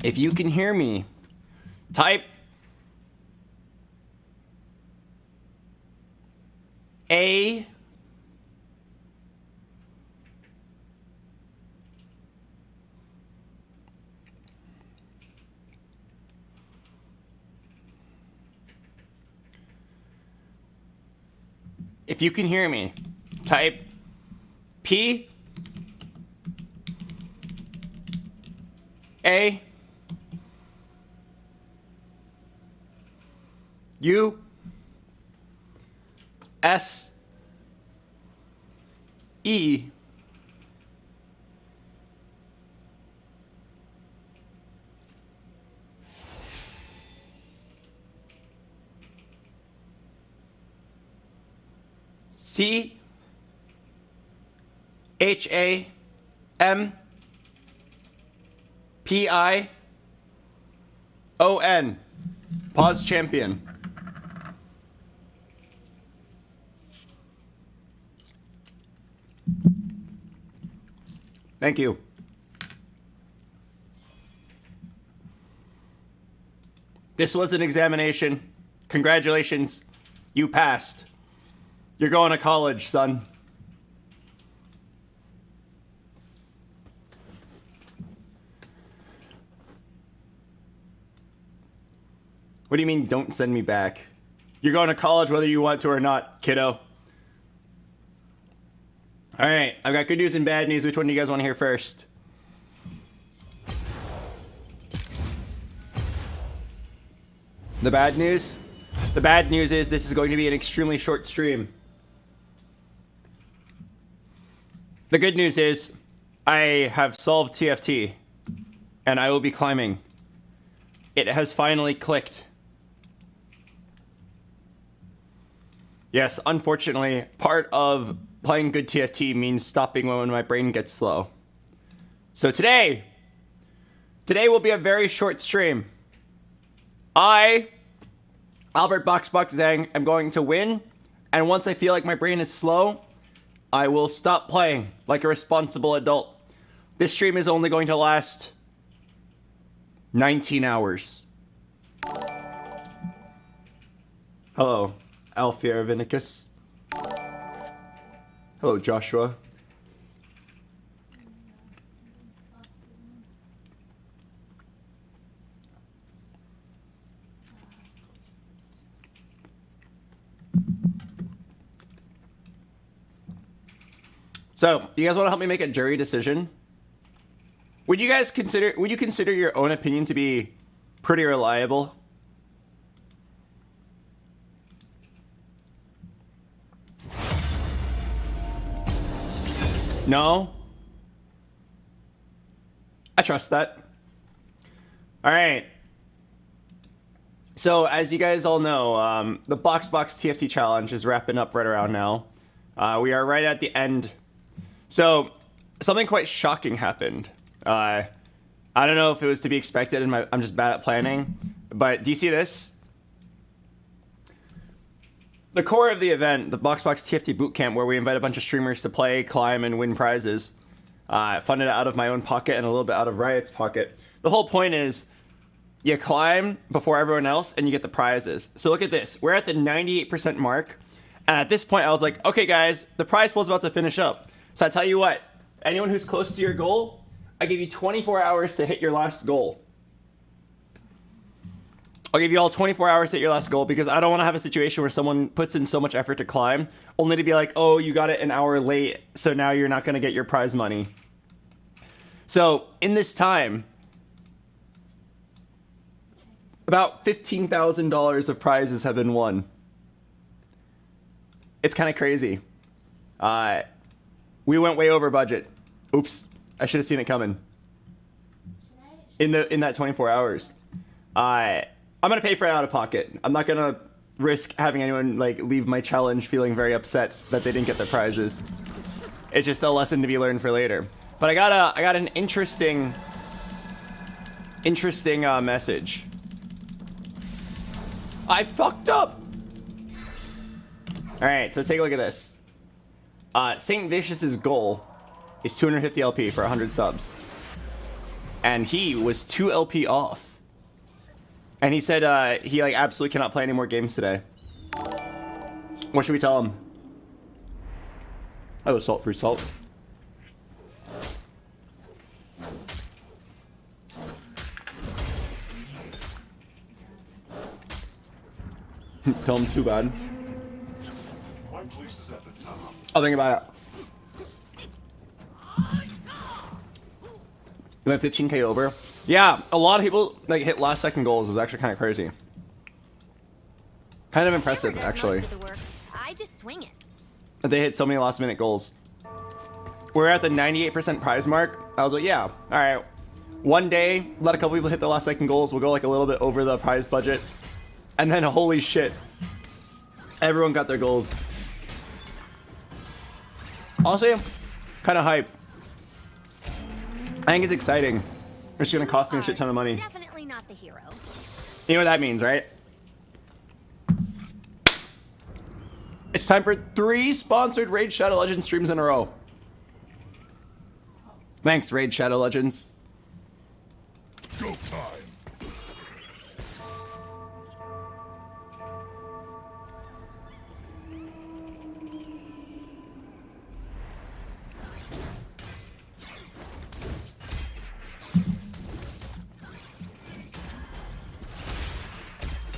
If you can hear me, type A. If you can hear me, type P A U S E C H A M P I O N. Pause champion. Thank you. This was an examination. Congratulations. You passed. You're going to college, son. What do you mean, don't send me back? You're going to college whether you want to or not, kiddo. All right, I've got good news and bad news. Which one do you guys want to hear first? The bad news? The bad news is this is going to be an extremely short stream. The good news is I have solved TFT and I will be climbing. It has finally clicked. Yes, unfortunately, part of playing good TFT means stopping when my brain gets slow. So today will be a very short stream. I, Albert BoxBox Zhang, am going to win, and once I feel like my brain is slow, I will stop playing like a responsible adult. This stream is only going to last 19 hours. Hello, Alfia Vinicus. Hello, Joshua. So, do you guys want to help me make a jury decision? Would you consider your own opinion to be pretty reliable? No? I trust that. All right. So, as you guys all know, the BoxBox TFT challenge is wrapping up right around now. We are right at the end. So, something quite shocking happened. I don't know if it was to be expected, and I'm just bad at planning. But do you see this? The core of the event, the BoxBox TFT Bootcamp, where we invite a bunch of streamers to play, climb, and win prizes, funded out of my own pocket and a little bit out of Riot's pocket. The whole point is you climb before everyone else and you get the prizes. So look at this. We're at the 98% mark. And at this point, I was like, okay, guys, the prize pool's about to finish up. So I tell you what, anyone who's close to your goal, I give you 24 hours to hit your last goal. I'll give you all 24 hours to hit your last goal because I don't want to have a situation where someone puts in so much effort to climb only to be like, oh, you got it an hour late, so now you're not going to get your prize money. So in this time, about $15,000 of prizes have been won. It's kind of crazy. We went way over budget. Oops, I should have seen it coming. In that 24 hours. I'm gonna pay for it out of pocket. I'm not gonna risk having anyone like leave my challenge feeling very upset that they didn't get their prizes. It's just a lesson to be learned for later. But I got an interesting message. I fucked up. All right, so take a look at this. Saint Vicious's goal is 250 LP for 100 subs. and he was 2 LP off. And he said he like absolutely cannot play any more games today. What should we tell him? Oh, salt free salt. Tell him too bad. I'll think about it. You went 15K over. Yeah, a lot of people like hit last second goals. It was actually kind of crazy. Kind of impressive, actually. I just swing it. They hit so many last minute goals. We're at the 98% prize mark. I was like, yeah, all right. One day, let a couple people hit the last second goals. We'll go like a little bit over the prize budget. And then holy shit. Everyone got their goals. Honestly, kind of hype. I think it's exciting. It's gonna cost me a shit ton of money. Definitely not the hero. You know what that means, right? It's time for 3 sponsored Raid Shadow Legends streams in a row. Thanks, Raid Shadow Legends. Go time.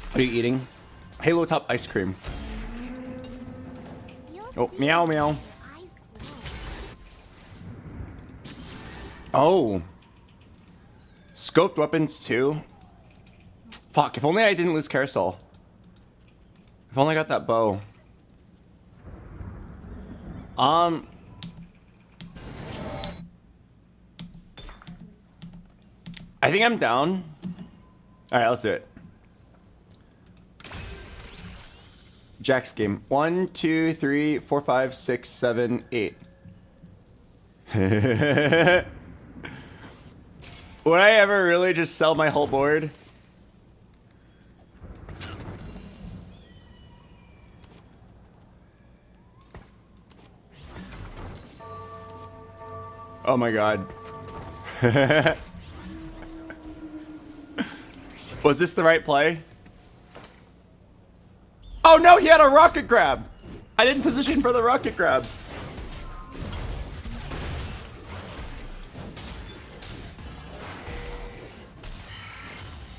What are you eating? Halo Top ice cream. Oh, meow meow. Oh. Scoped weapons too? Fuck, if only I didn't lose carousel. If only I got that bow. I think I'm down. Alright, let's do it. Jack's game. 1, 2, 3, 4, 5, 6, 7, 8. Would I ever really just sell my whole board? Oh my god. Was this the right play? Oh no, he had a rocket grab! I didn't position for the rocket grab.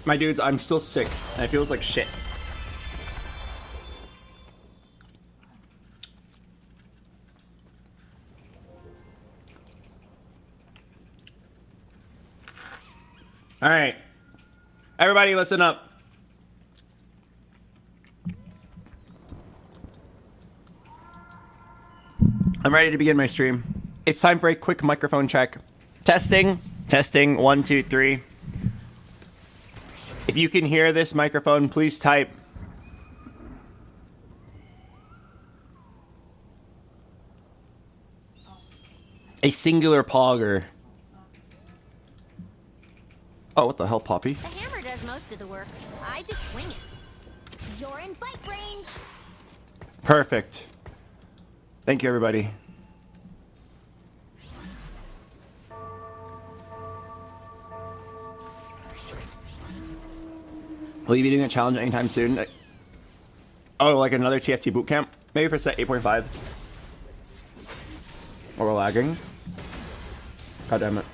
My dudes, I'm still sick, and it feels like shit. Alright. Everybody listen up. I'm ready to begin my stream. It's time for a quick microphone check. Testing. Testing. 1, 2, 3. If you can hear this microphone, please type. A singular pogger. Oh, what the hell, Poppy? The hammer does most of the work. I just swing it. You're in bite range. Perfect. Thank you, everybody. Will you be doing a challenge anytime soon? Oh, like another TFT bootcamp? Maybe for set 8.5. Or we're lagging. God damn it.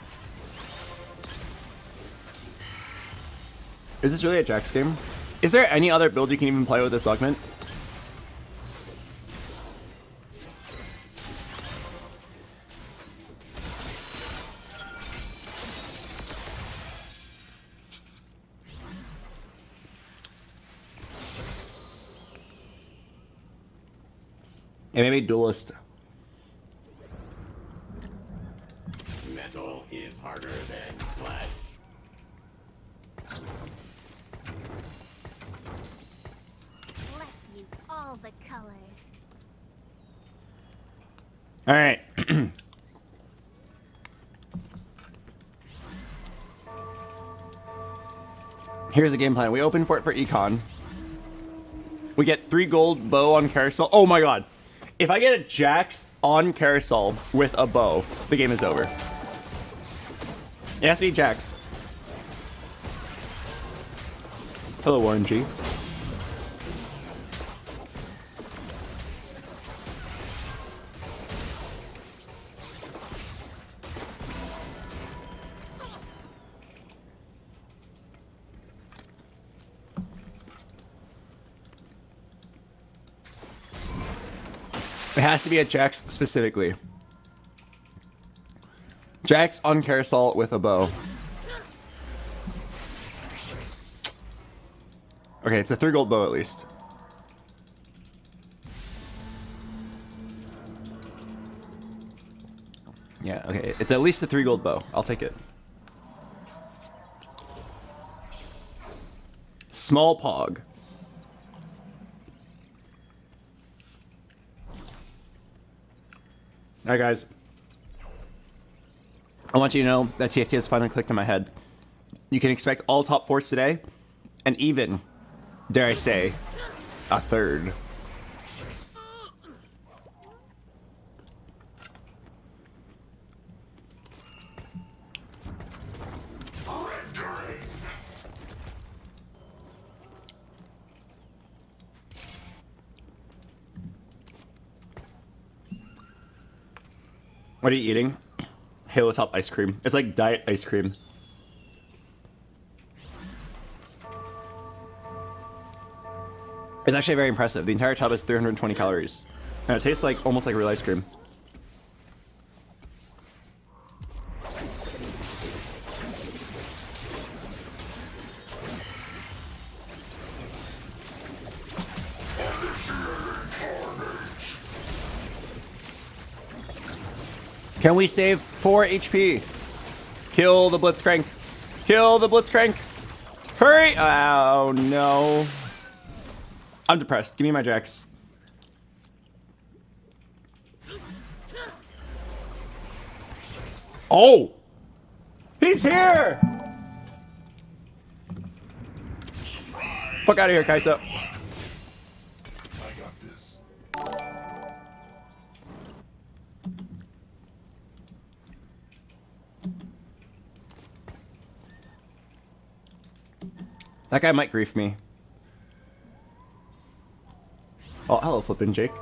Is this really a Jax game? Is there any other build you can even play with this augment? Yeah, maybe duelist. Metal is harder than flesh. Let's use all the colors. All right. Here's the game plan. We open for it for econ. We get 3 gold bow on carousel. Oh my god. If I get a Jax on carousel with a bow, the game is over. It has to be Jax. Hello, Warren G. It has to be a Jax specifically. Jax on carousel with a bow. Okay, it's a 3 gold bow at least. Yeah, okay. It's at least a 3 gold bow. I'll take it. Small pog. Alright, guys. I want you to know that TFT has finally clicked in my head. You can expect all top 4s today, and even, dare I say, a 3rd. What are you eating? Halo Top ice cream. It's like diet ice cream. It's actually very impressive. The entire tub is 320 calories. And it tastes like almost like real ice cream. Can we save 4 HP? Kill the Blitzcrank. Kill the Blitzcrank. Hurry! Oh, no. I'm depressed. Give me my Jax. Oh! He's here! Fuck out of here, Kaisa. I got this. That guy might grief me. Oh, hello, flippin' Jake.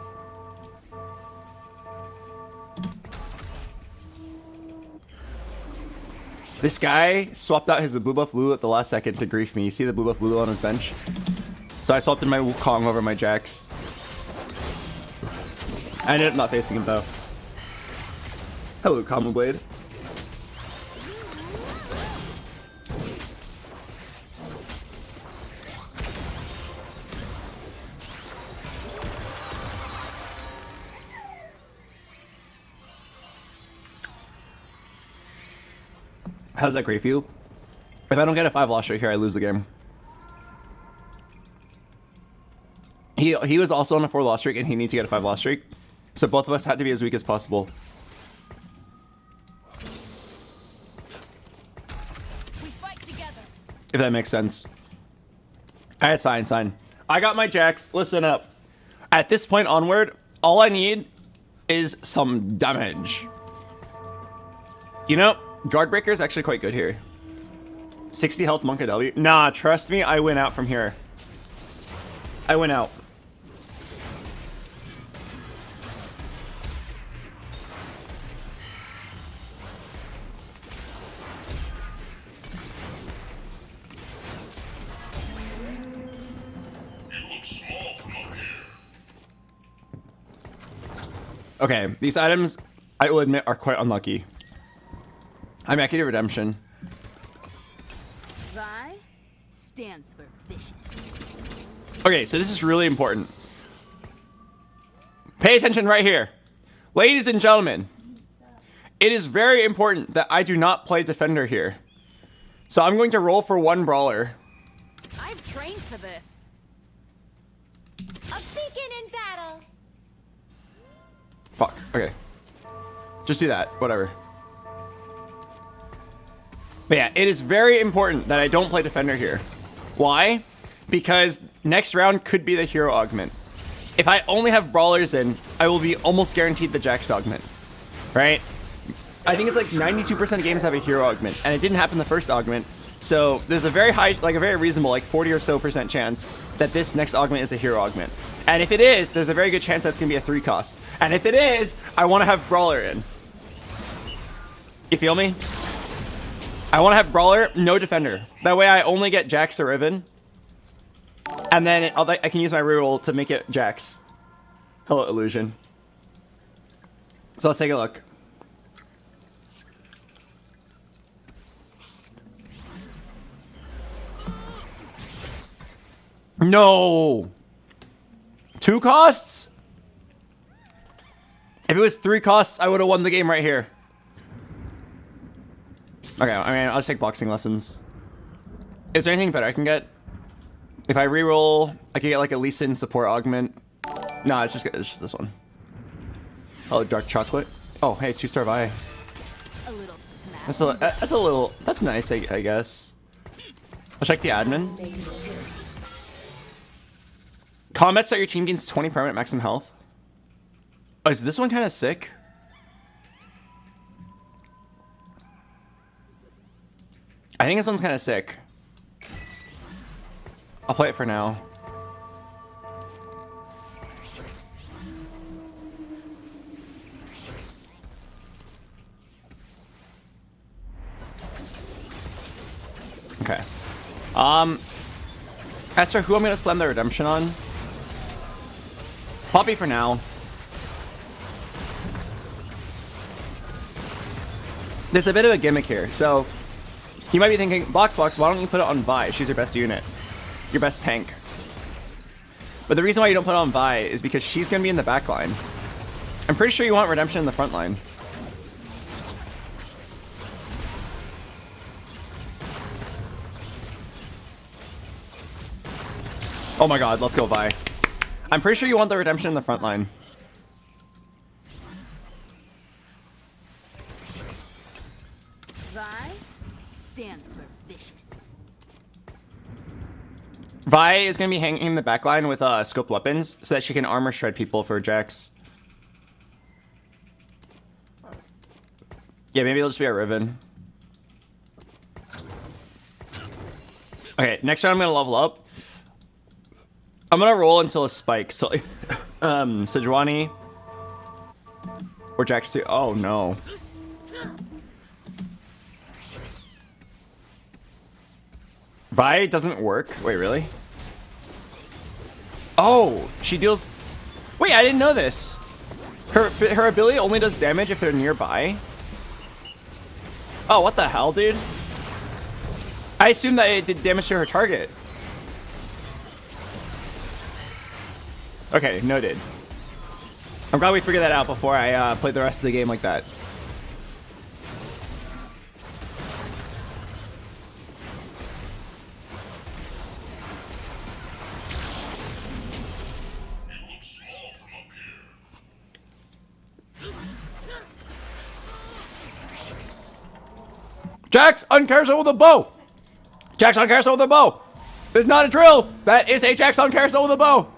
This guy swapped out his blue buff Lulu at the last second to grief me. You see the blue buff Lulu on his bench? So I swapped in my Wukong over my Jax. I ended up not facing him though. Hello, Common Blade. How does that grief you? If I don't get a 5 loss right here, I lose the game. He was also on a 4 loss streak and he needs to get a 5 loss streak. So both of us had to be as weak as possible. We fight together. If that makes sense. Alright, it's fine, it's fine. I got my Jax. Listen up. At this point onward, all I need is some damage. You know, Guard Breaker is actually quite good here. 60 health Monka W. Nah, trust me, I went out from here. I went out. It looks small from up here. Okay, these items, I will admit, are quite unlucky. I'm Akita Redemption. Vi stands for vicious. Okay, so this is really important. Pay attention right here. Ladies and gentlemen, it is very important that I do not play defender here. So I'm going to roll for 1 brawler. I've trained for this. A beacon in battle. Fuck, okay. Just do that, whatever. But yeah, it is very important that I don't play defender here. Why? Because next round could be the hero augment. If I only have brawlers in, I will be almost guaranteed the Jax augment. Right? I think it's like 92% of games have a hero augment, and it didn't happen the first augment. So there's a very high, like a very reasonable, like 40 or so % chance that this next augment is a hero augment. And if it is, there's a very good chance that's going to be a 3 cost. And if it is, I want to have Brawler in. You feel me? I want to have Brawler, no Defender. That way I only get Jax or Riven. And then I can use my reroll to make it Jax. Hello, Illusion. So let's take a look. No! 2 costs? If it was 3 costs, I would have won the game right here. Okay, I mean, I'll just take boxing lessons. Is there anything better I can get? If I reroll, I can get like a Lee Sin support augment. No, it's just this one. Oh, dark chocolate. Oh, hey, 2-star Vi. A little smack. That's nice, I guess. I'll check the admin. Combat start, your team gains 20 permanent maximum health. Oh, is this one kind of sick? I think this one's kind of sick. I'll play it for now. Okay. As for who I'm gonna slam the redemption on, Poppy for now. There's a bit of a gimmick here. So you might be thinking, BoxBox, why don't you put it on Vi? She's your best unit, your best tank. But the reason why you don't put it on Vi is because she's gonna be in the back line. I'm pretty sure you want redemption in the front line. Oh my god, let's go Vi. I'm pretty sure you want the redemption in the front line. Vi stands for vicious. Vi is going to be hanging in the back line with scoped weapons so that she can armor shred people for Jax. Yeah, maybe it'll just be a Riven. Okay, next round I'm going to level up. I'm gonna roll until a spike. So, Sejuani or Jax 2. Oh no. Vi doesn't work. Wait, really? Oh, she deals. Wait, I didn't know this. Her ability only does damage if they're nearby. Oh, what the hell, dude? I assumed that it did damage to her target. Okay, noted. I'm glad we figured that out before I played the rest of the game like that. It looks small from up here. Jax on carousel with a bow! Jax on carousel with a bow! It's not a drill! That is a Jax on carousel with a bow!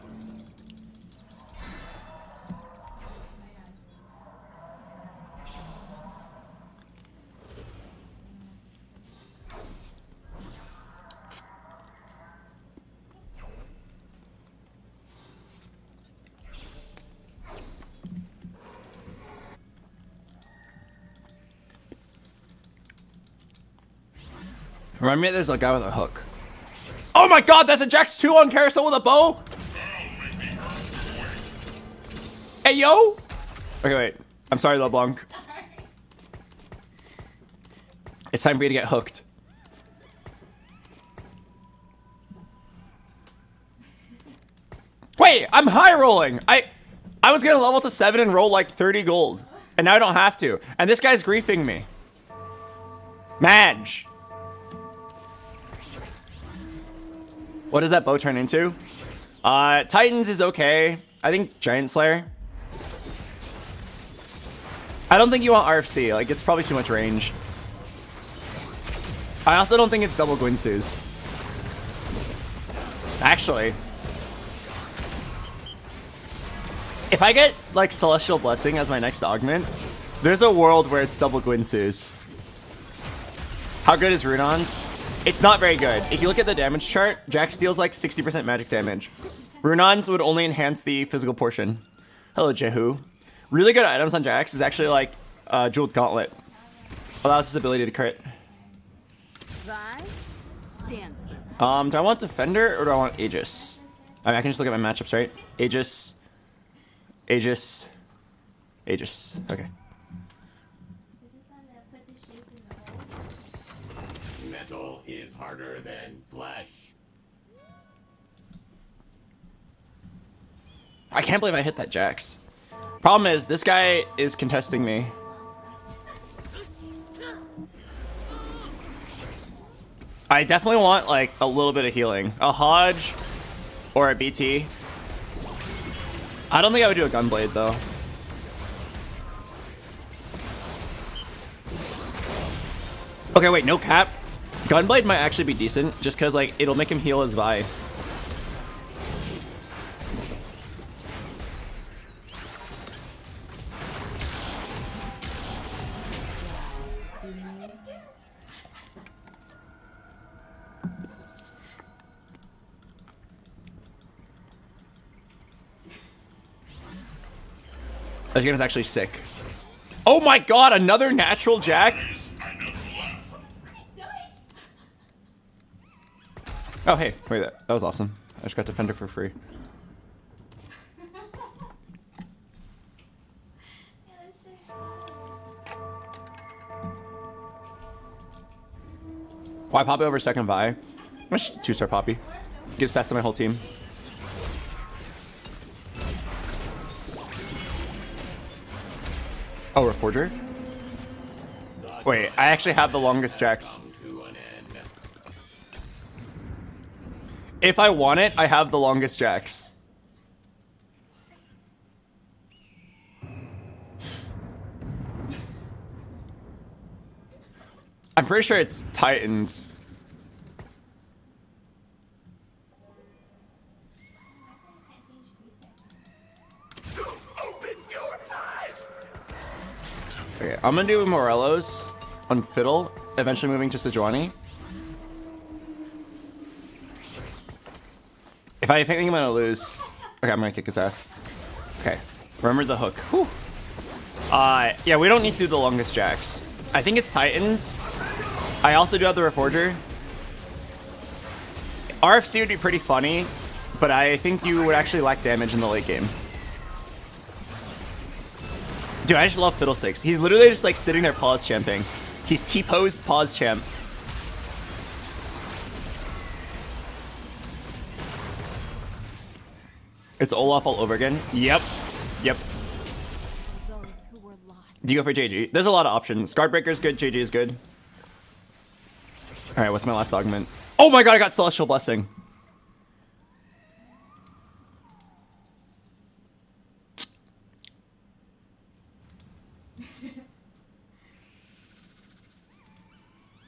Remind me, there's a guy with a hook. Oh my god, that's a Jax 2 on carousel with a bow? Hey, yo! Okay, wait. I'm sorry, LeBlanc. It's time for you to get hooked. Wait, I'm high rolling! I was gonna level to 7 and roll like 30 gold. And now I don't have to. And this guy's griefing me. Madge. What does that bow turn into? Titans is okay. I think Giant Slayer. I don't think you want RFC. Like, it's probably too much range. I also don't think it's double Gwinsu's. Actually, if I get, like, Celestial Blessing as my next augment, there's a world where it's double Gwinsu's. How good is Runon's? It's not very good. If you look at the damage chart, Jax deals like 60% magic damage. Runons would only enhance the physical portion. Hello, Jehu. Really good items on Jax is actually like Jeweled Gauntlet. Allows his ability to crit. Vi stands for Do I want Defender or do I want Aegis? I mean, I can just look at my matchups, right? Aegis. Aegis. Aegis. Okay. Metal is harder than flesh. I can't believe I hit that Jax. Problem is, this guy is contesting me. I definitely want like a little bit of healing. A Hodge or a BT. I don't think I would do a Gunblade though. Okay, wait, no cap. Gunblade might actually be decent just because like it'll make him heal his Vi. This game is actually sick. Oh my god, another natural Jack? Oh hey, wait, that was awesome. I just got Defender for free. Why Poppy over second Vi? I'm just 2-star Poppy. Give stats to my whole team. Oh, Reforger? Wait, I actually have the longest Jax. If I want it, I have the longest Jax. I'm pretty sure it's Titans. Okay, I'm gonna do Morelos on Fiddle, eventually moving to Sejuani. If I think I'm gonna lose, okay, I'm gonna kick his ass. Okay, remember the hook. Whew. Yeah, we don't need to do the longest Jax. I think it's Titans. I also do have the Reforger. RFC would be pretty funny, but I think you would actually lack damage in the late game. Dude, I just love Fiddlesticks. He's literally just like sitting there pause champing. He's T-posed pause champ. It's Olaf all over again. Yep. Yep. those who were lost. Do you go for JG? There's a lot of options. Guardbreaker's good, JG is good. Alright, what's my last augment? Oh my god, I got Celestial Blessing.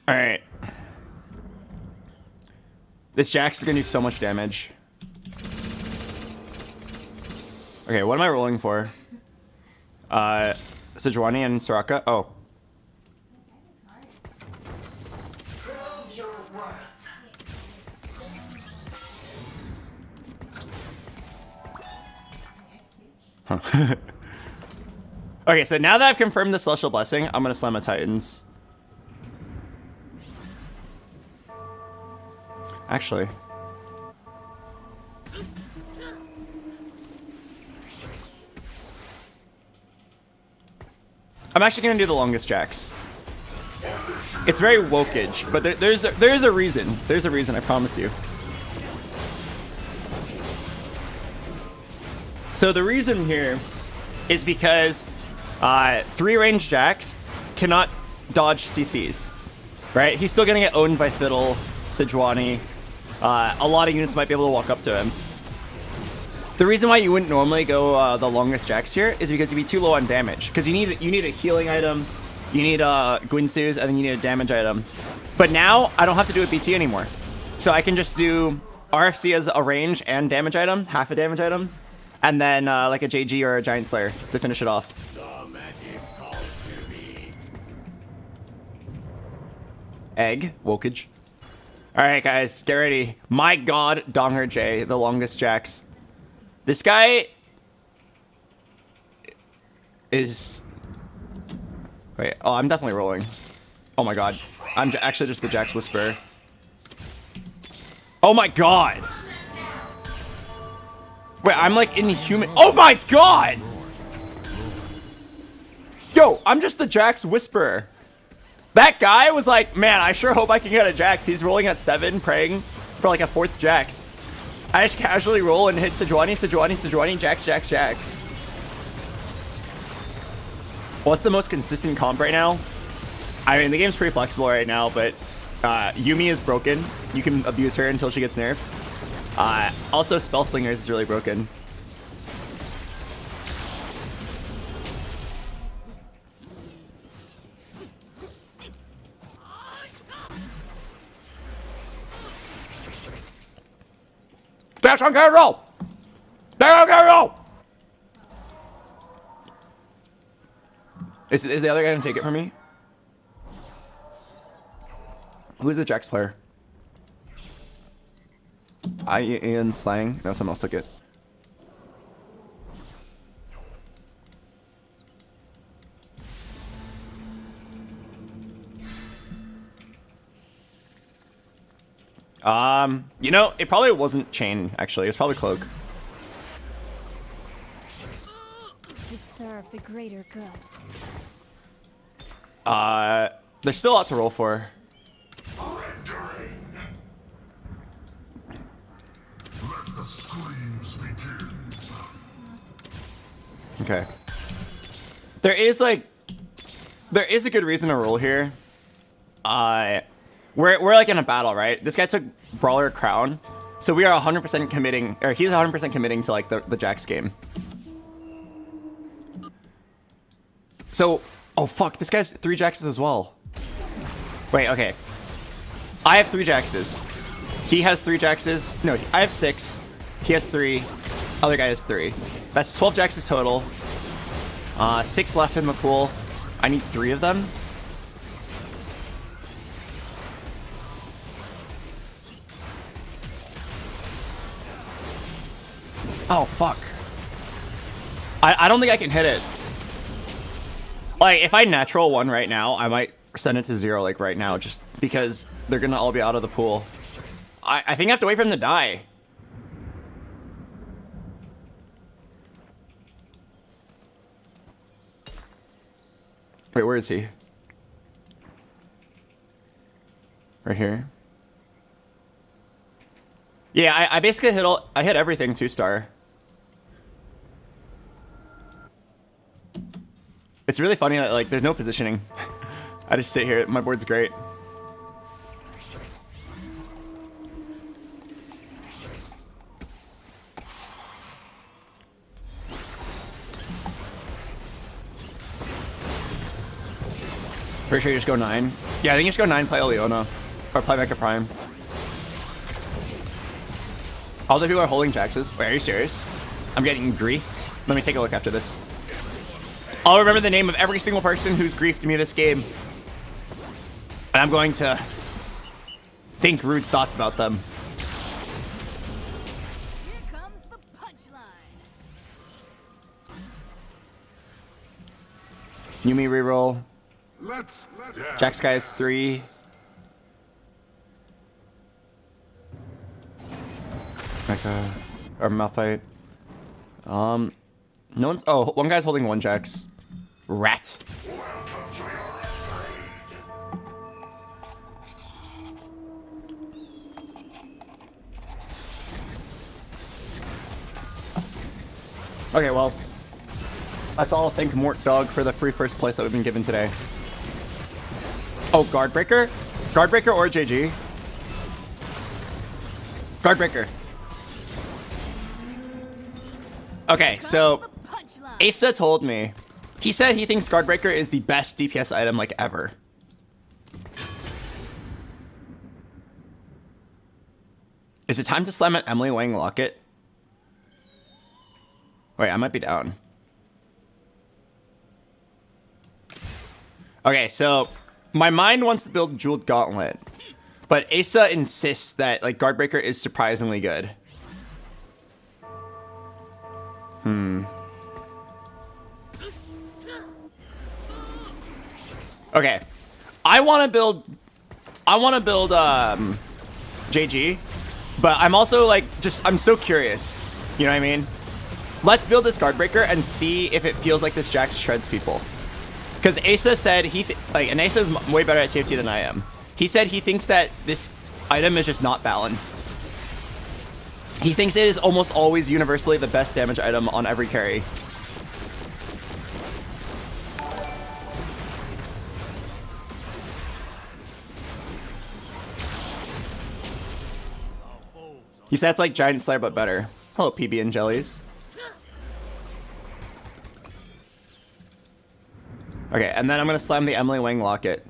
Alright. This Jax is gonna do so much damage. Okay, what am I rolling for? Sejuani and Soraka? Oh. Huh. Okay, so now that I've confirmed the Celestial Blessing, I'm gonna slam a Titans. Actually. I'm actually gonna do the longest Jax. It's very wokage, but there's a reason. There's a reason, I promise you. So the reason here is because 3-range Jax cannot dodge CCs, right? He's still gonna get owned by Fiddle, Sejuani. A lot of units might be able to walk up to him. The reason why you wouldn't normally go the longest Jax here is because you'd be too low on damage. Because you need a healing item, you need Gwynsu's, and then you need a damage item. But now I don't have to do a BT anymore, so I can just do RFC as a range and damage item, half a damage item, and then like a JG or a Giant Slayer to finish it off. The magic calls to me. Egg, wokage. All right, guys, get ready. My God, Donger J, the longest jacks. This guy is... Wait, oh, I'm definitely rolling. Oh my God. I'm actually just the Jax Whisperer. Oh my God. Wait, I'm like inhuman. Oh my God. Yo, I'm just the Jax Whisperer. That guy was like, man, I sure hope I can get a Jax. He's rolling at 7, praying for like a 4th Jax. I just casually roll and hit Sejuani, Jax. What's the most consistent comp right now? I mean, the game's pretty flexible right now, but Yumi is broken. You can abuse her until she gets nerfed. Also, Spell Slingers is really broken. Dash on carry roll! Is the other guy gonna take it from me? Who's the Jax player? Ian Slang? No, someone else took it. You know, it probably wasn't Chain, actually. It's probably Cloak. To serve the greater good. There's still a lot to roll for. Surrendering. Let the screams begin. Okay. There is a good reason to roll here. We're like in a battle, right? This guy took Brawler Crown. So we are 100% committing, or he's 100% committing to like the Jax game. So, oh fuck, this guy's 3 Jaxes as well. Wait, okay. I have 3 Jaxes. He has 3 Jaxes. No, I have 6. He has 3. Other guy has 3. That's 12 Jaxes total. 6 left in the pool. I need 3 of them. Oh, fuck. I don't think I can hit it. Like, if I natural 1 right now, I might send it to 0, like, right now, just because they're gonna all be out of the pool. I think I have to wait for him to die. Wait, where is he? Right here. Yeah, I basically hit everything 2-star. It's really funny that like there's no positioning. I just sit here. My board's great. Pretty sure you just go 9. Yeah, I think you just go 9, play Oleona. Or play Mecha Prime. All the people are holding Jaxes. Wait, are you serious? I'm getting griefed. Let me take a look after this. I'll remember the name of every single person who's griefed me this game. And I'm going to think rude thoughts about them. Here comes the punchline. Yumi reroll. Let's Jax guy is 3. Mecha or Malphite. No one's. Oh, one guy's holding 1 Jax. Rat. Okay, well, let's all thank Mort Dog for the free first place that we've been given today. Oh, Guardbreaker? Guardbreaker or JG? Guardbreaker. Okay, so Asa told me, he said he thinks Guardbreaker is the best DPS item like ever. Is it time to slam at Emily Wang Locket? Wait, I might be down. Okay, so my mind wants to build Jeweled Gauntlet, But Asa insists that like Guardbreaker is surprisingly good. Okay. I want to build JG, but I'm also like I'm so curious. You know what I mean? Let's build this Guardbreaker and see if it feels like this Jax shreds people. Because Asa said and Asa is way better at TFT than I am. He said he thinks that this item is just not balanced. He thinks it is almost always universally the best damage item on every carry. He said it's like Giant Slayer but better. Hello, PB and Jellies. Okay, and then I'm gonna slam the Emily Wang Locket.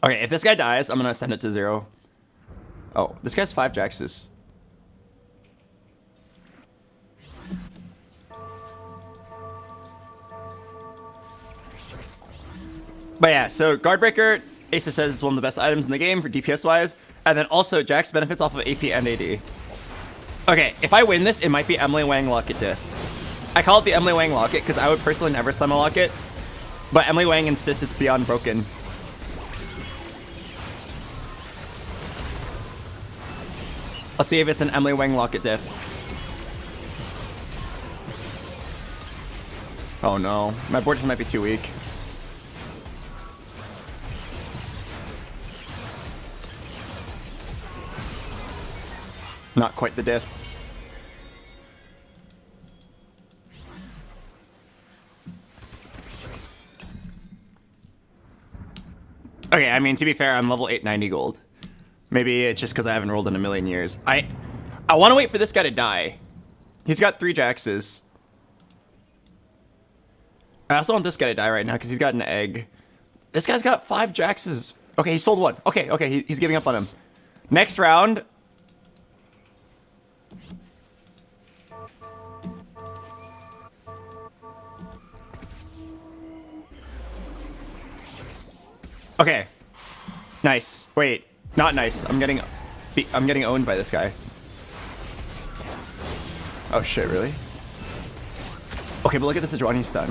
Okay, if this guy dies, I'm gonna send it to 0. Oh, this guy's 5 Jaxes. But yeah, so Guardbreaker, Asa says is one of the best items in the game for DPS wise, and then also Jax benefits off of AP and AD. Okay, if I win this, it might be Emily Wang Locket diff. I call it the Emily Wang Locket because I would personally never slam a Locket, but Emily Wang insists it's beyond broken. Let's see if it's an Emily Wang Locket diff. Oh no, my board just might be too weak. Not quite the diff. Okay, I mean, to be fair, I'm level 890 gold. Maybe it's just because I haven't rolled in a million years. I want to wait for this guy to die. He's got 3 Jaxes. I also want this guy to die right now because he's got an egg. This guy's got 5 Jaxes. Okay, he sold 1. Okay, he's giving up on him. Next round. Okay. Nice. Wait. Not nice. I'm getting owned by this guy. Oh shit, really? Okay, but look at the Sejuani stun.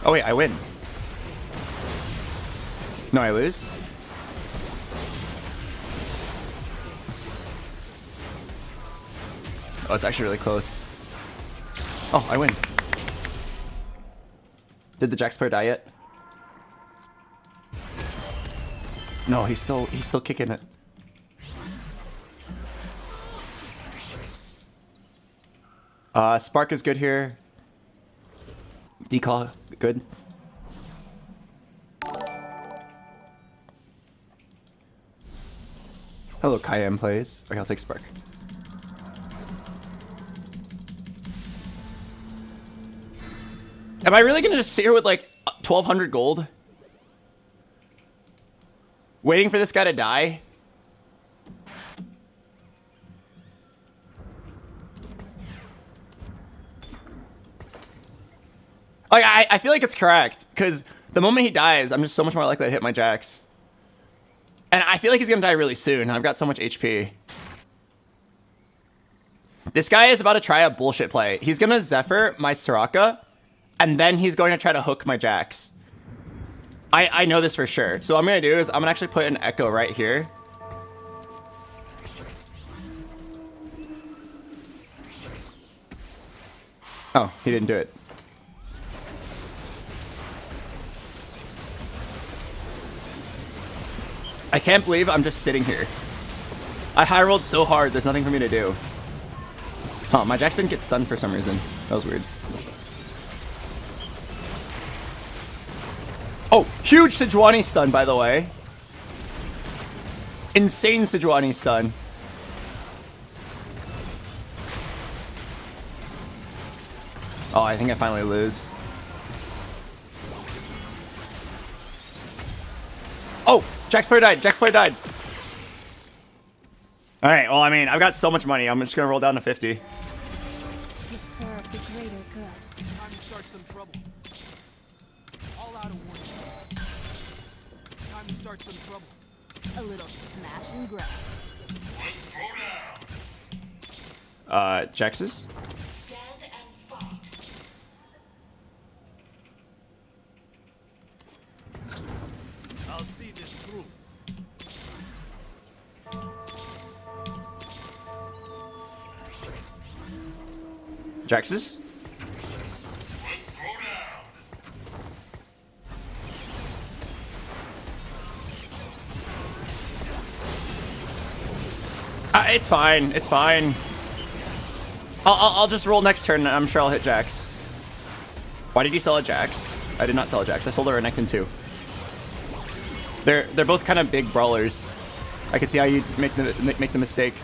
Oh wait, I win. No, I lose? Oh, it's actually really close. Oh, I win. Did the Jax player die yet? No, he's still kicking it. Spark is good here. Decall, good. Hello, Cayenne plays. Okay, I'll take Spark. Am I really gonna just sit here with like 1,200 gold? Waiting for this guy to die? Like, I feel like it's correct, because the moment he dies, I'm just so much more likely to hit my Jax. And I feel like he's gonna die really soon. I've got so much HP. This guy is about to try a bullshit play. He's gonna Zephyr my Soraka, and then he's going to try to hook my Jax. I know this for sure. So what I'm going to do is I'm going to actually put an Echo right here. Oh, he didn't do it. I can't believe I'm just sitting here. I high rolled so hard, there's nothing for me to do. Huh, my Jax didn't get stunned for some reason. That was weird. Oh, huge Sejuani stun, by the way. Insane Sejuani stun. Oh, I think I finally lose. Oh, Jack's player died. Jack's player died. All right. Well, I mean, I've got so much money. I'm just gonna roll down to 50. You serve the greater good. Time to start some trouble. All out of warning. Time to start some trouble. A little smash and grab. Let's throw down. Jax's. Stand and fight. I'll see this through. Jax's. Let's throw down. It's fine. It's fine. I'll just roll next turn. And I'm sure I'll hit Jax. Why did you sell a Jax? I did not sell a Jax. I sold a Renekton too. They're both kind of big brawlers. I can see how you make the mistake.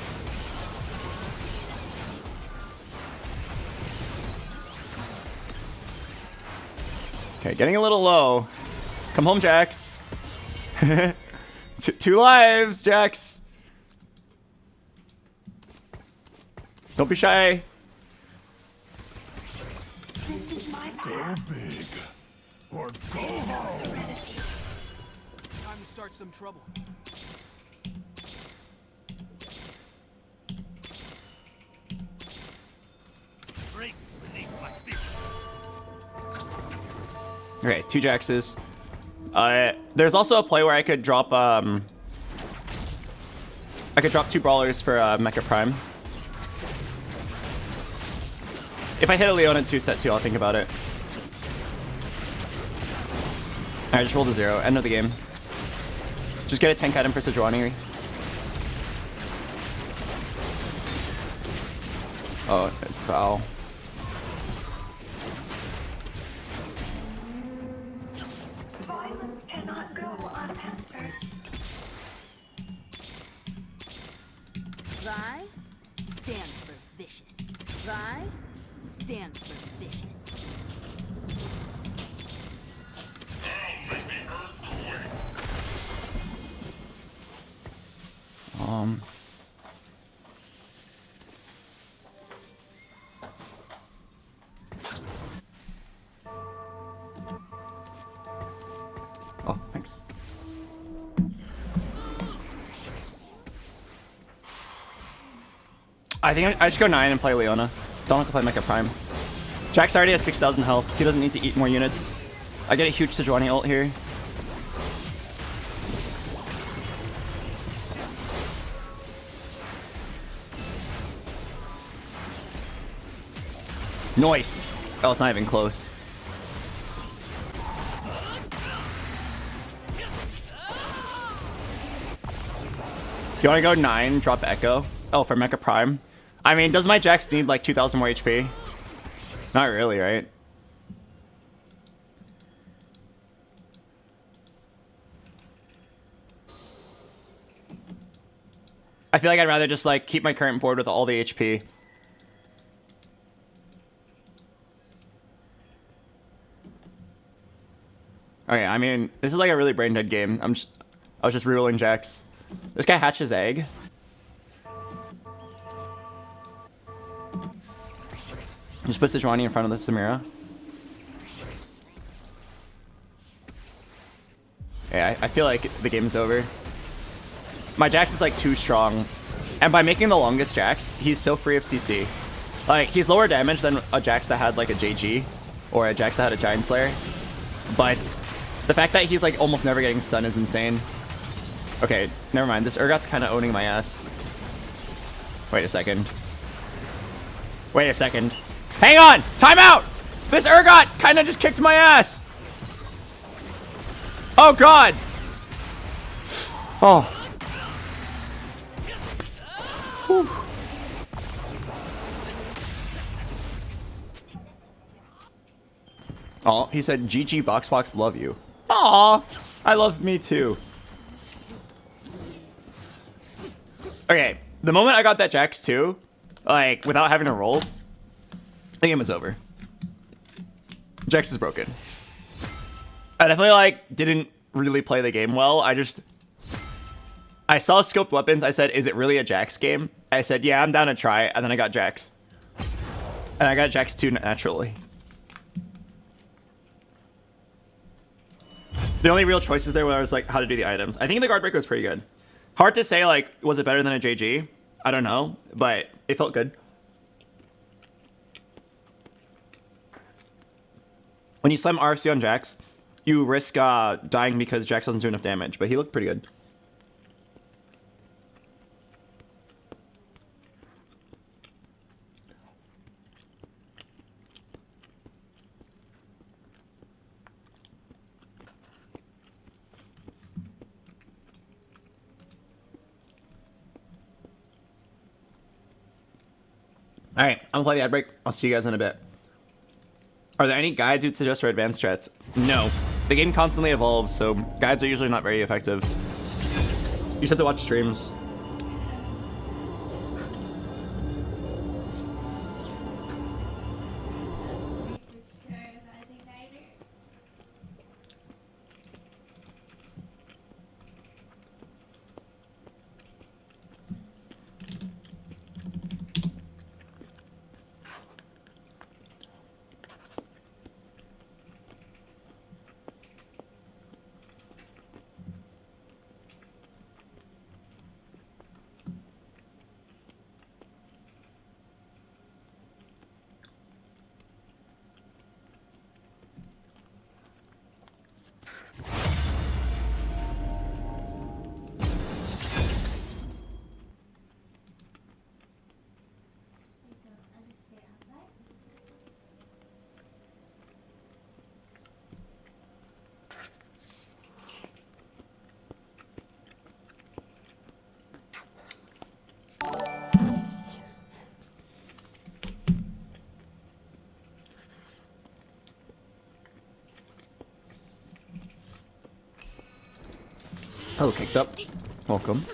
Okay, getting a little low. Come home, Jax. Two lives, Jax. Don't be shy. Go big or go home. Time to start some trouble. Break beneath my feet. Okay, 2 Jaxes. There's also a play where I could drop 2 brawlers for Mecha Prime. If I hit a Leona 2 set 2, I'll think about it. Alright, just rolled a 0. End of the game. Just get a tank item for Sejuani. Oh, it's foul. Violence cannot go unanswered. Vi stands for vicious. Vi stands for vicious. Oh, thanks. I think I should go 9 and play Leona. Don't have to play Mecha Prime. Jax already has 6,000 health. He doesn't need to eat more units. I get a huge Sejuani ult here. Nice. Oh, it's not even close. You want to go 9, drop Echo? Oh, for Mecha Prime? I mean, does my Jax need like 2,000 more HP? Not really, right? I feel like I'd rather just like keep my current board with all the HP. Okay, I mean, this is like a really brain dead game. I was just rerolling Jax. This guy hatches egg. Just put Sejuani in front of the Samira. Yeah, I feel like the game's over. My Jax is like too strong. And by making the longest Jax, he's so free of CC. Like, he's lower damage than a Jax that had like a JG. Or a Jax that had a Giant Slayer. But the fact that he's like almost never getting stunned is insane. Okay, never mind. This Urgot's kind of owning my ass. Wait a second. Wait a second. Hang on! Time out! This Urgot kind of just kicked my ass! Oh, God! Oh. Whew. Oh, he said, GG BoxBox, love you. Aw, I love me too. Okay, the moment I got that Jax too, like, without having to roll, the game was over. Jax is broken. I definitely, like, didn't really play the game well. I saw scoped weapons. I said, is it really a Jax game? I said, yeah, I'm down to try it. And then I got Jax. And I got Jax 2 naturally. The only real choices there were I was like, how to do the items. I think the guard break was pretty good. Hard to say, like, was it better than a JG? I don't know, but it felt good. When you slam RFC on Jax, you risk dying because Jax doesn't do enough damage, but he looked pretty good. All right, I'm gonna play the ad break. I'll see you guys in a bit. Are there any guides you'd suggest for advanced strats? No. The game constantly evolves, so guides are usually not very effective. You just have to watch streams. Oh, kicked up. Welcome.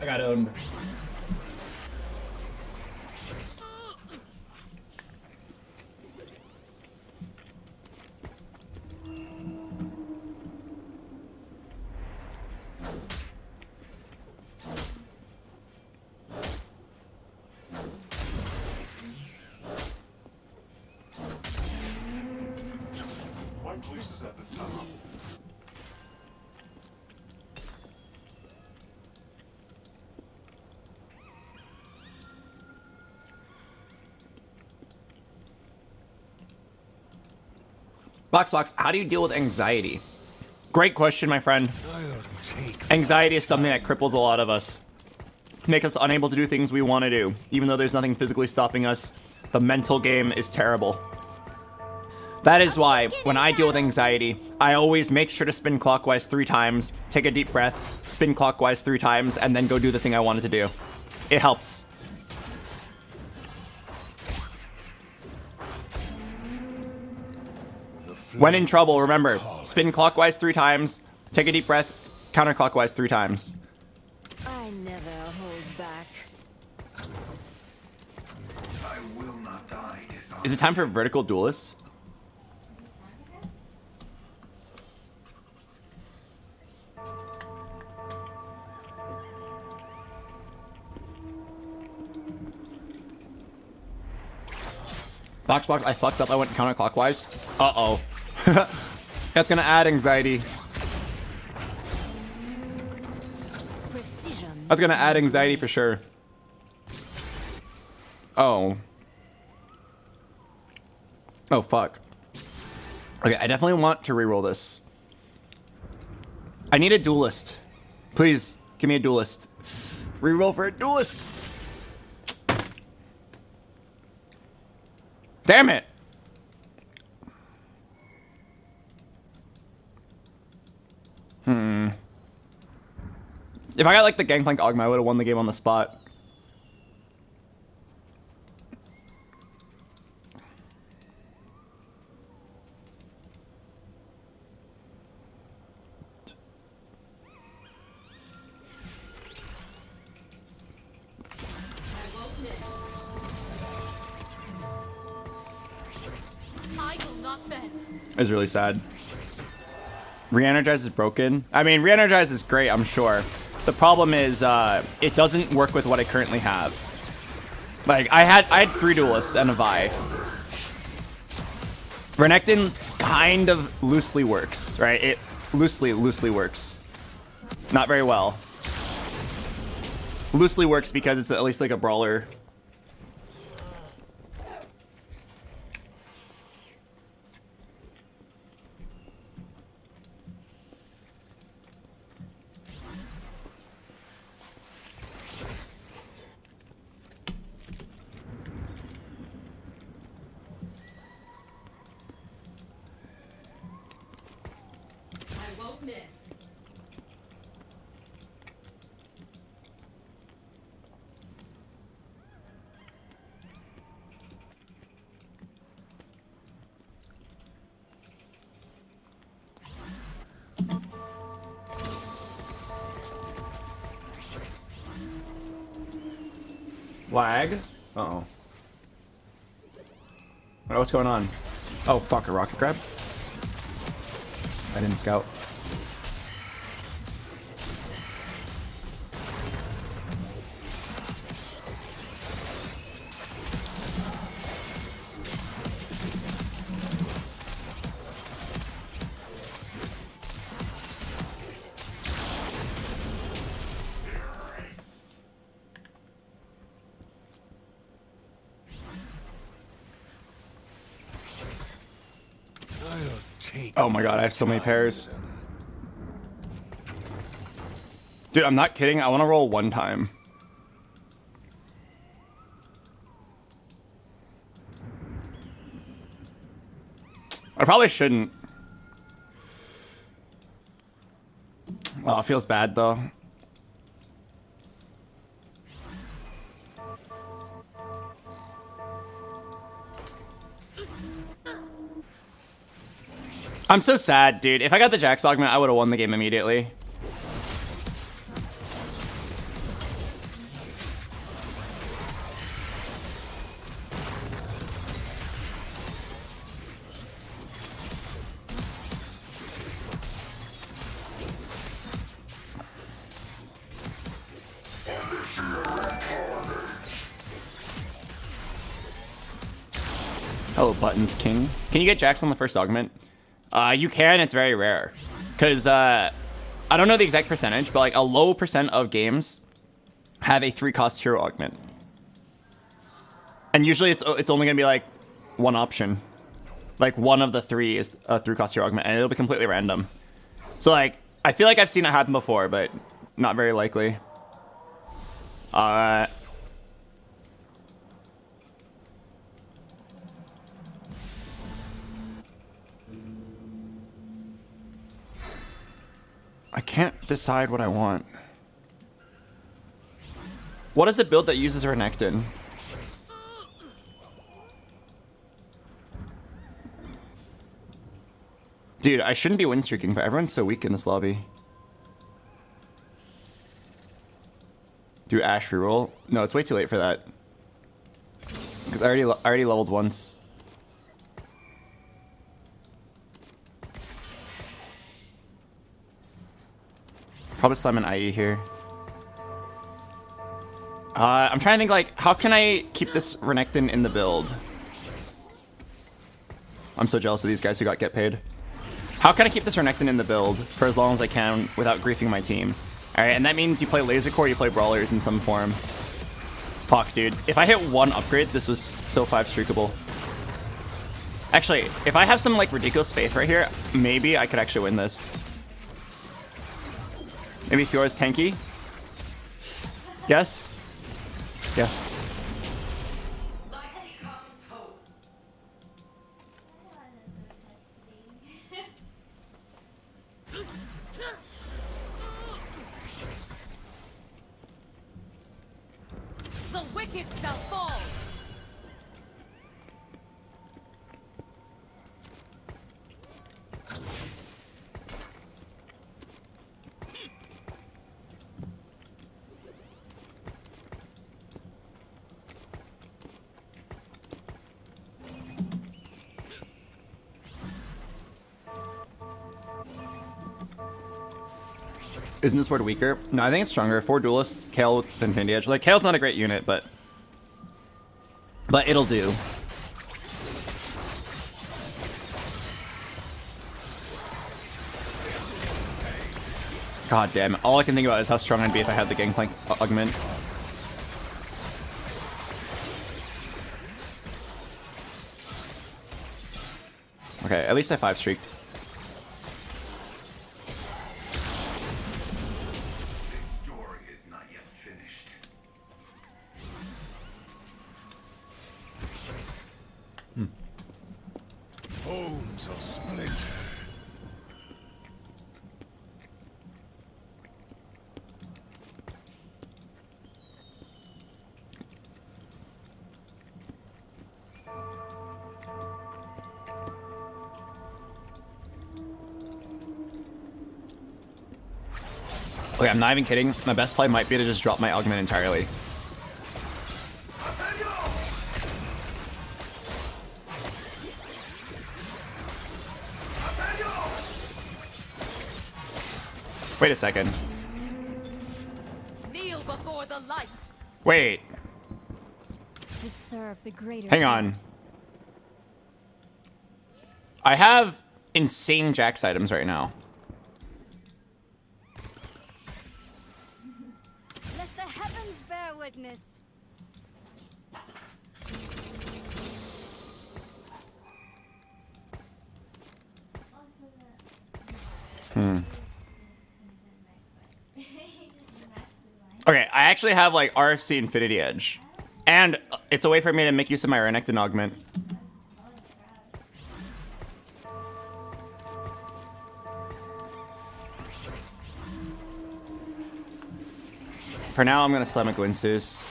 I got owned. My place is at the top. BoxBox, how do you deal with anxiety? Great question, my friend. Anxiety is something that cripples a lot of us. Make us unable to do things we want to do. Even though there's nothing physically stopping us, the mental game is terrible. That is why, when I deal with anxiety, I always make sure to spin clockwise 3 times, take a deep breath, spin clockwise 3 times, and then go do the thing I wanted to do. It helps. When in trouble, remember, spin clockwise 3 times, take a deep breath, counterclockwise 3 times. I never hold back. I will not die. Is it time for vertical duelists? BoxBox, I fucked up. I went counterclockwise. Uh-oh. That's gonna add anxiety. Precision. That's gonna add anxiety for sure. Oh. Oh, fuck. Okay, I definitely want to reroll this. I need a duelist. Please, give me a duelist. Reroll for a duelist. Damn it. If I got like the Gangplank Ogma, I would have won the game on the spot. is really sad. Re-energize is broken. I mean, re-energize is great, I'm sure. The problem is it doesn't work with what I currently have. Like I had 3 duelists and a Vi. Renekton kind of loosely works, right? It loosely works. Not very well. Loosely works because it's at least like a brawler. I won't miss. Lag? Uh-oh. What's going on? Oh, fuck, a rocket grab? I didn't scout. Oh my god, I have so many pairs. Dude, I'm not kidding. I want to roll 1 time. I probably shouldn't. Oh, it feels bad though. I'm so sad, dude. If I got the Jax augment, I would have won the game immediately. Hello, Buttons King. Can you get Jax on the first augment? You can, it's very rare. Because, I don't know the exact percentage, but like a low percent of games have a 3-cost hero augment. And usually it's only going to be like 1 option. Like 1 of the 3 is a 3-cost hero augment, and it'll be completely random. So like, I feel like I've seen it happen before, but not very likely. I can't decide what I want. What is the build that uses Renekton? Dude, I shouldn't be win streaking, but everyone's so weak in this lobby. Do Ashe reroll? No, it's way too late for that. Because I already leveled once. Probably slam an IE here. I'm trying to think, like, how can I keep this Renekton in the build? I'm so jealous of these guys who got get paid. How can I keep this Renekton in the build for as long as I can without griefing my team? Alright, and that means you play Laser Core, you play Brawlers in some form. Fuck, dude. If I hit 1 upgrade, this was so 5-streakable. Actually, if I have some, like, ridiculous faith right here, maybe I could actually win this. Maybe Fiora's tanky? Yes? Yes. The wicked shall fall. Isn't this board weaker? No, I think it's stronger. 4 duelists, Kayle with Infinity Edge. Like, Kale's not a great unit, but it'll do. God damn it. All I can think about is how strong I'd be if I had the Gangplank augment. Okay, at least I 5-streaked. This story is not yet finished. Bones are splintered. Okay, I'm not even kidding. My best play might be to just drop my augment entirely. Wait a second. Kneel before the light. Wait. To serve the greater Hang on. I have insane Jax items right now. Let the heavens bear witness. Okay, I actually have like RFC Infinity Edge. And it's a way for me to make use of my Renekton augment. For now, I'm gonna Stomach Winsus.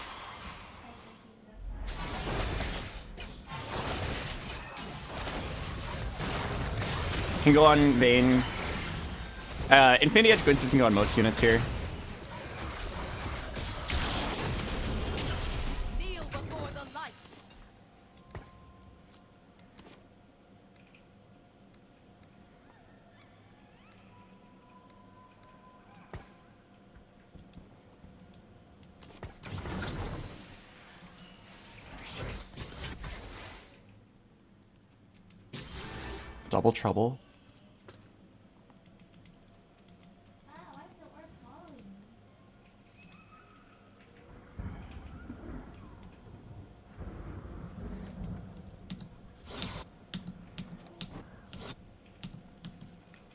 Can go on Vayne. Infinity Edge Winsus can go on most units here. Kneel before the light. Double trouble.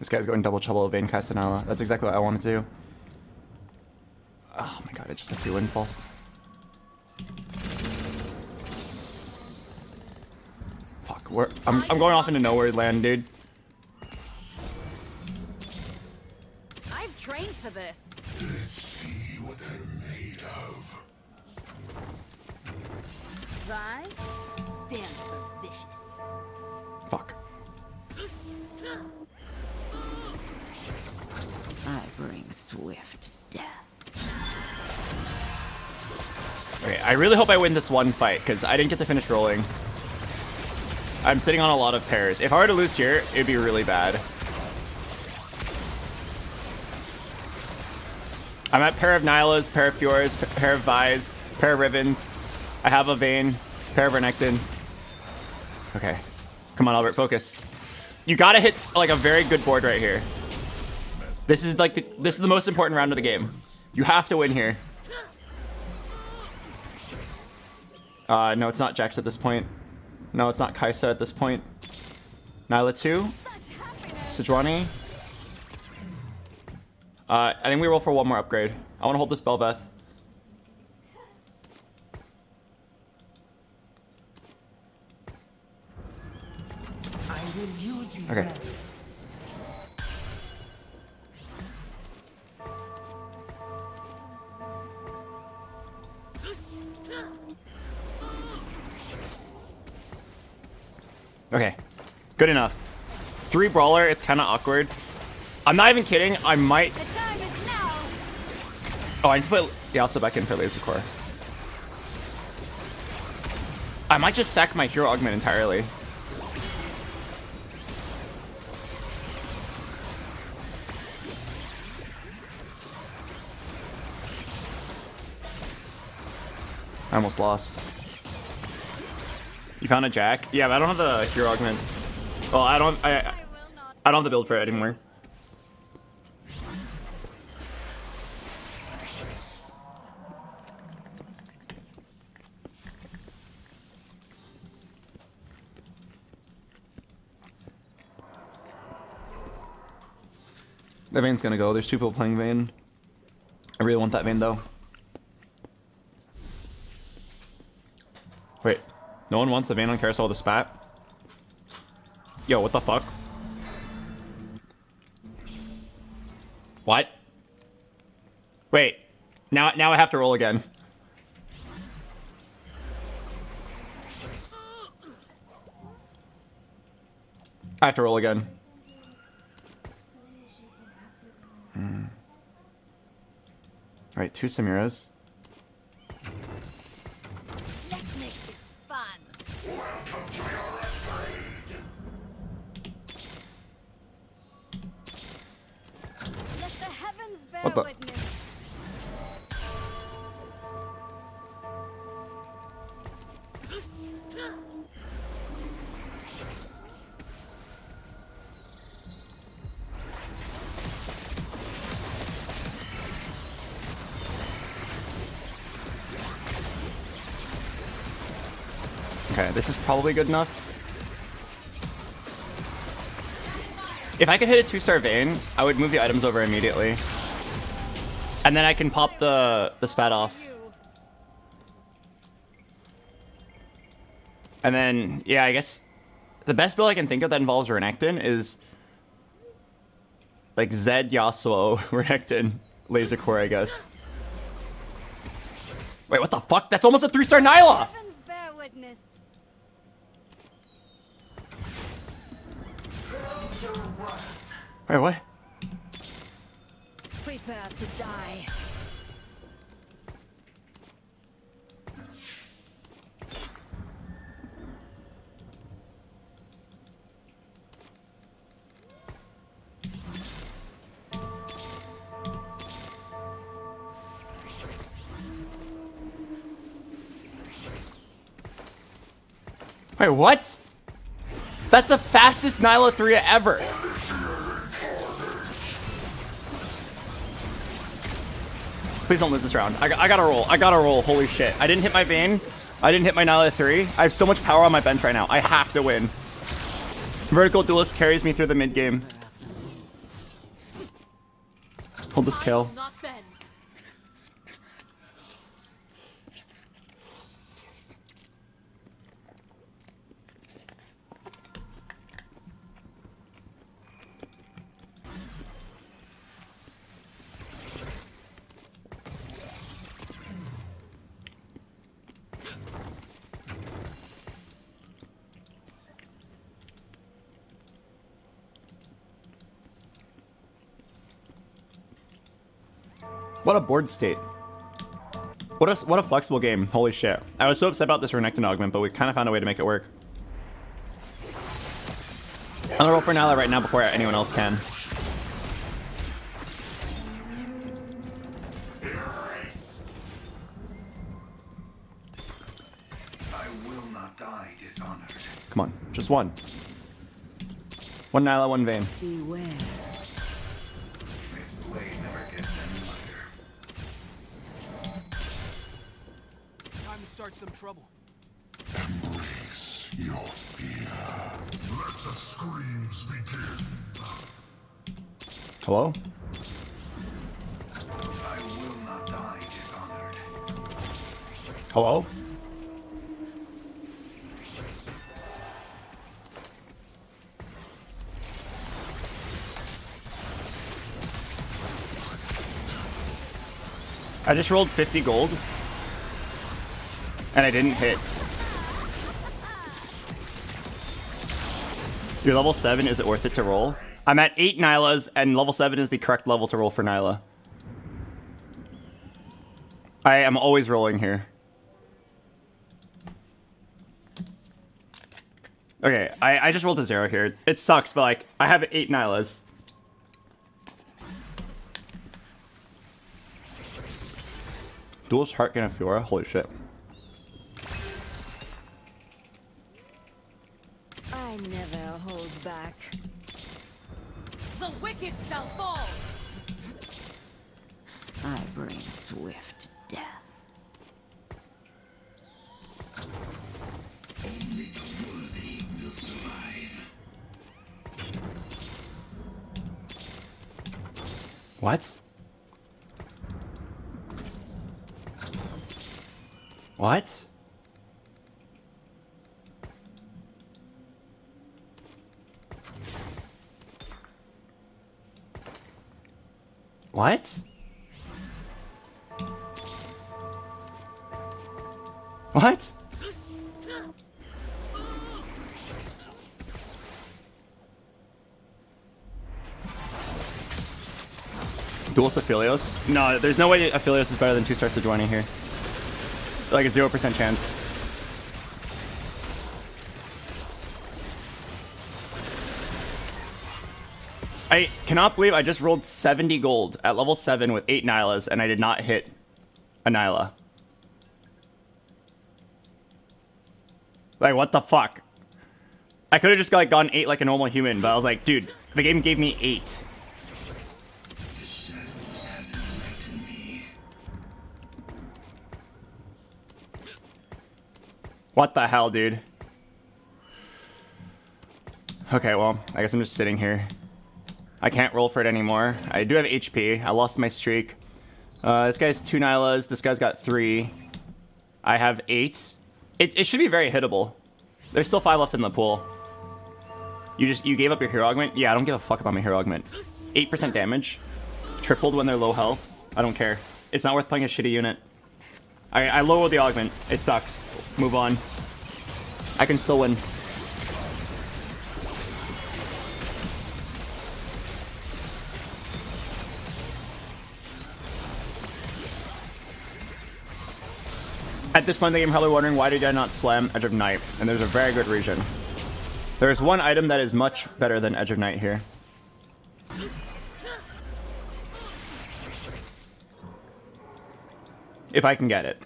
This guy's going double trouble with Vayne Castanella. That's exactly what I wanted to do. Oh my god, it just has to be Windfall. Fuck, I'm going off into nowhere land, dude. I've trained for this. Let's see what they're made of. Vi stands for vicious. Fuck. I bring swift death. Okay, I really hope I win this one fight, because I didn't get to finish rolling. I'm sitting on a lot of pairs. If I were to lose here, it'd be really bad. I'm at pair of Nylas, pair of Fjords, pair of Vi's, pair of Rivens. I have a Vayne, pair of Renekton. Okay. Come on, Albert, focus. You gotta hit like a very good board right here. This is like this is the most important round of the game. You have to win here. No, it's not Jax at this point. No, it's not Kaisa at this point. Nyla 2. Sejuani. I think we roll for one more upgrade. I want to hold this Bel'Veth. Okay. Okay, good enough. 3 brawler, it's kind of awkward. I'm not even kidding, I might... The time is now. Oh, I need to put Yasuo back in for Laser Core. I might just sack my hero augment entirely. I almost lost. You found a Jack? Yeah, but I don't have the hero augment. Well, I don't have the build for it anymore. The Vayne's gonna go. There's 2 people playing Vayne. I really want that Vayne though. Wait, no one wants the Vayne on Carousel with a spat? Yo, what the fuck? What? Wait, now I have to roll again. I have to roll again. Alright, 2 Samiras. Let's make this fun. Welcome to your upgrade. Let the heavens bear What the- witness. Okay, this is probably good enough. If I could hit a 2-star Vayne, I would move the items over immediately. And then I can pop the spat off. And then, yeah, I guess the best build I can think of that involves Renekton is like Zed, Yasuo, Renekton, Laser Core, I guess. Wait, what the fuck? That's almost a 3-star Nyla! Heavens bear witness. Wait, what? Prepare to die. Wait, what? That's the fastest Nyla 3 ever. Please don't lose this round. I gotta roll. I gotta roll. Holy shit. I didn't hit my Vayne. I didn't hit my Nyla 3. I have so much power on my bench right now. I have to win. Vertical Duelist carries me through the mid game. Hold this kill. Not bend. What a board state. What a flexible game. Holy shit. I was so upset about this Renekton augment, but we kind of found a way to make it work. I'm gonna roll for Nyla right now before anyone else can. I will not die dishonored. Come on, just one. One Nyla, one Vayne. Beware. This blade never gets any lighter. Time to start some trouble. Embrace your fear. Let the screams begin. Hello? I will not die dishonored. Hello? I just rolled 50 gold. And I didn't hit. You're level 7, is it worth it to roll? I'm at 8 Nylas, and level 7 is the correct level to roll for Nyla. I am always rolling here. Okay, I just rolled a 0 here. It sucks, but like, I have 8 Nylas. Duelist Heart Fiora? Holy shit. swift death. Only the worthy will survive. What? What? What? What? Duelist Aphelios? No, there's no way Aphelios is better than 2 stars Sejuani here. Like a 0% chance. I cannot believe I just rolled 70 gold at level 7 with 8 Nylas and I did not hit a Nyla. Like, what the fuck? I could have just like gone 8 like a normal human, but I was like, dude, the game gave me 8. What the hell, dude? Okay, well, I guess I'm just sitting here. I can't roll for it anymore. I do have HP. I lost my streak. This guy's 2 Nylas. This guy's got 3. I have 8. It should be very hittable. There's still 5 left in the pool. You gave up your hero augment? Yeah, I don't give a fuck about my hero augment. 8% damage. Tripled when they're low health. I don't care. It's not worth playing a shitty unit. I lowered the augment. It sucks. Move on. I can still win. At this point in the game, probably wondering why did I not slam Edge of Night? And there's a very good reason. There's one item that is much better than Edge of Night here. If I can get it.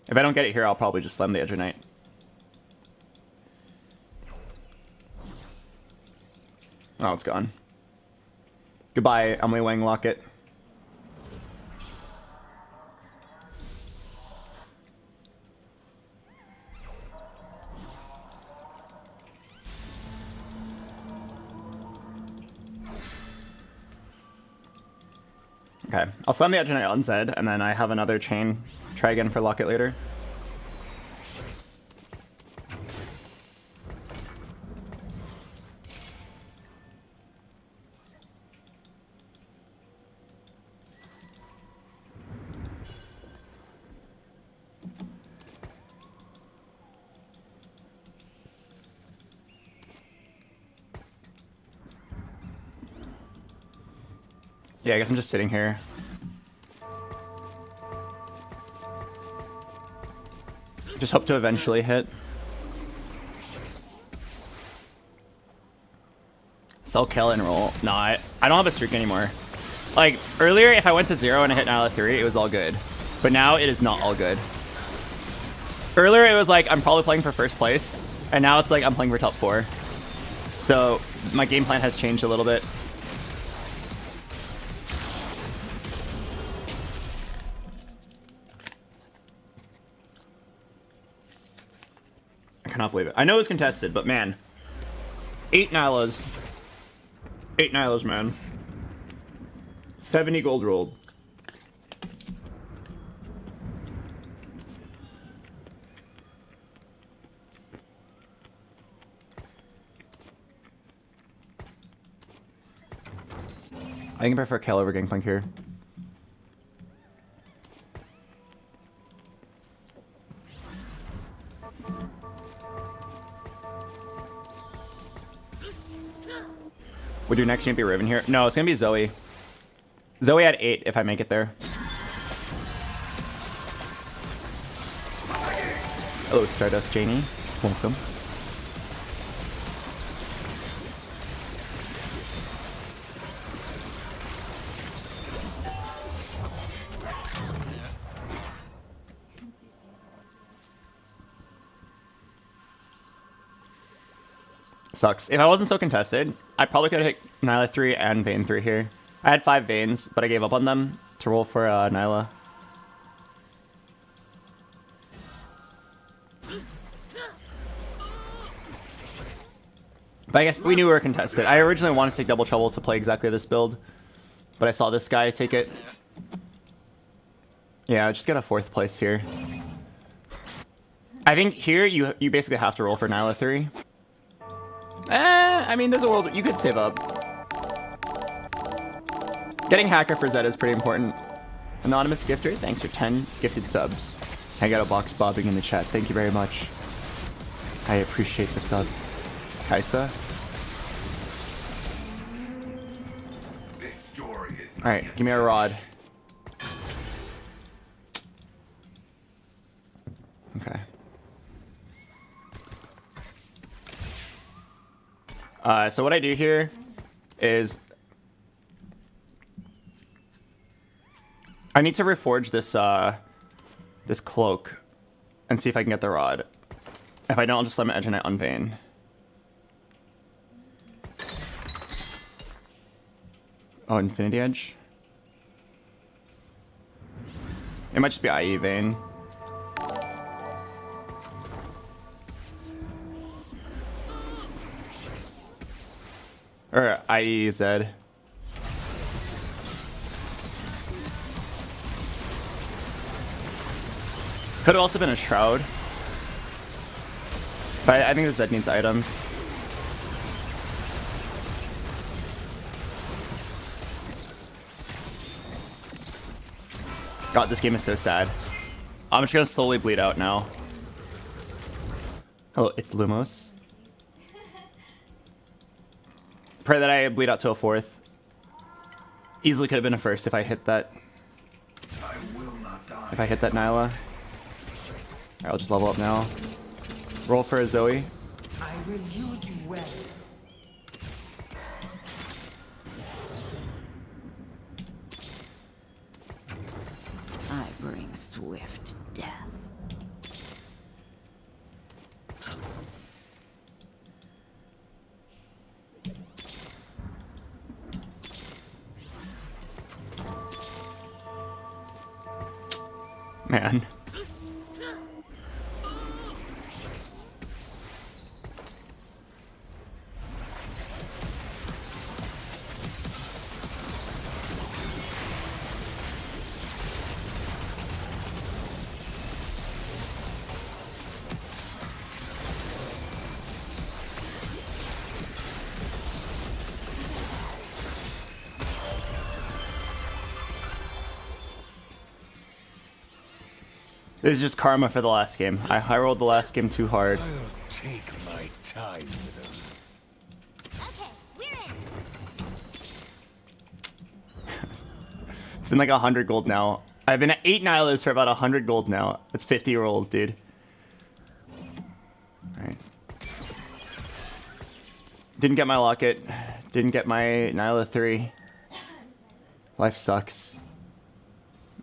If I don't get it here, I'll probably just slam the Edge of Night. Oh, it's gone. Goodbye, Emily Wang Locket. Okay, I'll slam the Edge of Night unsaid, and then I have another chain. Try again for Locket later. Yeah, I guess I'm just sitting here. Just hope to eventually hit. Sell kill and roll. No, I don't have a streak anymore. Like, earlier, if I went to 0 and I hit Nyla 3, it was all good. But now, it is not all good. Earlier, it was like, I'm probably playing for first place. And now it's like, I'm playing for top 4. So, my game plan has changed a little bit. I cannot believe it. I know it's contested, but man. 8 Nylas. 8 Nylas, man. 70 gold rolled. I can prefer Kel over Gangplank here. Would your next champ be Riven here? No, it's gonna be Zoe. Zoe at 8 if I make it there. Hello, Stardust Janie. Welcome. Sucks. If I wasn't so contested, I probably could have hit Nyla 3 and Vayne 3 here. I had 5 Vaynes, but I gave up on them to roll for Nyla. But I guess we knew we were contested. I originally wanted to take Double Trouble to play exactly this build, but I saw this guy take it. Yeah, just get a 4th place here. I think here you basically have to roll for Nyla 3. I mean, there's a world you could save up. Getting Hacker for Zed is pretty important. Anonymous Gifter, thanks for 10 gifted subs. I got a box bobbing in the chat. Thank you very much. I appreciate the subs. Kaisa. Alright, give me a rod. Okay. So what I do here is I need to reforge this this cloak and see if I can get the rod. If I don't, I'll just let my Edge Knight unvein. Oh, Infinity Edge? It might just be IE Vein. Or IE Zed. Could have also been a Shroud. But I think the Zed needs items. God, this game is so sad. I'm just gonna slowly bleed out now. Hello, it's Lumos. Pray that I bleed out to a 4th. Easily could have been a 1st if I hit that. If I hit that Nyla. Alright, I'll just level up now. Roll for a Zoe. I will use you well. I bring swift death. Man. This is just karma for the last game. I rolled the last game too hard. I'll take my time with them. Okay, we're in. It's been like 100 gold now. I've been at 8 Nylas for about 100 gold now. That's 50 rolls, dude. Alright. Didn't get my locket. Didn't get my Nyla 3. Life sucks.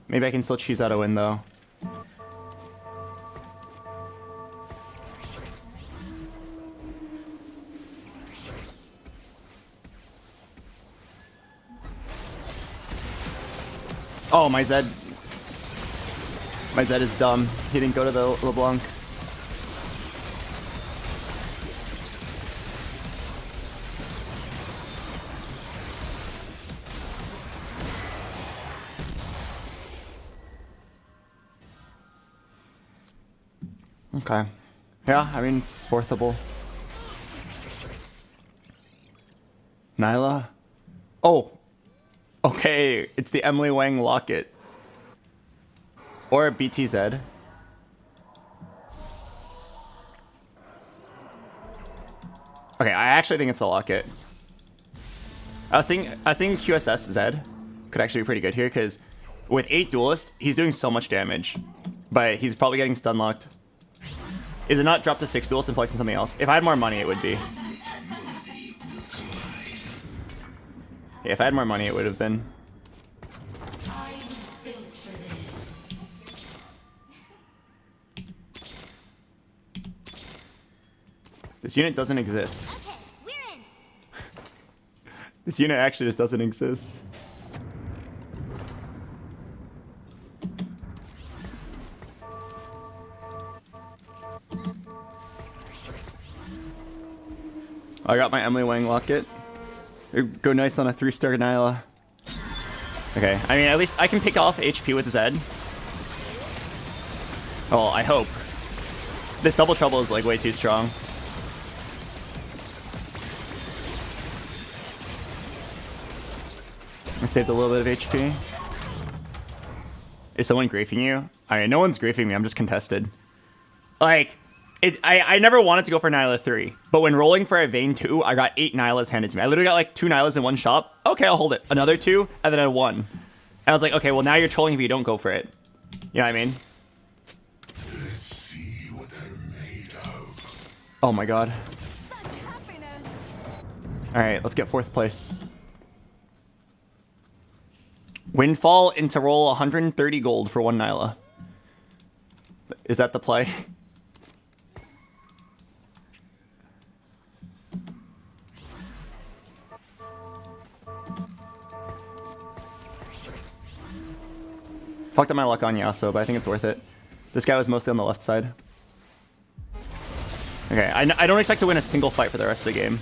Maybe I can still choose out a win though. Oh, my Zed. My Zed is dumb. He didn't go to the LeBlanc. Okay. Yeah, I mean, it's fourthable. Nyla? Oh! Okay, it's the Emily Wang locket. Or a BTZ. Okay, I actually think it's the locket. I was thinking QSS Zed could actually be pretty good here, because with 8 duelists, he's doing so much damage. But he's probably getting stun locked. Is it not drop to 6 duelists and flexing something else? If I had more money, it would be. Yeah, if I had more money, it would have been. This unit doesn't exist. Okay, we're in. This unit actually just doesn't exist. I got my Emily Wang locket. It'd go nice on a 3-star Nyla. Okay, I mean, at least I can pick off HP with Zed. Oh, I hope. This double trouble is like way too strong. I saved a little bit of HP. Is someone griefing you? I mean, no one's griefing me. I'm just contested. Like, I never wanted to go for Nyla 3, but when rolling for a Vayne 2, I got 8 Nylas handed to me. I literally got like 2 Nylas in one shot. Okay, I'll hold it. Another 2, and then a 1. And I was like, okay, well now you're trolling if you don't go for it. You know what I mean? Let's see what they're made of. Oh my god. Alright, let's get 4th place. Windfall into roll 130 gold for 1 Nyla. Is that the play? Fucked up my luck on Yasuo, but I think it's worth it. This guy was mostly on the left side. Okay, I don't expect to win a single fight for the rest of the game.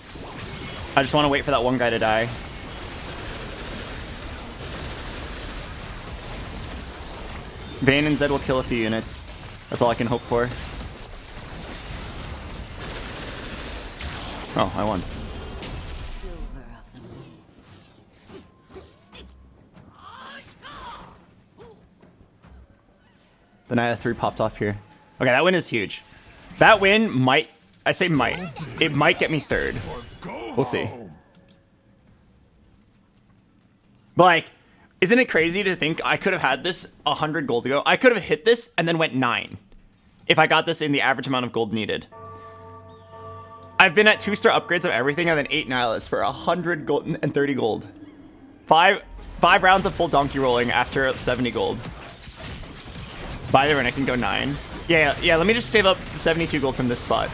I just want to wait for that one guy to die. Vayne and Zed will kill a few units. That's all I can hope for. Oh, I won. Silver of the moon. The Nyla 3 popped off here. Okay, that win is huge. That win might, I say might, it might get me 3rd. We'll see. But like, isn't it crazy to think I could have had this 100 gold ago? I could have hit this and then went 9 if I got this in the average amount of gold needed. I've been at 2-star upgrades of everything and then 8 Nylas for 100 gold and 30 gold. 5 rounds of full donkey rolling after 70 gold. By the way, I can go 9. Yeah, let me just save up 72 gold from this spot.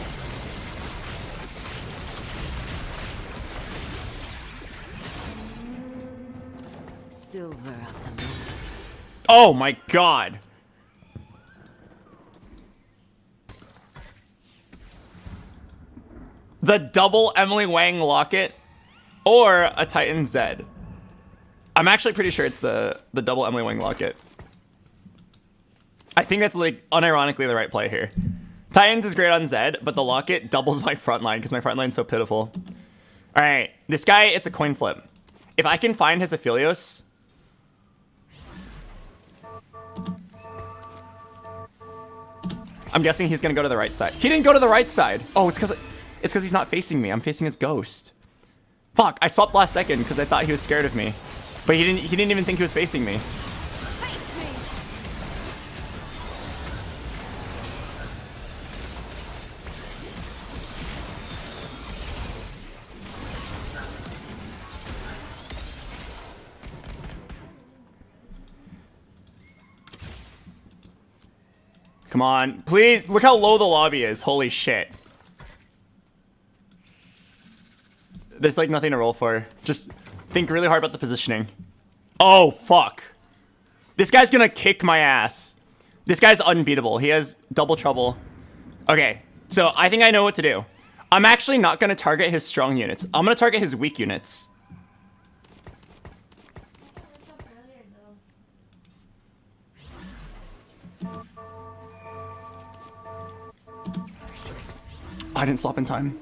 Silver of the moon. Oh my god. The double Emily Wang locket or a Titan Zed. I'm actually pretty sure it's the double Emily Wang locket. I think that's like unironically the right play here. Titans is great on Zed, but the locket doubles my front line because my front line's so pitiful. All right, this guy, it's a coin flip. If I can find his Aphelios. I'm guessing he's gonna go to the right side. He didn't go to the right side. Oh, it's because he's not facing me. I'm facing his ghost. Fuck, I swapped last second because I thought he was scared of me. But he didn't even think he was facing me. Come on, please. Look how low the lobby is. Holy shit. There's like nothing to roll for. Just think really hard about the positioning. Oh, fuck. This guy's gonna kick my ass. This guy's unbeatable. He has double trouble. Okay, so I think I know what to do. I'm actually not gonna target his strong units. I'm gonna target his weak units. I didn't swap in time.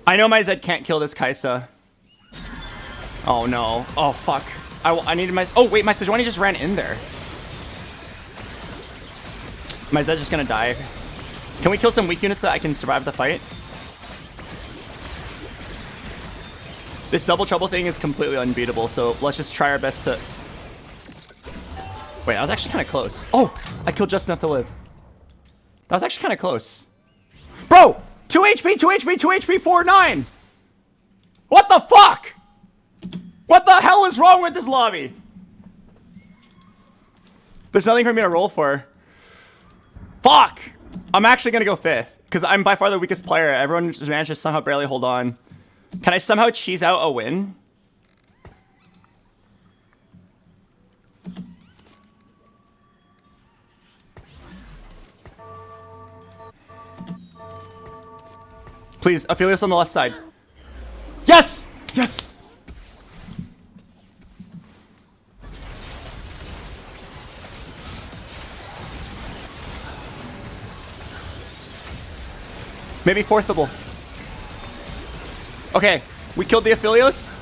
I know my Zed can't kill this Kaisa. Oh no. Oh fuck. I needed my... Oh wait, my Sejuani just ran in there. My Zed's just gonna die. Can we kill some weak units so I can survive the fight? This double trouble thing is completely unbeatable, so let's just try our best to... Wait, that was actually kind of close. Oh! I killed just enough to live. That was actually kind of close. Bro! 2 HP, 2 HP, 2 HP, 4-9! What the fuck? What the hell is wrong with this lobby? There's nothing for me to roll for. Fuck! I'm actually gonna go 5th, because I'm by far the weakest player. Everyone just managed to somehow barely hold on. Can I somehow cheese out a win? Please, Aphelios on the left side. Yes! Yes! Maybe fourthable. Okay, we killed the Aphelios.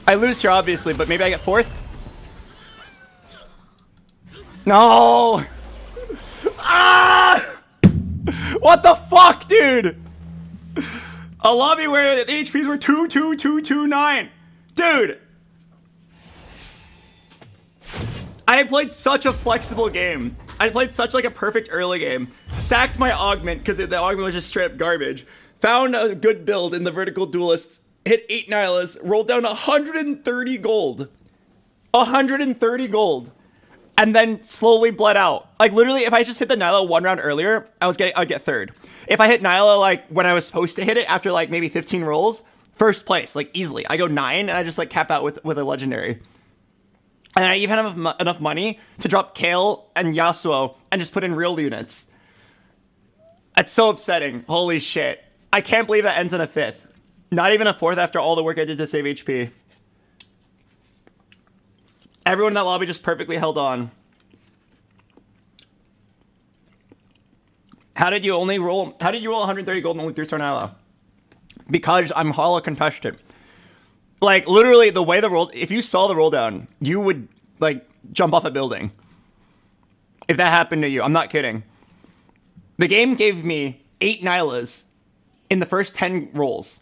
I lose here, obviously, but maybe I get fourth. No! Ah! What the fuck, dude? A lobby where the HPs were 22229. Dude! I played such a flexible game. I played such like a perfect early game. Sacked my augment because the augment was just straight up garbage. Found a good build in the vertical duelists. Hit 8 Nylas. Rolled down 130 gold. 130 gold. And then slowly bled out. Like literally, if I just hit the Nyla 1 round earlier, I'd get third. If I hit Nyla like when I was supposed to hit it after like maybe 15 rolls, first place, like easily. I go 9 and I just like cap out with a legendary. And I even have enough money to drop Kale and Yasuo and just put in real units. It's so upsetting. Holy shit. I can't believe that ends in a 5th. Not even a 4th after all the work I did to save HP. Everyone in that lobby just perfectly held on. How did you roll 130 gold and only 3-star Nyla? Because I'm hollow contested. Like, literally, the way the roll... If you saw the roll down, you would, like, jump off a building. If that happened to you. I'm not kidding. The game gave me 8 Nylas in the first 10 rolls.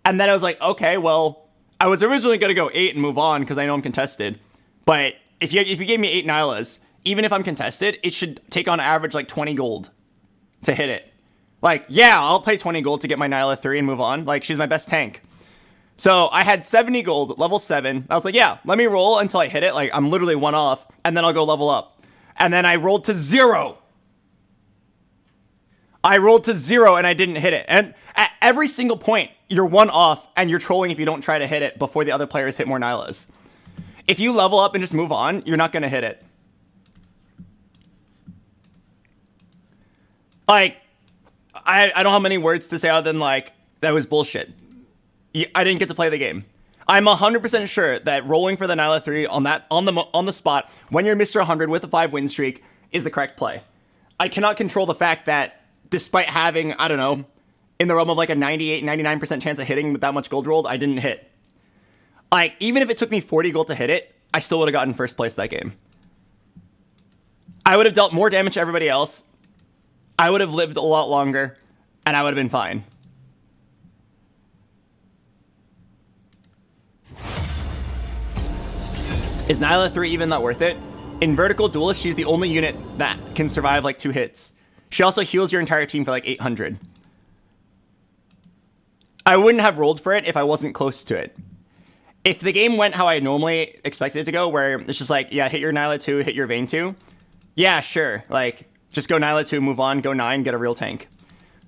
And then I was like, okay, well... I was originally going to go 8 and move on because I know I'm contested. But if you gave me 8 Nylas, even if I'm contested, it should take on average, like, 20 gold to hit it. Like, yeah, I'll pay 20 gold to get my Nyla 3 and move on. Like, she's my best tank. So I had 70 gold, level 7. I was like, yeah, let me roll until I hit it. Like, I'm literally 1 off, and then I'll go level up. And then I rolled to 0. I rolled to 0, and I didn't hit it. And at every single point, you're 1 off, and you're trolling if you don't try to hit it before the other players hit more Nylas. If you level up and just move on, you're not going to hit it. Like, I don't have many words to say other than, like, that was bullshit. I didn't get to play the game. I'm 100% sure that rolling for the Nyla 3 on the spot when you're Mr. 100 with a 5 win streak is the correct play. I cannot control the fact that despite having, I don't know, in the realm of like a 98, 99% chance of hitting with that much gold rolled, I didn't hit. Like, even if it took me 40 gold to hit it, I still would have gotten first place that game. I would have dealt more damage to everybody else. I would have lived a lot longer, and I would have been fine. Is Nyla 3 even that worth it? In vertical duelist, she's the only unit that can survive like 2 hits. She also heals your entire team for like 800. I wouldn't have rolled for it if I wasn't close to it. If the game went how I normally expected it to go, where it's just like, yeah, hit your Nyla 2, hit your Vayne 2. Yeah, sure. Like, just go Nyla 2, move on, go 9, get a real tank.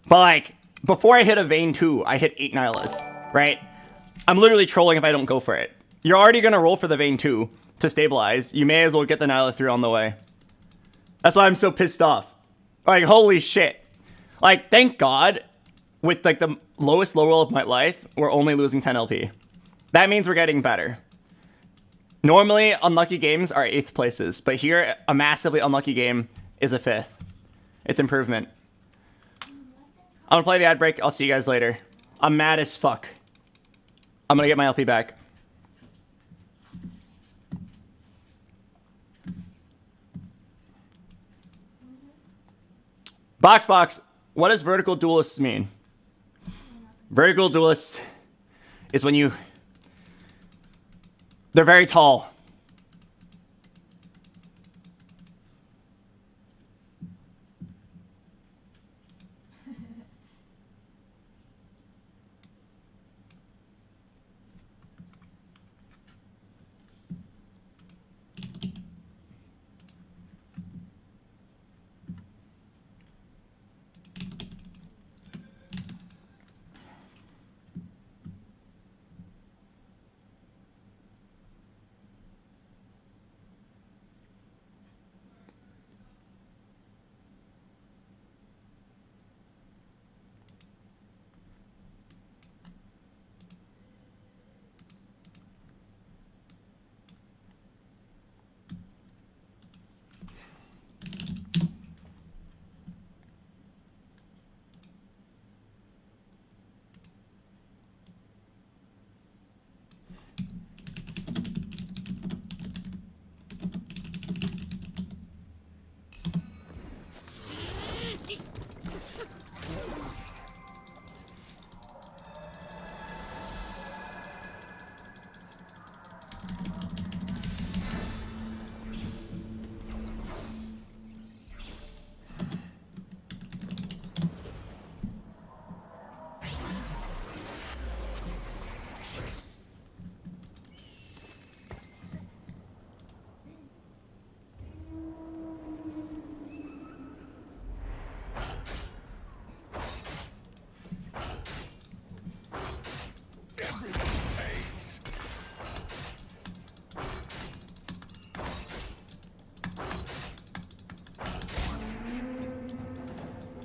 But like, before I hit a Vayne 2, I hit 8 Nylas, right? I'm literally trolling if I don't go for it. You're already going to roll for the Vayne 2 to stabilize. You may as well get the Nyla 3 on the way. That's why I'm so pissed off. Like, holy shit. Like, thank God, with like the lowest low roll of my life, we're only losing 10 LP. That means we're getting better. Normally, unlucky games are 8th places, but here, a massively unlucky game is a 5th. It's improvement. I'm gonna play the ad break. I'll see you guys later. I'm mad as fuck. I'm gonna get my LP back. BoxBox, what does vertical duelists mean? Vertical duelists is when you... They're very tall.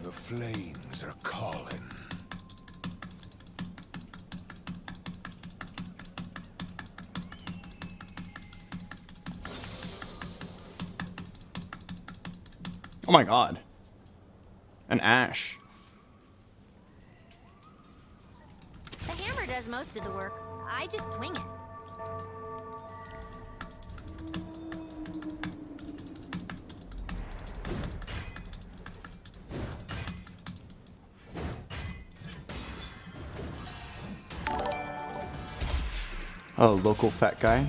The flames are calling. Oh my god. An ash. The hammer does most of the work. I just swing it. Oh, local fat guy.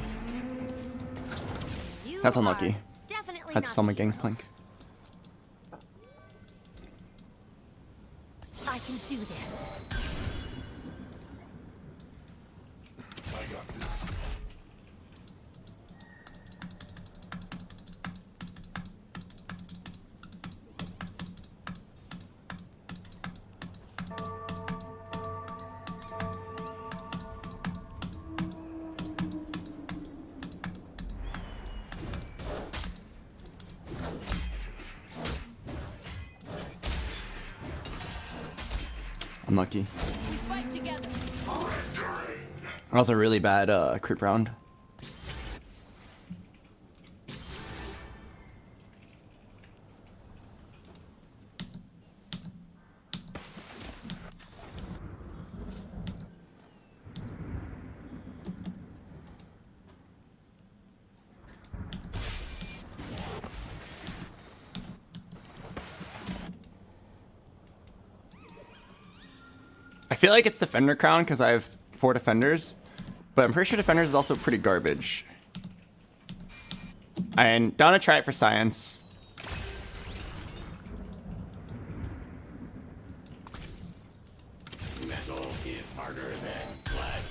You That's are unlucky. definitely Had to not sell my the hero. gangplank. I can do this. I got this. Unlucky. We fight together. That was a really bad crit round. I feel like it's Defender Crown because I have 4 Defenders, but I'm pretty sure Defenders is also pretty garbage. And down to try it for science. Metal is harder than flesh.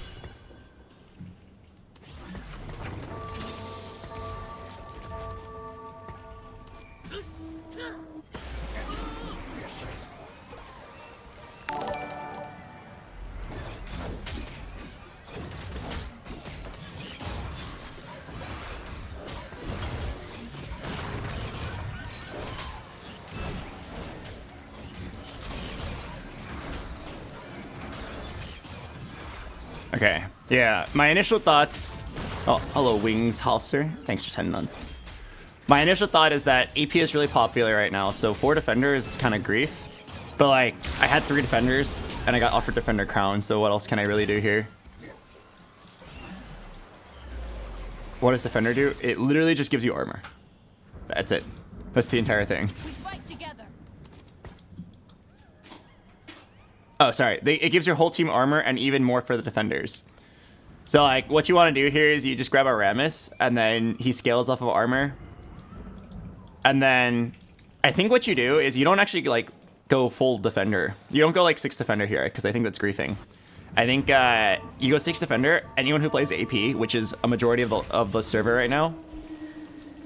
Okay. Yeah, my initial thoughts... Oh, hello, Wings Halser. Thanks for 10 months. My initial thought is that AP is really popular right now, so 4 Defenders is kind of grief. But, like, I had 3 Defenders, and I got offered Defender Crown, so what else can I really do here? What does Defender do? It literally just gives you armor. That's it. That's the entire thing. We fight together. Oh, sorry. It gives your whole team armor and even more for the defenders. So, like, what you want to do here is you just grab Aramis, and then he scales off of armor. And then I think what you do is you don't actually, like, go full defender. You don't go, like, 6 defender here, because I think that's griefing. I think you go 6 defender. Anyone who plays AP, which is a majority of the server right now,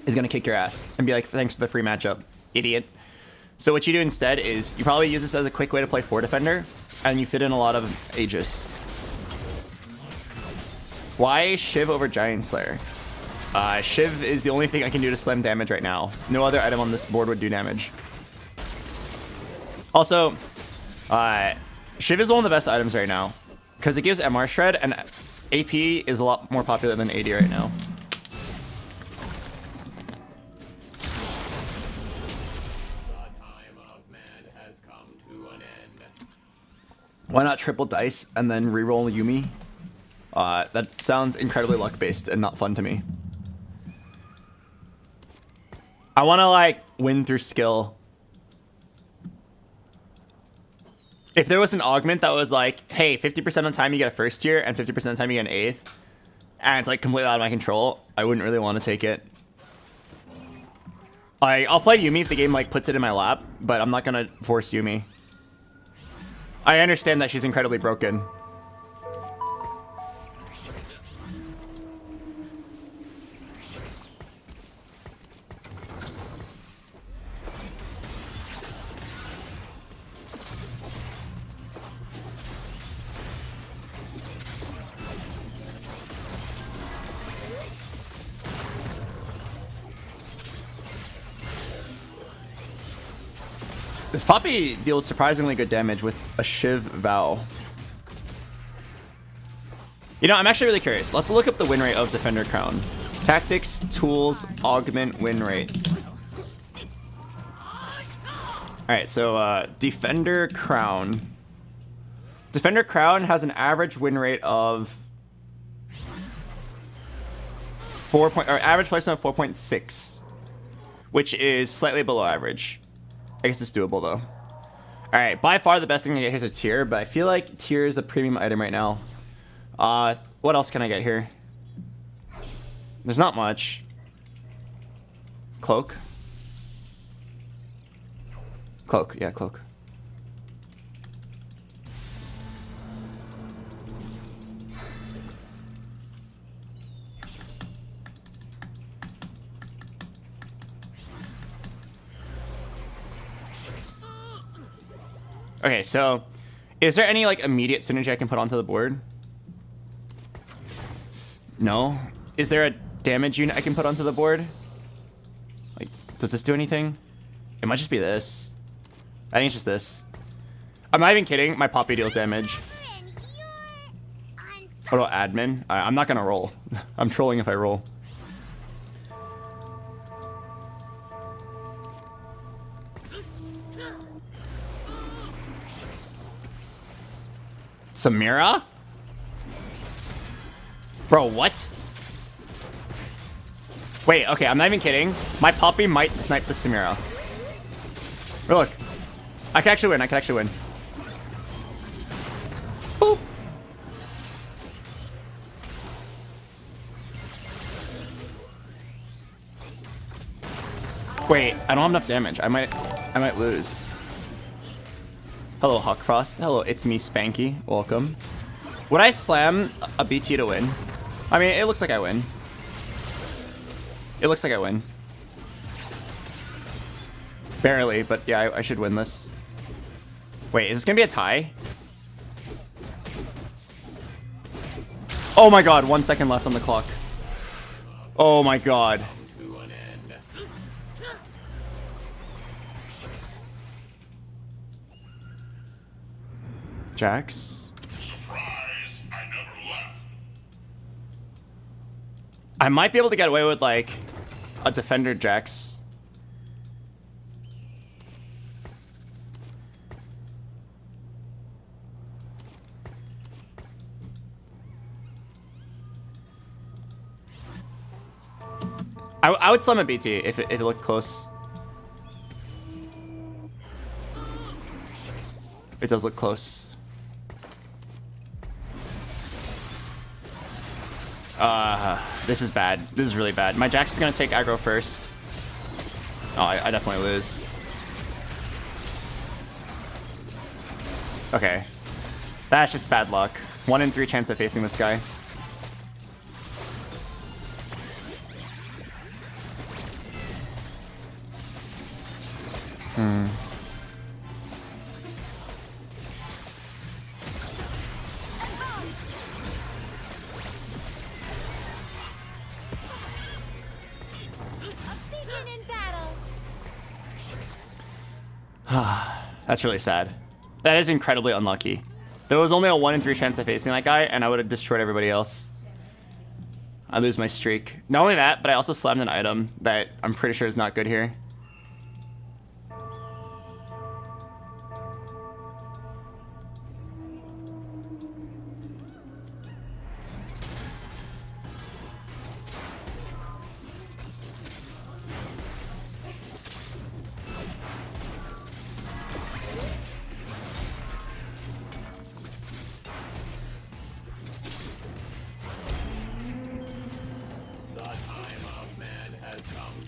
is going to kick your ass and be like, thanks for the free matchup, idiot. So what you do instead is you probably use this as a quick way to play 4 defender, and you fit in a lot of Aegis. Why Shiv over Giant Slayer? Shiv is the only thing I can do to slam damage right now. No other item on this board would do damage. Also, Shiv is one of the best items right now because it gives MR Shred, and AP is a lot more popular than AD right now. Why not triple dice and then reroll Yumi? That sounds incredibly luck-based and not fun to me. I want to, like, win through skill. If there was an augment that was like, hey, 50% of the time you get a first tier and 50% of the time you get an 8th, and it's like completely out of my control, I wouldn't really want to take it. I'll play Yuumi if the game like puts it in my lap, but I'm not gonna force Yuumi. I understand that she's incredibly broken. This Poppy deals surprisingly good damage with a Shiv Vow. You know, I'm actually really curious. Let's look up the win rate of Defender Crown. Tactics, tools, augment win rate. Alright, so Defender Crown. Defender Crown has an average win rate of average placement of 4.6, which is slightly below average. I guess it's doable though. Alright, by far the best thing to get here is a tier, but I feel like tier is a premium item right now. What else can I get here? There's not much. Cloak. Cloak, yeah, cloak. Okay, so is there any like immediate synergy I can put onto the board? No. Is there a damage unit I can put onto the board? Like, does this do anything? It might just be this. I think it's just this. I'm not even kidding. My Poppy deals damage. What about admin? I'm not gonna roll. I'm trolling if I roll. Samira? Bro, what? Wait, okay, I'm not even kidding. My Poppy might snipe the Samira. Oh, look. I can actually win, I can actually win. Boop. Wait, I don't have enough damage. I might lose. Hello, Hawkfrost. Hello, it's me, Spanky. Welcome. Would I slam a BT to win? I mean, it looks like I win. It looks like I win. Barely, but yeah, I should win this. Wait, is this gonna be a tie? Oh my god, 1 second left on the clock. Oh my god. Jax. Surprise! I never left. I might be able to get away with like a Defender Jax. I would slam a BT if it looked close. It does look close. This is bad. This is really bad. My Jax is gonna take aggro first. Oh, I definitely lose. Okay. That's just bad luck. 1 in 3 chance of facing this guy. That's really sad. That is incredibly unlucky. There was only a 1 in 3 chance of facing that guy, and I would have destroyed everybody else. I lose my streak. Not only that, but I also slammed an item that I'm pretty sure is not good here.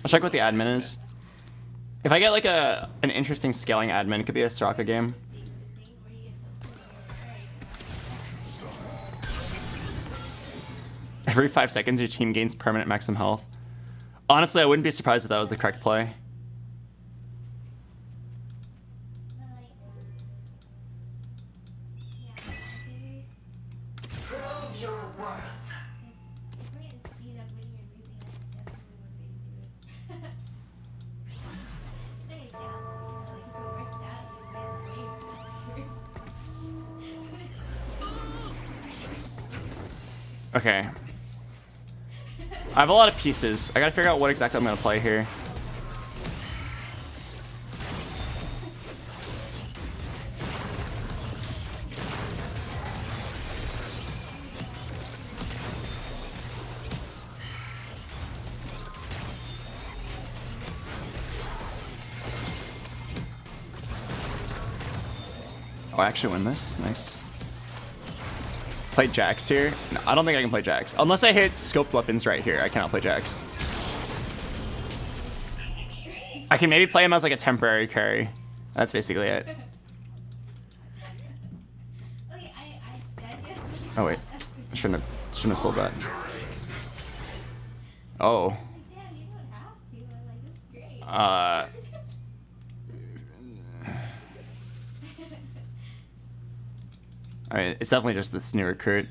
I'll check what the admin is. If I get like an interesting scaling admin, it could be a Soraka game. Every 5 seconds, your team gains permanent maximum health. Honestly, I wouldn't be surprised if that was the correct play. Okay. I have a lot of pieces. I gotta figure out what exactly I'm gonna play here. Oh, I actually win this. Nice. Play Jax here? No, I don't think I can play Jax. Unless I hit scoped weapons right here, I cannot play Jax. I can maybe play him as like a temporary carry. That's basically it. Oh wait, I shouldn't have sold that. Oh. I mean, it's definitely just this new recruit.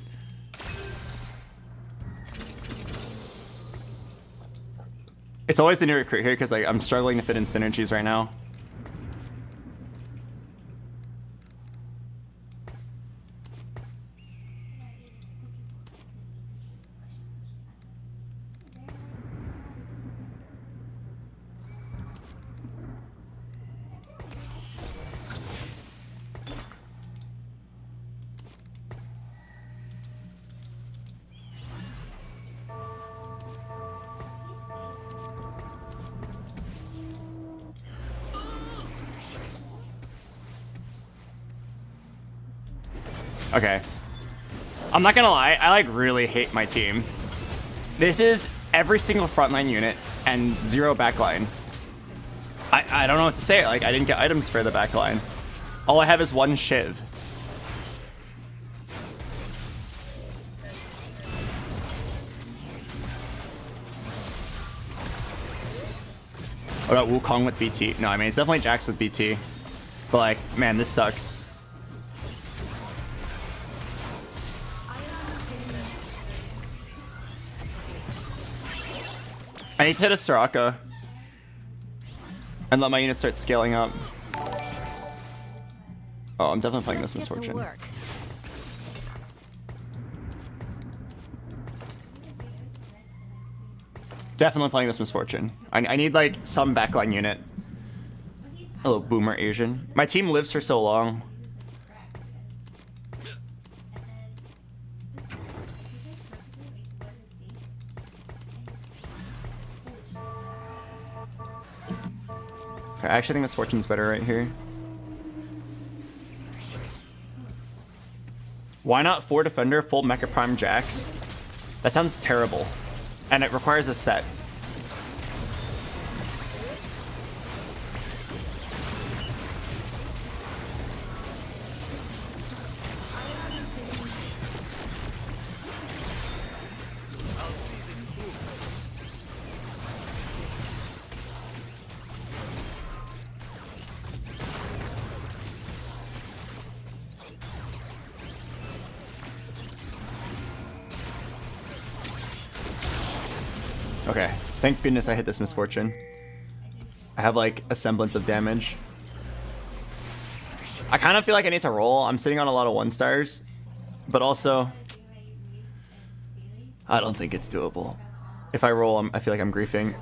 It's always the new recruit here because like I'm struggling to fit in synergies right now. Okay. I'm not gonna lie, I like really hate my team. This is every single frontline unit and 0 backline. I don't know what to say. Like, I didn't get items for the backline. All I have is 1 Shiv. What about Wukong with BT? No, I mean, it's definitely Jax with BT. But like, man, this sucks. I need to hit a Soraka and let my unit start scaling up. Oh, I'm definitely playing this Misfortune. Definitely playing this Misfortune. I need like some backline unit. A little boomer Asian. My team lives for so long. I actually think Misfortune's better right here. Why not 4 Defender, full Mecha Prime Jax? That sounds terrible. And it requires a set. Okay, thank goodness I hit this Misfortune. I have like a semblance of damage. I kind of feel like I need to roll. I'm sitting on a lot of 1-stars, but also I don't think it's doable. If I roll, I feel like I'm griefing.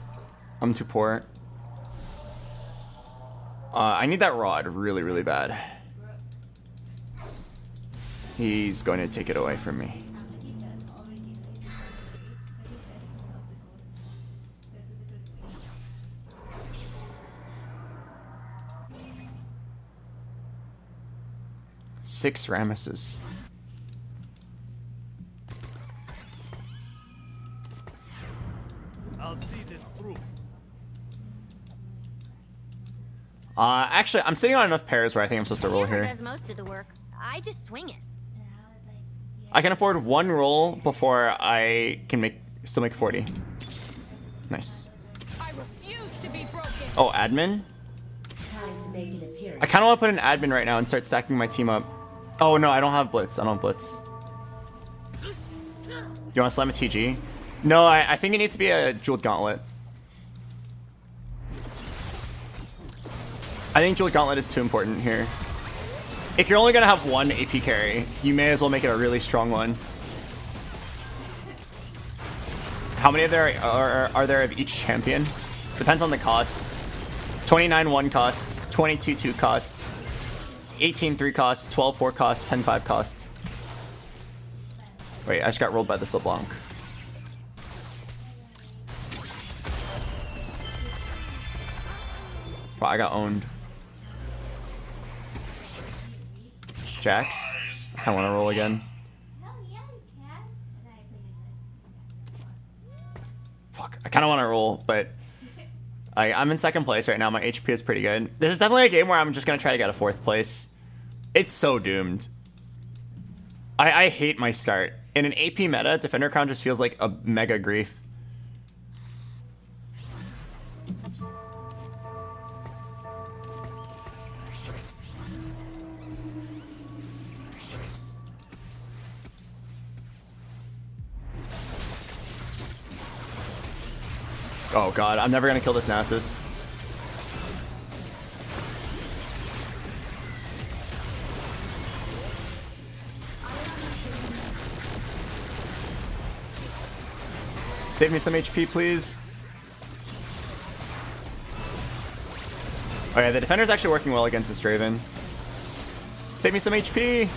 I'm too poor. I need that rod really, really bad. He's going to take it away from me. Six Ramesses. I'll see this through. Actually, I'm sitting on enough pairs where I think I'm supposed to roll Hammer here. does most of the work. I just swing it. I can afford one roll before I can still make 40. Nice. I refuse to be broken. Oh, admin? Time to make an appearance. I kind of want to put an admin right now and start stacking my team up. Oh, no, I don't have blitz. I don't have blitz. Do you want to slam a TG? No, I think it needs to be a jeweled gauntlet. I think jeweled gauntlet is too important here. If you're only going to have one AP carry, you may as well make it a really strong one. How many of there are there of each champion? Depends on the cost. 29-1 costs, 22-2 costs, 18-3 costs, 12-4 costs, 10-5 costs. Wait, I just got rolled by this LeBlanc. Wow, I got owned. Jax. I kind of want to roll again. Fuck, I kind of want to roll, but I'm in second place right now. My HP is pretty good. This is definitely a game where I'm just going to try to get a 4th place. It's so doomed. I hate my start. In an AP meta, Defender Crown just feels like a mega grief. Oh god, I'm never gonna kill this Nasus. Save me some HP, please. Okay, the defender's actually working well against this Draven. Save me some HP.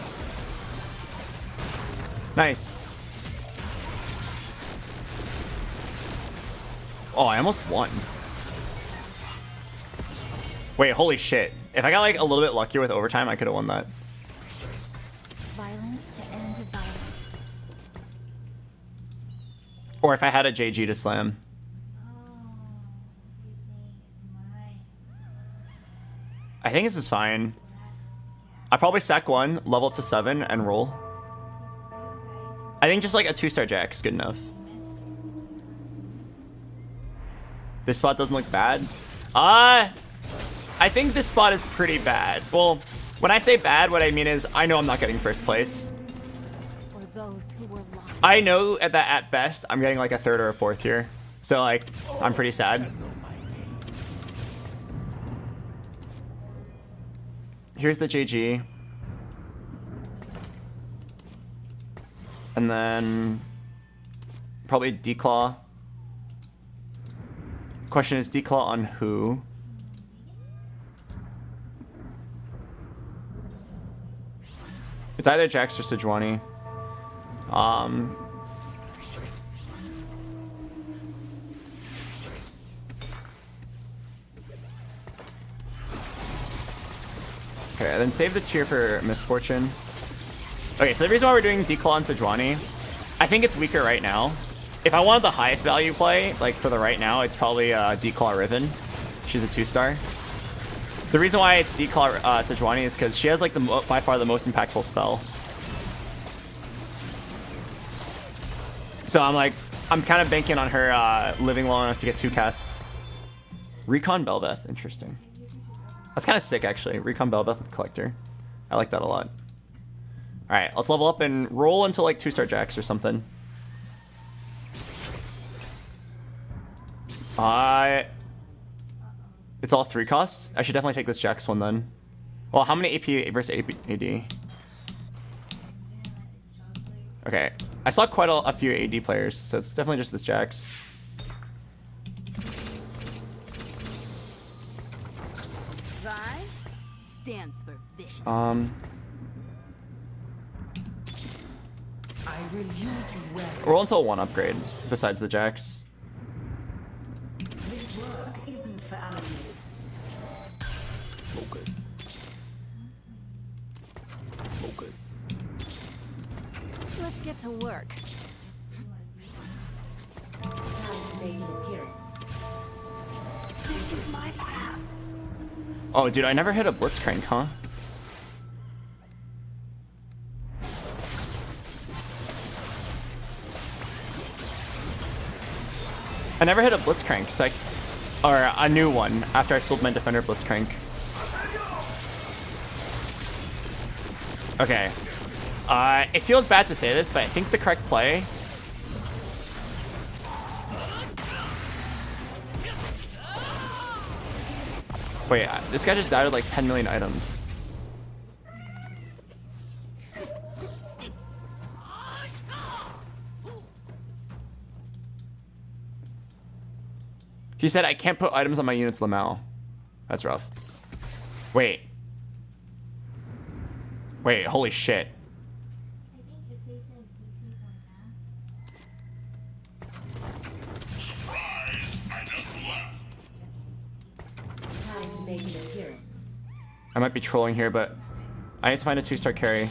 Nice. Oh, I almost won. Wait, holy shit. If I got like a little bit luckier with overtime, I could have won that. Violence to end violence. Or if I had a JG to slam. I think this is fine. I probably sack 1, level up to 7, and roll. I think just like a 2-star Jax is good enough. This spot doesn't look bad. I think this spot is pretty bad. Well, when I say bad, what I mean is I know I'm not getting 1st place. For those who were lost. I know that at best I'm getting like a 3rd or a 4th here. So like, I'm pretty sad. Here's the JG. And then probably Declaw. Question is Declaw on who? It's either Jax or Sejuani. Okay, then save the tier for Misfortune. Okay, so the reason why we're doing Declaw and Sejuani, I think it's weaker right now. If I wanted the highest value play, like for the right now, it's probably Declaw Riven. She's a 2-star. The reason why it's Declaw Sejuani is because she has like by far the most impactful spell. So I'm kind of banking on her living long enough to get 2 casts. Recon Belveth, interesting. That's kind of sick actually. Recon Belveth with Collector. I like that a lot. All right, let's level up and roll into like 2-star Jax or something. It's all 3 costs? I should definitely take this Jax one then. Well, how many AP versus AD? Okay, I saw quite a few AD players, so it's definitely just this Jax. Vi stands for vicious. Roll until 1 upgrade, besides the Jax. This work isn't for amateurs. Okay. Okay. Let's get to work. Time to make an appearance. This is my path. Oh, dude, I never hit a Blitzcrank, huh? I never hit a Blitzcrank, so or a new one after I sold my Defender Blitzcrank. Okay. It feels bad to say this, but I think the correct play... Wait, this guy just died with like 10 million items. He said, I can't put items on my units, Lamau. That's rough. Wait. Wait, holy shit. Time to make an appearance. I might be trolling here, but I need to find a 2-star carry.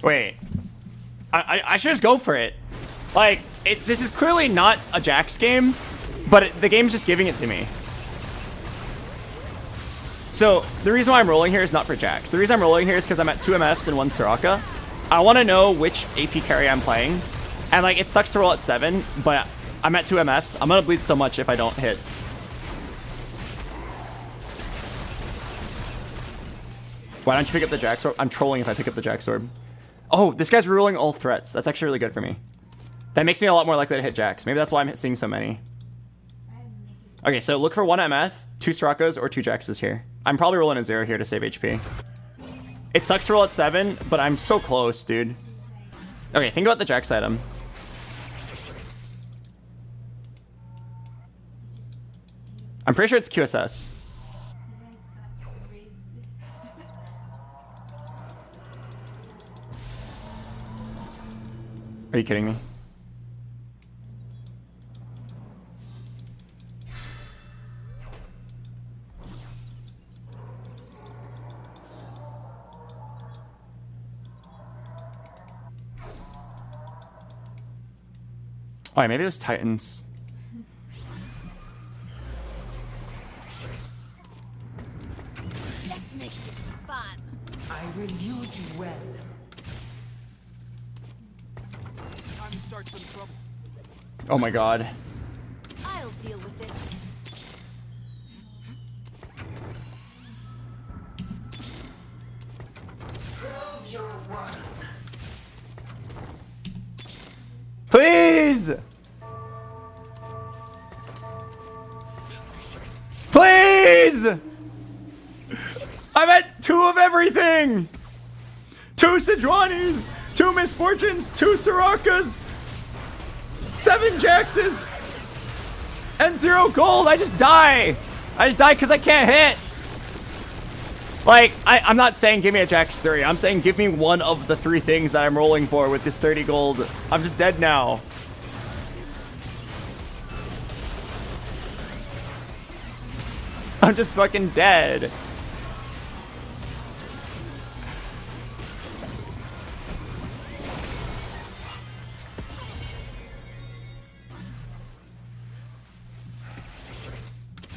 Wait, I should just go for it. Like, this is clearly not a Jax game, but the game's just giving it to me. So the reason why I'm rolling here is not for Jax. The reason I'm rolling here is because I'm at 2 MFs and 1 Soraka. I want to know which AP carry I'm playing. And like, it sucks to roll at 7, but I'm at 2 MFs. I'm going to bleed so much if I don't hit. Why don't you pick up the Jax orb? I'm trolling if I pick up the Jax orb. Oh, this guy's rerolling all threats. That's actually really good for me. That makes me a lot more likely to hit Jax. Maybe that's why I'm seeing so many. Okay, so look for 1 MF, 2 Sorakas, or 2 Jaxes here. I'm probably rolling a 0 here to save HP. It sucks to roll at 7, but I'm so close, dude. Okay, think about the Jax item. I'm pretty sure it's QSS. Are you kidding me? Oh, maybe it was Titans. Let's make this fun. I will use you well. Time to start some trouble. Oh my god. I'll deal with it. Please! Please! I'm at 2 of everything! 2 Sejuanis, 2 Misfortunes, 2 Sorakas, 7 Jaxes, and 0 gold. I just die. I just die because I can't hit. Like, I'm not saying give me a Jax 3. I'm saying give me one of the 3 things that I'm rolling for with this 30 gold. I'm just dead now. I'm just fucking dead.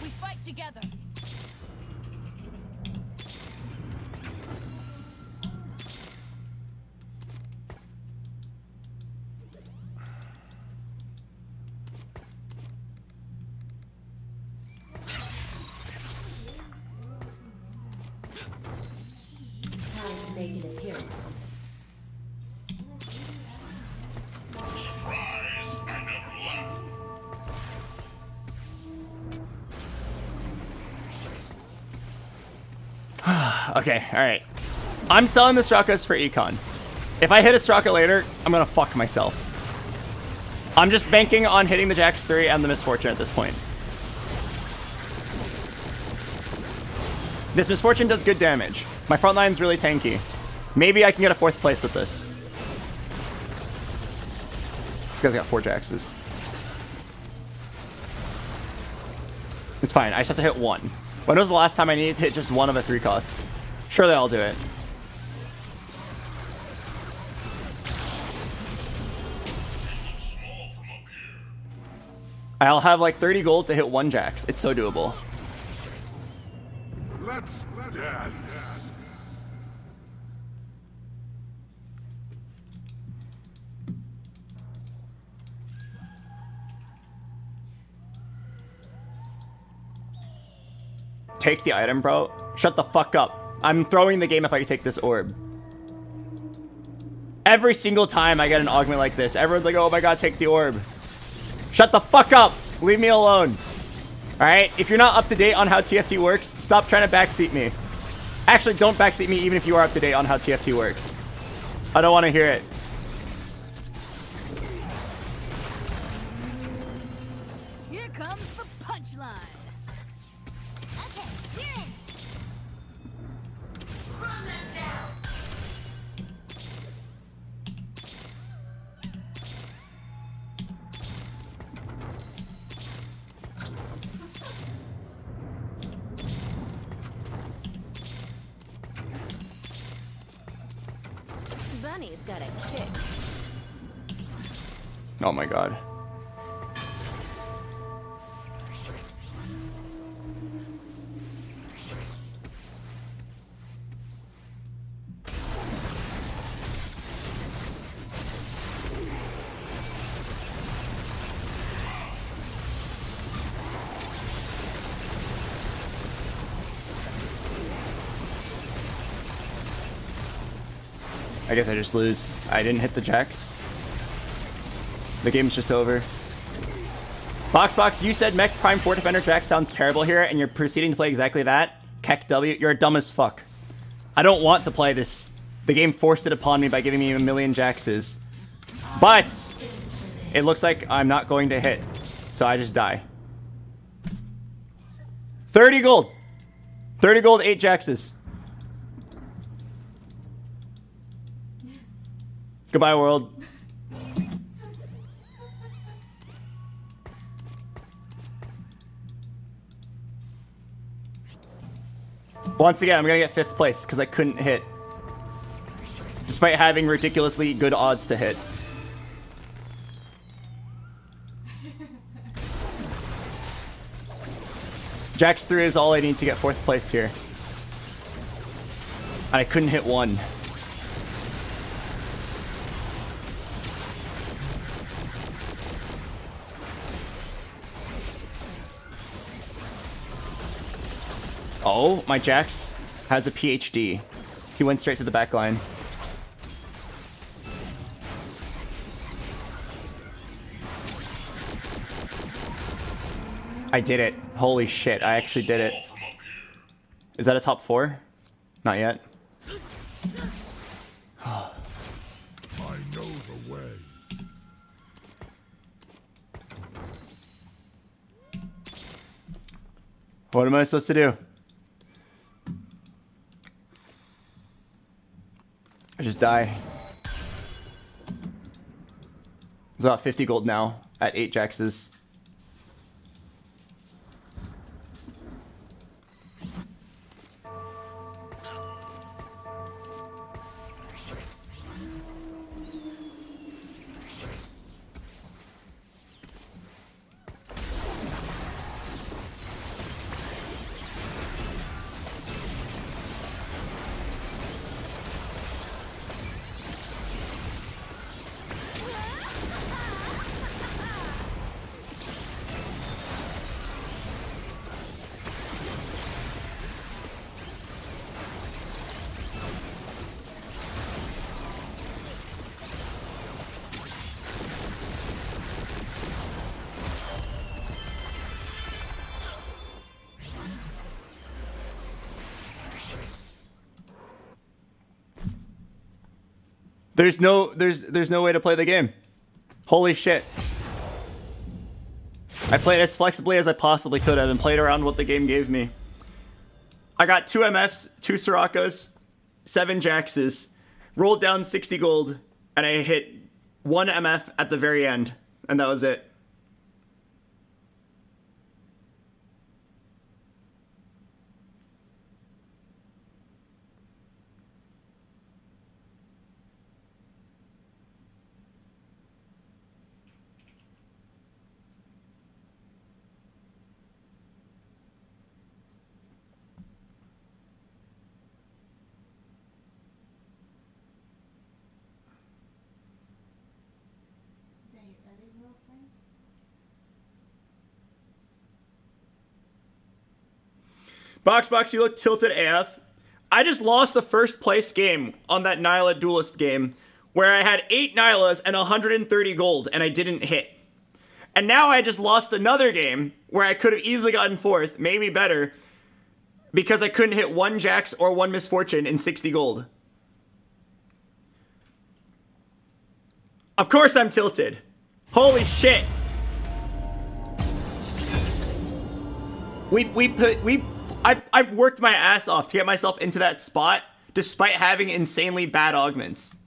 We fight together. Time to make an appearance. Surprise! I never left. Okay, alright. I'm selling the Strakas for Econ. If I hit a Straka later, I'm gonna fuck myself. I'm just banking on hitting the Jax 3 and the Misfortune at this point. This Misfortune does good damage. My front line's really tanky. Maybe I can get a 4th place with this. This guy's got 4 Jaxes. It's fine, I just have to hit 1. When was the last time I needed to hit just 1 of a 3 cost? Sure, they'll do it. I'll have like 30 gold to hit 1 Jax. It's so doable. Let's dance. Take the item, bro. Shut the fuck up. I'm throwing the game if I take this orb. Every single time I get an augment like this, everyone's like, oh my god, take the orb. Shut the fuck up. Leave me alone. Alright? If you're not up to date on how TFT works, stop trying to backseat me. Actually, don't backseat me even if you are up to date on how TFT works. I don't want to hear it. Here comes the punchline. Okay, you're in. Run them down. Bunny's got a kick. Oh my god. I guess I just lose. I didn't hit the Jax. The game's just over. BoxBox, you said Mech Prime 4 Defender Jax sounds terrible here, and you're proceeding to play exactly that? Keck W, you're dumb as fuck. I don't want to play this. The game forced it upon me by giving me a million Jaxes. But it looks like I'm not going to hit, so I just die. 30 gold. 30 gold, 8 Jaxes. Goodbye, world. Once again, I'm gonna get 5th place because I couldn't hit. Despite having ridiculously good odds to hit. Jax 3 is all I need to get 4th place here. And I couldn't hit 1. Oh, my Jax has a PhD. He went straight to the back line. I did it. Holy shit, I actually did it. Is that a top 4? Not yet. I know the way. What am I supposed to do? I just die. It's about 50 gold now at 8 Jaxes. There's no way to play the game. Holy shit. I played as flexibly as I possibly could have and played around what the game gave me. I got 2 MFs, 2 Sorakas, 7 Jaxes, rolled down 60 gold, and I hit 1 MF at the very end, and that was it. BoxBox, you look tilted AF. I just lost the first place game on that Nyla Duelist game where I had 8 Nylas and 130 gold and I didn't hit. And now I just lost another game where I could have easily gotten 4th, maybe better, because I couldn't hit 1 Jax or 1 Misfortune in 60 gold. Of course I'm tilted. Holy shit. I've worked my ass off to get myself into that spot despite having insanely bad augments.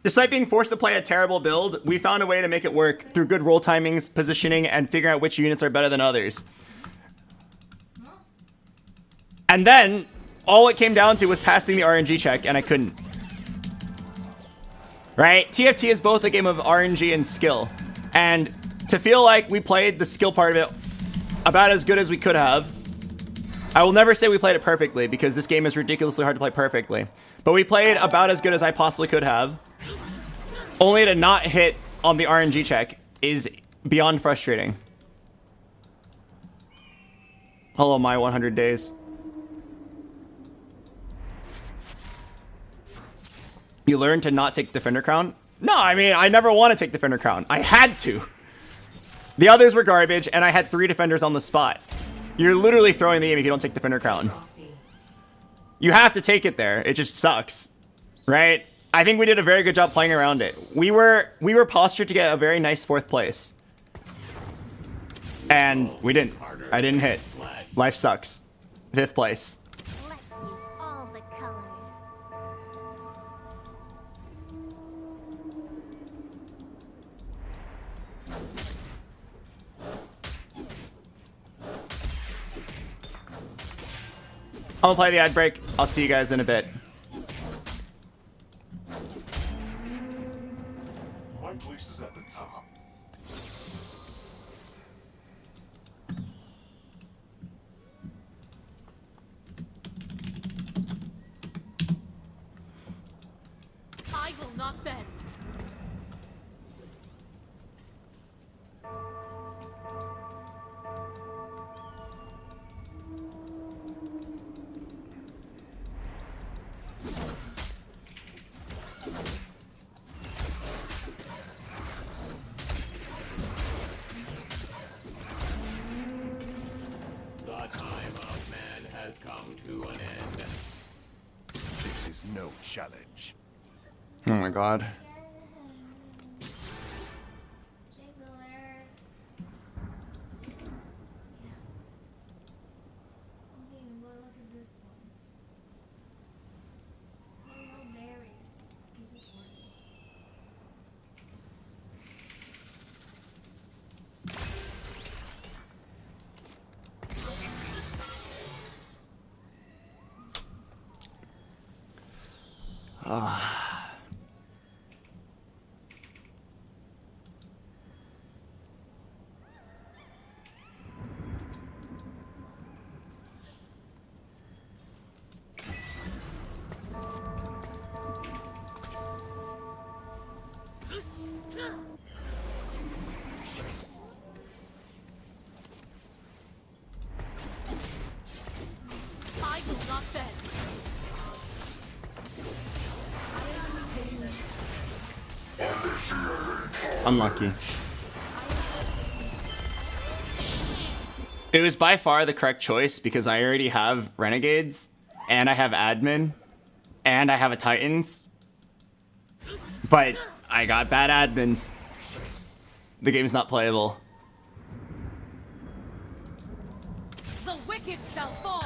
Despite being forced to play a terrible build, we found a way to make it work through good roll timings, positioning, and figuring out which units are better than others. And then, all it came down to was passing the RNG check, and I couldn't. Right? TFT is both a game of RNG and skill. And to feel like we played the skill part of it about as good as we could have, I will never say we played it perfectly, because this game is ridiculously hard to play perfectly. But we played about as good as I possibly could have. Only to not hit on the RNG check is beyond frustrating. Hello, my 100 days. You learn to not take Defender Crown? No, I mean, I never want to take Defender Crown. I had to. The others were garbage, and I had 3 defenders on the spot. You're literally throwing the game if you don't take Defender Crown. You have to take it there. It just sucks. Right? I think we did a very good job playing around it. We were postured to get a very nice 4th place. And we didn't. I didn't hit. Life sucks. 5th place. Let's use all the colors. I'm gonna play the ad break. I'll see you guys in a bit. My place is at the top. I will not bend. The time of man has come to an end. This is no challenge. Oh my god. I will not bend. Unlucky. It was by far the correct choice because I already have Renegades, and I have Admin, and I have a Titans. But I got bad admins. The game's not playable. The wicked shall fall.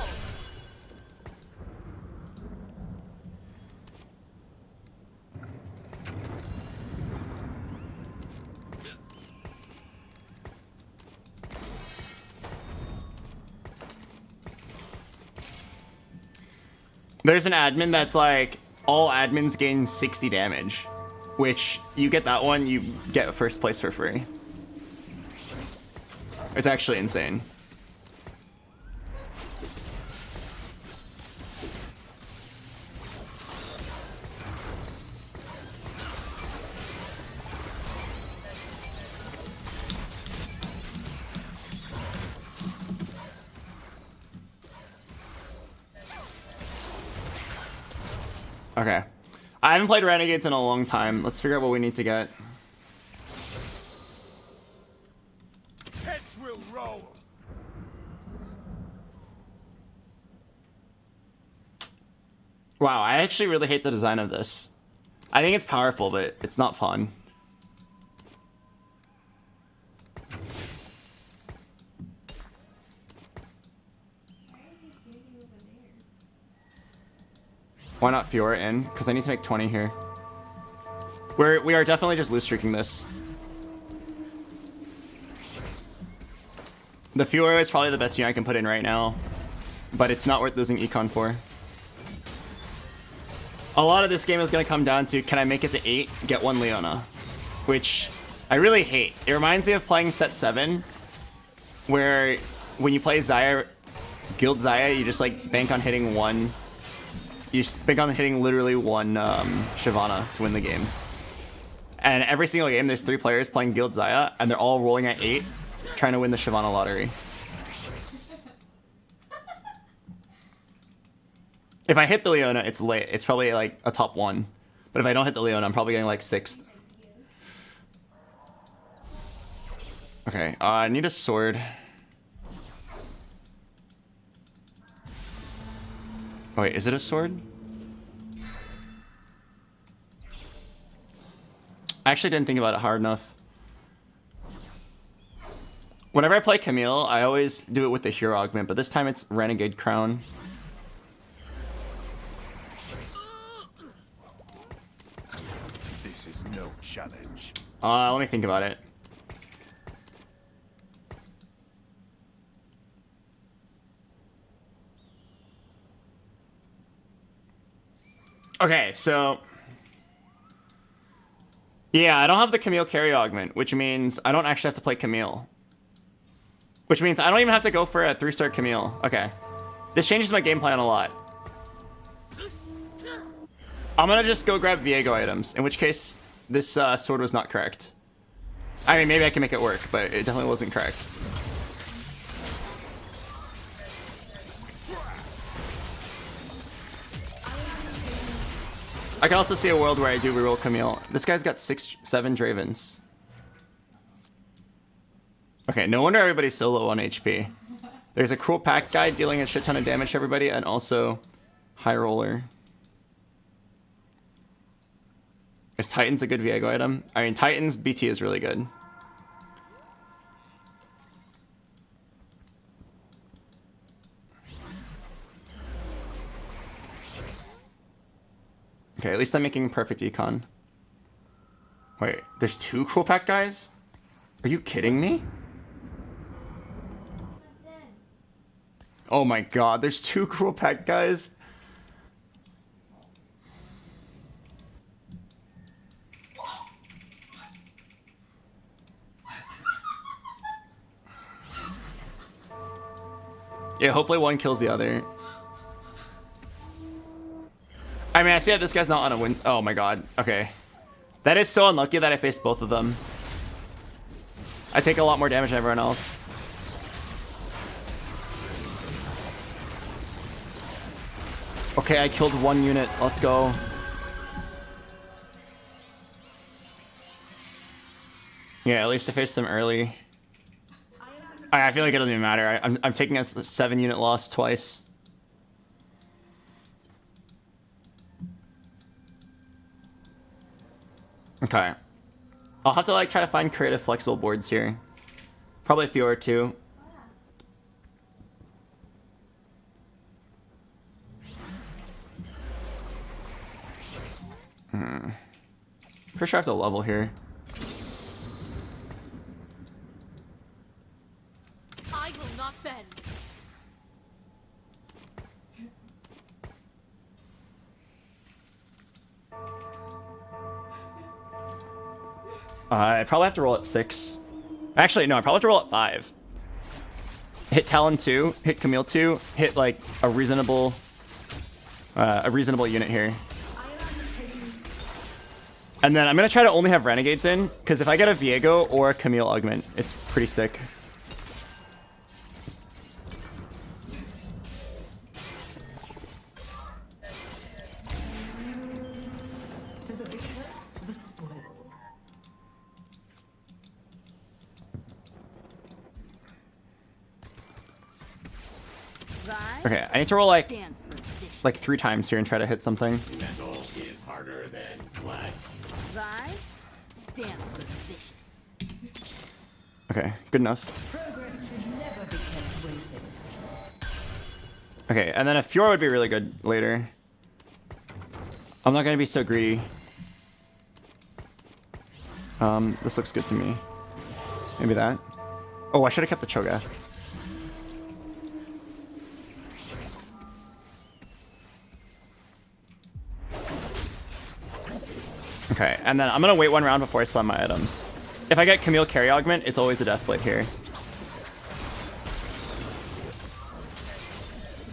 There's an admin that's like, all admins gain 60 damage. Which, you get that one, you get first place for free. It's actually insane. Okay. I haven't played Renegades in a long time. Let's figure out what we need to get. Heads will roll. Wow, I actually really hate the design of this. I think it's powerful, but it's not fun. Why not Fiora in? Because I need to make 20 here. We are definitely just loose streaking this. The Fiora is probably the best unit I can put in right now, but it's not worth losing Econ for. A lot of this game is going to come down to, can I make it to 8, get 1 Leona? Which I really hate. It reminds me of playing set 7, where when you play Xayah, Guild Xayah, you just like bank on hitting one. You just bank on hitting literally one Shyvana to win the game. And every single game, there's 3 players playing Guild Xayah, and they're all rolling at 8, trying to win the Shyvana lottery. If I hit the Leona, it's late. It's probably like a top 1. But if I don't hit the Leona, I'm probably getting like 6th. Okay, I need a sword. Oh, wait, is it a sword? I actually didn't think about it hard enough. Whenever I play Camille, I always do it with the hero augment, but this time it's Renegade Crown. This is no challenge. Let me think about it. Okay, so yeah, I don't have the Camille carry augment, which means I don't actually have to play Camille. Which means I don't even have to go for a 3-star Camille. Okay. This changes my game plan a lot. I'm gonna just go grab Viego items, in which case this sword was not correct. I mean, maybe I can make it work, but it definitely wasn't correct. I can also see a world where I do reroll Camille. This guy's got 7 Dravens. Okay, no wonder everybody's so low on HP. There's a Cruel Pact guy dealing a shit ton of damage to everybody, and also High Roller. Is Titan's a good Viego item? I mean, Titan's BT is really good. Okay, at least I'm making perfect econ. Wait, there's 2 Cruel Pact guys? Are you kidding me? Oh my god, there's 2 Cruel Pact guys? Yeah, hopefully one kills the other. I mean, I see that this guy's not on a win. Oh my god. Okay. That is so unlucky that I faced both of them. I take a lot more damage than everyone else. Okay, I killed 1 unit. Let's go. Yeah, at least I faced them early. I feel like it doesn't even matter. I'm taking a 7-unit loss twice. Okay. I'll have to like try to find creative flexible boards here. Probably a few or 2. Pretty sure I have to level here. I will not bend. I probably have to roll at 6. Actually, no, I probably have to roll at 5. Hit Talon 2, hit Camille 2, hit like a reasonable unit here. And then I'm gonna try to only have Renegades in, because if I get a Viego or a Camille augment, it's pretty sick. Vi Okay, I need to roll like stands for vicious. 3 times here and try to hit something. Metal is harder than flesh. Vi stands for vicious. Okay, good enough. Progress should never be kept waiting. Okay, and then a Fiora would be really good later. I'm not gonna be so greedy. This looks good to me. Maybe that. Oh, I should have kept the Cho'Gath. Okay, and then I'm gonna wait 1 round before I slam my items. If I get Camille carry augment, it's always a Deathblade here.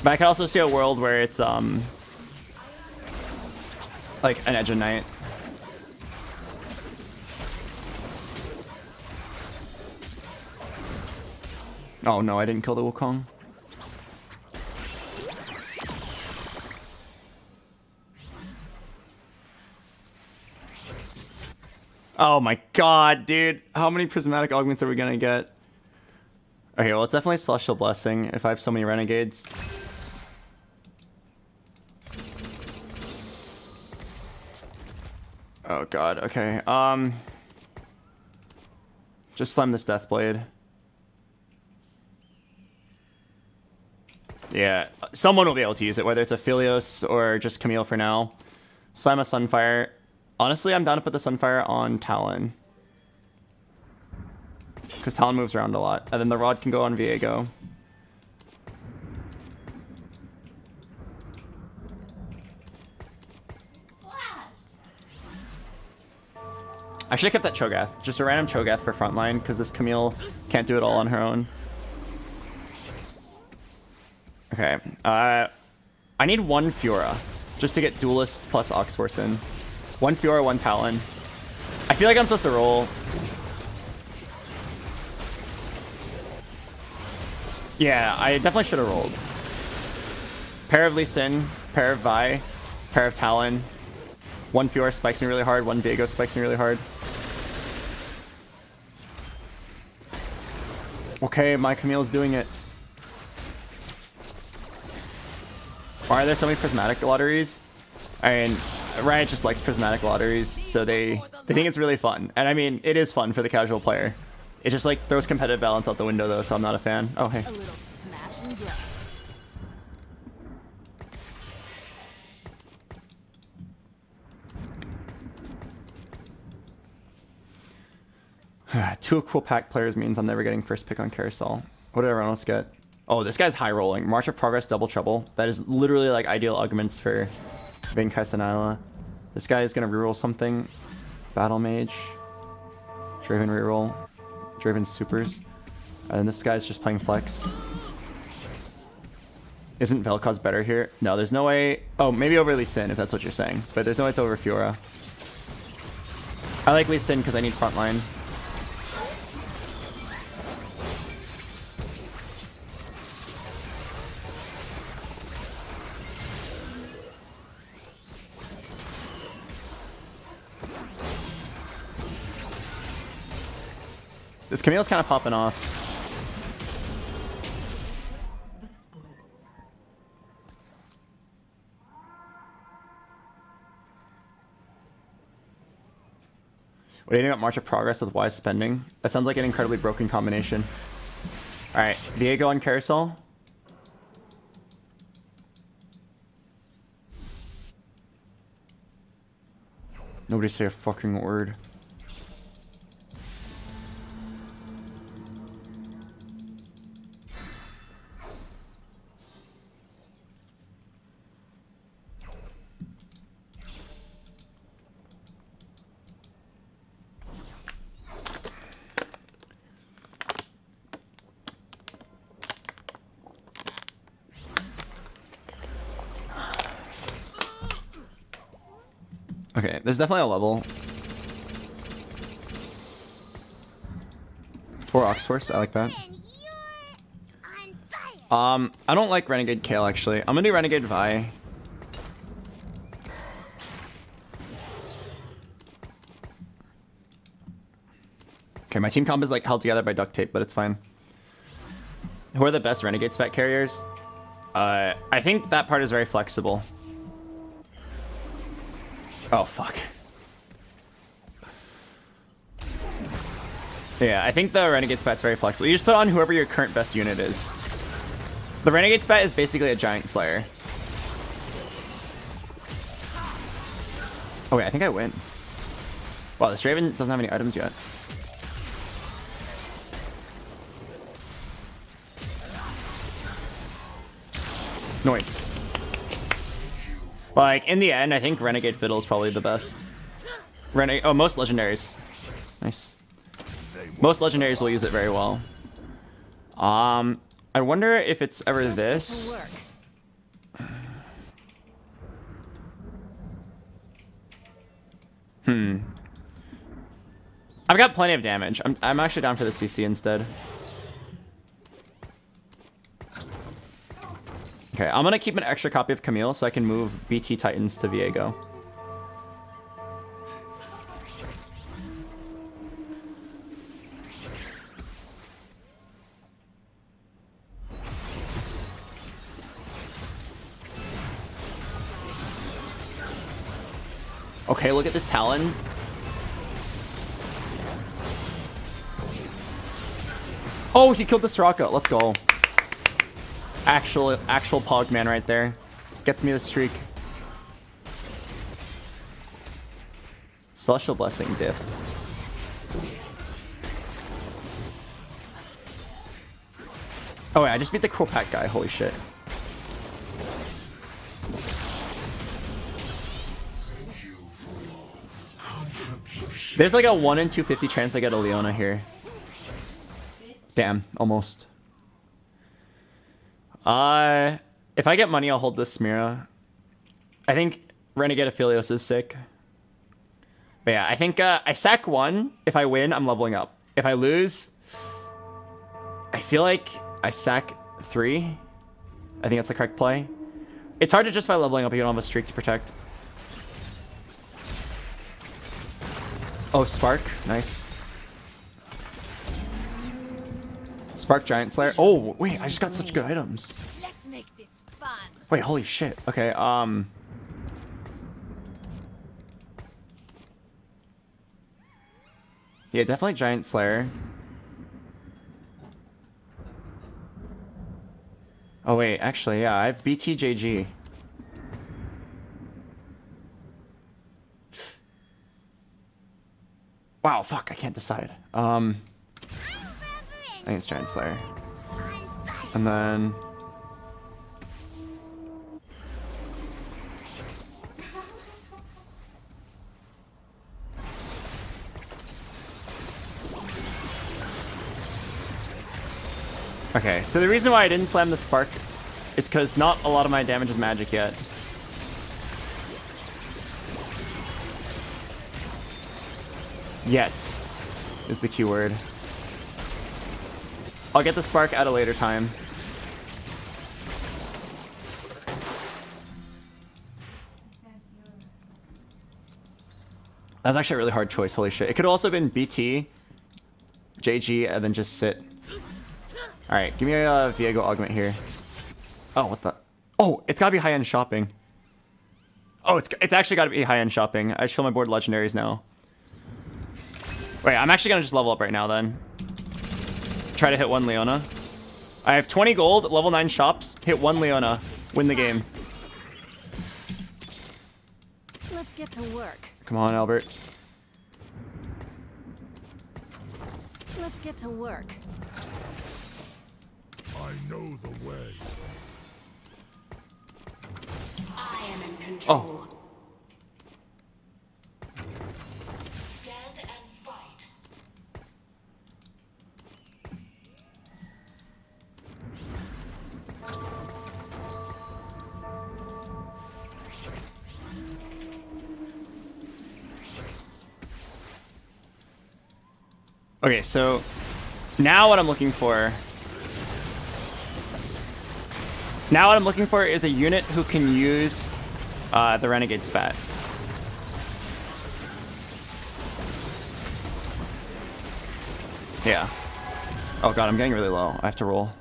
But I can also see a world where it's like an Edge of Night. Oh no, I didn't kill the Wukong. Oh my god, dude. How many prismatic augments are we gonna get? Okay, well, it's definitely Celestial Blessing if I have so many Renegades. Oh god, okay. Just slam this Deathblade. Yeah, someone will be able to use it, whether it's Aphelios or just Camille for now. Slam a Sunfire. Honestly, I'm down to put the Sunfire on Talon. Because Talon moves around a lot. And then the Rod can go on Viego. I should have kept that Cho'Gath. Just a random Cho'Gath for frontline, because this Camille can't do it all on her own. Okay. I need 1 Fiora, just to get Duelist plus Oxforce in. 1 Fiora, 1 Talon. I feel like I'm supposed to roll. Yeah, I definitely should have rolled. Pair of Lee Sin, pair of Vi, pair of Talon. 1 Fiora spikes me really hard, 1 Viego spikes me really hard. Okay, my Camille's doing it. Why are there so many prismatic lotteries? I mean, Riot just likes prismatic lotteries, so they think it's really fun. And I mean, it is fun for the casual player. It just like throws competitive balance out the window though, so I'm not a fan. Oh, hey. A little smash and grab. 2 cool pack players means I'm never getting first pick on Carousel. What did everyone else get? Oh, this guy's high rolling. March of Progress, double trouble. That is literally like ideal augments for Vayne Kai'Sa. This guy is going to reroll something. Battle Mage. Draven reroll. Draven supers. And this guy's just playing flex. Isn't Vel'Koz better here? No, there's no way. Oh, maybe over Lee Sin if that's what you're saying. But there's no way it's over Fiora. I like Lee Sin because I need frontline. This Camille's kind of popping off. The spoils. What do you think about March of Progress with wise spending? That sounds like an incredibly broken combination. Alright, Viego on Carousel. Nobody say a fucking word. Okay, there's definitely a level. 4 Oxforce, I like that. I don't like Renegade Kale actually. I'm gonna do Renegade Vi. Okay, my team comp is like held together by duct tape, but it's fine. Who are the best Renegade spec carriers? I think that part is very flexible. Oh, fuck. Yeah, I think the Renegade Spat's very flexible. You just put on whoever your current best unit is. The Renegade Spat is basically a Giant Slayer. Oh wait, I think I win. Wow, this Draven doesn't have any items yet. Nice. Like, in the end, I think Renegade Fiddle is probably the best. Oh, most legendaries. Nice. Most legendaries will use it very well. I wonder if it's ever this. I've got plenty of damage. I'm actually down for the CC instead. Okay, I'm gonna keep an extra copy of Camille so I can move BT Titans to Viego. Okay, look at this Talon. Oh, he killed the Soraka. Let's go. Actual Pog man right there. Gets me the streak. Celestial Blessing diff. Oh wait, I just beat the Kropak guy. Holy shit. There's like a 1 in 250 chance I get a Leona here. Damn, almost. If I get money, I'll hold this Smira. I think Renegade Aphelios is sick. But yeah, I think I sack 1. If I win, I'm leveling up. If I lose, I feel like I sack 3. I think that's the correct play. It's hard to justify leveling up if you don't have a streak to protect. Oh, Spark. Nice. Spark Giant Slayer. Oh, wait, I just got such good items. Let's make this fun. Wait, holy shit. Okay, yeah, definitely Giant Slayer. Oh, wait, actually, yeah, I have BTJG. Wow, fuck, I can't decide. I think it's Giant Slayer. And then... Okay, so the reason why I didn't slam the Spark is because not a lot of my damage is magic yet. Yet is the keyword. I'll get the Spark at a later time. That's actually a really hard choice, holy shit. It could have also been BT, JG, and then just sit. Alright, give me a Viego augment here. Oh, what the? Oh, it's gotta be high-end shopping. Oh, it's actually gotta be high-end shopping. I just fill my board legendaries now. Wait, I'm actually gonna just level up right now then. Try to hit 1 Leona. I have 20 gold, level 9 shops, hit 1 Leona, win the game. Let's get to work. Come on, Albert. Let's get to work. I know the way. I am in control. Oh. Stand and fight. Okay, so now what I'm looking for... Now what I'm looking for is a unit who can use the Renegade Spat. Yeah. Oh god, I'm getting really low. I have to roll.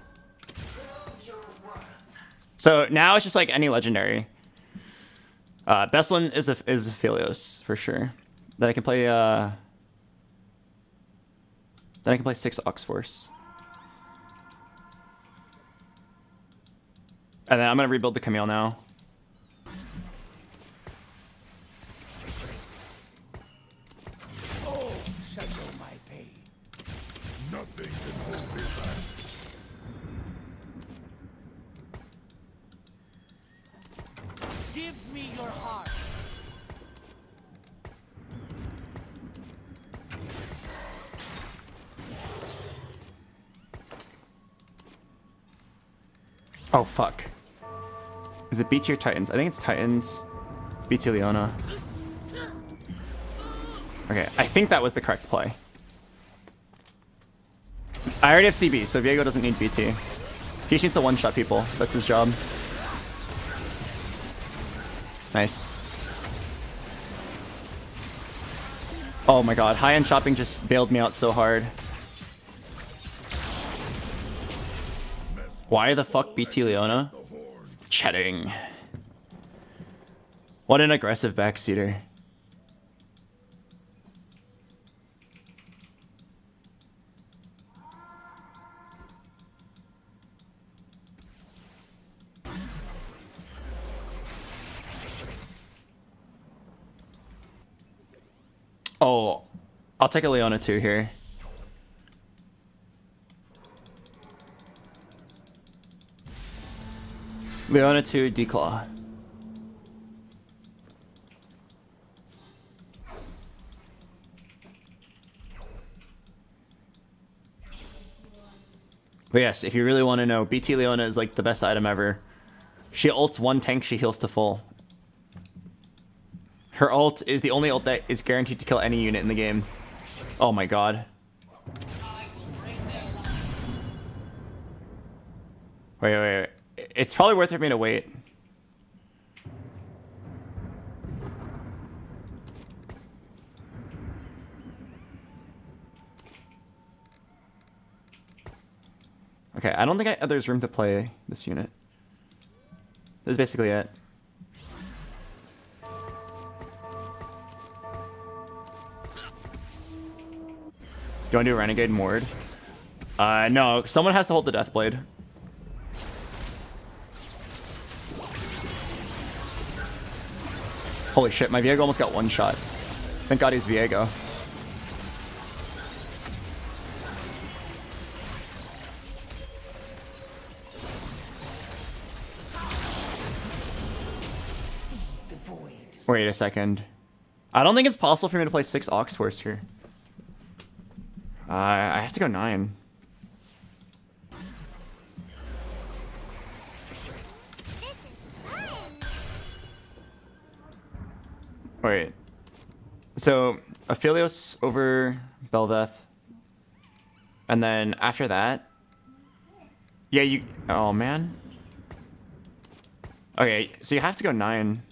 So now it's just like any legendary. Best one is Aphelios for sure. Then I can play 6 Oxforce. And then I'm gonna rebuild the Camille now. Oh, settle my pain. Nothing can hold me back. Give me your heart. Oh fuck. Is it BT or Titans? I think it's Titans. BT Leona. Okay, I think that was the correct play. I already have CB, so Viego doesn't need BT. He just needs to one-shot people. That's his job. Nice. Oh my god, high-end shopping just bailed me out so hard. Why the fuck BT Leona? Chatting. What an aggressive backseater. Oh, I'll take a Leona too here. Leona 2, Declaw. But yes, if you really want to know, BT Leona is like the best item ever. She ults one tank, she heals to full. Her ult is the only ult that is guaranteed to kill any unit in the game. Oh my god. Wait. It's probably worth it for me to wait. Okay, I don't think there's room to play this unit. This is basically it. Do you want to do Renegade Mord? No, someone has to hold the Deathblade. Holy shit, my Viego almost got one shot. Thank god he's Viego. Wait a second. I don't think it's possible for me to play 6 Oxforce here. I have to go 9. Wait. So, Aphelios over Belveth. And then after that... Yeah, you... Oh, man. Okay, so you have to go 9.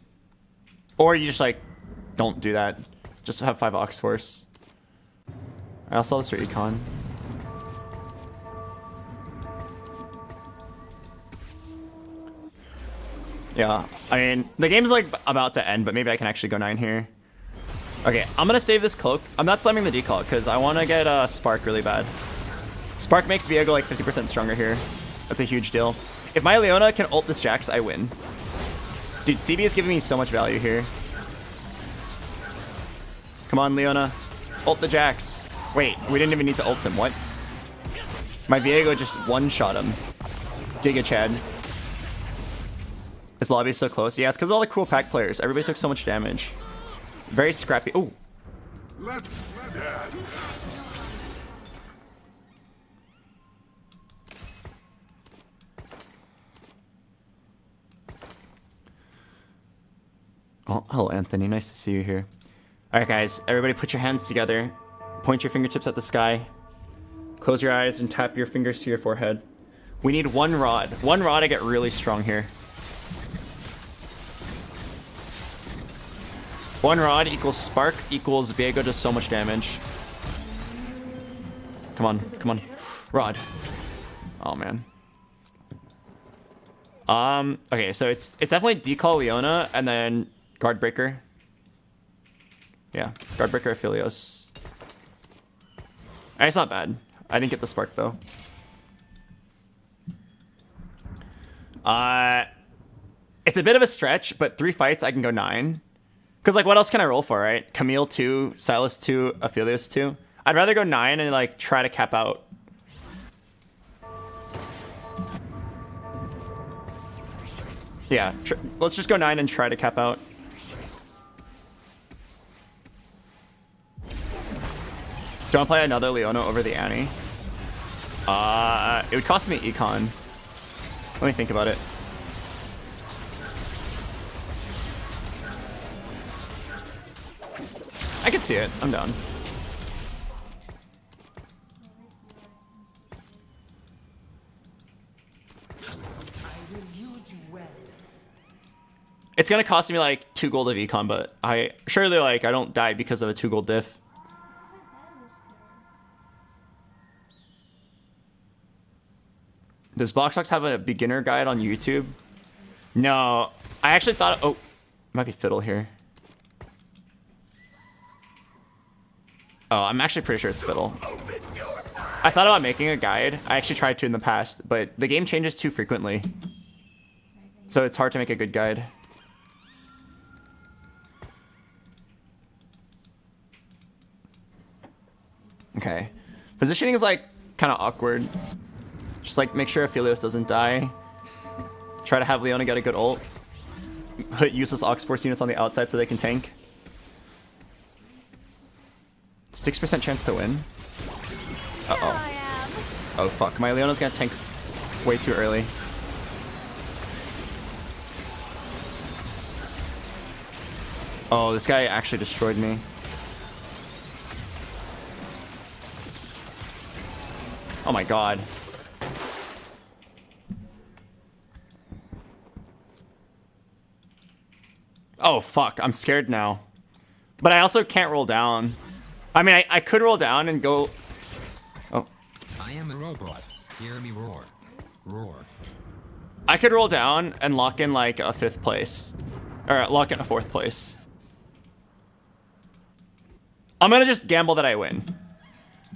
Or you just, like, don't do that. Just have 5 Oxforce. I'll sell this for Econ. Yeah, I mean, the game's like about to end, but maybe I can actually go 9 here. Okay, I'm gonna save this cloak. I'm not slamming the decall because I want to get Spark really bad. Spark makes Viego like 50% stronger here. That's a huge deal. If my Leona can ult this Jax, I win. Dude, CB is giving me so much value here. Come on, Leona. Ult the Jax. Wait, we didn't even need to ult him. What? My Viego just one-shot him. Giga Chad. His lobby is so close. Yeah, it's because of all the cool pack players. Everybody took so much damage. Very scrappy. Oh. Let's Oh, hello, Anthony. Nice to see you here. All right, guys. Everybody put your hands together. Point your fingertips at the sky. Close your eyes and tap your fingers to your forehead. We need 1 rod. 1 rod to get really strong here. 1 rod equals Spark equals Viego does so much damage. Come on, come on. Rod. Oh, man. Okay, so it's definitely Decall Leona and then Guard Breaker. Yeah, Guard Breaker Aphelios. It's not bad. I didn't get the spark though. It's a bit of a stretch, but 3 fights I can go 9. Cause like what else can I roll for, right? Camille 2, Silas 2, Aphelios 2. I'd rather go 9 and like try to cap out. Yeah, let's just go 9 and try to cap out. Do you want to play another Leona over the Annie? It would cost me Econ. Let me think about it. I can see it. I'm down. It's gonna cost me like 2 gold of econ, but I surely like I don't die because of a 2 gold diff. Does BoxBox have a beginner guide on YouTube? No, I actually thought. Oh, it might be Fiddle here. Oh, I'm actually pretty sure it's Fiddle. I thought about making a guide. I actually tried to in the past, but the game changes too frequently, so it's hard to make a good guide. Okay, positioning is like kind of awkward. Just like make sure Aphelios doesn't die. Try to have Leona get a good ult. Put useless Ox Force units on the outside so they can tank. 6% chance to win. Uh-oh. Oh fuck, my Leona's gonna tank way too early. Oh, this guy actually destroyed me. Oh my god. Oh fuck, I'm scared now. But I also can't roll down. I mean, I could roll down and go... Oh. I am a robot. Hear me roar. Roar. I could roll down and lock in like a 5th place. Or lock in a 4th place. I'm gonna just gamble that I win.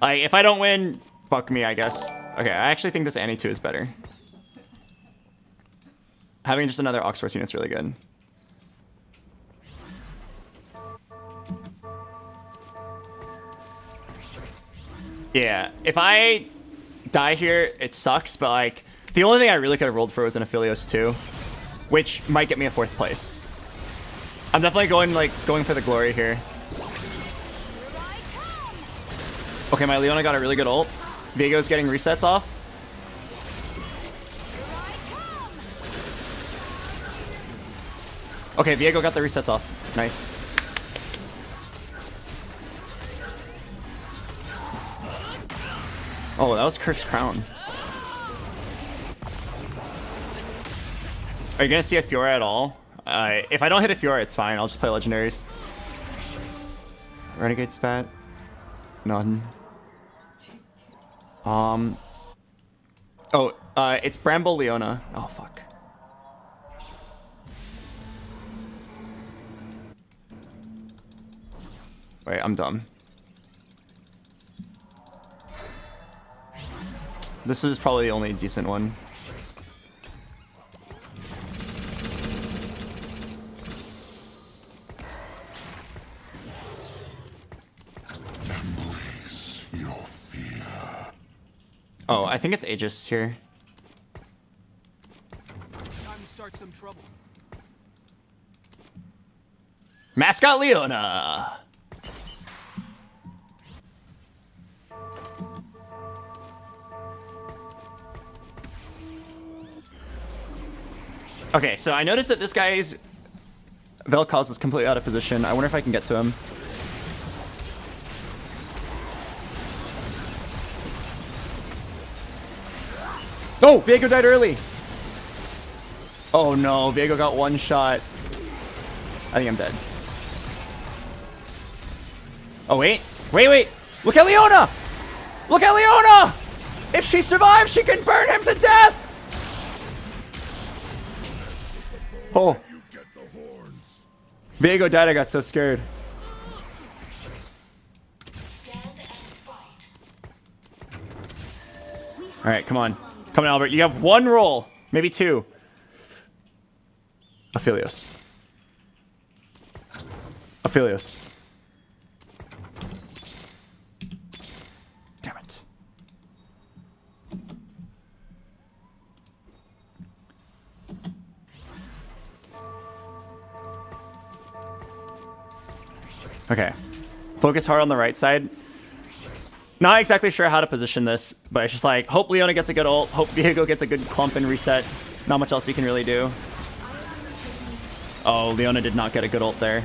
Like, if I don't win, fuck me, I guess. Okay, I actually think this Annie 2 is better. Having just another Ox Force unit's really good. Yeah, if I die here, it sucks, but like, the only thing I really could have rolled for was an Aphelios 2, which might get me a 4th place. I'm definitely going for the glory here. Okay, my Leona got a really good ult. Viego's getting resets off. Okay, Viego got the resets off. Nice. Oh, that was Cursed Crown. Are you gonna see a Fiora at all? If I don't hit a Fiora, it's fine. I'll just play legendaries. Renegade Spat. None. Oh, it's Bramble Leona. Oh, fuck. Wait, I'm dumb. This is probably the only decent one. Embrace your fear. Oh, I think it's Aegis here. Time to start some trouble. Mascot Leona! Okay, so I noticed that this guy's Vel'Koz is completely out of position. I wonder if I can get to him. Oh, Viego died early. Oh no, Viego got one shot. I think I'm dead. Oh wait, wait. Look at Leona! Look at Leona! If she survives, she can burn him to death! Oh. Viego died, I got so scared. Alright, come on. Come on, Albert. You have one roll. Maybe two. Aphelios. Aphelios. Damn it. Okay. Focus hard on the right side. Not exactly sure how to position this, but it's just like, hope Leona gets a good ult, hope Viego gets a good clump and reset. Not much else you can really do. Oh, Leona did not get a good ult there.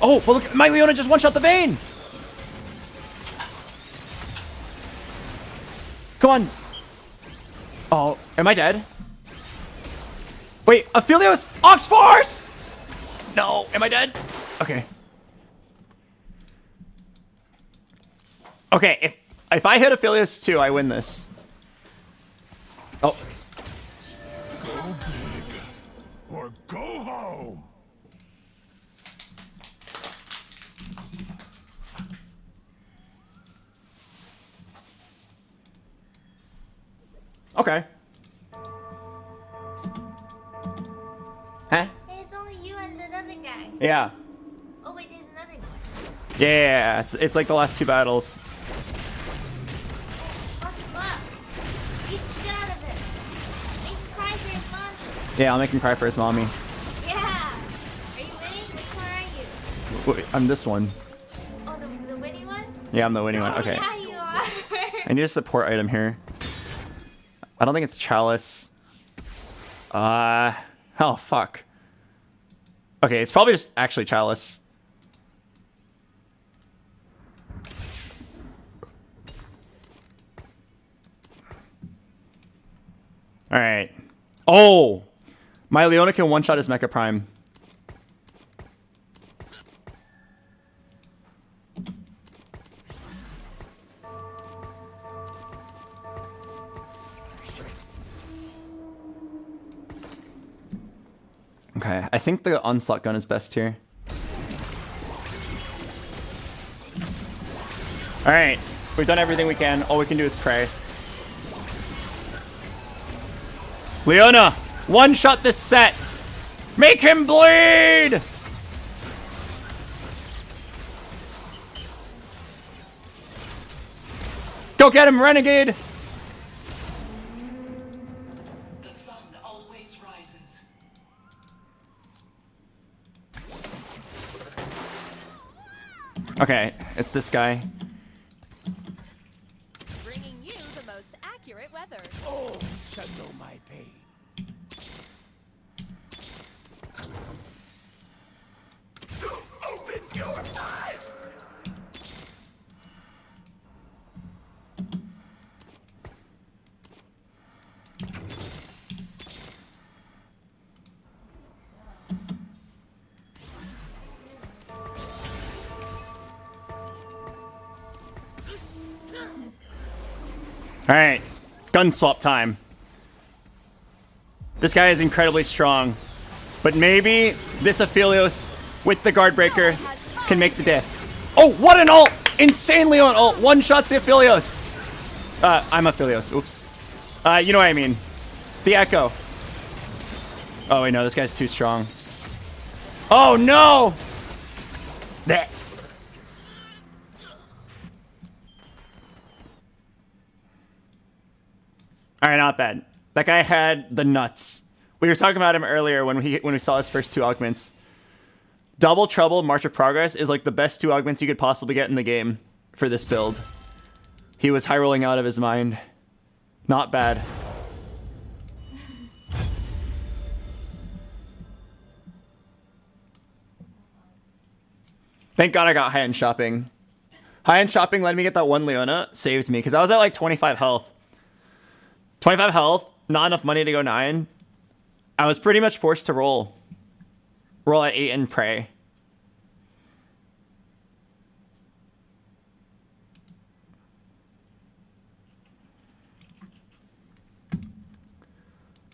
Oh, but look, my Leona just one-shot the Vayne! Come on. Oh, am I dead? Wait, Aphelios! Ox Force! No, am I dead? Okay. Okay, if I hit Aphelios too, I win this. Oh. Go big or go home. Okay. Huh? Hey, it's only you and another guy. Yeah. Oh wait, there's another guy. Yeah, it's like the last two battles. What's up? Beat the shit out of him. Make him cry for his mom. Yeah, I'll make him cry for his mommy. Yeah. Are you winning? Which one are you? Wait, I'm this one. Oh, the winning one? Yeah, I'm the winning one. Oh, Okay. yeah, you are. I need a support item here. I don't think it's Chalice. Oh, fuck. Okay, it's probably just actually Chalice. Alright. Oh! My Leona can one-shot his Mecha Prime. Okay, I think the Onslaught gun is best here. Alright, we've done everything we can. All we can do is pray. Leona, one-shot this set! Make him bleed! Go get him, Renegade! The sun always rises. Okay, it's this guy. Bringing you the most accurate weather. Oh, shall know my pain. Open your eyes. Alright, gun swap time. This guy is incredibly strong, but maybe this Aphelios with the guard breaker can make the diff. Oh, what an ult! Insanely on ult! One shots the Aphelios! I'm Aphelios, oops. You know what I mean. The Echo. Oh wait, no, this guy's too strong. Oh no! That. Alright, not bad. That guy had the nuts. We were talking about him earlier when we saw his first two augments. Double Trouble, March of Progress is like the best two augments you could possibly get in the game for this build. He was high rolling out of his mind. Not bad. Thank God I got high-end shopping. High-end shopping let me get that one Leona. Saved me because I was at like 25 health. 25 health, not enough money to go 9. I was pretty much forced to roll. Roll at 8 and pray.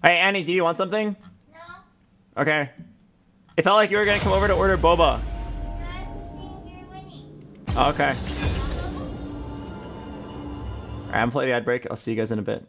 Hey, Annie, do you want something? No. Okay. It felt like you were gonna come over to order boba. No, I was just seeing if you're winning. Oh, okay. Alright, I'm gonna play the ad break. I'll see you guys in a bit.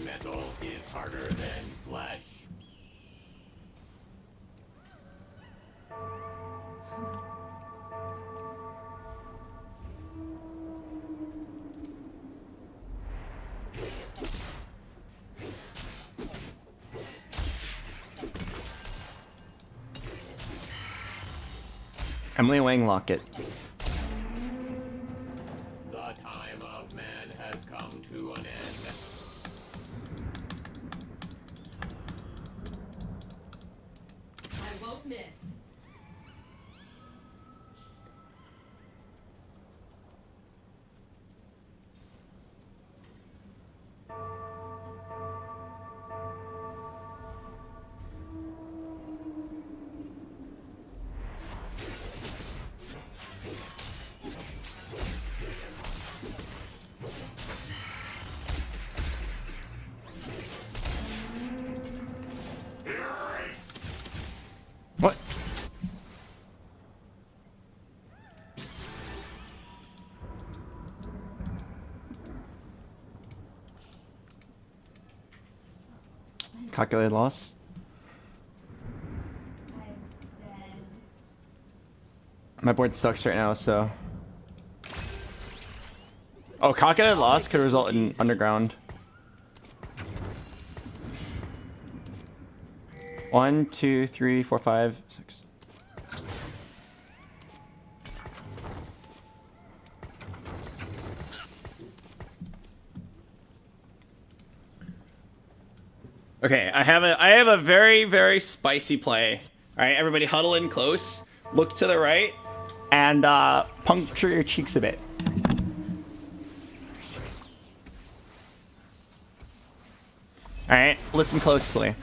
Metal is harder than flesh. Emily Wang Locket. The time of man has come to an end. I won't miss. What? Calculated loss. I'm dead. My board sucks right now, so. Oh, calculated loss could result in underground. 1, 2, 3, 4, 5, 6. Okay, I have a very, very spicy play. All right, everybody huddle in close, look to the right, and puncture your cheeks a bit. All right, listen closely.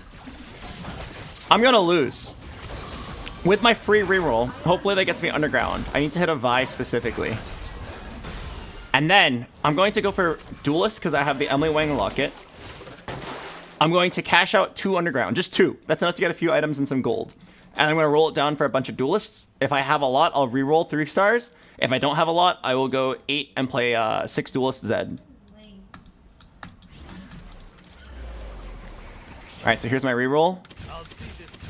I'm gonna lose. With my free reroll, hopefully that gets me underground. I need to hit a Vi specifically. And then, I'm going to go for Duelist because I have the Emily Wang Locket. I'm going to cash out 2 underground, just 2. That's enough to get a few items and some gold. And I'm gonna roll it down for a bunch of Duelists. If I have a lot, I'll reroll 3 stars. If I don't have a lot, I will go 8 and play 6 Duelist Zed. Alright, so here's my reroll.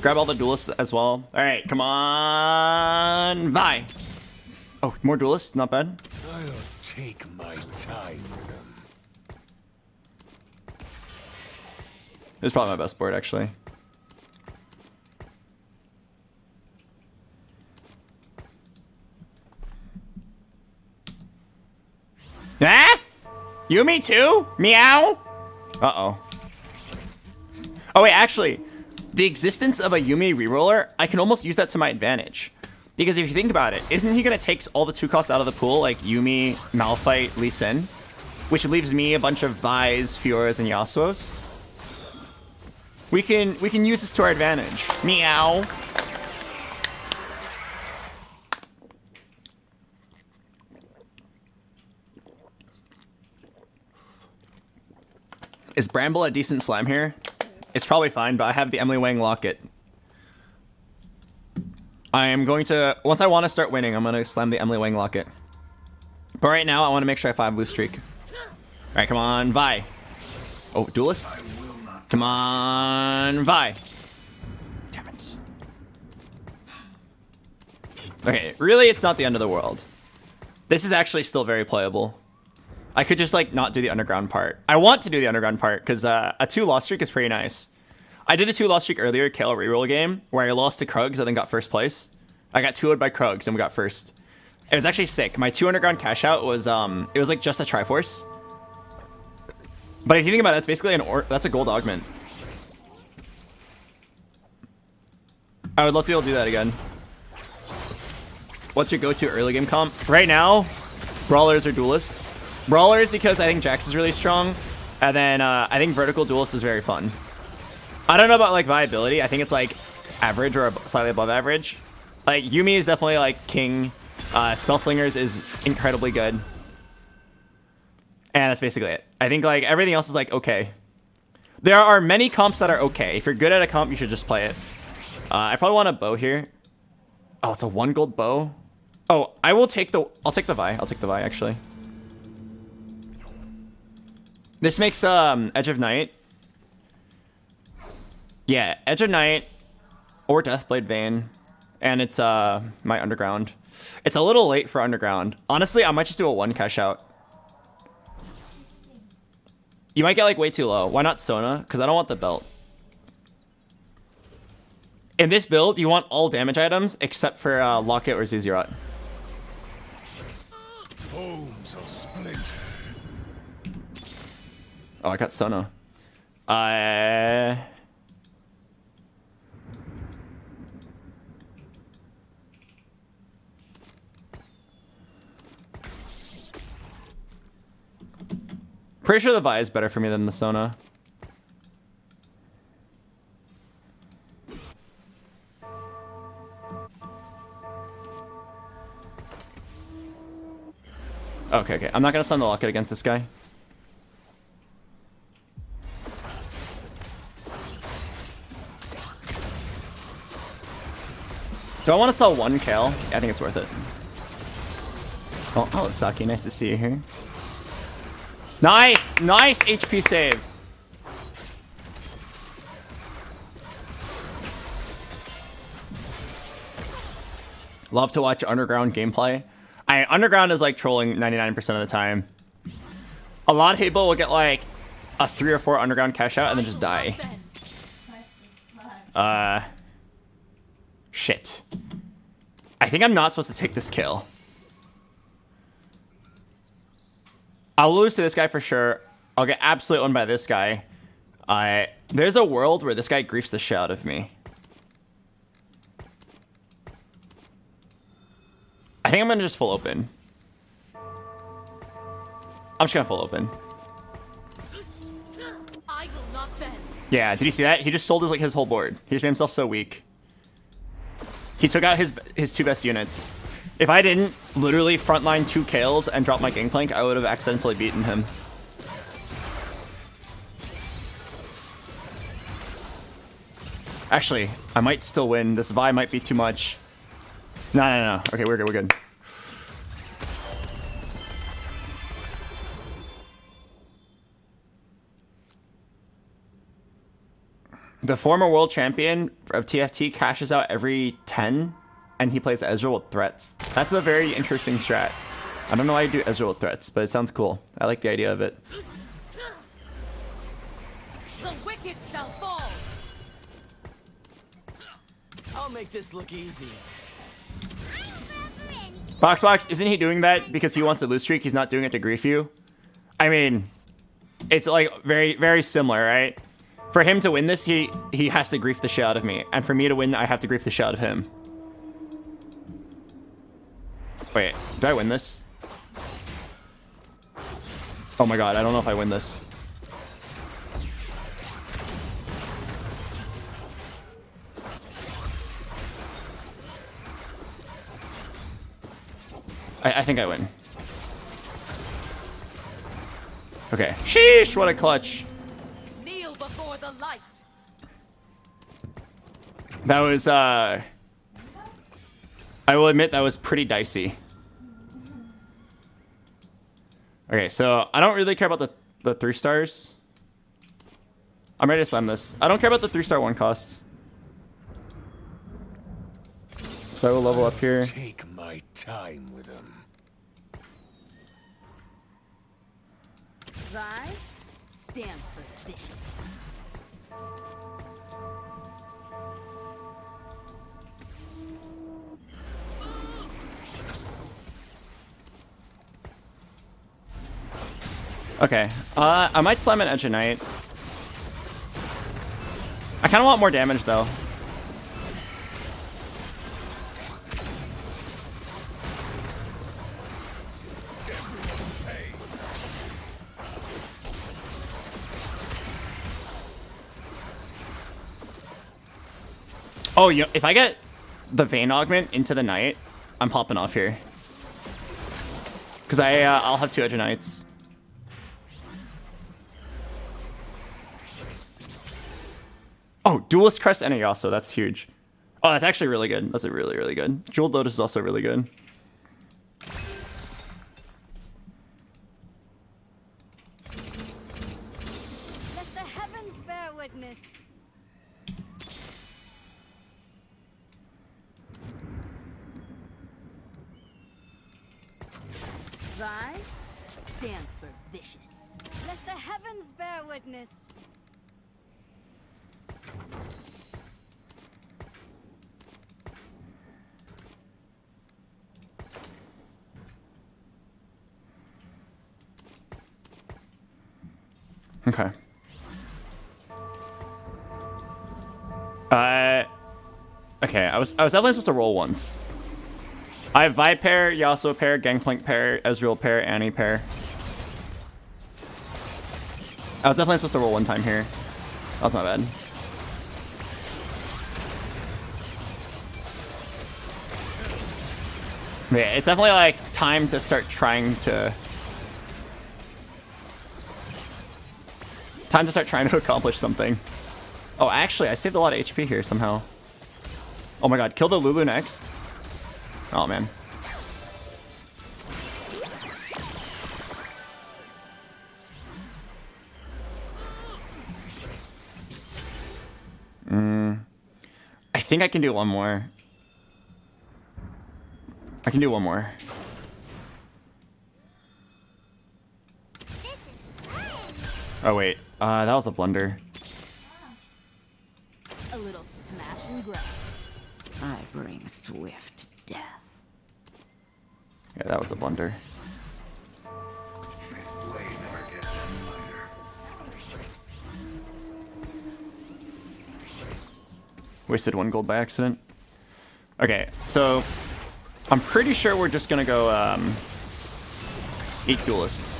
Grab all the duelists as well. Alright, come on. Vi. Oh, more duelists, not bad. I'll take my time with them. This is probably my best board, actually. Ah? Yumi too? Meow? Uh-oh. Oh wait, actually, the existence of a Yumi reroller, I can almost use that to my advantage. Because if you think about it, isn't he gonna take all the 2 costs out of the pool, like Yumi, Malphite, Lee Sin? Which leaves me a bunch of Vi's, Fioras, and Yasuos. We can use this to our advantage. Meow. Is Bramble a decent slime here? It's probably fine, but I have the Emily Wang locket. I am going to, once I want to start winning, I'm going to slam the Emily Wang locket. But right now, I want to make sure I have 5 blue streak. All right, come on, Vi. Oh, duelists? Come on, Vi. Damn it. Okay, really, it's not the end of the world. This is actually still very playable. I could just, like, not do the underground part. I want to do the underground part, because a 2-loss streak is pretty nice. I did a 2-loss streak earlier, Kale reroll game, where I lost to Krugs and then got first place. I got 2-0'd by Krugs and we got first. It was actually sick. My 2 underground cash out was, it was like just a Triforce. But if you think about it, that's basically that's a gold augment. I would love to be able to do that again. What's your go-to early game comp? Right now, Brawlers or Duelists. Brawlers because I think Jax is really strong. And then I think Vertical Duelist is very fun. I don't know about like viability. I think it's like average or slightly above average. Like Yuumi is definitely like king. Spellslingers is incredibly good. And that's basically it. I think like everything else is like okay. There are many comps that are okay. If you're good at a comp, you should just play it. I probably want a bow here. Oh, it's a 1 gold bow. Oh, I'll take the Vi. I'll take the Vi actually. This makes Edge of Night. Yeah, Edge of Night or Deathblade Vein. And it's my underground. It's a little late for underground. Honestly, I might just do a 1 cash out. You might get like way too low. Why not Sona? Because I don't want the belt. In this build, you want all damage items except for Locket or Zizirot. Bones are splintered. Oh, I got Sona. Pretty sure the Vi is better for me than the Sona. Okay. I'm not gonna stun the Locket against this guy. Do I want to sell 1 Kale? Yeah, I think it's worth it. Oh, Saki, nice to see you here. Nice HP save. Love to watch underground gameplay. Underground is like trolling 99% of the time. A lot of people will get like a 3 or 4 underground cash out and then just die. Shit. I think I'm not supposed to take this kill. I'll lose to this guy for sure. I'll get absolutely owned by this guy. There's a world where this guy griefs the shit out of me. I think I'm gonna just full open. I'm just gonna full open. I will not bend. Yeah, did you see that? He just sold his whole board. He just made himself so weak. He took out his 2 best units. If I didn't literally frontline 2 Kales and drop my Gangplank, I would have accidentally beaten him. Actually, I might still win. This Vi might be too much. No. Okay, we're good. The former world champion of TFT cashes out every 10, and he plays Ezreal with threats. That's a very interesting strat. I don't know why you do Ezreal with threats, but it sounds cool. I like the idea of it. The wicked shall fall. I'll make this look easy. BoxBox, isn't he doing that because he wants a lose streak? He's not doing it to grief you? I mean, it's like very, very similar, right? For him to win this, he has to grief the shit out of me. And for me to win, I have to grief the shit out of him. Wait, do I win this? Oh my god, I don't know if I win this. I think I win. Okay. Sheesh, what a clutch. Kneel before the light. That was, I will admit that was pretty dicey. Okay, so I don't really care about the 3 stars. I'm ready to slam this. I don't care about the 3-star 1 costs. So I will level up here. Take my time with them. Vi stands for vicious. Okay, I might slam an Edge of Night. I kind of want more damage though. Oh, if I get the Vein Augment into the Knight, I'm popping off here. Because I'll have 2 Edge of Knights. Oh, Duelist Crest and a Yasuo. That's huge. Oh, that's actually really good. That's really, really good. Jeweled Lotus is also really good. Let the heavens bear witness. Vi stands for vicious. Let the heavens bear witness. Okay. Okay, I was definitely supposed to roll once. I have Vi pair, Yasuo pair, Gangplank pair, Ezreal pair, Annie pair. I was definitely supposed to roll one time here. That was my bad. Yeah, it's definitely like time to start trying to... Time to start trying to accomplish something. Oh, actually, I saved a lot of HP here somehow. Oh my god, kill the Lulu next. Oh, man. I think I can do one more. I can do one more. Oh, wait. That was a blunder. A little smash and grab. I bring swift death. Yeah, that was a blunder. Wasted 1 gold by accident. Okay, so I'm pretty sure we're just gonna go 8 duelists.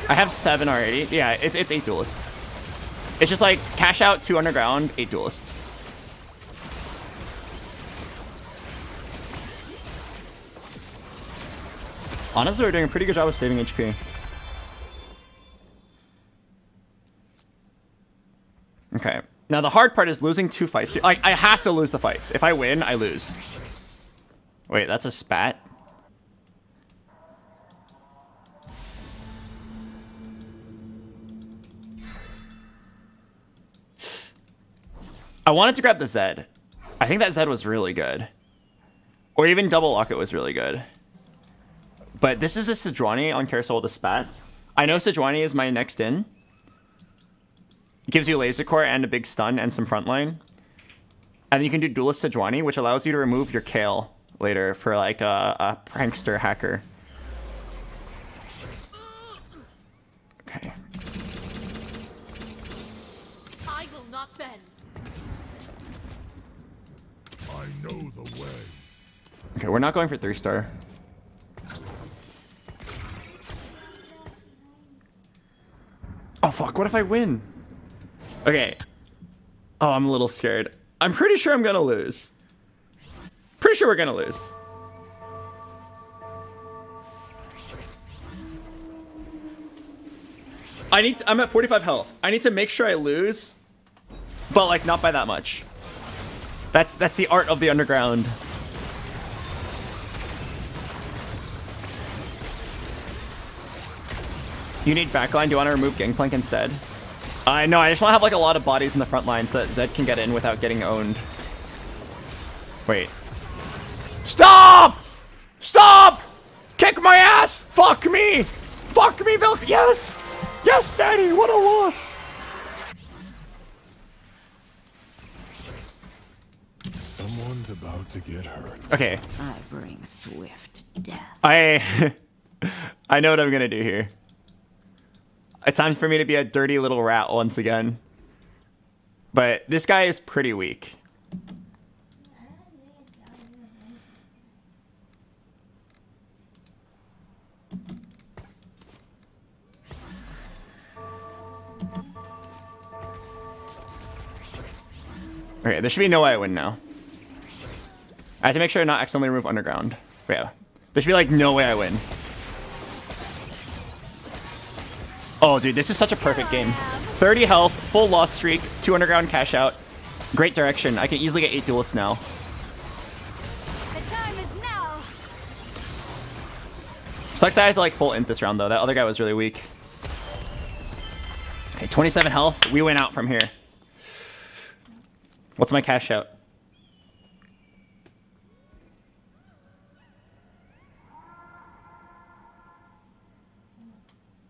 I have 7 already. Yeah, it's 8 duelists. It's just like cash out 2 underground, 8 duelists. Honestly, we're doing a pretty good job of saving HP. Okay. Now the hard part is losing 2 fights. Like, I have to lose the fights. If I win, I lose. Wait, that's a spat? I wanted to grab the Zed. I think that Zed was really good. Or even double lock it was really good. But this is a Sejuani on Carousel with a spat. I know Sejuani is my next in. It gives you laser core and a big stun and some frontline. And then you can do Duelist Sejuani, which allows you to remove your Kale later for like a prankster hacker. Okay. I will not bend. I know the way. Okay, we're not going for 3-star. Oh fuck, what if I win? Okay. Oh, I'm a little scared. I'm pretty sure I'm gonna lose. Pretty sure we're gonna lose. I'm at 45 health. I need to make sure I lose, but like not by that much. That's the art of the underground. You need backline. Do you want to remove Gangplank instead? No, I just want to have like a lot of bodies in the front line so that Zed can get in without getting owned. Wait. Stop! Stop! Kick my ass! Fuck me! Fuck me, Vilk! Yes! Yes, Daddy! What a loss! Someone's about to get hurt. Okay. I bring swift death. I know what I'm gonna do here. It's time for me to be a dirty little rat once again. But this guy is pretty weak. Okay, there should be no way I win now. I have to make sure to not accidentally remove underground. But yeah. There should be like no way I win. Oh, dude, this is such a perfect game. 30 health, full loss streak, 2 underground cash out. Great direction. I can easily get 8 duelists now. The time is now. Sucks that I had to like full int this round though. That other guy was really weak. Okay, 27 health. We win out from here. What's my cash out?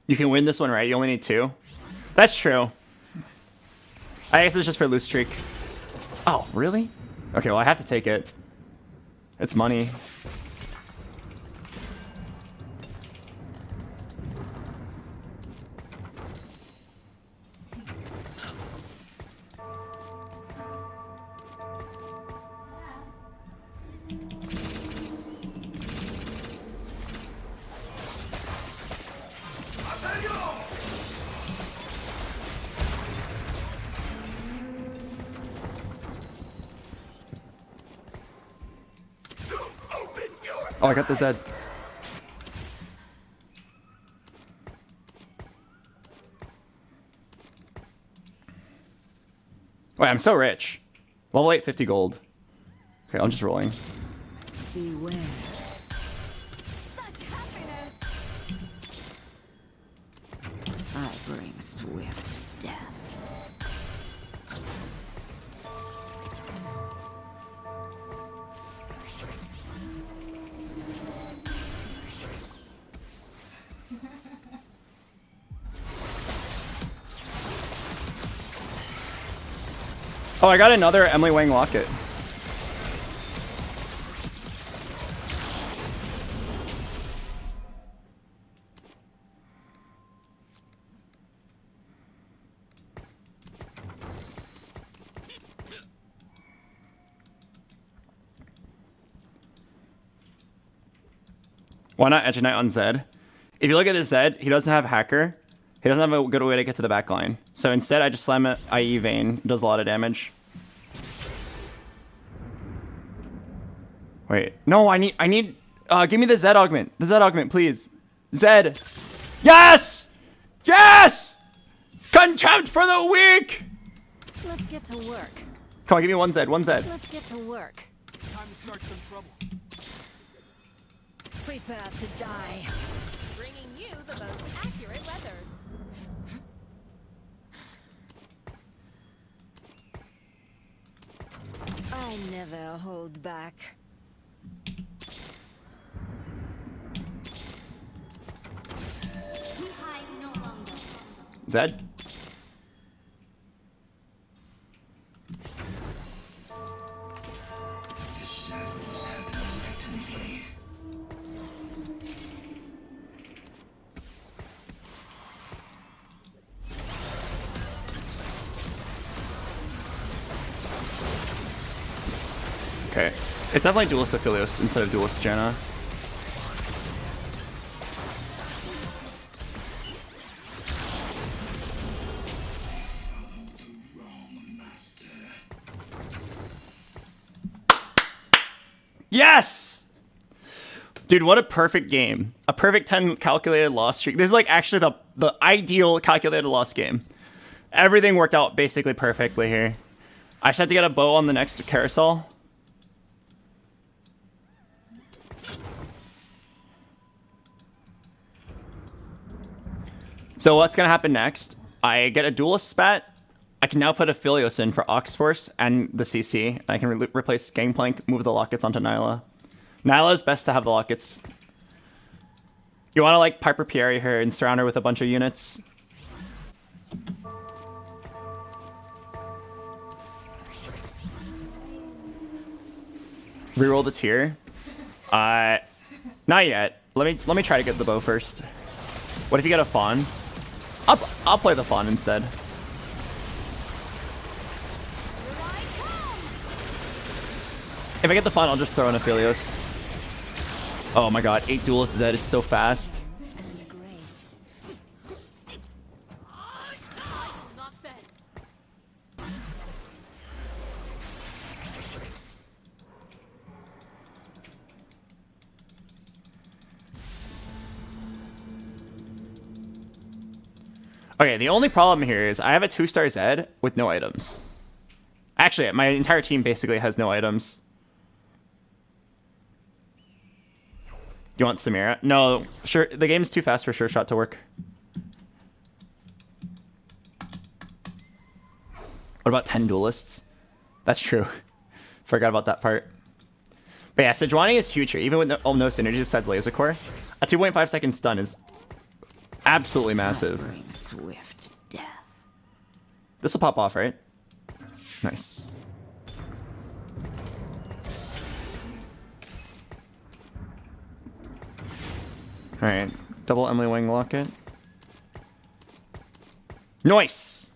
You can win this one, right? You only need 2. That's true. I guess it's just for loose streak. Oh, really? Okay, well, I have to take it. It's money. Oh, I got the Zed. Wait, I'm so rich. Level 8, 50 gold. Okay, I'm just rolling. Beware. Such happiness. I bring swift death. Oh, I got another Emily Wang locket. Why not Edge Knight on Zed? If you look at the Zed, he doesn't have Hacker. He doesn't have a good way to get to the back line. So instead, I just slam it IE Vayne. It does a lot of damage. Wait. No, I need, give me the Zed augment. The Zed augment, please. Zed. Yes! Yes! Contempt for the weak! Let's get to work. Come on, give me one Zed, one Zed. Let's get to work. Time to start some trouble. Prepare to die. Bringing you the most accurate weather. I never hold back. We hide no longer. Zed? Okay. It's definitely Duelist Aphelios instead of Duelist Janna. Yes! Dude, what a perfect game. A perfect 10 calculated loss streak. This is like actually the the ideal calculated loss game. Everything worked out basically perfectly here. I just have to get a bow on the next carousel. So what's going to happen next? I get a duelist spat. I can now put a Philios in for Oxforce and the CC. And I can replace Gangplank, move the lockets onto Nyla. Nyla is best to have the lockets. You want to like Piper Pierre her and surround her with a bunch of units. Reroll the tier. Not yet. Let me try to get the bow first. What if you get a fawn? I'll play the fawn instead. If I get the fawn, I'll just throw in a Philios. Oh my god, 8 duelists Zed, it's so fast. Okay, the only problem here is I have a 2-star Zed with no items. Actually, my entire team basically has no items. Do you want Samira? No, sure. The game's too fast for Sure Shot to work. What about 10 duelists? That's true. Forgot about that part. But yeah, Sejuani is huge here. Even with no synergy besides Laser Core, a 2.5 second stun is absolutely massive. Swift death. This will pop off, right? Nice. Alright, double Emily Wang locket. Nice!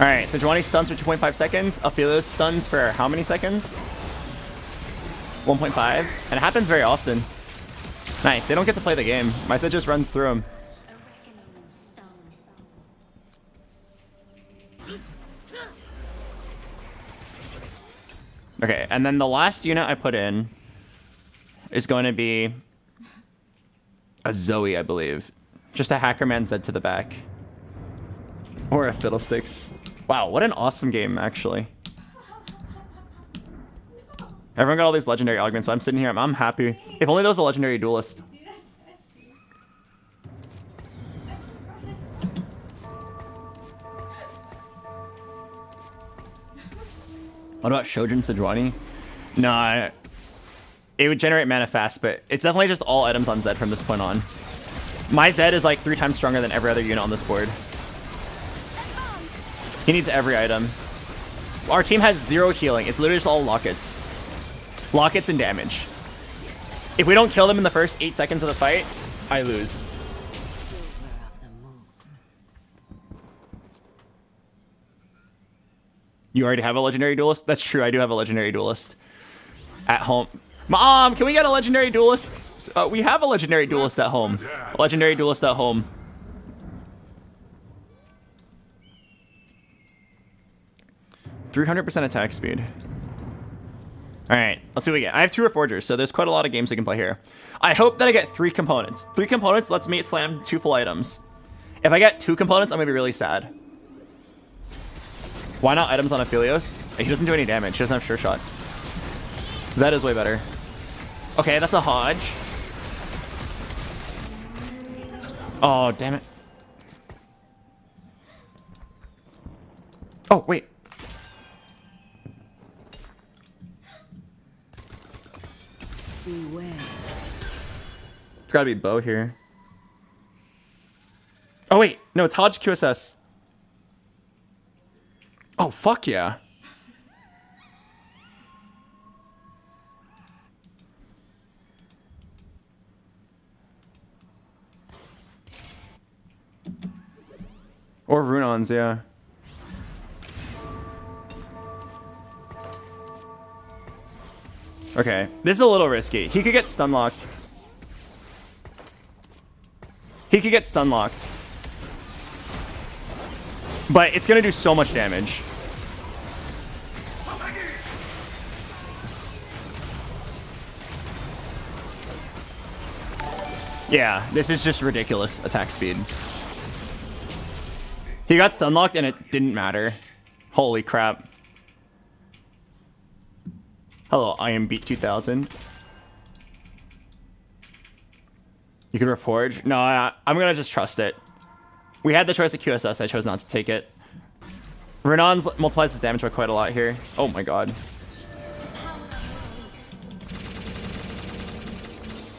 Alright, so Sejuani stuns for 2.5 seconds. Aphelios stuns for how many seconds? 1.5. And it happens very often. Nice, they don't get to play the game. My set just runs through them. Okay, and then the last unit I put in is going to be a Zoe, I believe. Just a Hackerman Zed to the back. Or a Fiddlesticks. Wow, what an awesome game, actually. Everyone got all these legendary augments, but I'm sitting here, I'm happy. If only there was a legendary duelist. What about Shojin Sejuani? Nah, it would generate mana fast, but it's definitely just all items on Zed from this point on. My Zed is like 3 times stronger than every other unit on this board. He needs every item. Our team has 0 healing. It's literally just all lockets. Lockets and damage. If we don't kill them in the first 8 seconds of the fight, I lose. You already have a legendary duelist? That's true, I do have a legendary duelist. At home. Mom, can we get a legendary duelist? We have a legendary duelist at home. A legendary duelist at home. %300% attack speed. Alright, let's see what we get. I have 2 Reforgers, so there's quite a lot of games we can play here. I hope that I get 3 components. 3 components lets me slam 2 full items. If I get 2 components, I'm gonna be really sad. Why not items on Aphelios? He doesn't do any damage. He doesn't have Sure Shot. Zed is way better. Okay, that's a Hodge. Oh, damn it. Oh, wait. Beware. It's gotta be Bo here. Oh, wait. No, it's Hodge QSS. Oh, fuck yeah. Or Runons, yeah. Okay, this is a little risky. He could get stun locked. He could get stun locked. But it's gonna do so much damage. Yeah, this is just ridiculous attack speed. He got stun locked and it didn't matter. Holy crap. Hello, I am Beat 2000. You can reforge? No, I'm gonna just trust it. We had the choice of QSS, I chose not to take it. Renon's multiplies his damage by quite a lot here. Oh my god.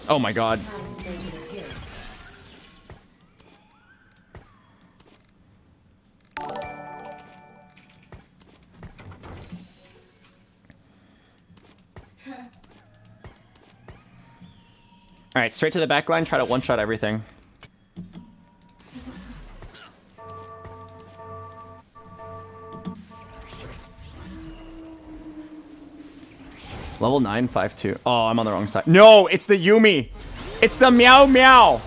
Oh my god. Alright, straight to the back line, try to one-shot everything. Level 9, 5-2. Oh, I'm on the wrong side. No, it's the Yumi. It's the Meow Meow.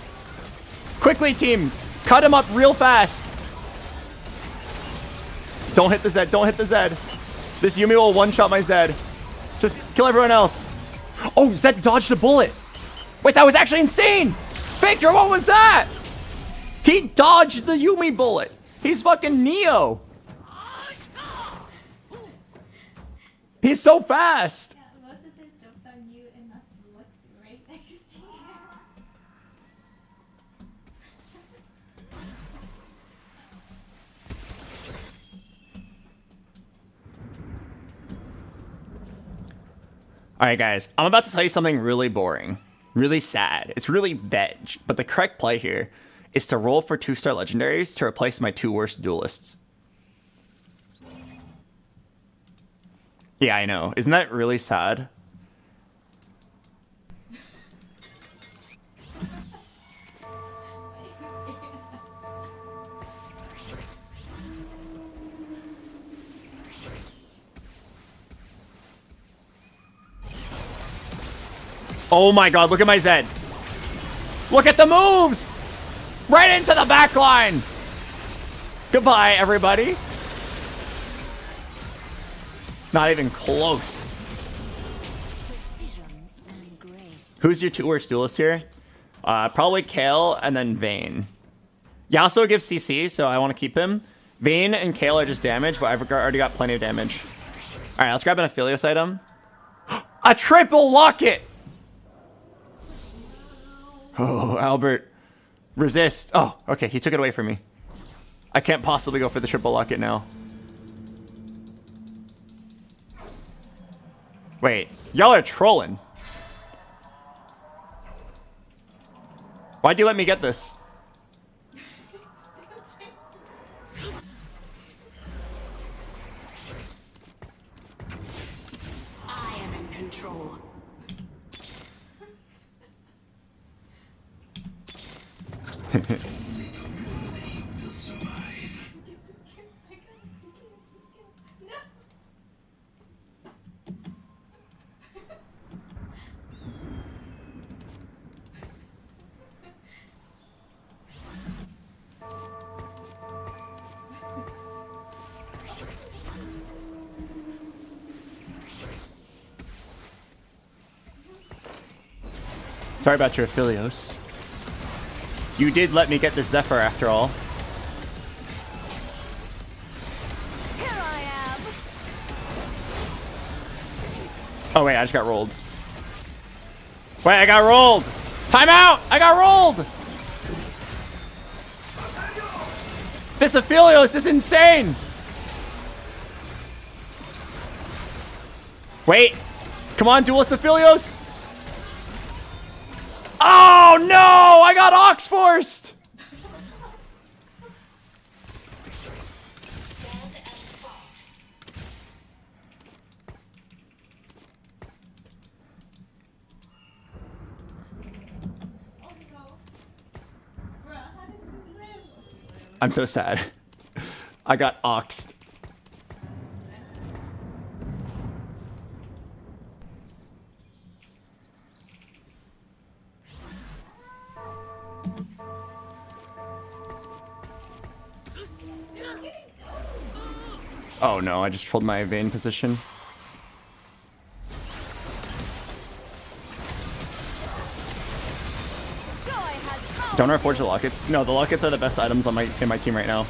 Quickly, team. Cut him up real fast. Don't hit the Zed. Don't hit the Zed. This Yumi will one-shot my Zed. Just kill everyone else. Oh, Zed dodged a bullet. Wait, that was actually insane. Victor, what was that? He dodged the Yumi bullet. He's fucking Neo. He's so fast. Most of them jumped on you and that looks right next to you. All right, guys. I'm about to tell you something really boring. Really sad. It's really veg. But the correct play here is to roll for 2-star legendaries to replace my 2 worst duelists. Yeah, I know. Isn't that really sad? Oh my god, look at my Zed. Look at the moves! Right into the back line! Goodbye, everybody. Not even close. Who's your 2 worst duelists here? Probably Kale and then Vayne. Yasuo gives CC, so I want to keep him. Vayne and Kale are just damage, but I've already got plenty of damage. Alright, let's grab an Aphelios item. A triple locket! Oh, Albert. Resist. Oh, okay, he took it away from me. I can't possibly go for the triple locket now. Wait, y'all are trolling. Why'd you let me get this? I am in control. Sorry about your Aphelios. You did let me get the Zephyr after all. Here I am. Oh wait, I just got rolled. Wait, I got rolled! Time out! I got rolled! This Aphelios is insane! Wait! Come on, duelist Aphelios! Oh no! I got Ox forced! I'm so sad. I got oxed. Oh no, I just trolled my Vayne position. Don't reforge the lockets. No, the lockets are the best items on in my team right now.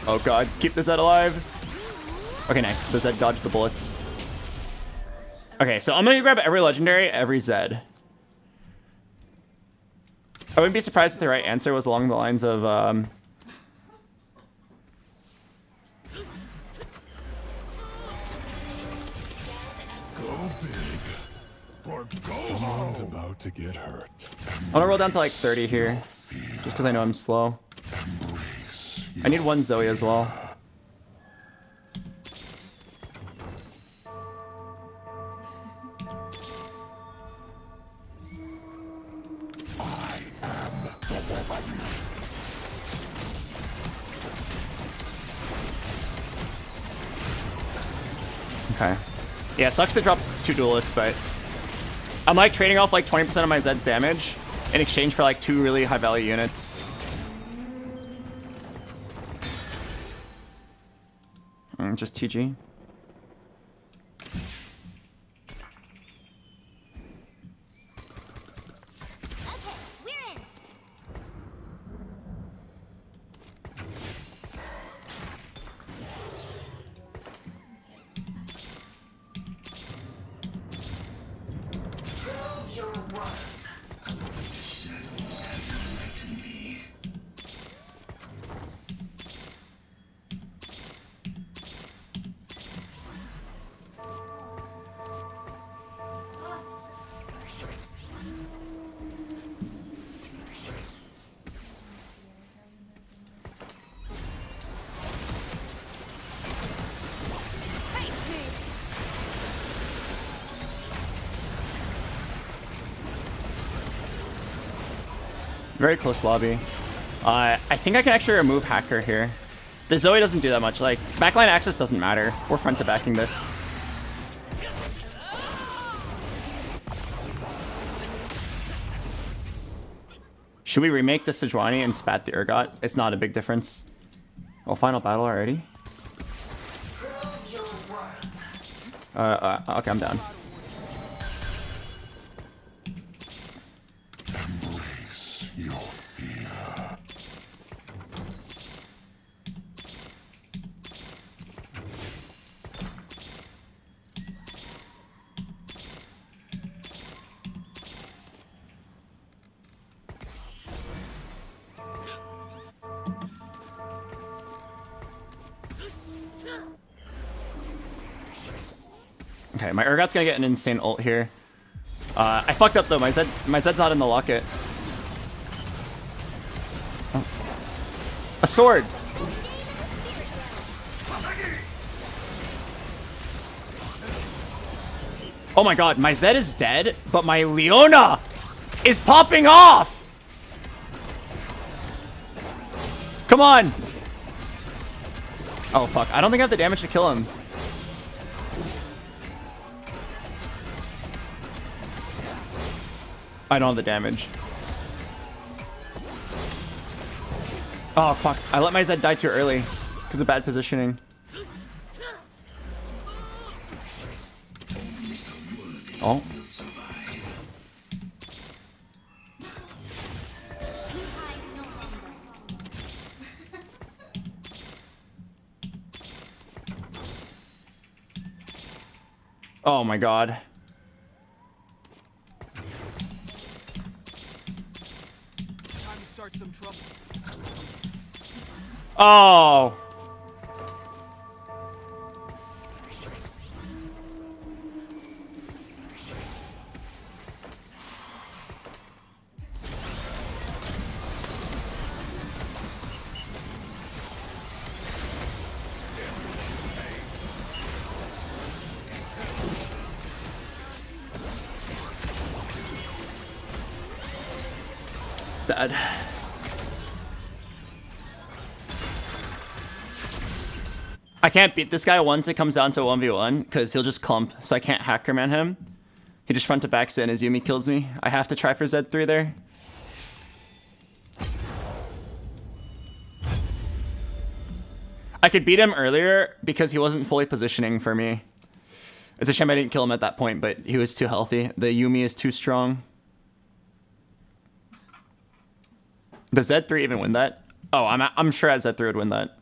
Oh god, keep the Zed alive. Okay, nice. The Zed dodged the bullets. Okay, so I'm gonna grab every legendary, every Zed. I wouldn't be surprised if the right answer was along the lines of Go big, or go Someone's about to get hurt. I'm gonna roll down to like 30 here, just because I know I'm slow. I need one Zoe as well. I am the woman. Okay. Yeah, sucks to drop 2 duelists, but I'm like trading off like 20% of my Zed's damage in exchange for like 2 really high value units. Just TG. Very close lobby. I think I can actually remove Hacker here. The Zoe doesn't do that much. Like, backline access doesn't matter. We're front to backing this. Should we remake the Sejuani and spat the Urgot? It's not a big difference. Oh, final battle already? Okay, I'm down. Embrace your fear. Okay, my Urgot's gonna get an insane ult here. I fucked up though. My Zed's not in the locket. Oh. A sword. Oh my god, my Zed is dead, but my Leona is popping off. Come on. Oh fuck, I don't think I have the damage to kill him. I don't have the damage. Oh, fuck. I let my Zed die too early because of bad positioning. Oh. Oh my god. Some trouble. Oh. Sad. I can't beat this guy once it comes down to 1v1 because he'll just clump, so I can't hackerman him. He just front to backs in as Yumi kills me. I have to try for Z3 there. I could beat him earlier because he wasn't fully positioning for me. It's a shame I didn't kill him at that point, but he was too healthy. The Yumi is too strong. Does Z3 even win that? Oh, I'm sure Z3 would win that.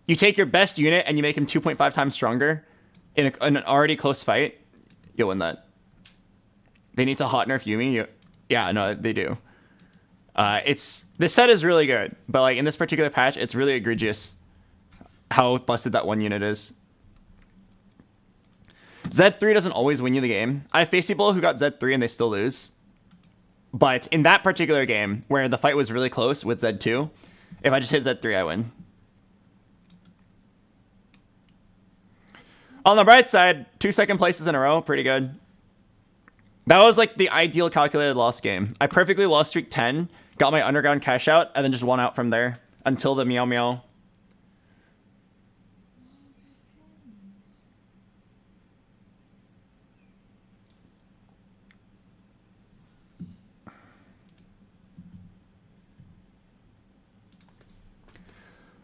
You take your best unit and you make him 2.5 times stronger in an already close fight, you'll win that. They need to hot nerf Yumi. Yeah, no, they do. This set is really good, but like in this particular patch, it's really egregious how busted that one unit is. Z3 doesn't always win you the game. I face people who got Z3 and they still lose. But in that particular game, where the fight was really close with Z2, if I just hit Z3, I win. On the bright side, 2 second places in a row, pretty good. That was like the ideal calculated loss game. I perfectly lost streak 10, got my underground cash out, and then just won out from there until the meow meow.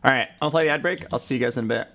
All right, I'll play the ad break. I'll see you guys in a bit.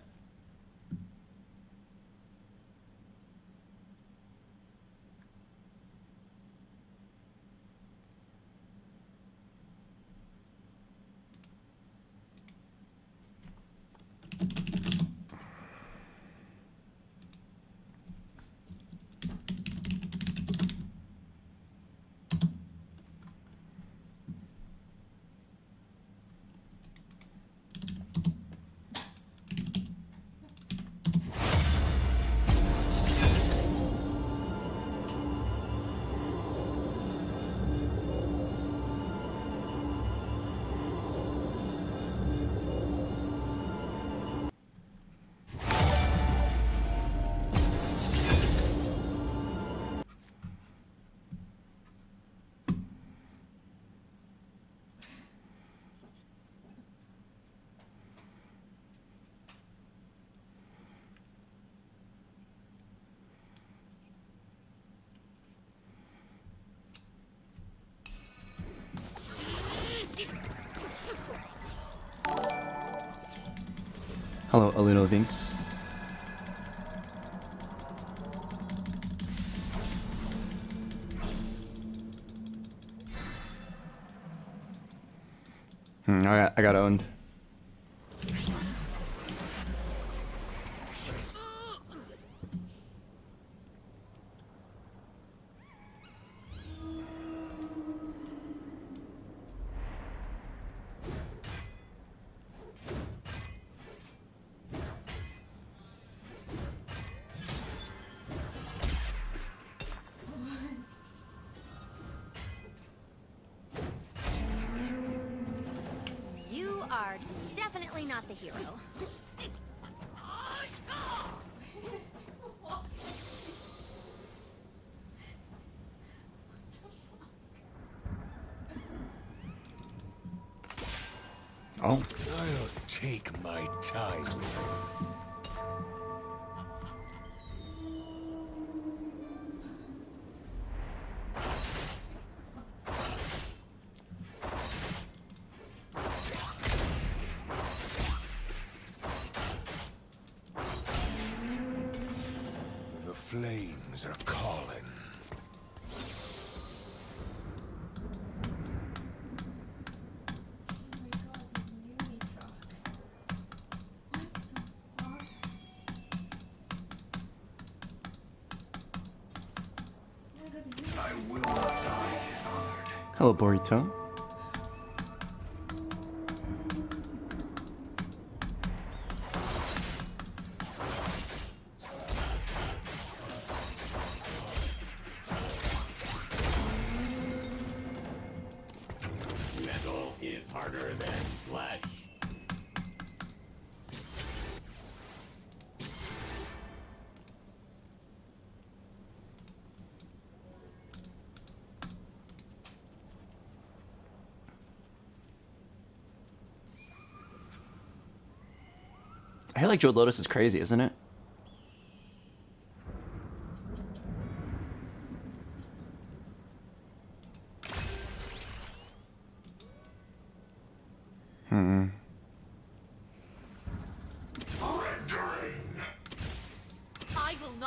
Hello, Aluno Vinks. I got owned. Definitely not the hero. Oh. I'll take my time. The flames are calling. Hello, Burrito. Metal is harder than flesh. I feel like Joe Lotus is crazy, isn't it?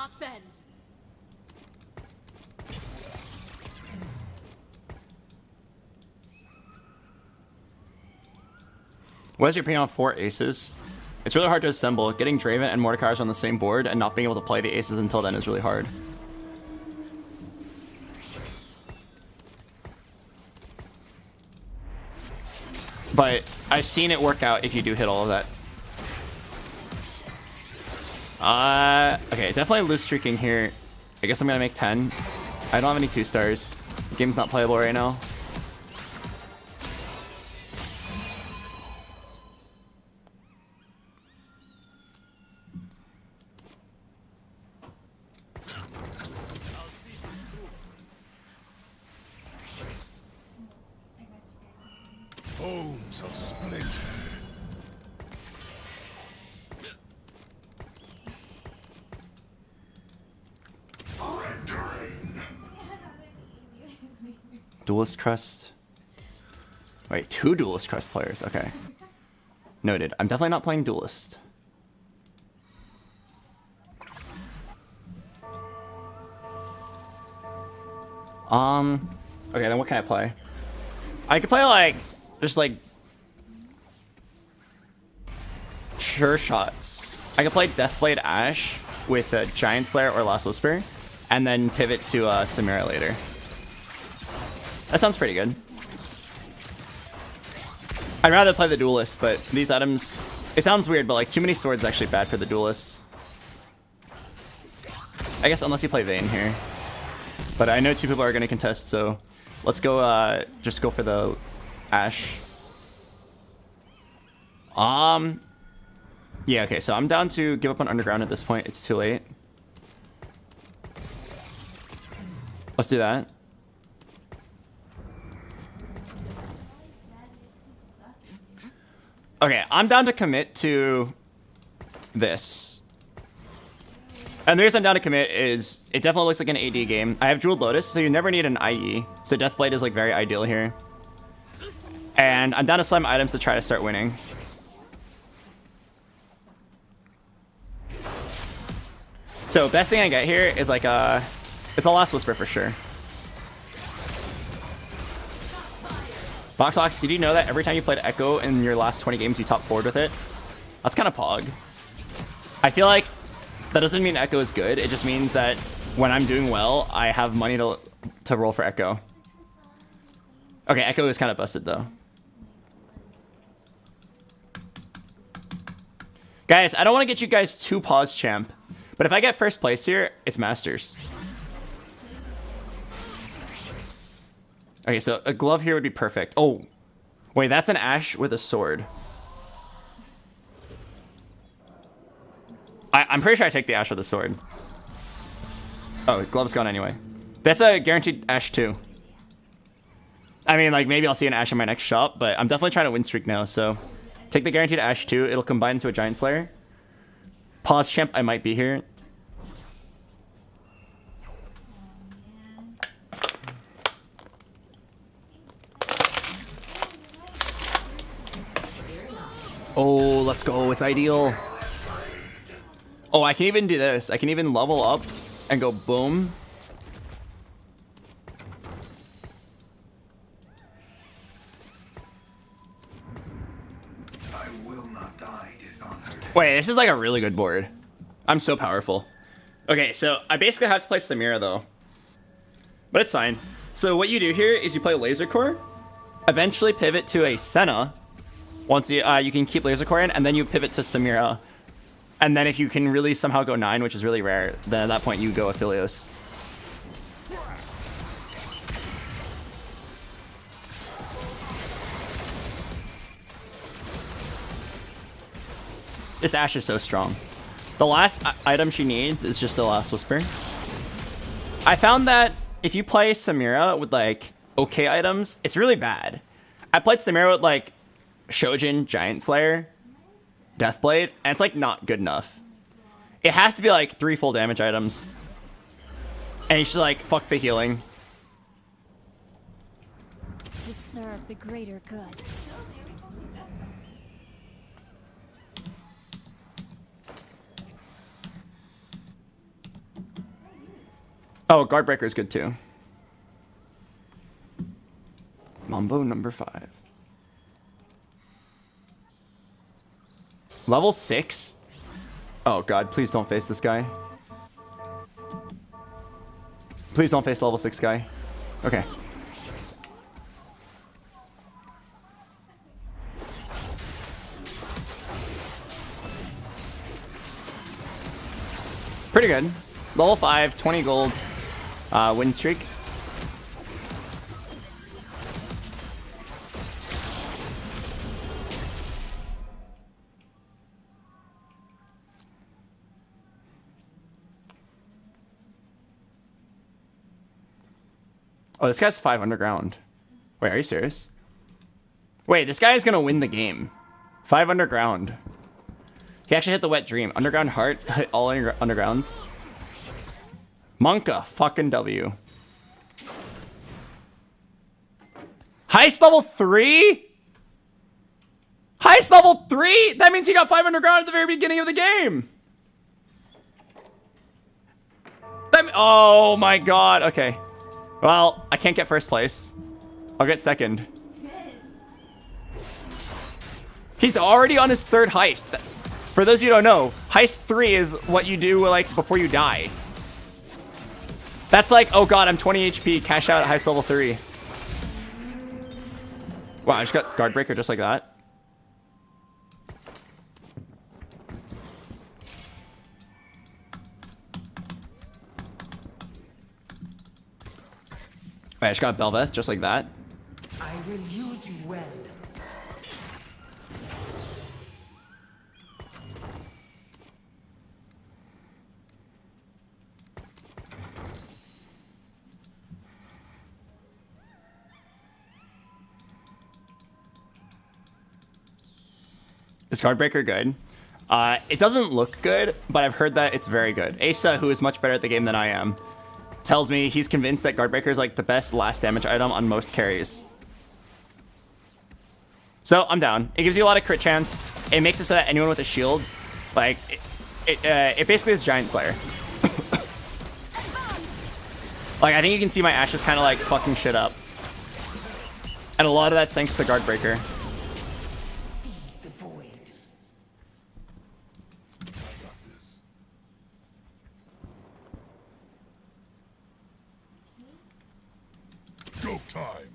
not bend. What is your opinion on 4 aces? It's really hard to assemble. Getting Draven and Mordekaiser on the same board and not being able to play the aces until then is really hard. But I've seen it work out if you do hit all of that. Okay, definitely loose streaking here. I guess I'm gonna make 10. I don't have any 2 stars. The game's not playable right now. Bones are splintered. Duelist Crest. Wait, 2 Duelist Crest players. Okay. Noted. I'm definitely not playing Duelist. Okay, then what can I play? I could play like just like Sure Shots. I could play Deathblade Ash with a Giant Slayer or Last Whisper, and then pivot to Samira later. That sounds pretty good. I'd rather play the Duelist, but these items, it sounds weird, but like too many swords is actually bad for the Duelists. I guess unless you play Vayne here. But I know 2 people are going to contest, so let's go, just go for the Ashe. Yeah, okay, so I'm down to give up on Underground at this point. It's too late. Let's do that. Okay, I'm down to commit to this. And the reason I'm down to commit is it definitely looks like an AD game. I have Jeweled Lotus, so you never need an IE. So Deathblade is like very ideal here. And I'm down to slime items to try to start winning. So best thing I get here is like it's a Last Whisper for sure. BoxBox, did you know that every time you played Echo in your last 20 games, you top 4'd with it? That's kind of pog. I feel like that doesn't mean Echo is good. It just means that when I'm doing well, I have money to roll for Echo. Okay, Echo is kind of busted though. Guys, I don't want to get you guys too pause champ, but if I get first place here, it's Masters. Okay, so a glove here would be perfect. Oh, wait, that's an Ashe with a sword. I'm pretty sure I take the Ashe with a sword. Oh, glove's gone anyway. That's a guaranteed Ashe too. I mean, like, maybe I'll see an Ashe in my next shop, but I'm definitely trying to win streak now, so take the guaranteed Ashe too. It'll combine into a Giant Slayer. Pause champ, I might be here. Oh, let's go. It's ideal. Oh, I can even do this. I can even level up and go boom. I will not die dishonored. Wait, this is like a really good board. I'm so powerful. Okay, so I basically have to play Samira though. But it's fine. So what you do here is you play Laser Core, eventually pivot to a Senna. Once you can keep Laser Core in, and then you pivot to Samira. And then if you can really somehow go 9, which is really rare, then at that point you go Aphelios. This Ashe is so strong. The last item she needs is just a Last Whisper. I found that if you play Samira with like okay items, it's really bad. I played Samira with like Shojin, Giant Slayer, Deathblade, and it's like not good enough. It has to be like 3 full damage items. And you should like fuck the healing. To serve the greater good. Oh, guard breaker is good too. Mambo number 5. Level 6? Oh god, please don't face this guy. Please don't face level 6 guy. Okay. Pretty good. Level 5, 20 gold, win streak. Oh, this guy's 5 underground. Wait, are you serious? Wait, this guy is gonna win the game. 5 underground. He actually hit the wet dream. Underground heart, hit all undergrounds. Monka, fucking W. Heist level 3? Heist level 3? That means he got 5 underground at the very beginning of the game. Oh my god, okay. Well, I can't get first place. I'll get second. He's already on his 3rd heist. For those of you who don't know, heist 3 is what you do like before you die. That's like, oh god, I'm 20 HP, cash out at heist level 3. Wow, I just got guard breaker just like that. I just got Belveth just like that. I will use you well. Is Guardbreaker good? It doesn't look good, but I've heard that it's very good. Asa, who is much better at the game than I am, tells me he's convinced that Guardbreaker is like the best last damage item on most carries. So I'm down. It gives you a lot of crit chance. It makes it so that anyone with a shield, like, it basically is Giant Slayer. Like, I think you can see my Ashes kind of like fucking shit up. And a lot of that's thanks to the Guardbreaker. Go time.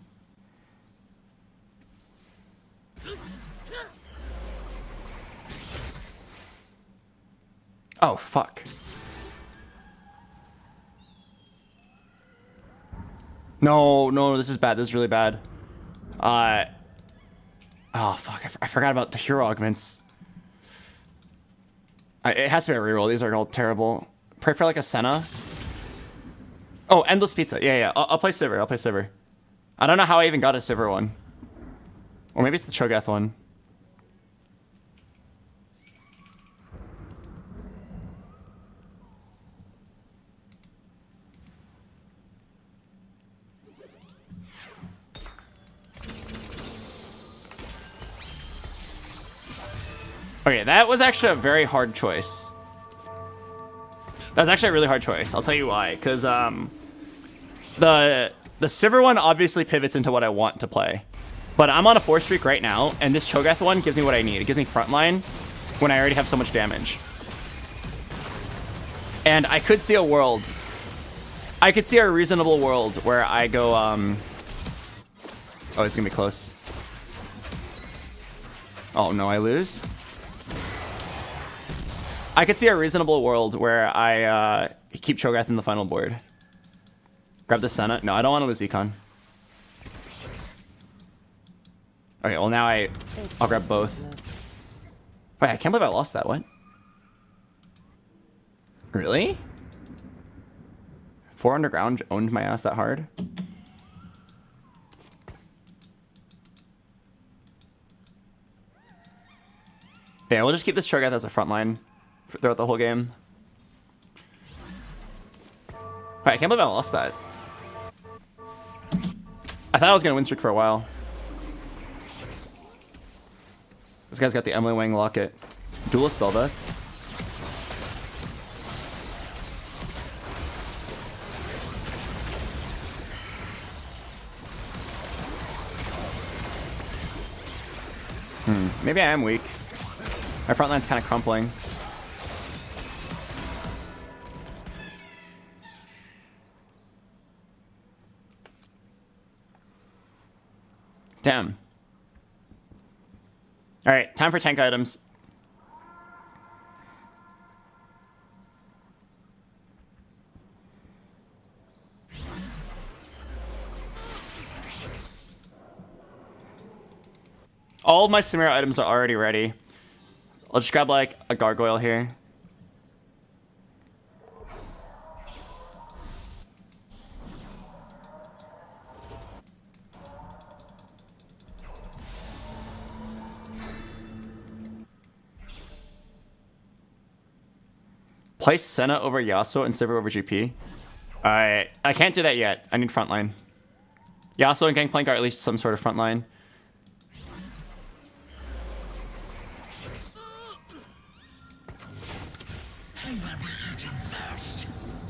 Oh, fuck. No, no, this is bad. This is really bad. Oh, fuck. I forgot about the hero augments. It has to be a reroll. These are all terrible. Pray for like a Senna. Oh, Endless Pizza. Yeah, yeah. I'll play Sivir. I'll play Sivir. I don't know how I even got a Sivir one. Or maybe it's the Cho'Gath one. Okay, that was actually a very hard choice. That was actually a really hard choice. I'll tell you why. Because the Sivir one obviously pivots into what I want to play. But I'm on a 4 streak right now, and this Cho'Gath one gives me what I need. It gives me frontline when I already have so much damage. And I could see a world. I could see a reasonable world where I go, oh, it's gonna be close. Oh no, I lose? I could see a reasonable world where I keep Cho'Gath in the final board. Grab the Senna. No, I don't want to lose Econ. Okay, well now I'll grab both. Wait, I can't believe I lost that. What? Really? 4 underground owned my ass that hard? Yeah, we'll just keep this Cho'Gath as a frontline throughout the whole game. Alright, I can't believe I lost that. I thought I was gonna win streak for a while. This guy's got the Emily Wang locket. Duelist Belva. Maybe I am weak. My front line's kind of crumpling. Damn. All right, time for tank items. All of my Samira items are already ready. I'll just grab like a gargoyle here. Place Senna over Yasuo and Sivir over GP. I can't do that yet. I need frontline. Yasuo and Gangplank are at least some sort of frontline.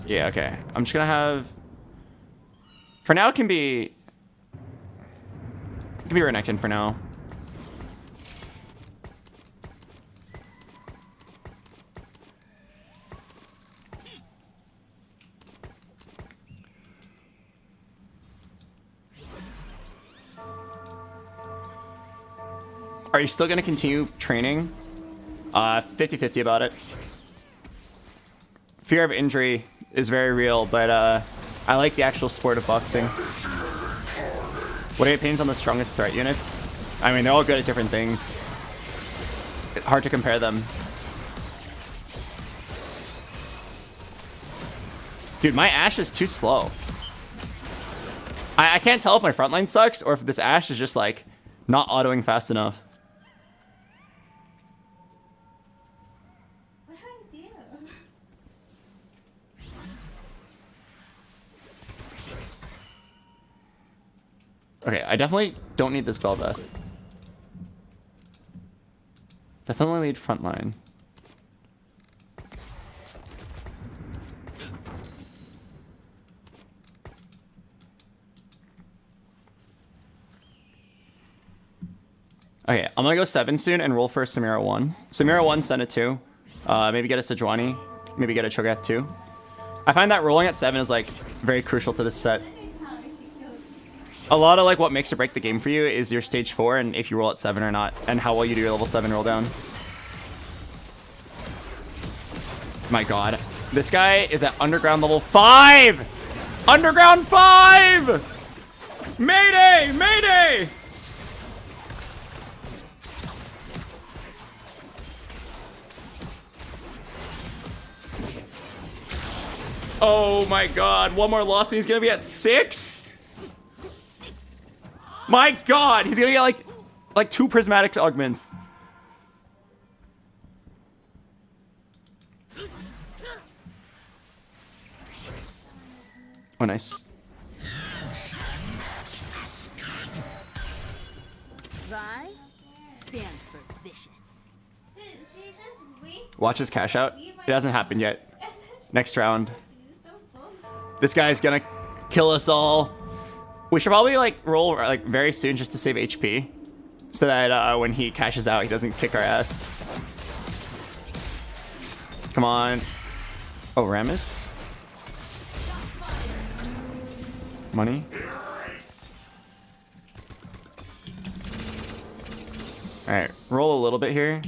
Yeah, okay. I'm just gonna have... For now, it can be Renekton for now. Are you still gonna continue training? 50-50 about it. Fear of injury is very real, but I like the actual sport of boxing. What are your opinions on the strongest threat units? I mean, they're all good at different things. It's hard to compare them. Dude, my Ashe is too slow. I can't tell if my frontline sucks or if this Ashe is just like not autoing fast enough. What do I do? Okay, I definitely don't need this Bel'Veth. Definitely need frontline. Okay, I'm gonna go 7 soon and roll for Samira 1. Samira 1, Senna 2. Maybe get a Sejuani. Maybe get a Cho'Gath 2. I find that rolling at 7 is like very crucial to this set. A lot of like what makes or break the game for you is your stage 4 and if you roll at 7 or not, and how well you do your level 7 roll down. My god. This guy is at underground level 5! Underground 5! Mayday! Mayday! Oh my god, one more loss and he's gonna be at 6? My god, he's gonna get like 2 prismatic augments. Oh, nice. Vi stands for vicious. Dude, she just waits. Watch his cash out. It hasn't happened yet. Next round. This guy's gonna kill us all. We should probably like roll like very soon just to save HP, so that when he cashes out, he doesn't kick our ass. Come on. Oh, Rammus. Money. All right, roll a little bit here.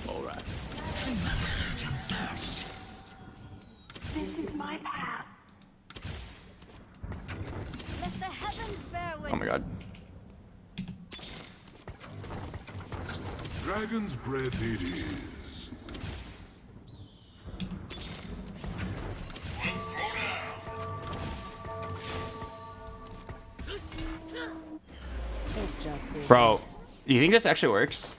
All right. This is my path. Let the heavens bear witness. Oh my god. Dragon's breath it is. It's just business. Bro, you think this actually works?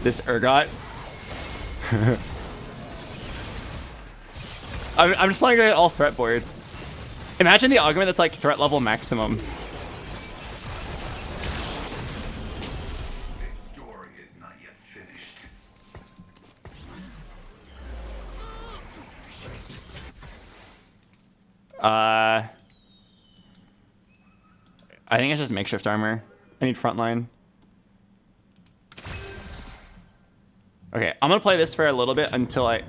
This Urgot. I'm just playing it all threat board. Imagine the augment that's like threat level maximum. This story is not yet finished. I think it's just makeshift armor. I need frontline. Okay, I'm gonna play this for a little bit until I...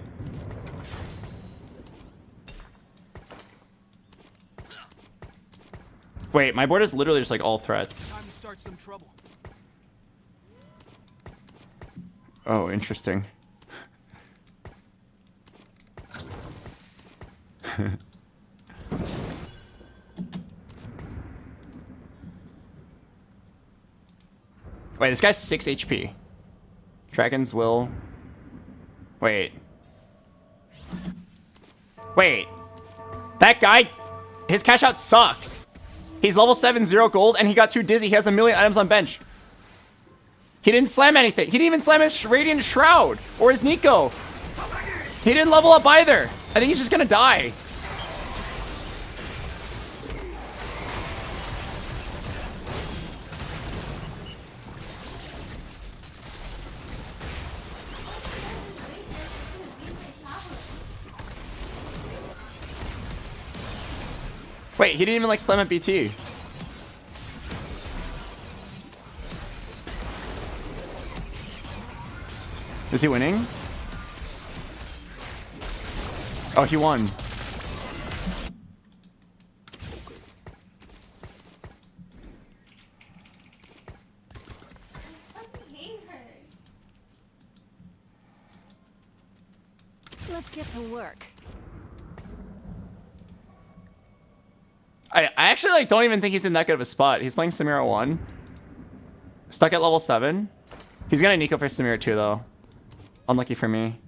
Wait, my board is literally just like all threats. Time to start some trouble. Oh, interesting. Wait, this guy's 6 HP. Dragons will... Wait. Wait. That guy... His cash out sucks. He's level 7, 0 gold, and he got 2 dizzy. He has a million items on bench. He didn't slam anything. He didn't even slam his Radiant Shroud or his Nico. He didn't level up either. I think he's just gonna die. Wait, he didn't even like slam at BT. Is he winning? Oh, he won. Let's get to work. I actually like don't even think he's in that good of a spot. He's playing Samira 1. Stuck at level 7. He's gonna Nico for Samira 2 though. Unlucky for me.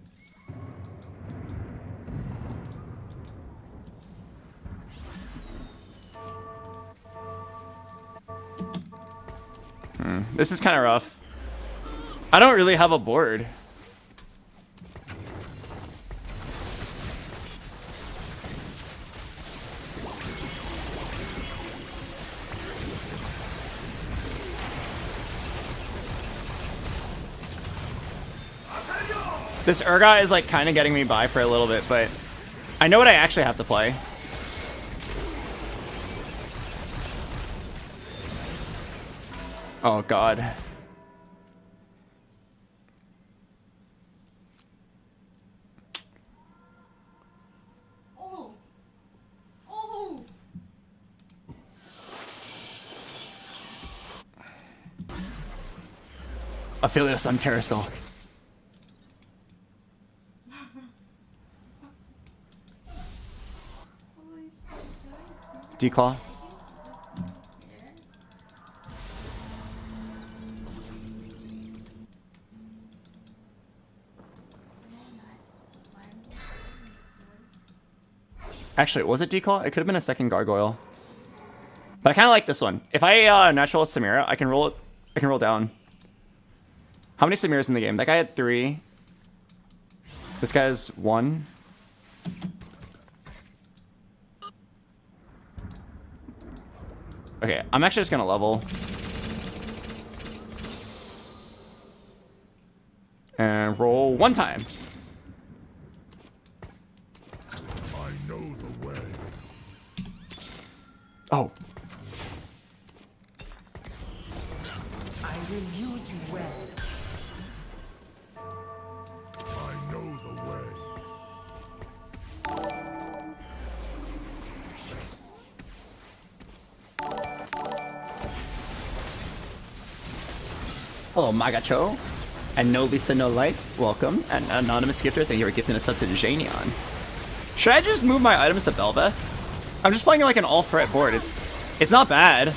This is kind of rough. I don't really have a board. This Urgot is like kind of getting me by for a little bit, but I know what I actually have to play. Oh god. Oh. Oh. Aphelios on carousel. Declaw. Actually, was it Declaw? It could have been a second Gargoyle. But I kind of like this one. If I natural Samira, I can roll it. I can roll down. How many Samiras in the game? That guy had 3. This guy has 1. Okay, I'm actually just gonna level. And roll 1 time. I know the way. Oh. I will use you well. I know the way. Hello, Magacho. And no Lisa, no life. Welcome. And anonymous gifter, thank you for gifting us up to Janion. Should I just move my items to Belveth? I'm just playing like an all-threat board. It's not bad.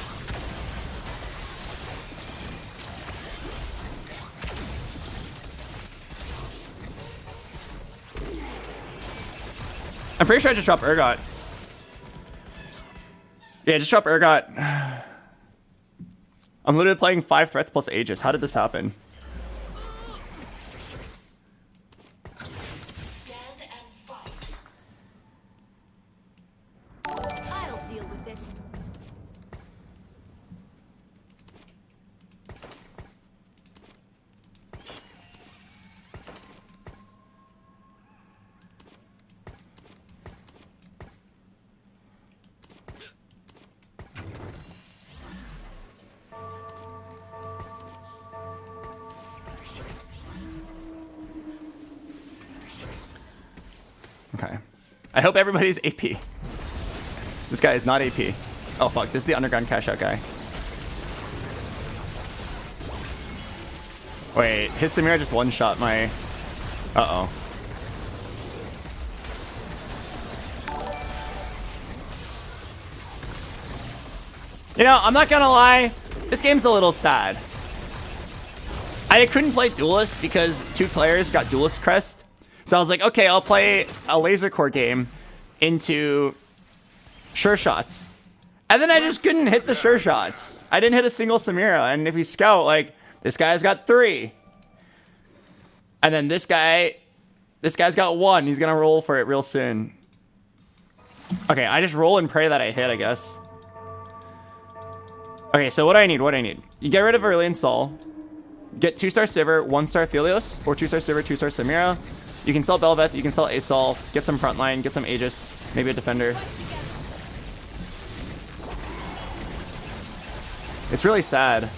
I'm pretty sure I just dropped Urgot. Yeah, just drop Urgot. I'm literally playing 5 threats plus Aegis. How did this happen? Stand and fight. I'll deal with it. I hope everybody's AP. This guy is not AP. Oh fuck, this is the underground cash out guy. Wait, his Samira just one-shot my... Uh-oh. You know, I'm not gonna lie, this game's a little sad. I couldn't play Duelist because 2 players got Duelist Crest. So I was like, okay, I'll play a laser core game into sure shots. And then I just couldn't hit the sure shots. I didn't hit a single Samira. And if you scout, like, this guy's got 3. And then this guy's got 1. He's gonna roll for it real soon. Okay, I just roll and pray that I hit, I guess. Okay, so what do I need? What do I need? You get rid of early install. Get 2-star Sivir, 1-star Philios, or 2-star Sivir, 2-star Samira. You can sell Belveth, you can sell Asol, get some frontline, get some Aegis, maybe a defender. It's really sad.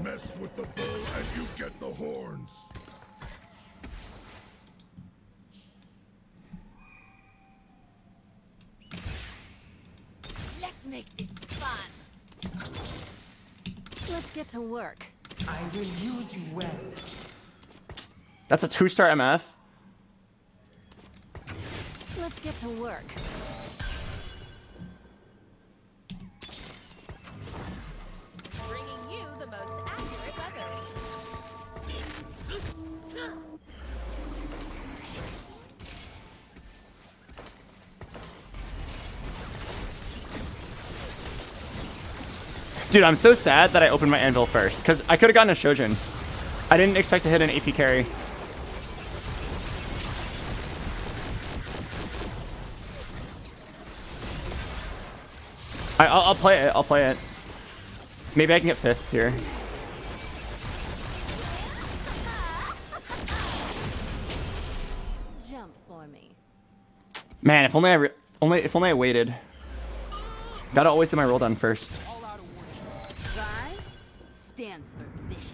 Mess with the bull and you get the horns. Let's make this fun. Let's get to work. I will use you well. That's a 2-star MF. Let's get to work. Bringing you the most accurate weather. Dude, I'm so sad that I opened my anvil first, because I could have gotten a Shojin. I didn't expect to hit an AP carry. I'll play it. I'll play it. Maybe I can get 5th here. Jump for me. Man, if only I waited. Gotta always do my roll down first. Vi stands for vicious.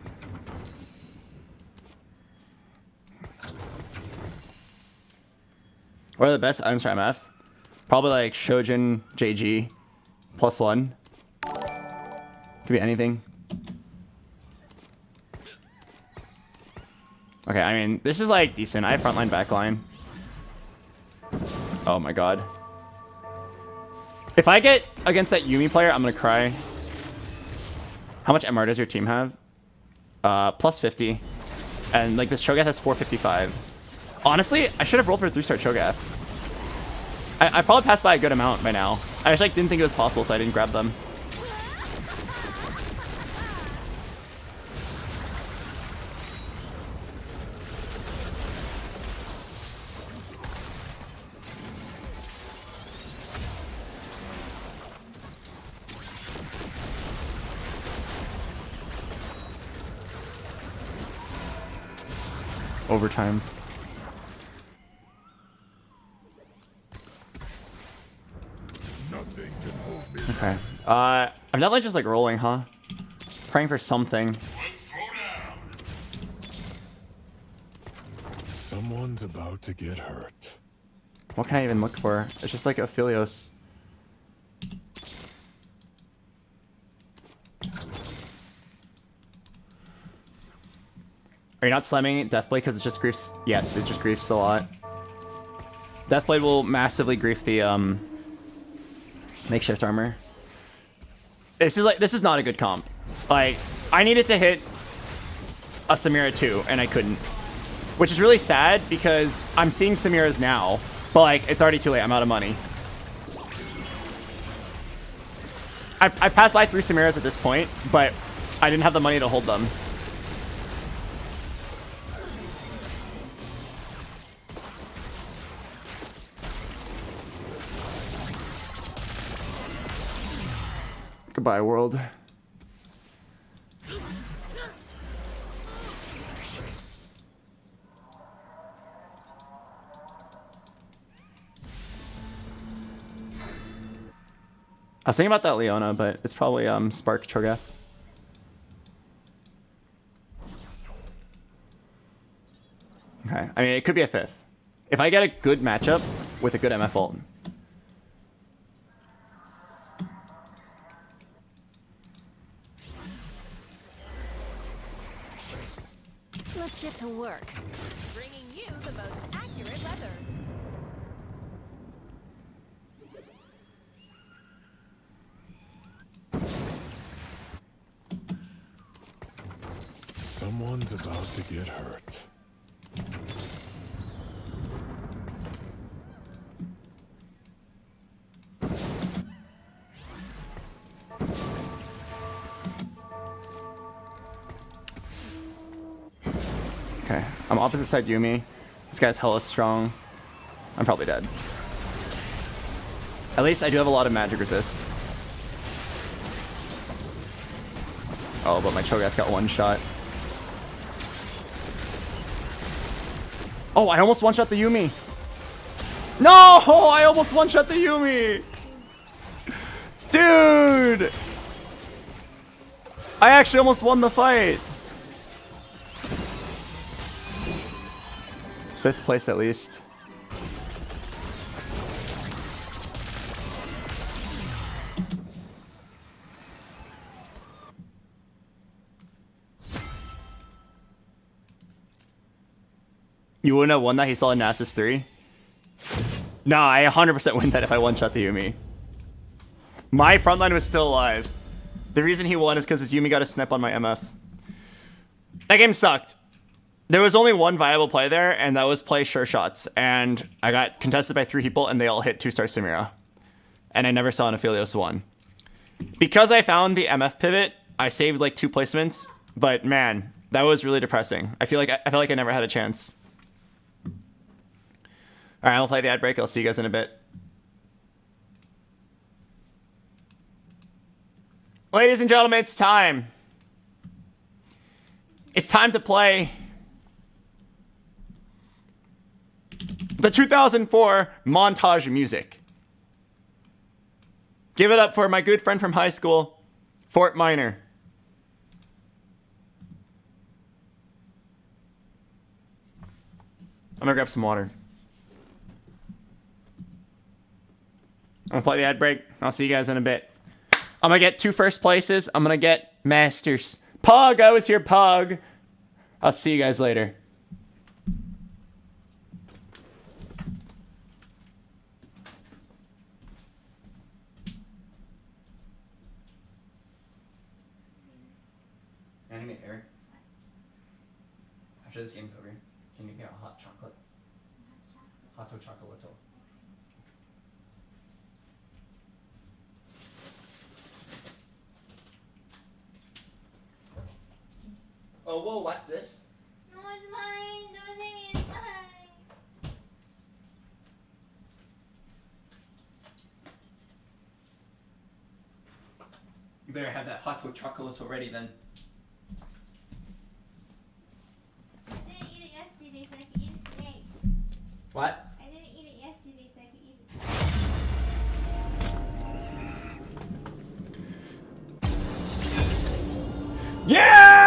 What are the best items for MF? Probably like Shojin, JG, +1. Could be anything. Okay, I mean, this is like decent. I have frontline, backline. Oh my god. If I get against that Yuumi player, I'm gonna cry. How much MR does your team have? +50. And like this Cho'Gath has 455. Honestly, I should have rolled for a 3-star Cho'Gath. I probably passed by a good amount by now. I just like didn't think it was possible, so I didn't grab them. Overtimed. Nothing can hold me. Okay. I'm definitely just like rolling, huh? Praying for something. Let's throw down. Someone's about to get hurt. What can I even look for? It's just like Aphelios. Are you not slamming Deathblade because it just griefs? Yes, it just griefs a lot. Deathblade will massively grief the makeshift armor. This is not a good comp. Like, I needed to hit a Samira 2 and I couldn't. Which is really sad because I'm seeing Samiras now, but like it's already too late. I'm out of money. I passed by 3 Samiras at this point, but I didn't have the money to hold them. Goodbye, world. I was thinking about that Leona, but it's probably Spark Cho'Gath. Okay. I mean, it could be a 5th. If I get a good matchup with a good MF ult. Let's get to work. Bringing you the most accurate weather. Someone's about to get hurt. Okay, I'm opposite side Yumi. This guy's hella strong. I'm probably dead. At least I do have a lot of magic resist. Oh, but my Cho'Gath got one shot. Oh, I almost one-shot the Yumi. No, I almost one-shot the Yumi. Dude. I actually almost won the fight. 5th place at least. You wouldn't have won that? He still had Nasus 3? Nah, I 100% win that if I one-shot the Yumi. My frontline was still alive. The reason he won is because his Yumi got a snip on my MF. That game sucked. There was only one viable play there, and that was play sure shots. And I got contested by 3 people, and they all hit 2-star Samira. And I never saw an Aphelios 1. Because I found the MF pivot, I saved like 2 placements. But man, that was really depressing. I feel like I never had a chance. All right, I'll play the ad break. I'll see you guys in a bit. Ladies and gentlemen, it's time. It's time to play the 2004 montage music. Give it up for my good friend from high school, Fort Minor. I'm gonna grab some water. I'm gonna play the ad break. I'll see you guys in a bit. I'm gonna get 2 first places. I'm gonna get masters. Pug, I was here, Pug. I'll see you guys later. Anime Eric. After this game's over, can you get a hot chocolate? Hot chocolate. Oh, whoa, what's this? No, it's mine. Don't take it. It's mine. You better have that hot chocolate ready then. I didn't eat it yesterday, so I can eat it today. What? I didn't eat it yesterday, so I can eat it. Yeah!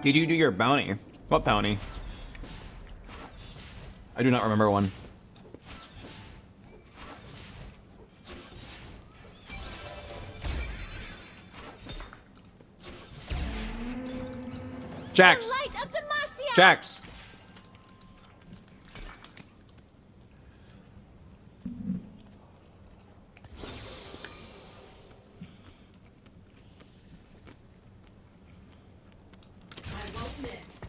Did you do your bounty? What bounty? I do not remember one. Jax! Light of Demacia! Jax! I won't miss.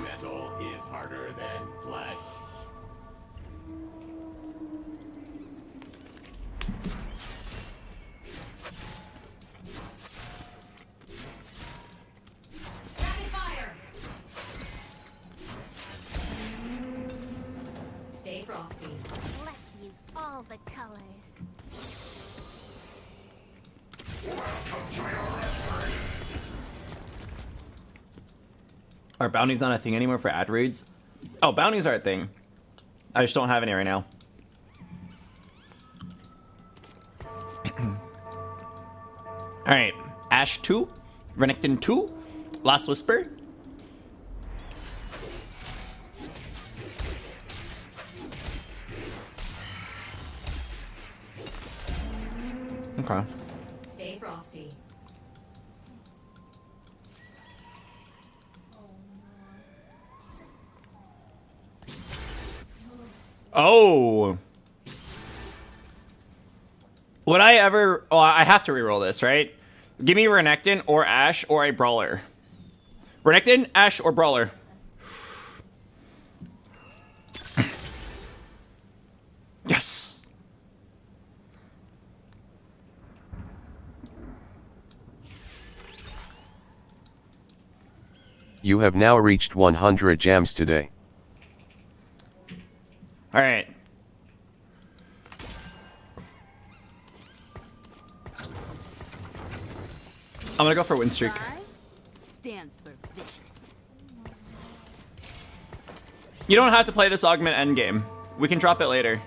Metal is harder than flesh. Rapid fire. Stay frosty. Let's use all the colors. Are bounties not a thing anymore for ad reads? Oh, bounties are a thing. I just don't have any right now. Alright. Ash 2. Renekton 2. Last Whisper. Okay. Stay frosty. Oh. Would I ever... Oh, I have to reroll this, right? Give me Renekton or Ashe or a Brawler. Renekton, Ashe, or Brawler. Yes. You have now reached 100 gems today. All right. I'm gonna go for win streak. Stands for vicious. You don't have to play this augment endgame. We can drop it later.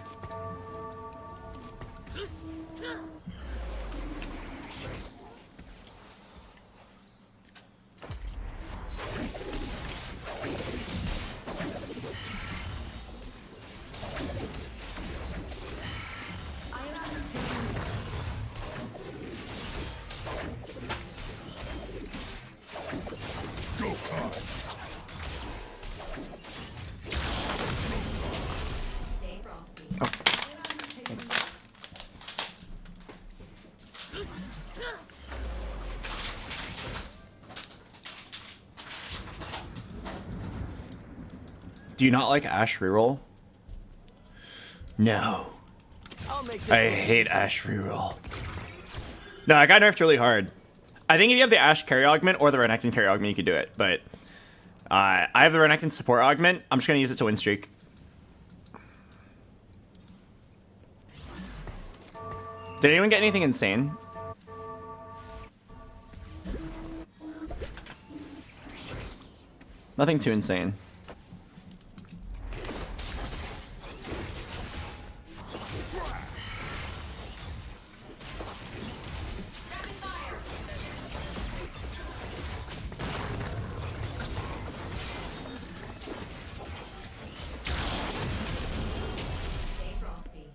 Stay frosty. Thanks. Do you not like Ashe reroll? No. I hate Ashe reroll. No, I got nerfed really hard. I think if you have the Ashe carry augment or the Renekton carry augment, you could do it. But I have the Renekton support augment. I'm just going to use it to win streak. Did anyone get anything insane? Nothing too insane. Stay frosty.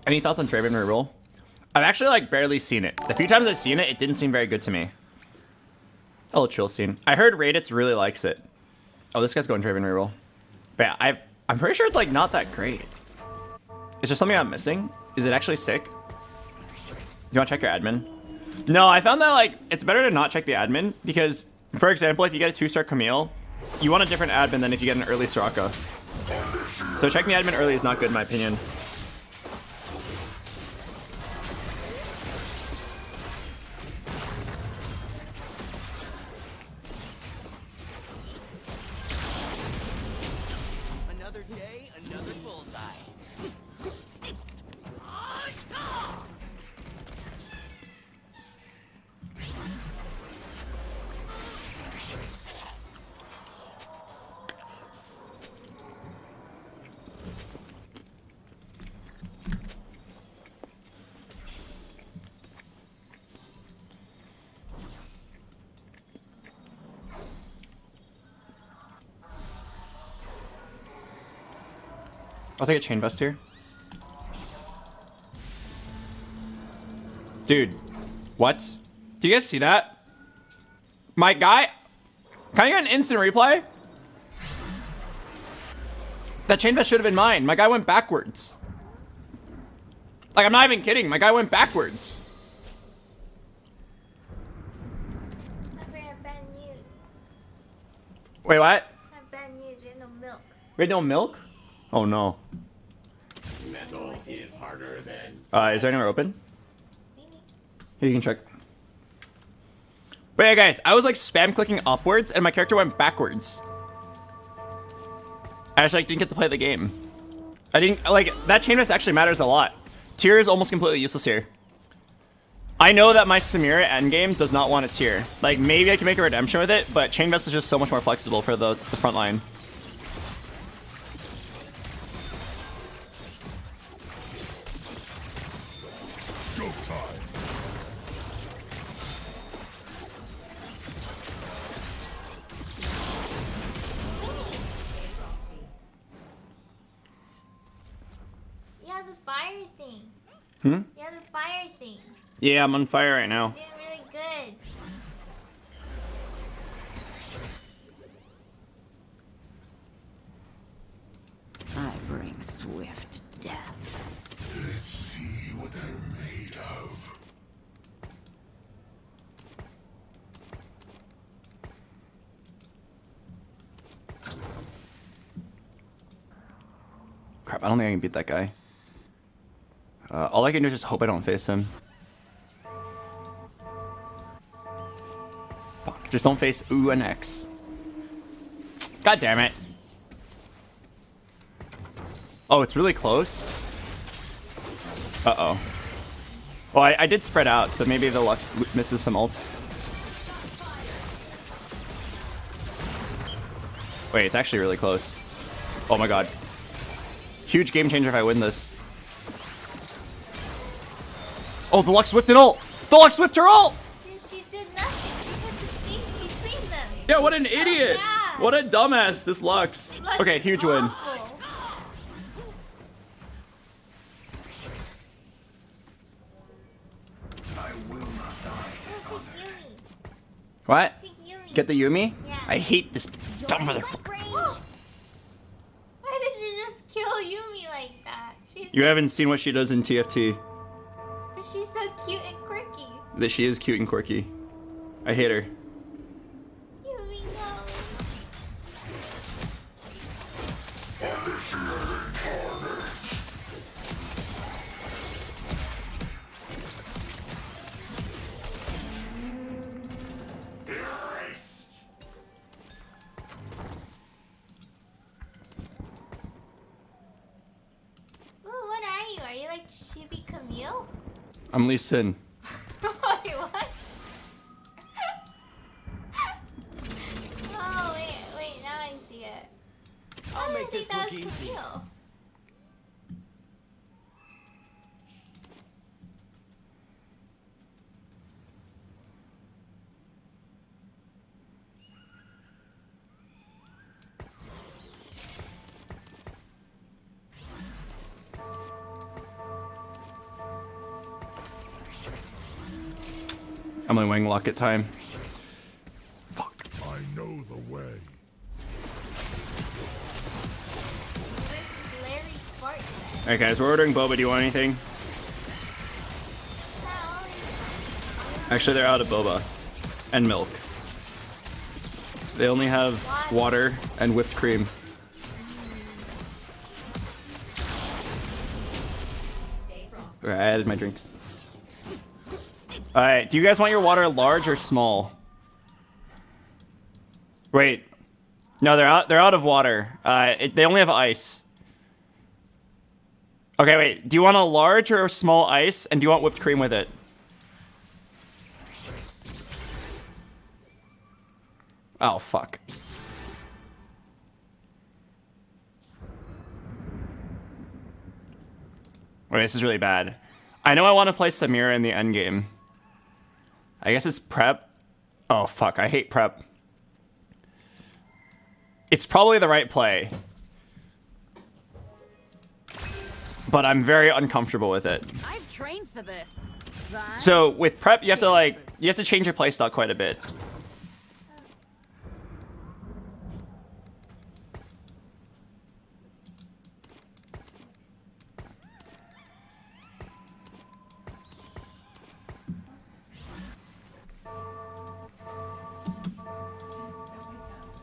Any thoughts on Draven reroll? I've actually like barely seen it. The few times I've seen it, it didn't seem very good to me. Oh, chill scene. I heard Raditz really likes it. Oh, this guy's going Draven reroll. But yeah, I'm pretty sure it's like not that great. Is there something I'm missing? Is it actually sick? You want to check your admin? No, I found that like it's better to not check the admin because, for example, if you get a 2-star Camille, you want a different admin than if you get an early Soraka. So checking the admin early is not good in my opinion. Another day, another bullseye. I'll take a chain vest here. Dude, what? Do you guys see that? My guy, can I get an instant replay? That chain vest should have been mine. My guy went backwards. Like, I'm not even kidding. My guy went backwards. Wait, what? I have bad news. We have no milk. We have no milk? Oh no. Metal is harder than. Is there anywhere open? Maybe. Here, you can check. But yeah, guys, I was like spam clicking upwards and my character went backwards. I just like didn't get to play the game. I didn't like that chain vest actually matters a lot. Tier is almost completely useless here. I know that my Samira endgame does not want a tier. Like maybe I can make a redemption with it, but chain vest is just so much more flexible for the front line. Yeah, the fire thing. Hmm? Yeah, the fire thing. Yeah, I'm on fire right now. Doing really good. I bring swift death. Let's see what they're made of. Crap, I don't think I can beat that guy. All I can do is just hope I don't face him. Fuck, just don't face U and X. God damn it. Oh, it's really close. Uh-oh. Well, I did spread out, so maybe the Lux misses some ults. Wait, it's actually really close. Oh my god. Huge game changer if I win this. Oh, the Lux whipped an ult! The Lux whipped her ult! Dude, she did nothing. She put the space between them. Yeah, what an idiot! bad. What a dumbass, this Lux. Lux Okay, is huge win. awful. Pick Yumi. What? Pick Yumi. Get the Yumi? Yeah. I hate this dumb motherfucker. Why did you just kill Yumi like that? You haven't seen what she does in TFT. But she's so cute and quirky. That she is cute and quirky. I hate her. Yumi, no. Ooh, what are you? Are you like Chibi Camille? I'm Lee Sin. Wait, what? Oh, wait, now I see it. I'll make think this look that was easy. Camille. I'm only wing lock at time. I know the way. Larry Spartan. Alright guys, we're ordering boba. Do you want anything? Actually, they're out of boba. And milk. They only have water and whipped cream. Alright, I added my drinks. Alright, do you guys want your water large or small? Wait. No, they're out of water. They only have ice. Okay, wait. Do you want a large or a small ice? And do you want whipped cream with it? Oh, fuck. Wait, this is really bad. I know I want to play Samira in the endgame. I guess it's prep. Oh, fuck. I hate prep. It's probably the right play. but I'm very uncomfortable with it. I've trained for this. So with prep, you have to change your playstyle quite a bit.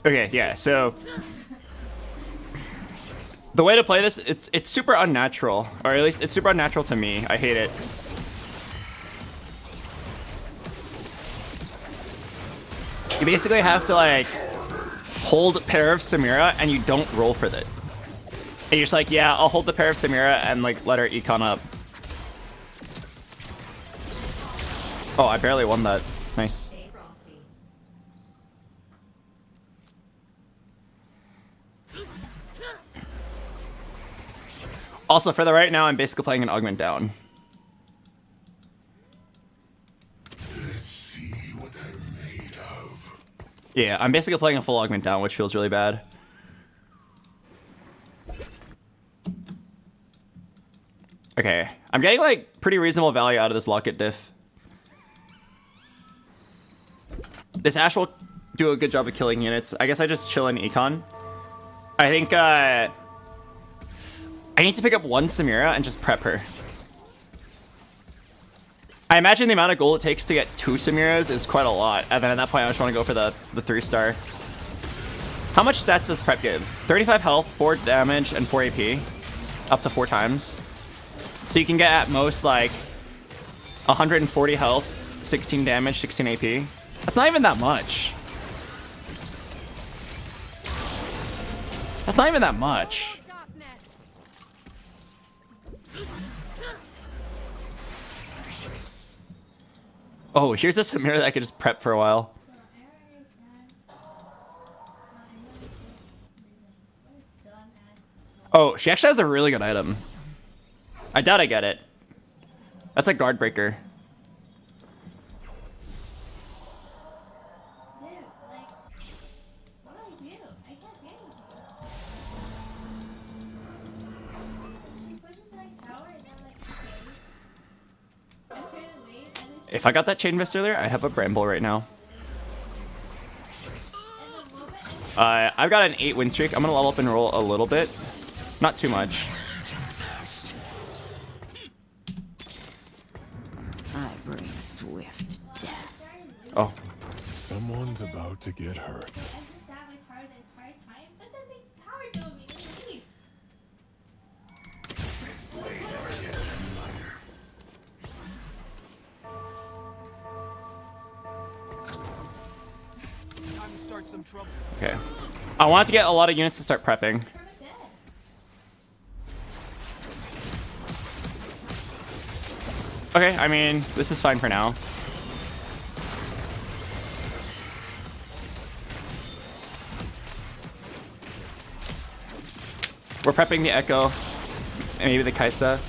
Okay, yeah, so the way to play this, it's super unnatural, or at least it's super unnatural to me. I hate it. You basically have to like hold pair of Samira and you don't roll for that. And you're just like, yeah, I'll hold the pair of Samira and like let her econ up. Oh, I barely won that. Nice. Also, for the right now, I'm basically playing an augment down. Let's see what I'm made of. Yeah, I'm basically playing a full augment down, which feels really bad. Okay, I'm getting like pretty reasonable value out of this locket diff. This Ashe will do a good job of killing units. I guess I just chill in econ. I think I need to pick up one Samira and just prep her. I imagine the amount of gold it takes to get 2 Samiras is quite a lot. And then at that point, I just want to go for the 3-star. How much stats does prep give? 35 health, 4 damage, and 4 AP. Up to 4 times. So you can get at most like 140 health, 16 damage, 16 AP. That's not even that much. That's not even that much. Oh, here's a Samira that I could just prep for a while. Oh, she actually has a really good item. I doubt I get it. That's a guard breaker. If I got that chain vest earlier, I'd have a Bramble right now. I've got an 8 win streak. I'm gonna level up and roll a little bit. Not too much. I bring swift death. Oh. Someone's about to get hurt. Some trouble. Okay. I want to get a lot of units to start prepping. Okay, I mean, this is fine for now. We're prepping the Echo, and maybe the Kaisa.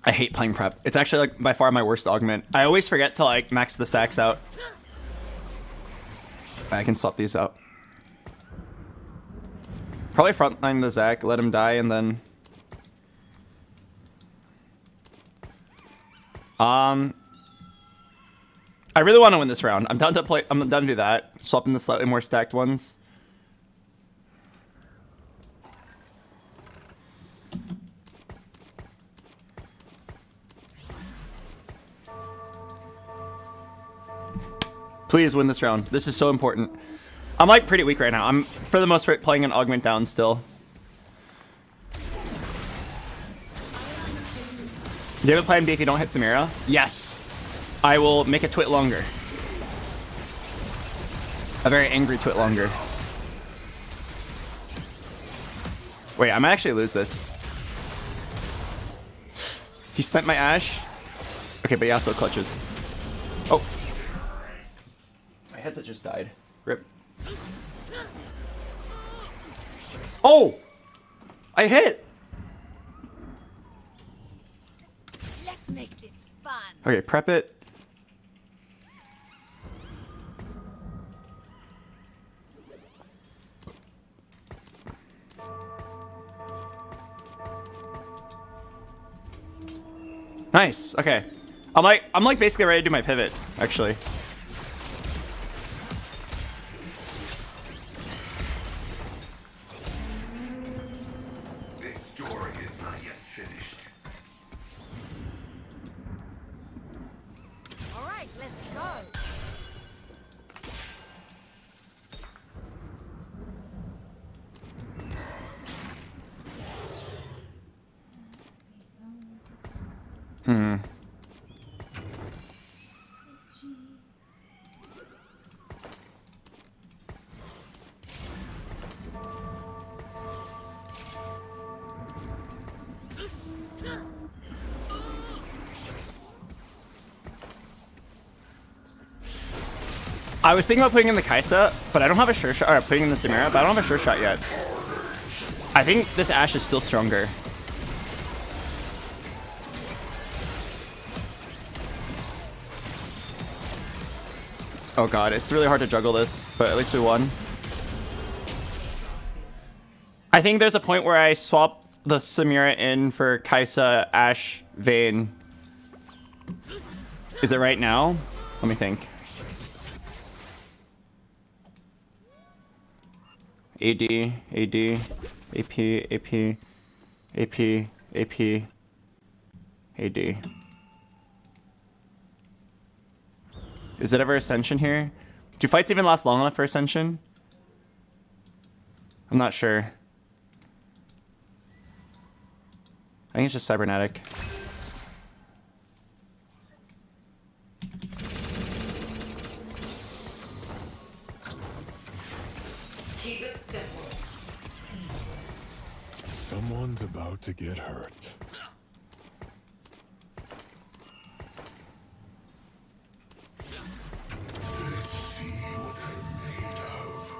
I hate playing prep. It's actually like by far my worst augment. I always forget to like max the stacks out. I can swap these out. Probably frontline the Zac, let him die, and then I really want to win this round. I'm done to play. I'm done to do that. Swapping the slightly more stacked ones. Please win this round. This is so important. I'm like pretty weak right now. I'm for the most part playing an augment down still. Do you have a plan B if you don't hit Samira? Yes. I will make a twit longer. A very angry twit longer. Wait, I might actually lose this. He sniped my Ashe. Okay, but he also clutches. Oh. My headset just died. Rip. Oh! I hit! Let's make this fun. Okay, prep it. Nice. Okay. I'm like basically ready to do my pivot, actually. This story is not yet finished. All right, let's go. Hmm. I was thinking about putting in the Kaisa, but I don't have a sure shot. Or putting in the Samira, but I don't have a sure shot yet. I think this Ashe is still stronger. Oh god, it's really hard to juggle this, but at least we won. I think there's a point where I swap the Samira in for Kaisa, Ashe, Vayne. Is it right now? Let me think. AD, AD, AP, AP, AP, AP, AD. Is it ever Ascension here? Do fights even last long enough for Ascension? I'm not sure. I think it's just cybernetic. Keep it simple. Someone's about to get hurt. Let's see what they're made of.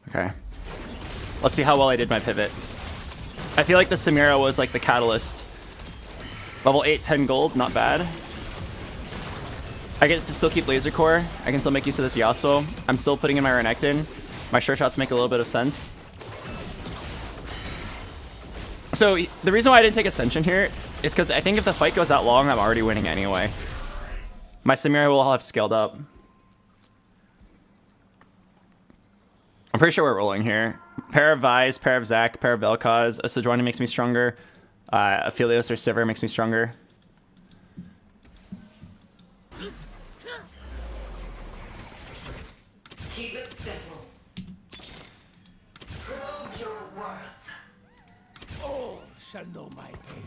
Okay. Let's see how well I did my pivot. I feel like the Samira was like the catalyst. Level 8, 10 gold, not bad. I get to still keep Laser Core. I can still make use of this Yasuo. I'm still putting in my Renekton. My sure shots make a little bit of sense. So the reason why I didn't take Ascension here is because I think if the fight goes that long, I'm already winning anyway. My Samira will have scaled up. I'm pretty sure we're rolling here. Pair of Vi's, pair of Zac, pair of Vel'Koz. A Sejuani makes me stronger. Aphelios or Sivir makes me stronger. Keep it simple. Prove your worth. All shall know my pain.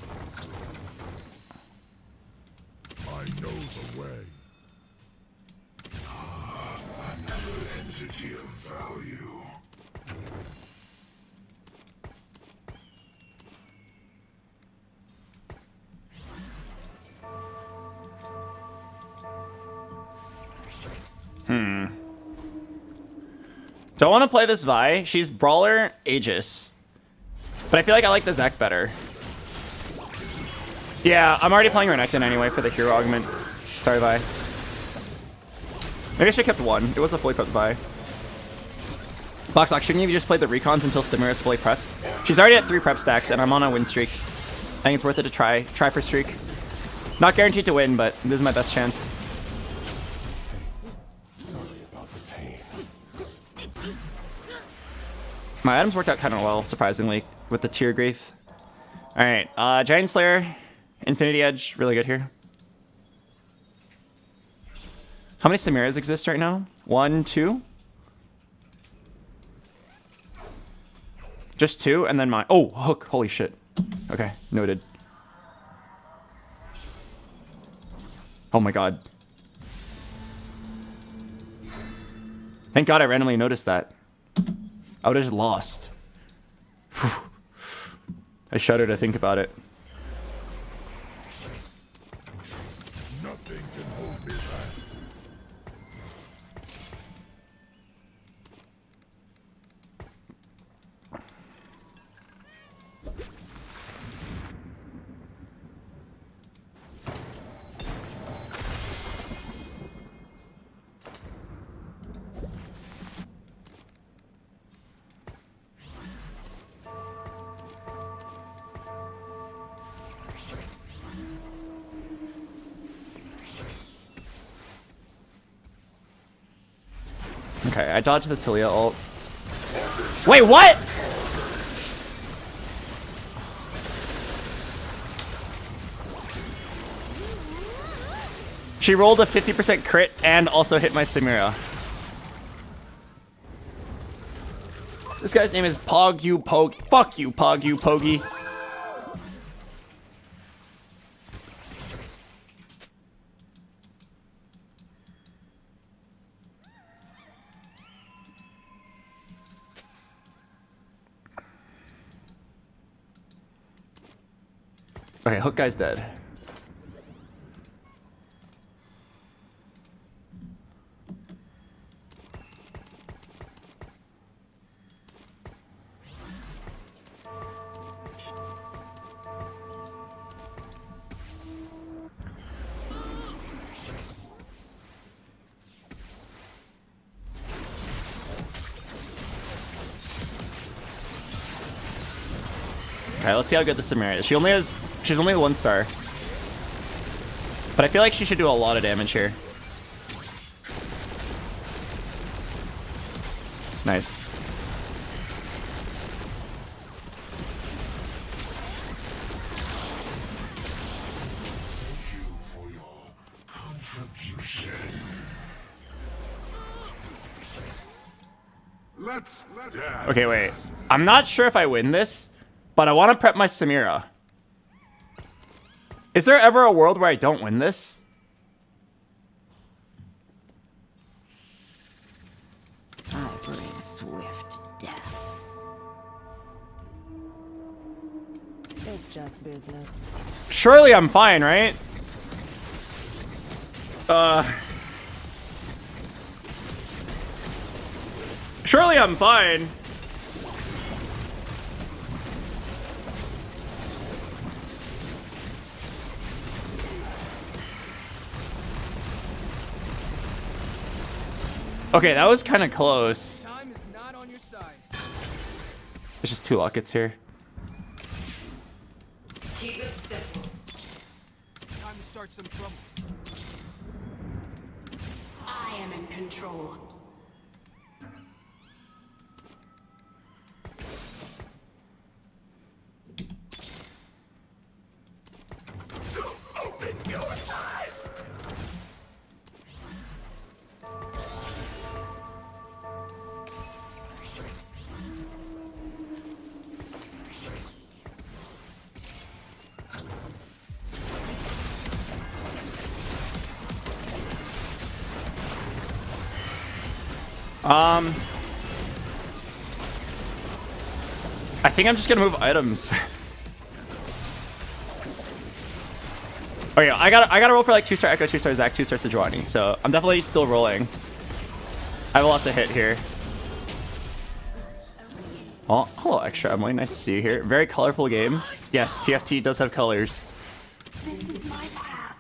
I know the way. Another entity of value. Don't want to play this Vi. She's Brawler, Aegis. But I feel like I like the Zac better. Yeah, I'm already playing Renekton anyway for the hero augment. Sorry, Vi. Maybe I should have kept one. It was a fully prepped Vi. BoxBox, shouldn't you have just played the recons until Samira is fully prepped? She's already at 3 prep stacks, and I'm on a win streak. I think it's worth it to try. Try for streak. Not guaranteed to win, but this is my best chance. My items worked out kind of well, surprisingly, with the Tear Grief. Alright, Giant Slayer, Infinity Edge, really good here. How many Samiras exist right now? 1, 2? Just 2, and then my... Oh, Hook, holy shit. Okay, noted. Oh my god. Thank god I randomly noticed that. I would have just lost. Whew. I shudder to think about it. Nothing can hold me back. Okay, I dodged the Talia ult. Wait, what? She rolled a 50% crit and also hit my Samira. This guy's name is Pog You Pogue. Fuck you, Pog You Pogie. Okay, Hook guy's dead. Okay, let's see how good the Samira is. She's only 1 star. But I feel like she should do a lot of damage here. Nice. Thank you for your contribution. Let's dance. Okay, wait. I'm not sure if I win this, but I want to prep my Samira. Is there ever a world where I don't win this? I bring swift death. It's just business. Surely I'm fine, right? Surely I'm fine. Okay, that was kind of close. Time is not on your side. There's just 2 lockets here. Keep it simple. Time to start some trouble. I am in control. Open your eyes. I think I'm just gonna move items. Oh yeah, I gotta roll for like 2-star Echo, 2-star Zac, 2-star Sejuani. So I'm definitely still rolling. I have a lot to hit here. Oh, hello, extra Emily. Nice to see you here. Very colorful game. Yes, TFT does have colors. This is my path.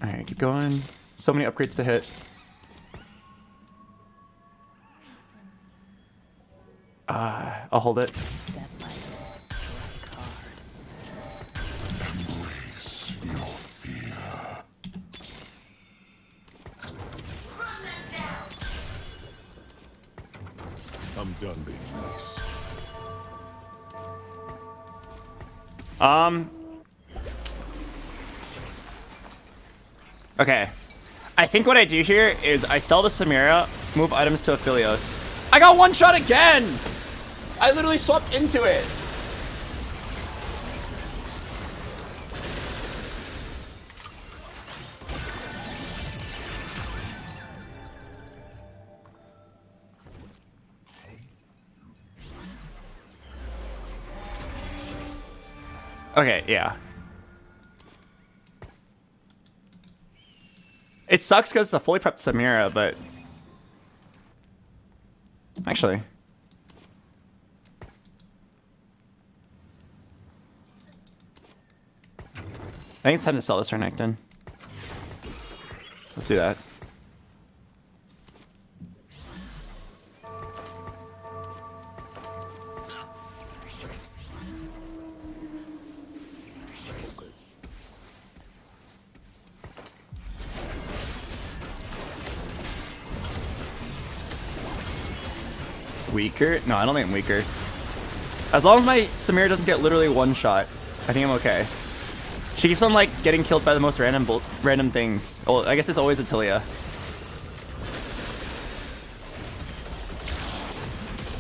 All right, keep going. So many upgrades to hit. I'll hold it. Embrace your fear. Run them down. I'm done being nice. Okay. I think what I do here is I sell the Samira, move items to Aphelios. I got 1 shot again! I literally swapped into it. Okay, yeah. It sucks because it's a fully prepped Samira, but... Actually... I think it's time to sell this Renekton. Let's do that. weaker? No, I don't think I'm weaker. As long as my Samira doesn't get literally one shot, I think I'm okay. She keeps on like getting killed by the most random things. Well, I guess it's always Attilia.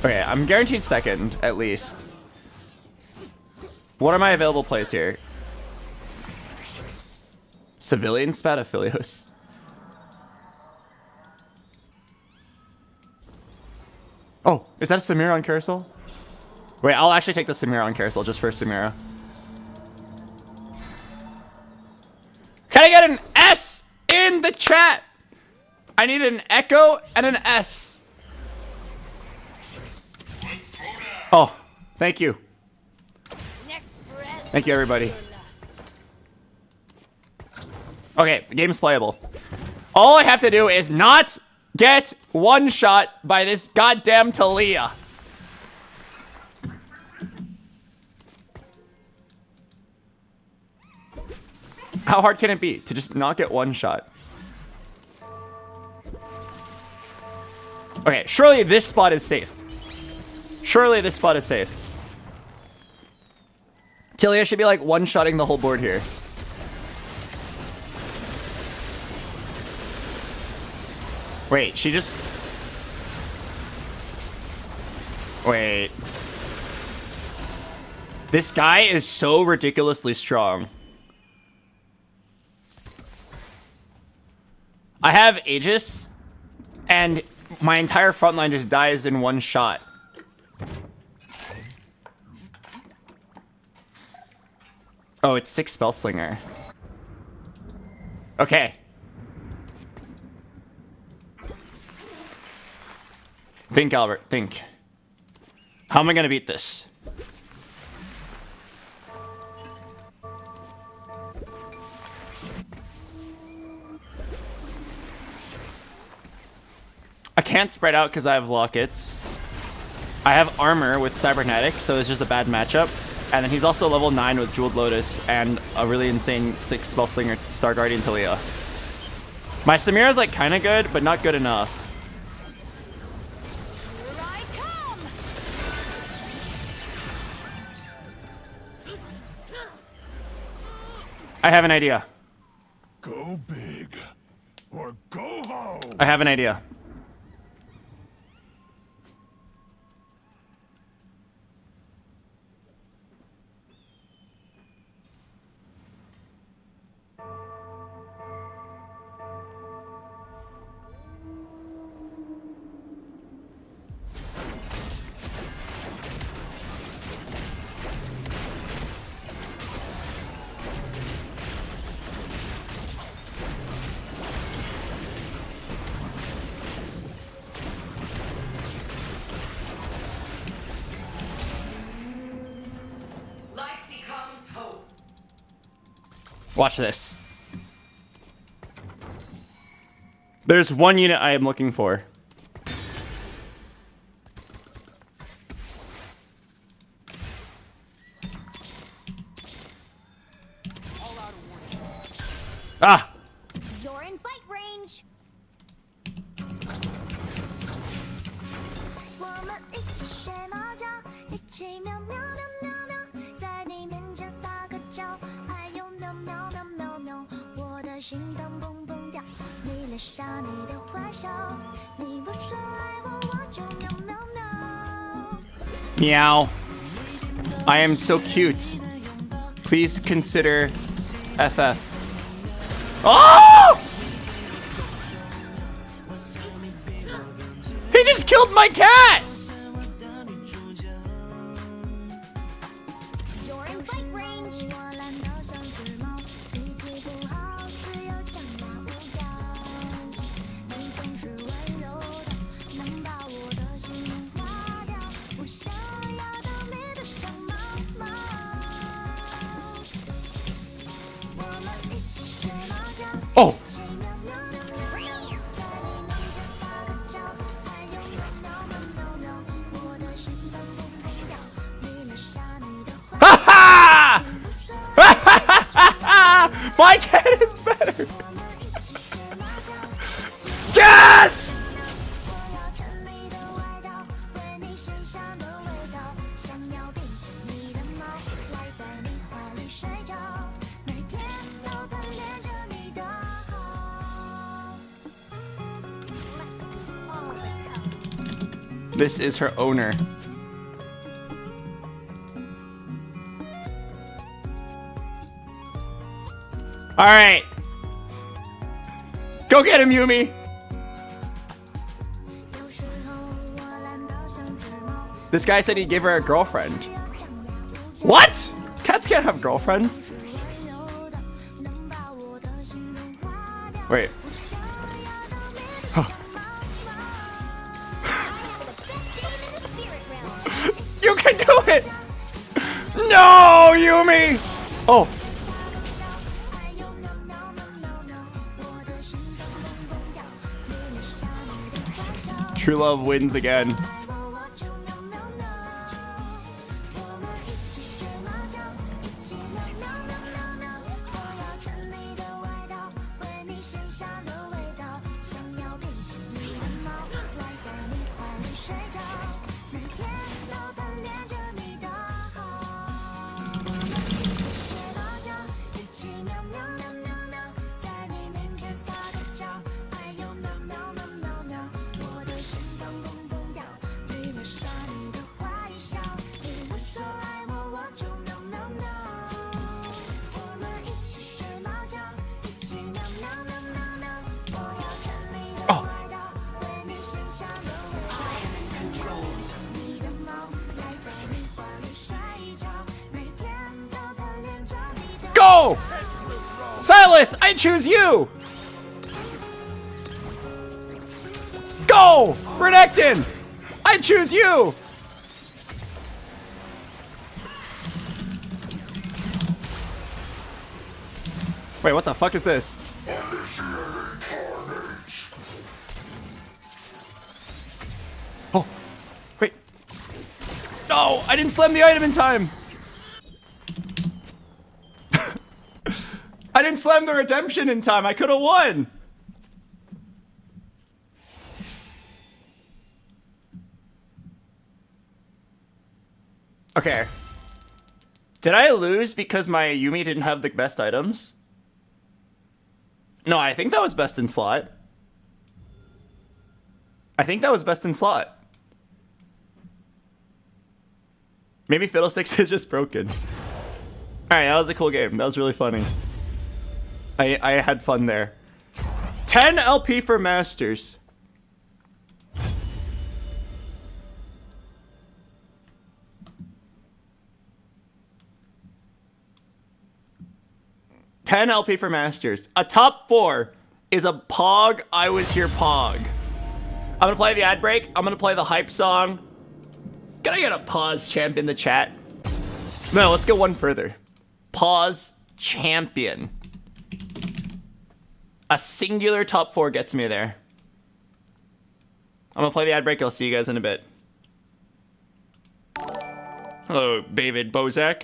Okay, I'm guaranteed second, at least. What are my available plays here? Civilian Spataphilios. Oh, is that a Samira on Carousel? Wait, I'll actually take the Samira on Carousel just for Samira. Can I get an S in the chat? I need an echo and an S. Oh, thank you. Thank you, everybody. Okay, the game's playable. All I have to do is not get one shot by this goddamn Talia. How hard can it be to just not get one shot? Okay, surely this spot is safe. Surely this spot is safe. Talia should be like one-shotting the whole board here. Wait, she just... Wait. This guy is so ridiculously strong. I have Aegis, and my entire front line just dies in one shot. Oh, it's 6 Spellslinger. Okay. Think, Albert, think. How am I gonna beat this? I can't spread out because I have lockets. I have armor with cybernetic, so it's just a bad matchup. And then he's also level 9 with Jeweled Lotus and a really insane 6 Spellslinger Star Guardian Talia. My Samira's like kind of good, but not good enough. I have an idea. Go big or go home. I have an idea. Watch this. There's one unit I am looking for. Ah! You're in bite range. Meow. I am so cute. Please consider FF. Oh! He just killed my cat! You're in bite range. Oh! Ha ha! My cat is better! Yes! This is her owner. All right. Go get him, Yumi. This guy said he'd give her a girlfriend. What? Cats can't have girlfriends. Wait. You can do it! No, Yumi! Oh. True love wins again. Go! Silas, I choose you! Go! Renekton, I choose you! Wait, what the fuck is this? Oh, wait. No, I didn't slam the item in time. I didn't slam the redemption in time. I could have won. Okay. Did I lose because my Yumi didn't have the best items? No, I think that was best in slot. I think that was best in slot. Maybe Fiddlesticks is just broken. Alright, that was a cool game. That was really funny. I had fun there. 10 LP for Masters. $10 LP for Masters. A top 4 is a Pog, I Was Here Pog. I'm gonna play the ad break. I'm gonna play the hype song. Can I get a pause champ in the chat? No, let's go one further. Pause champion. A singular top 4 gets me there. I'm gonna play the ad break. I'll see you guys in a bit. Hello, David Bozak.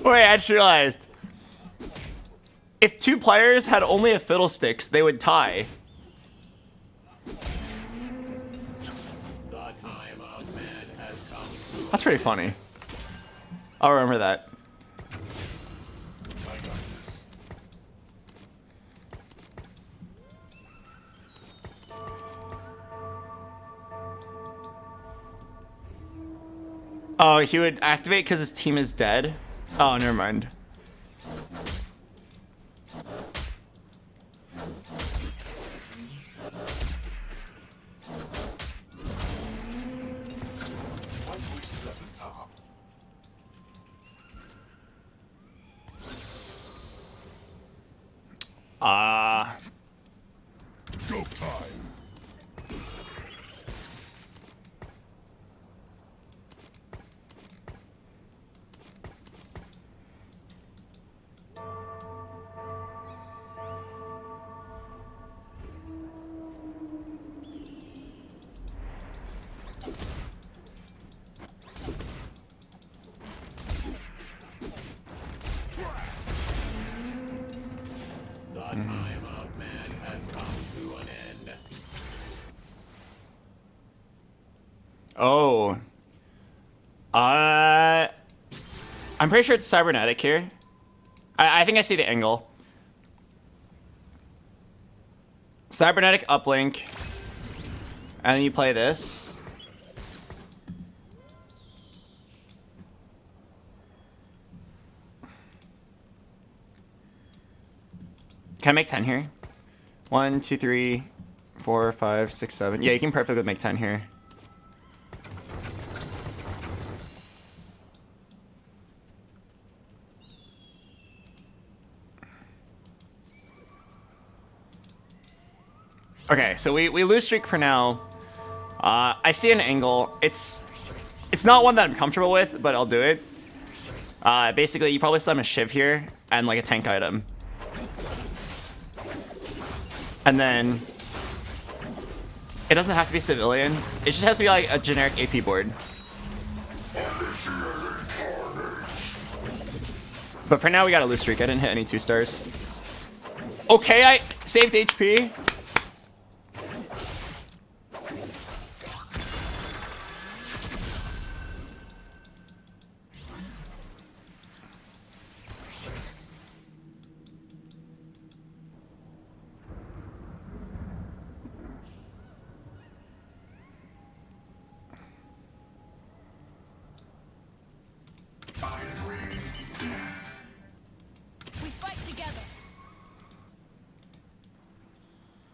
Wait, I just realized. If 2 players had only a Fiddlesticks, they would tie. That's pretty funny. I'll remember that. Oh, he would activate because his team is dead? Oh, never mind. Go time. Oh. I'm pretty sure it's cybernetic here. I think I see the angle. Cybernetic uplink. And then you play this. Can I make 10 here? 1, 2, 3, 4, 5, 6, 7. Yeah, you can perfectly make 10 here. Okay, so we lose streak for now. I see an angle. It's not one that I'm comfortable with, but I'll do it. Basically, you probably slam a Shiv here and like a tank item. And then it doesn't have to be civilian. It just has to be like a generic AP board. But for now, we got a lose streak. I didn't hit any 2 stars. Okay, I saved HP.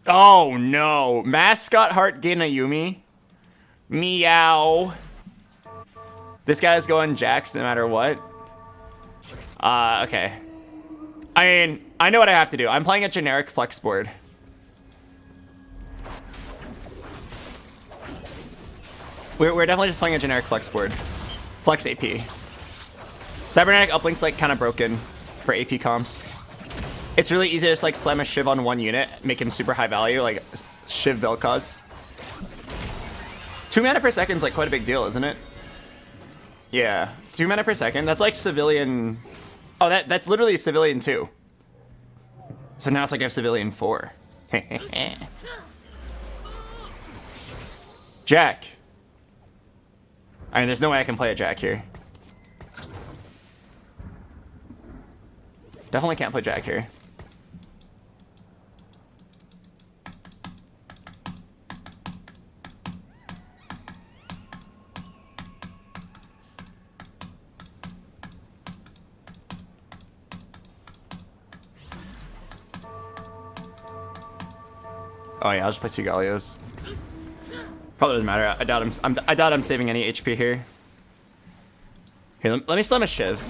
Oh no. Mascot Heart Ginayumi. Meow. This guy's going Jax no matter what. Okay. I mean, I know what I have to do. I'm playing a generic flex board. We're definitely just playing a generic flex board. Flex AP. Cybernetic uplink's like kind of broken for AP comps. It's really easy to just like slam a Shiv on 1 unit, make him super high value, like Shiv Vel'Koz. 2 mana per second is like quite a big deal, isn't it? Yeah, 2 mana per second. That's like civilian. Oh, that's literally civilian 2. So now it's like I have civilian 4. Jack. I mean, there's no way I can play a Jack here. Definitely can't play Jack here. Oh yeah, I'll just play 2 Gallios. Probably doesn't matter. I doubt I'm saving any HP here. Here, let me slam a Shiv.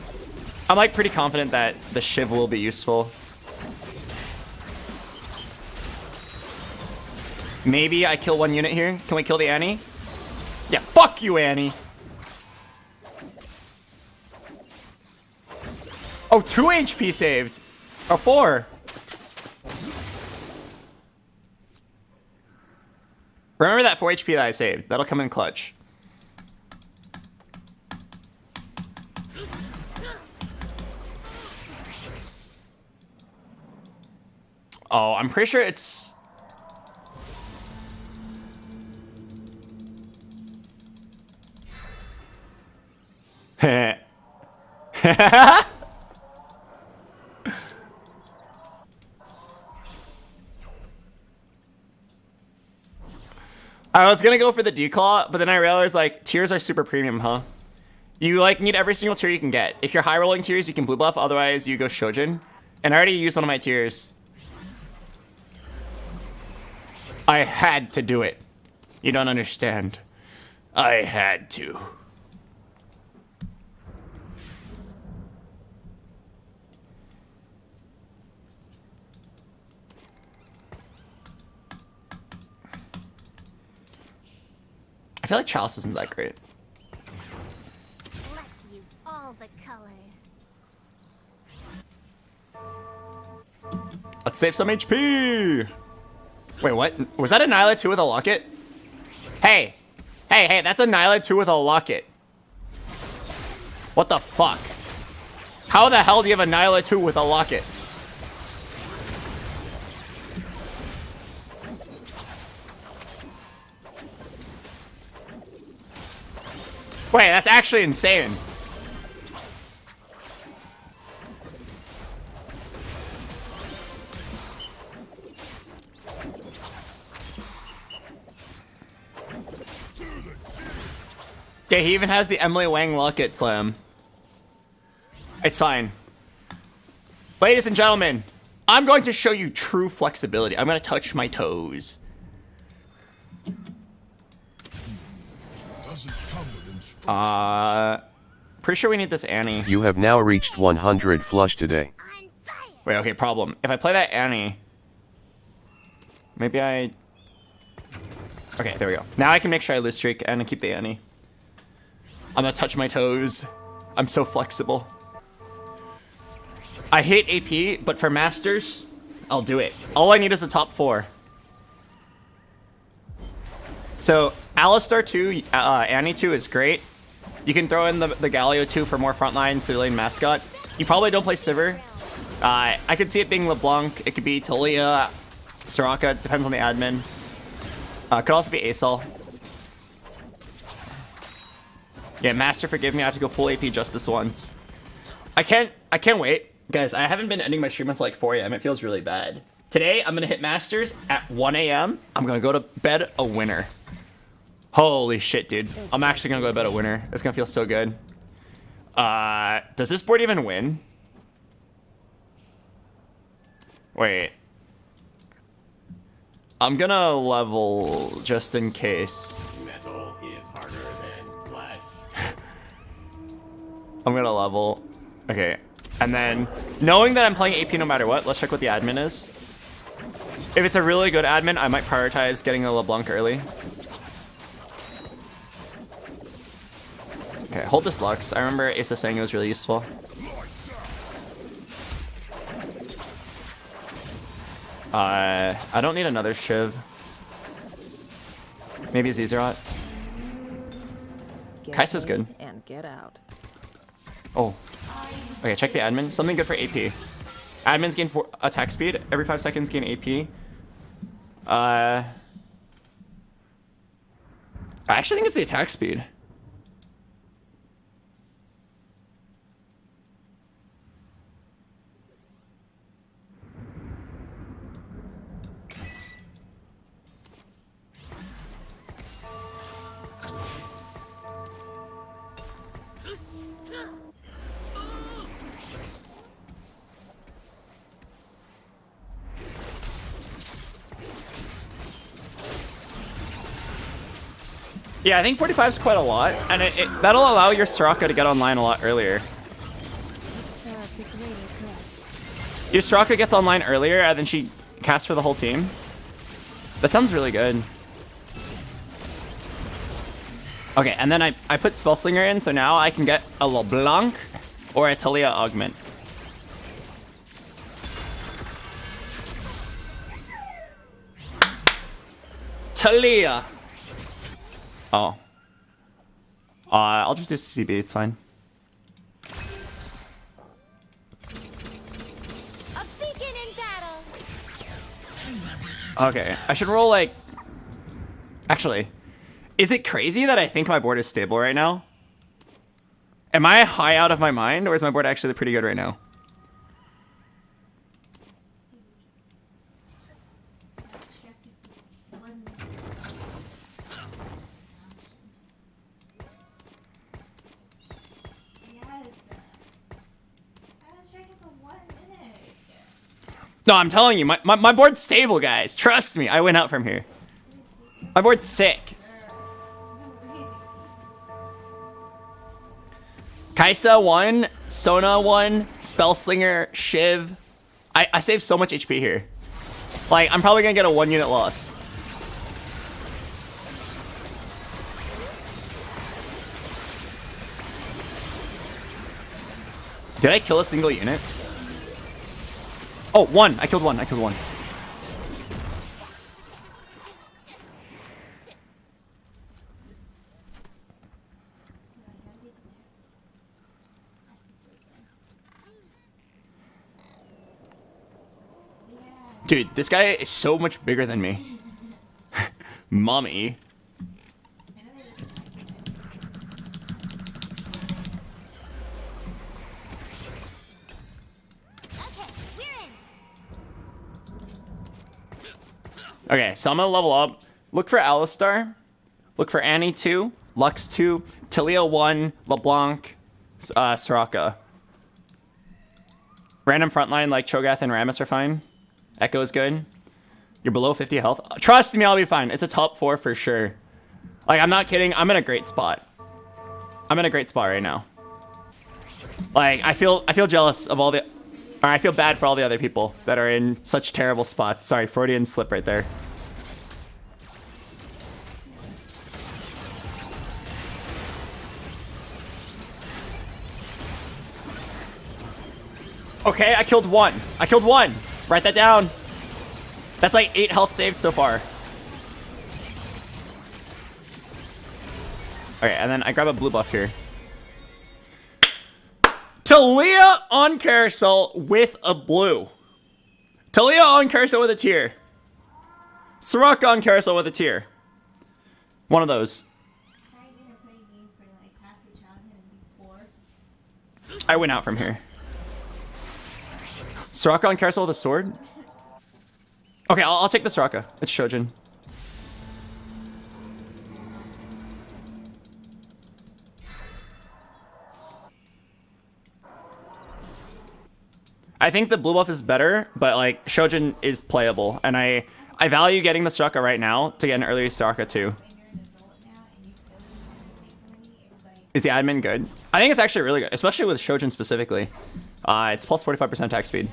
I'm like pretty confident that the Shiv will be useful. Maybe I kill 1 unit here. Can we kill the Annie? Yeah, fuck you, Annie. Oh, 2 HP saved. Or 4. Remember that 4 HP that I saved. That'll come in clutch. Oh, I'm pretty sure it's... I was gonna go for the declaw, but then I realized like tiers are super premium, huh? You like need every single tier you can get. If you're high rolling tiers, you can blue buff, otherwise you go Shojin. And I already used one of my tiers. I had to do it. You don't understand. I had to. I feel like Chalice isn't that great. Let's use all the colors. Let's save some HP. Wait, what? Was that a Nyla 2 with a locket? Hey. Hey, that's a Nyla 2 with a locket. What the fuck? How the hell do you have a Nyla 2 with a locket? Wait, that's actually insane. Yeah, he even has the Emily Wang Locket Slam. It's fine. Ladies and gentlemen, I'm going to show you true flexibility. I'm going to touch my toes. Pretty sure we need this Annie. You have now reached 100 flush today. Wait, okay, problem. If I play that Annie, maybe I... Okay, there we go. Now I can make sure I lose streak and I keep the Annie. I'm gonna touch my toes. I'm so flexible. I hate AP, but for Masters, I'll do it. All I need is a top 4. So, Alistar 2, Annie 2 is great. You can throw in the Galio 2 for more frontline civilian mascot. You probably don't play Sivir. I could see it being LeBlanc. It could be Talia, Soraka, depends on the admin. Could also be Asal. Yeah, Master, forgive me, I have to go full AP just this once. I can't wait. Guys, I haven't been ending my stream until like 4 AM. It feels really bad. Today, I'm gonna hit Masters at 1 AM. I'm gonna go to bed a winner. Holy shit, dude. I'm actually gonna go to bed a winner. It's gonna feel so good. Does this board even win? Wait. I'm gonna level just in case. Metal is harder than flesh. I'm gonna level. Okay. And then, knowing that I'm playing AP no matter what, let's check what the admin is. If it's a really good admin, I might prioritize getting a LeBlanc early. Okay, hold this Lux. I remember Asa saying it was really useful. I don't need another Shiv. Maybe a Zezerot. Kai'Sa's good. And get out. Oh. Okay, check the admin. Something good for AP. Admins gain 4 attack speed. Every 5 seconds gain AP. I actually think it's the attack speed. Yeah, I think 45 is quite a lot, and that'll allow your Soraka to get online a lot earlier. Your Soraka gets online earlier, and then she casts for the whole team. That sounds really good. Okay, and then I put Spellslinger in, so now I can get a LeBlanc or a Talia Augment. Talia! Oh. I'll just do CB, it's fine. A beacon in battle. Okay, I should roll like... Actually, is it crazy that I think my board is stable right now? Am I high out of my mind, or is my board actually pretty good right now? No, I'm telling you, my board's stable, guys. Trust me, I went out from here. My board's sick. Kai'Sa 1, Sona 1, Spellslinger, Shiv. I saved so much HP here. Like, I'm probably gonna get a 1-unit loss. Did I kill a single unit? Oh, 1. I killed 1. I killed 1. Dude, this guy is so much bigger than me. Mommy. Okay, so I'm gonna level up. Look for Alistar. Look for Annie 2, Lux 2, Talia 1, LeBlanc, Soraka. Random frontline like Cho'Gath and Rammus are fine. Echo is good. You're below 50 health. Trust me, I'll be fine. It's a top 4 for sure. Like, I'm not kidding. I'm in a great spot. I'm in a great spot right now. Like, I feel jealous of all the... Or I feel bad for all the other people that are in such terrible spots. Sorry, Freudian slip right there. Okay, I killed one. I killed one. Write that down. That's like 8 health saved so far. Okay, and then I grab a blue buff here. Talia on carousel with a blue. Talia on carousel with a tier. Soraka on carousel with a tier. One of those. I went out from here. Soraka on carousel with a sword? Okay, I'll take the Soraka. It's Shojin. I think the blue buff is better, but like Shojin is playable, and I value getting the Soraka right now to get an early Soraka too. Is the admin good? I think it's actually really good, especially with Shojin specifically. It's plus 45% attack speed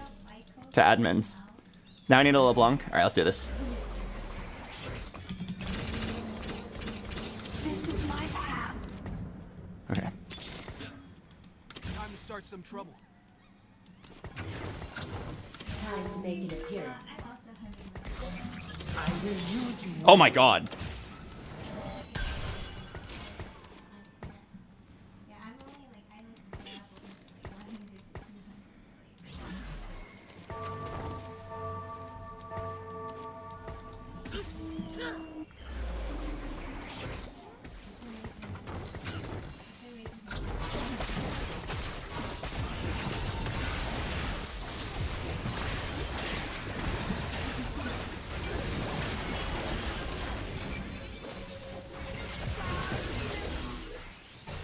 to admins. Now I need a LeBlanc. All right, let's do this. Okay. Time to start some trouble. Time to make an appearance. I will use you. Oh my god.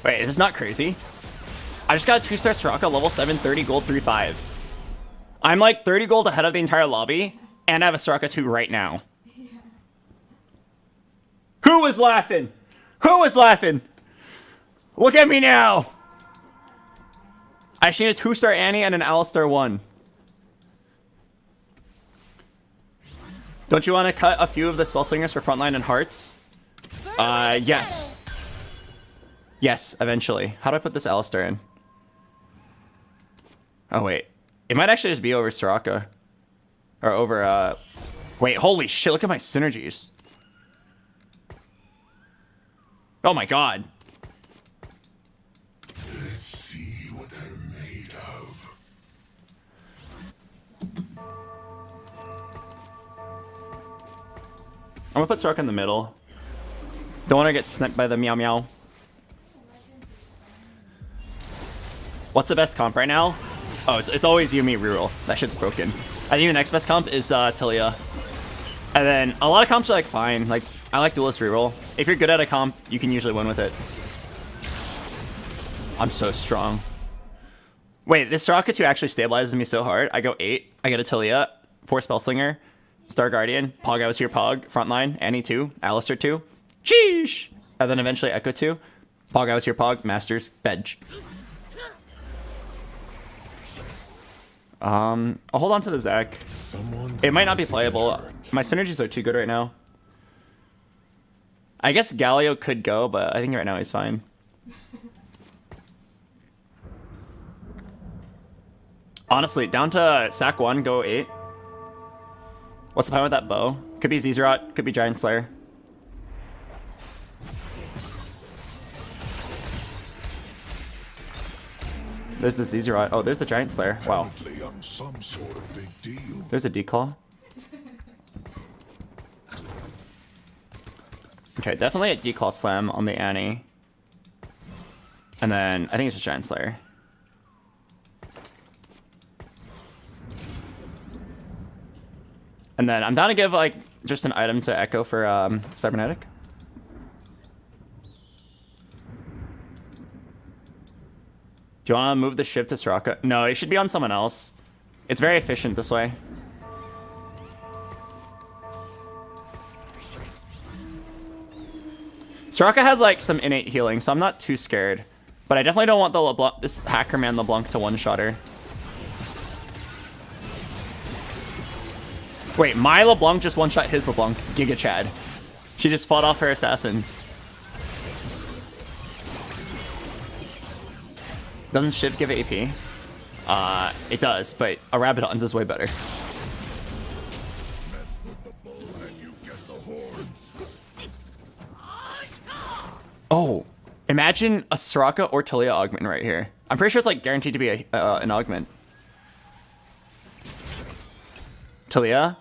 Wait, is this not crazy? I just got a 2-star Soraka, level 7, 30 gold, 3-5. I'm like 30 gold ahead of the entire lobby, and I have a Soraka 2 right now. Who was laughing? Who was laughing? Look at me now! I just need a 2-star Annie and an Alistar 1. Don't you want to cut a few of the Spellslingers for frontline and hearts? Yes. Yes, eventually. How do I put this Alistar in? Oh, wait. It might actually just be over Soraka. Or over, Wait, holy shit, look at my synergies. Oh my god. Let's see what they're made of. I'm gonna put Soraka in the middle. Don't want to get sniped by the meow meow. What's the best comp right now? Oh, it's always Yumi reroll. That shit's broken. I think the next best comp is Talia. And then a lot of comps are like fine. Like I like duelist reroll. If you're good at a comp, you can usually win with it. I'm so strong. Wait, this Soraka 2 actually stabilizes me so hard. I go 8. I get a Talia, 4 Spellslinger, Star Guardian, Pog, I was here, Pog, Frontline, Annie 2, Alistar 2, Sheesh! And then eventually Echo 2, Pog, I was here, Pog, Masters, Bedge. I'll hold on to the Zac. It might not be playable. My synergies are too good right now. I guess Galio could go, but I think right now he's fine. Honestly, down to Sac 1, go 8. What's the point with that bow? Could be Zezrot, could be Giant Slayer. There's the Zezrot. Oh, there's the Giant Slayer. Wow. I'm some sort of big deal. There's a Declaw. Okay, definitely a Declaw Slam on the Annie. And then I think it's just Giant Slayer. And then I'm down to give like just an item to Echo for Cybernetic. Do you want to move the shiv to Soraka? No, it should be on someone else. It's very efficient this way. Soraka has like some innate healing, so I'm not too scared. But I definitely don't want the LeBlanc, this hacker man LeBlanc to one-shot her. Wait, my LeBlanc just one-shot his LeBlanc. Giga Chad. She just fought off her assassins. Doesn't Shiv give AP? It does, but a Rabidon's is way better. Oh, imagine a Soraka or Talia augment right here. I'm pretty sure it's like guaranteed to be an augment. Talia?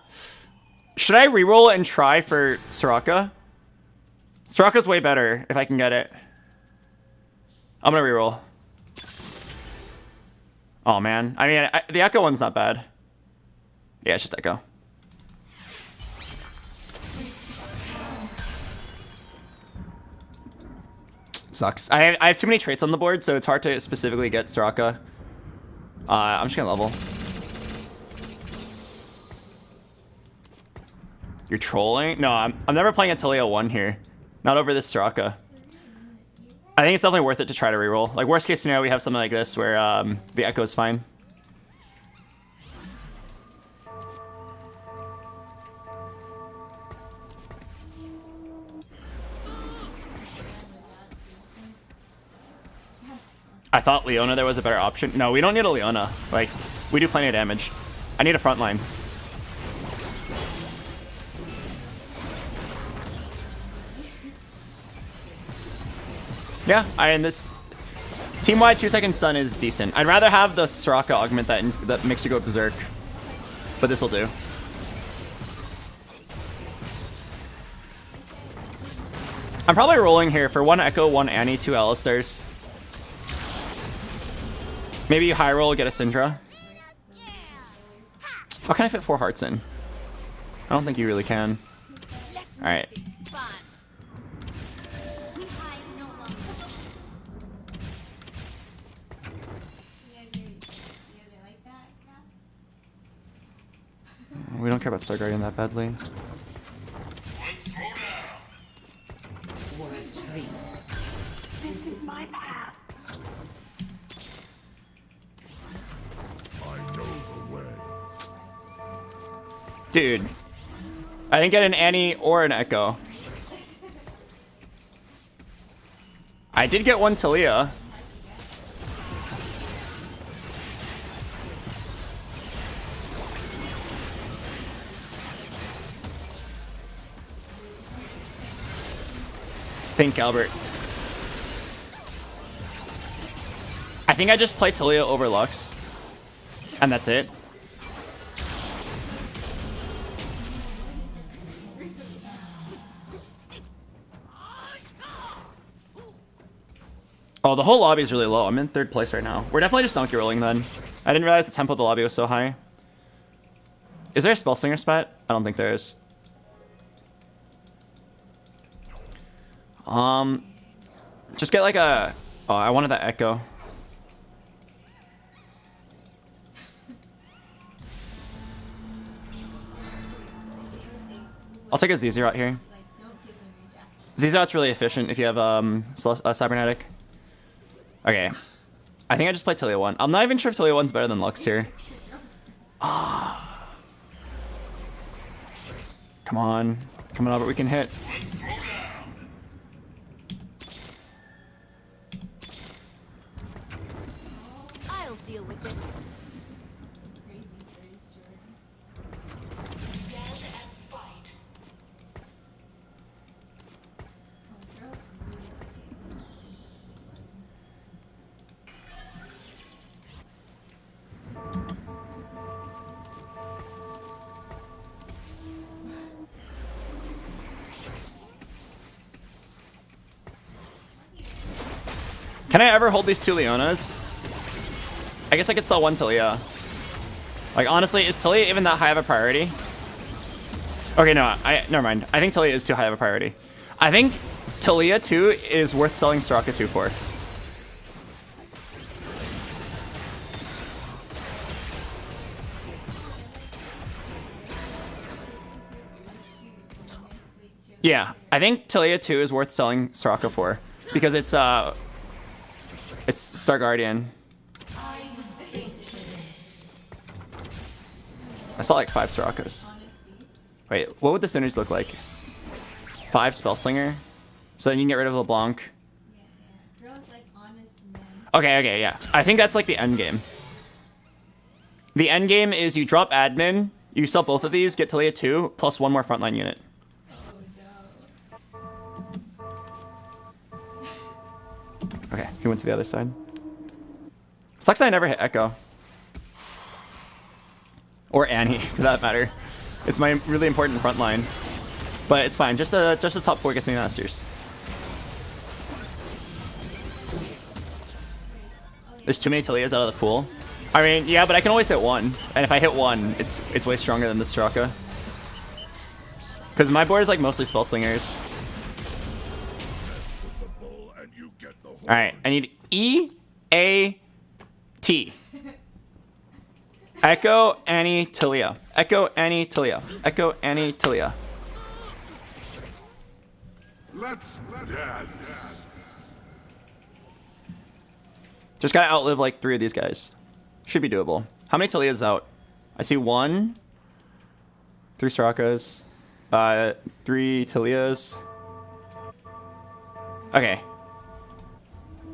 Should I reroll and try for Soraka? Soraka's way better if I can get it. I'm gonna reroll. Oh man, I mean, the Echo one's not bad. Yeah, it's just Echo. Sucks. I have too many traits on the board, so it's hard to specifically get Soraka. I'm just gonna level. You're trolling? No, I'm never playing a Talia 1 here. Not over this Soraka. I think it's definitely worth it to try to reroll. Like, worst case scenario, we have something like this where the Echo is fine. I thought Leona there was a better option. No, we don't need a Leona. Like, we do plenty of damage. I need a front line. Yeah, and this team-wide 2-second stun is decent. I'd rather have the Soraka augment that makes you go berserk, but this will do. I'm probably rolling here for 1 Echo, 1 Annie, 2 Alistairs. Maybe you high roll, get a Syndra. How can I fit 4 hearts in? I don't think you really can. Alright. We don't care about Star Guardian that badly. This is my path. I know the way. Dude, I didn't get an Annie or an Echo. I did get 1 Talia. Think, Albert. I think I just play Talia over Lux, and that's it. Oh, the whole lobby is really low. I'm in 3rd place right now. We're definitely just donkey rolling then. I didn't realize the tempo of the lobby was so high. Is there a Spellslinger spot? I don't think there is. Just get like a... Oh, I wanted that Echo. I'll take a ZZ out here. ZZ out's really efficient if you have Cybernetic. Okay. I think I just played Talia 1. I'm not even sure if Talia 1's better than Lux here. Ah. Come on. Come on, Albert, we can hit. I'll deal with this. Can I ever hold these 2 Leonas? I guess I could sell 1 Talia. Like, honestly, is Talia even that high of a priority? Okay, no, never mind. I think Talia is too high of a priority. I think Talia 2 is worth selling Soraka 2 for. Yeah, I think Talia 2 is worth selling Soraka for because it's Star Guardian. I saw like 5 Sorakas. Wait, what would the synergy look like? 5 Spellslinger? So then you can get rid of LeBlanc. Okay, yeah. I think that's like the end game. The end game is you drop admin, you sell both of these, get Talia 2, plus 1 more frontline unit. Okay, he went to the other side. Sucks that I never hit Echo. Or Annie, for that matter. It's my really important front line. But it's fine, just a top 4 gets me Masters. There's too many Talias out of the pool. I mean, yeah, but I can always hit 1. And if I hit 1, it's way stronger than the Soraka. Because my board is like mostly Spell Slingers. Alright, I need E-A-T. Echo, Annie, Talia. Echo, Annie, Talia. Echo, Annie, Talia. Let's dance. Just gotta outlive like 3 of these guys. Should be doable. How many Talias out? I see 1. 3 Sorakas. 3 Talias. Okay.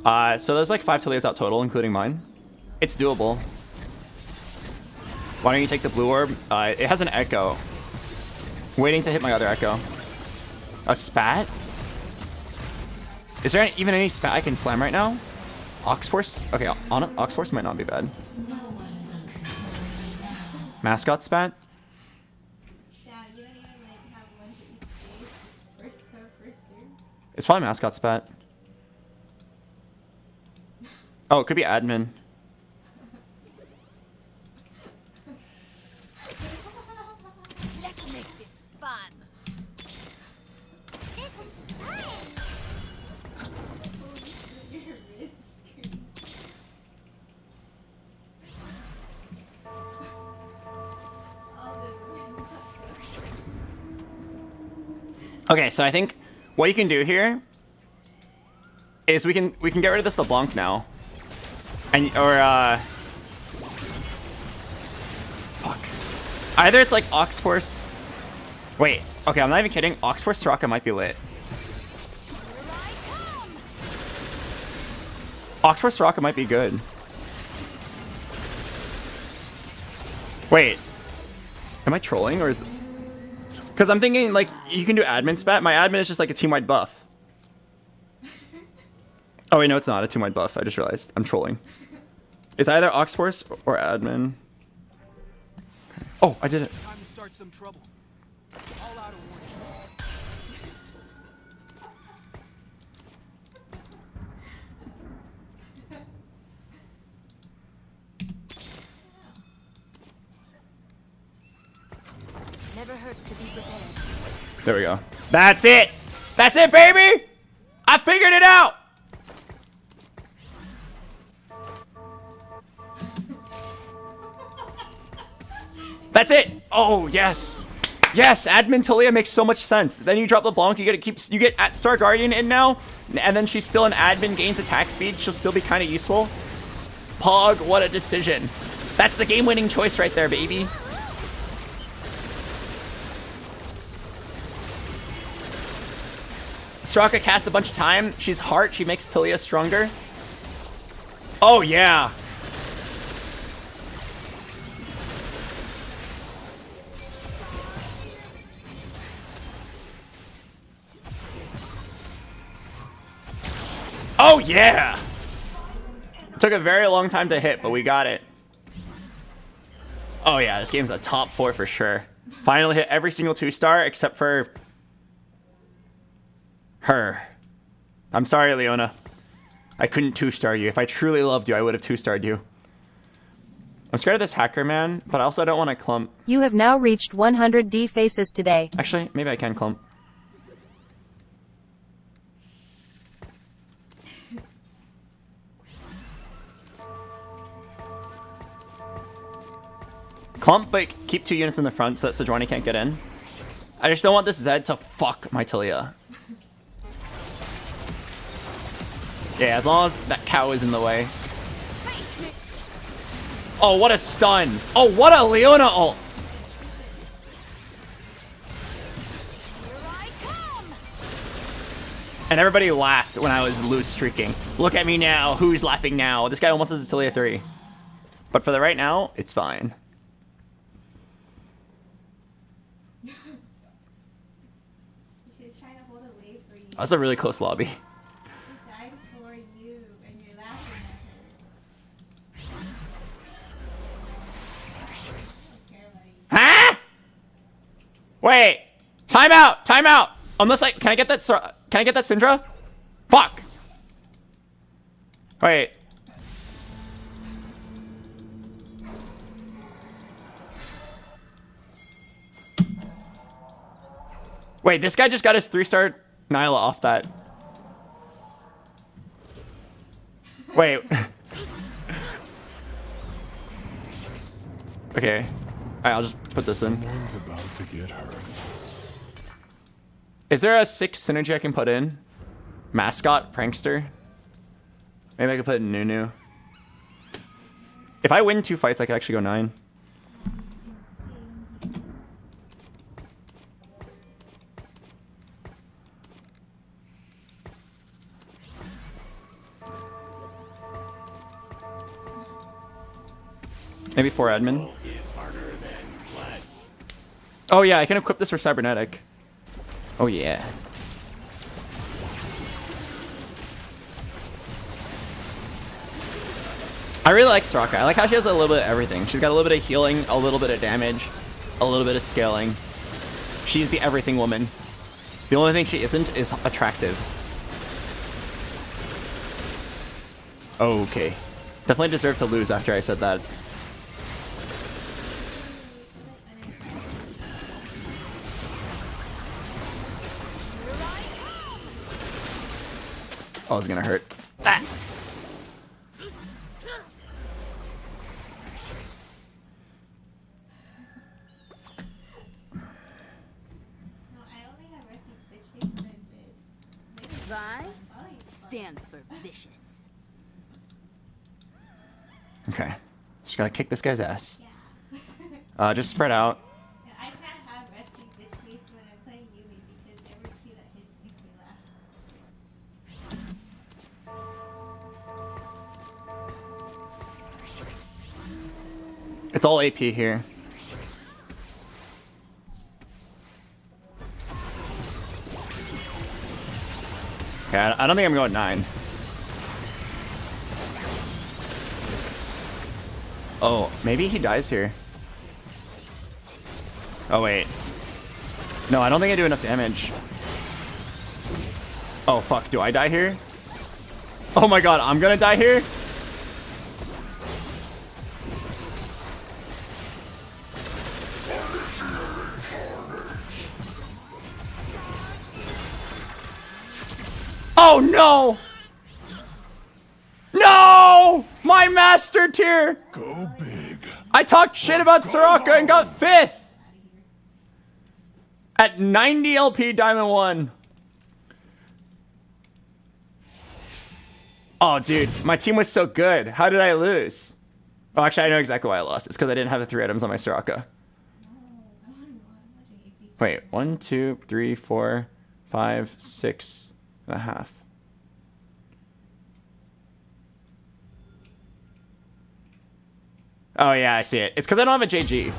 So there's like 5 Talias out total, including mine. It's doable. Why don't you take the blue orb? It has an Echo. Waiting to hit my other Echo. A Spat? Is there even any Spat I can slam right now? Oxforce? Okay, Oxforce might not be bad. Mascot Spat? It's probably Mascot Spat. Oh, it could be admin. Let's make this fun. This is fun. Okay, so I think what you can do here is we can get rid of this LeBlanc now. And fuck. Either it's like Oxforce. Wait, okay, I'm not even kidding. Oxforce Soraka might be lit. Oxforce Soraka might be good. Wait. Am I trolling or is it? Because I'm thinking like you can do admin spat. My admin is just like a team-wide buff. Oh wait, no, it's not a team-wide buff. I just realized. I'm trolling. It's either Oxforce or admin. Oh, I did it. Time to start some trouble. All out of warning. Never hurts to be prepared. There we go. That's it. That's it, baby. I figured it out. That's it. Oh, yes. Yes, admin Talia makes so much sense. Then you drop LeBlanc, you get at Star Guardian in now, and then she's still an admin, gains attack speed. She'll still be kind of useful. Pog, what a decision. That's the game-winning choice right there, baby. Soraka casts a bunch of time. She's heart. She makes Talia stronger. Oh, yeah. Oh, yeah. Took a very long time to hit, but we got it. Oh, yeah. This game's a top 4 for sure. Finally hit every single 2-star except for her. I'm sorry, Leona. I couldn't 2-star you. If I truly loved you, I would have 2-starred you. I'm scared of this hacker man, but I also don't want to clump. You have now reached 100 D faces today. Actually, maybe I can clump. Clump, but keep 2 units in the front so that Sejuani can't get in. I just don't want this Zed to fuck my Talia. Yeah, as long as that cow is in the way. Oh, what a stun. Oh, what a Leona ult. And everybody laughed when I was loose streaking. Look at me now. Who's laughing now? This guy almost has a Talia 3. But for the right now, it's fine. That was a really close lobby. Huh? Wait. Time out. Time out. Unless can I get that? Can I get that Syndra? Fuck. Wait. Wait, this guy just got his 3-star Nyla off that. Wait. Okay. Alright, I'll just put this in. Someone's about to get hurt. Is there a 6 synergy I can put in? Mascot, prankster? Maybe I could put in Nunu. If I win 2 fights, I could actually go 9. Maybe 4 admin. Oh yeah, I can equip this for cybernetic. Oh yeah. I really like Soraka. I like how she has a little bit of everything. She's got a little bit of healing, a little bit of damage, a little bit of scaling. She's the everything woman. The only thing she isn't is attractive. Okay. Definitely deserve to lose after I said that. Oh, it's gonna hurt. Ah. Vi stands for vicious. Okay. Just gotta kick this guy's ass. Just spread out. I can't have resting bitch face when I'm playing Yumi because every Q that hits makes me laugh. It's all AP here. Okay, I don't think I'm going 9. Oh, maybe he dies here. Oh, wait. No, I don't think I do enough damage. Oh, fuck. Do I die here? Oh my god, I'm gonna die here? Oh no! No! My master tier! Go big. I talked shit about Soraka and got 5th! At 90 LP Diamond 1. Oh, dude, my team was so good. How did I lose? Oh, actually, I know exactly why I lost. It's because I didn't have the 3 items on my Soraka. Wait, 1, 2, 3, 4, 5, 6 and a half. Oh, yeah, I see it. It's because I don't have a JG.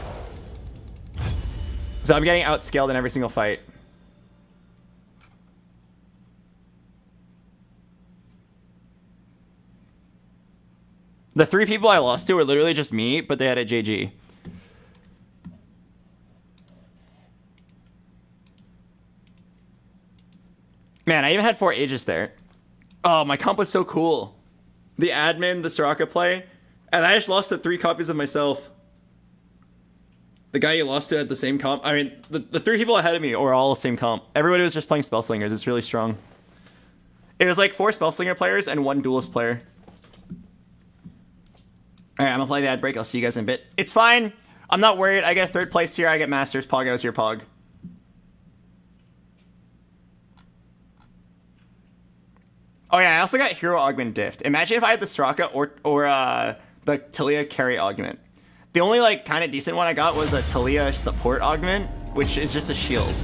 So I'm getting outscaled in every single fight. The 3 people I lost to were literally just me, but they had a JG. Man, I even had 4 Aegis there. Oh, my comp was so cool. The admin, the Soraka play, And I just lost to 3 copies of myself. The guy you lost to had the same comp. I mean, the 3 people ahead of me were all the same comp. Everybody was just playing Spellslingers. It's really strong. It was like 4 Spellslinger players and 1 Duelist player. Alright, I'm gonna play the ad break. I'll see you guys in a bit. It's fine. I'm not worried. I get 3rd place here. I get Masters. Pog, how's your Pog? Oh yeah, I also got Hero Augment Dift. Imagine if I had the Soraka or the Talia Carry Augment. The only like kind of decent one I got was a Talia Support Augment, which is just a shield.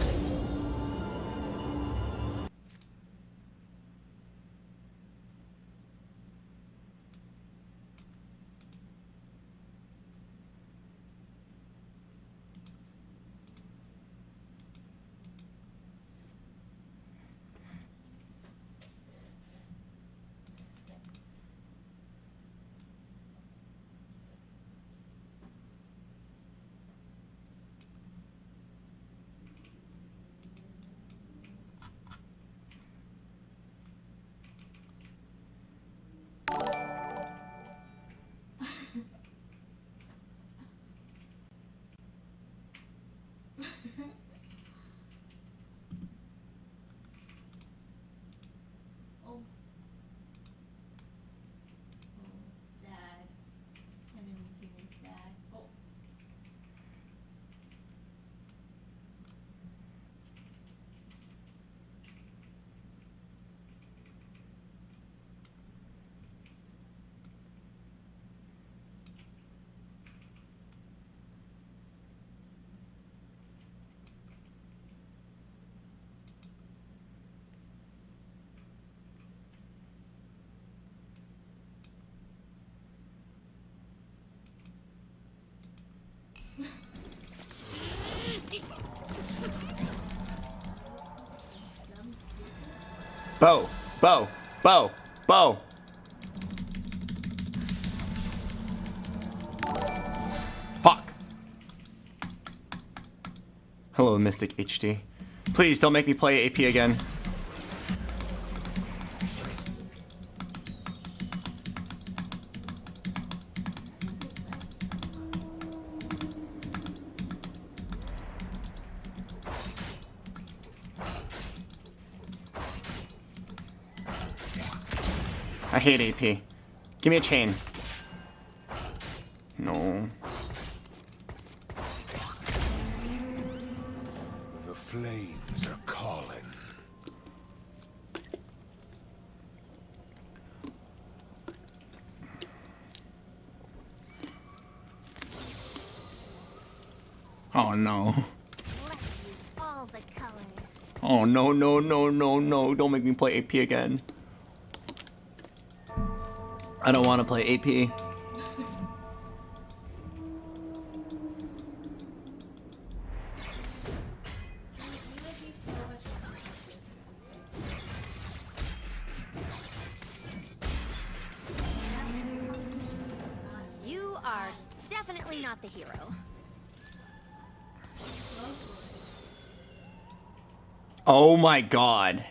Bow, bow, bow, bow. Fuck. Hello, Mystic HD. Please don't make me play AP again. I hate AP. Give me a chain. No. The flames are calling. Oh no. Let's use all the colors. Oh no, no, no, no, no. Don't make me play AP again. I don't want to play AP. You are definitely not the hero. Oh my god.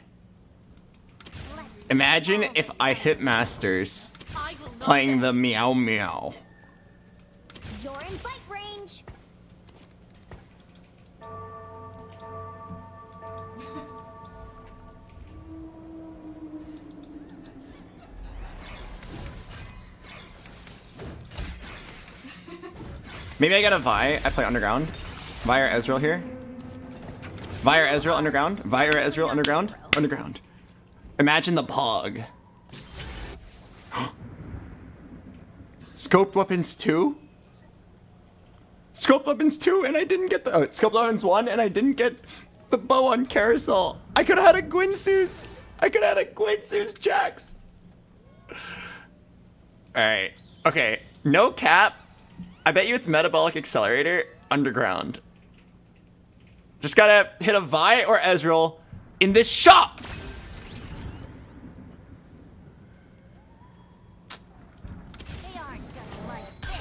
Imagine if I hit Masters playing the Meow Meow. You're in fight range. Maybe I get a Vi. I play Underground. Vi or Ezreal here. Vi or Ezreal Underground. Vi or Ezreal Underground. Underground. Imagine the Pog. Scoped Weapons 2? Scoped Weapons 2 and I didn't get the... Oh, Scoped Weapons 1 and I didn't get the bow on Carousel. I could have had a Gwynsu's. I could have had a Gwynsu's Jax. Alright. Okay. No cap. I bet you it's Metabolic Accelerator Underground. Just gotta hit a Vi or Ezreal in this shop. They aren't gonna like this.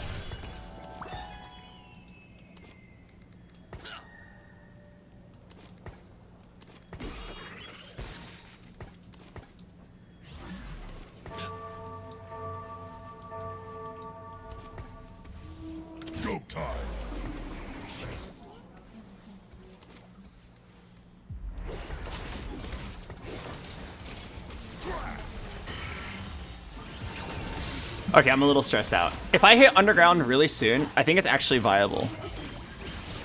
Okay, I'm a little stressed out. If I hit underground really soon, I think it's actually viable.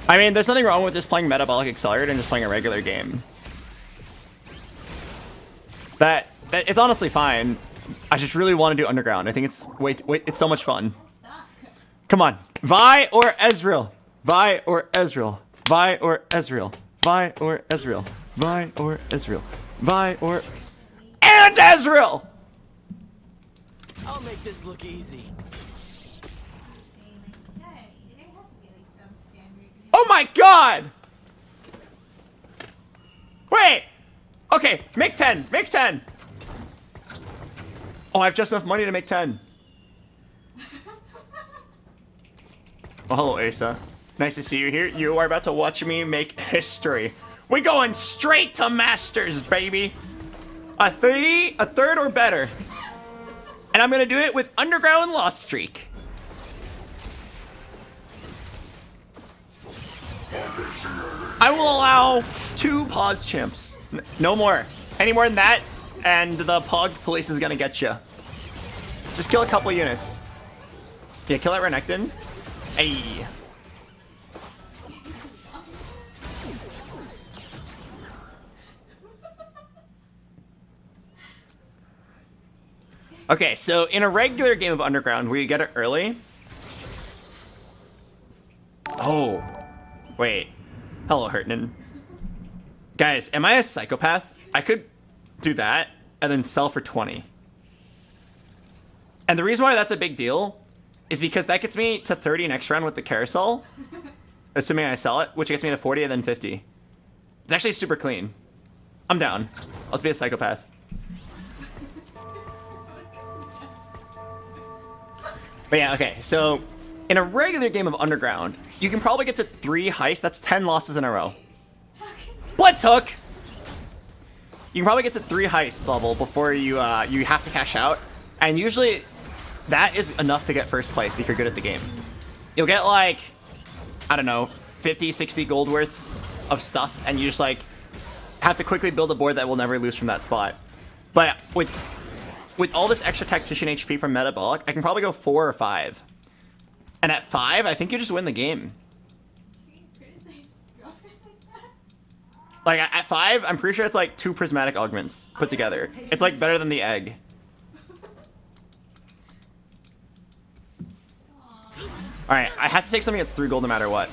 I mean, there's nothing wrong with just playing Metabolic Accelerator and just playing a regular game. That it's honestly fine. I just really want to do underground. I think it's it's so much fun. Come on, Vi or Ezreal, Vi or Ezreal, Vi or Ezreal, Vi or Ezreal, Vi or Ezreal, Vi or and Ezreal. I'll make this look easy. Oh my god! Wait! Okay, make 10, make 10! Oh, I have just enough money to make 10. Oh, hello, Asa. Nice to see you here. You are about to watch me make history. We going straight to Masters, baby! A third or better. And I'm gonna do it with Underground Lost Streak. I will allow 2 pause chimps. No more. Any more than that, and the Pog police is gonna get you. Just kill a couple units. Yeah, kill that Renekton. Ayy. Okay, so in a regular game of Underground where you get it early. Oh. Wait. Hello, Hurtnan. Guys, am I a psychopath? I could do that and then sell for 20. And the reason why that's a big deal is because that gets me to 30 next round with the carousel. Assuming I sell it, which gets me to 40 and then 50. It's actually super clean. I'm down. Let's be a psychopath. But yeah, okay, so in a regular game of Underground, you can probably get to 3 heists. That's 10 losses in a row. Blitz hook! You can probably get to 3 heist level before you you have to cash out. And usually that is enough to get first place if you're good at the game. You'll get like, I don't know, 50, 60 gold worth of stuff, and you just like have to quickly build a board that will never lose from that spot. But with all this extra tactician HP from Metabolic, I can probably go 4 or 5. And at 5, I think you just win the game. Like at 5, I'm pretty sure it's like 2 prismatic augments put together. It's like better than the egg. Alright, I have to take something that's 3 gold no matter what.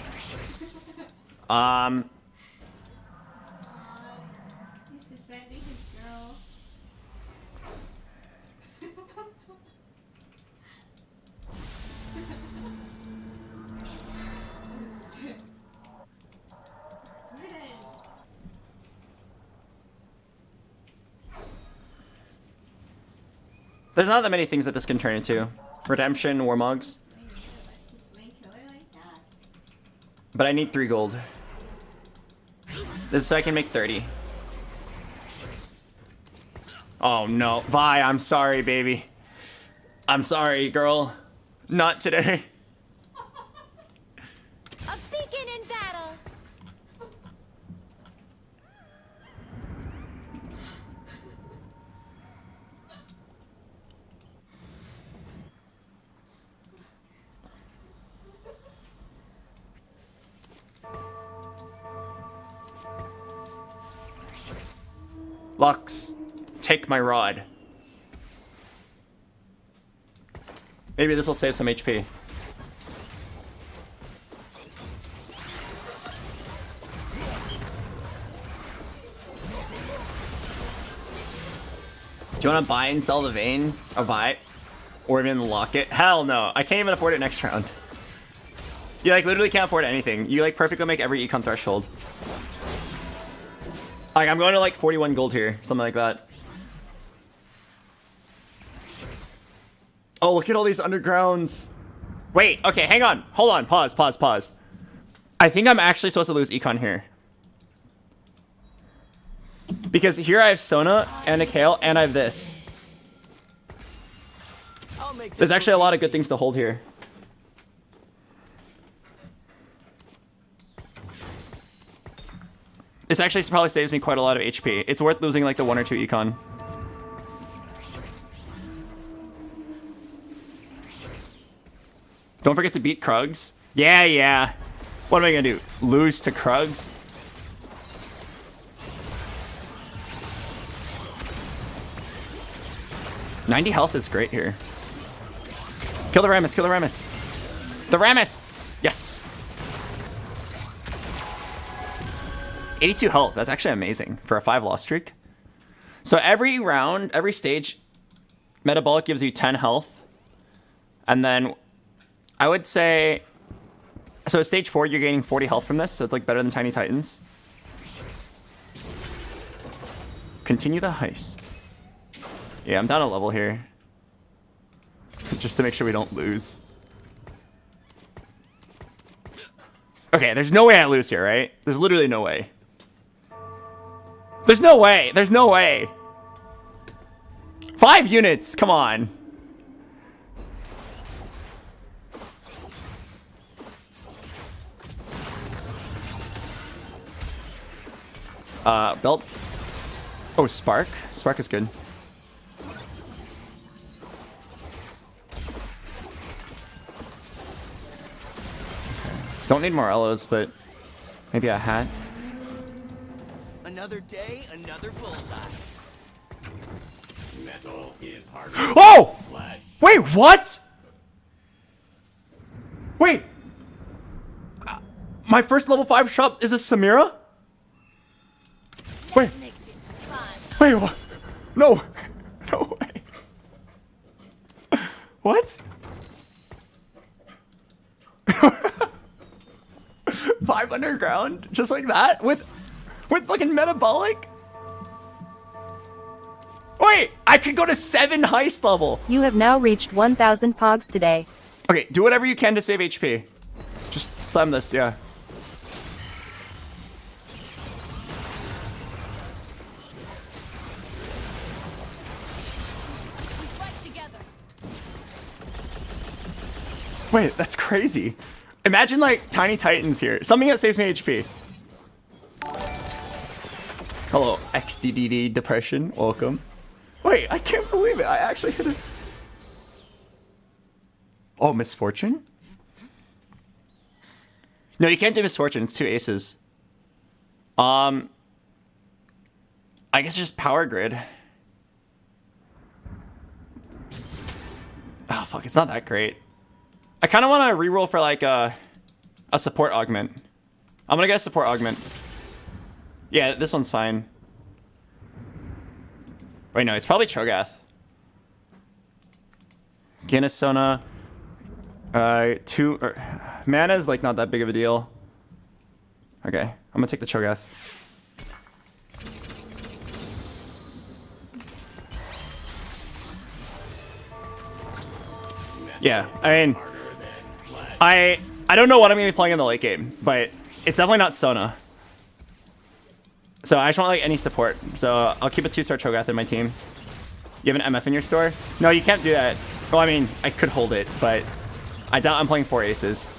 He's defending his girl. There's not that many things that this can turn into. Redemption, Warmogs. But I need 3 gold. This is so I can make 30. Oh no. Vi, I'm sorry, baby. I'm sorry, girl. Not today. A beacon in battle. Lux, take my rod. Maybe this will save some HP. Do you want to buy and sell the Vayne? Or buy it? Or even lock it? Hell no. I can't even afford it next round. You like literally can't afford anything. You like perfectly make every econ threshold. Like I'm going to like 41 gold here. Something like that. Oh, look at all these undergrounds. Wait, okay, hang on. Hold on. Pause, pause, pause. I think I'm actually supposed to lose econ here. Because here I have Sona and a Kale and I have this. There's actually a lot of good things to hold here. This actually probably saves me quite a lot of HP. It's worth losing like the 1 or 2 econ. Don't forget to beat Krugs. Yeah, yeah. What am I gonna do? Lose to Krugs? $90 health is great here. Kill the Rammus, kill the Rammus. The Rammus! Yes! 82 health, that's actually amazing for a 5 loss streak. So every round, every stage, Metabolic gives you 10 health. And then I would say, so stage 4, you're gaining 40 health from this, so it's like better than Tiny Titans. Continue the heist. Yeah, I'm down a level here. Just to make sure we don't lose. Okay, there's no way I lose here, right? There's literally no way. There's no way! There's no way! 5 units! Come on! Belt. Oh, Spark. Spark is good. Don't need Morellos, but maybe a hat. Another day, another bullseye. Metal is harder. Oh! Wait, what? Wait. My first level 5 shop is a Samira? Wait. Wait, what? No. No way. What? 5 underground? Just like that? With fucking Metabolic? Wait! I could go to 7 heist level! You have now reached 1,000 pogs today. Okay, do whatever you can to save HP. Just slam this, yeah. Wait, that's crazy. Imagine like Tiny Titans here. Something that saves me HP. Hello, XDDD Depression. Welcome. Wait, I can't believe it. I actually hit it. Oh, Misfortune? No, you can't do Misfortune. It's 2 aces. I guess just Power Grid. Oh, fuck. It's not that great. I kind of want to reroll for like a support augment. I'm going to get a support augment. Yeah, this one's fine. Wait, no, it's probably Cho'Gath. Ganasona. Mana is like not that big of a deal. Okay, I'm going to take the Cho'Gath. Yeah, I mean, I don't know what I'm going to be playing in the late game, but it's definitely not Sona. So I just want like any support. So I'll keep a 2-star Cho'Gath in my team. You have an MF in your store? No, you can't do that. Well, I mean, I could hold it, but I doubt I'm playing 4 aces.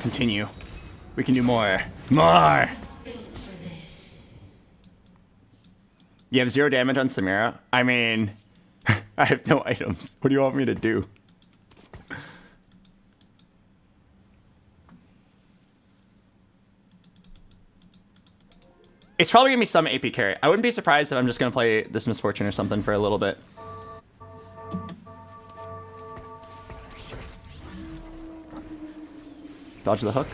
Continue. We can do more. More! You have 0 damage on Samira? I mean, I have no items. What do you want me to do? It's probably going to be some AP carry. I wouldn't be surprised if I'm just going to play this Misfortune or something for a little bit. Dodge the hook.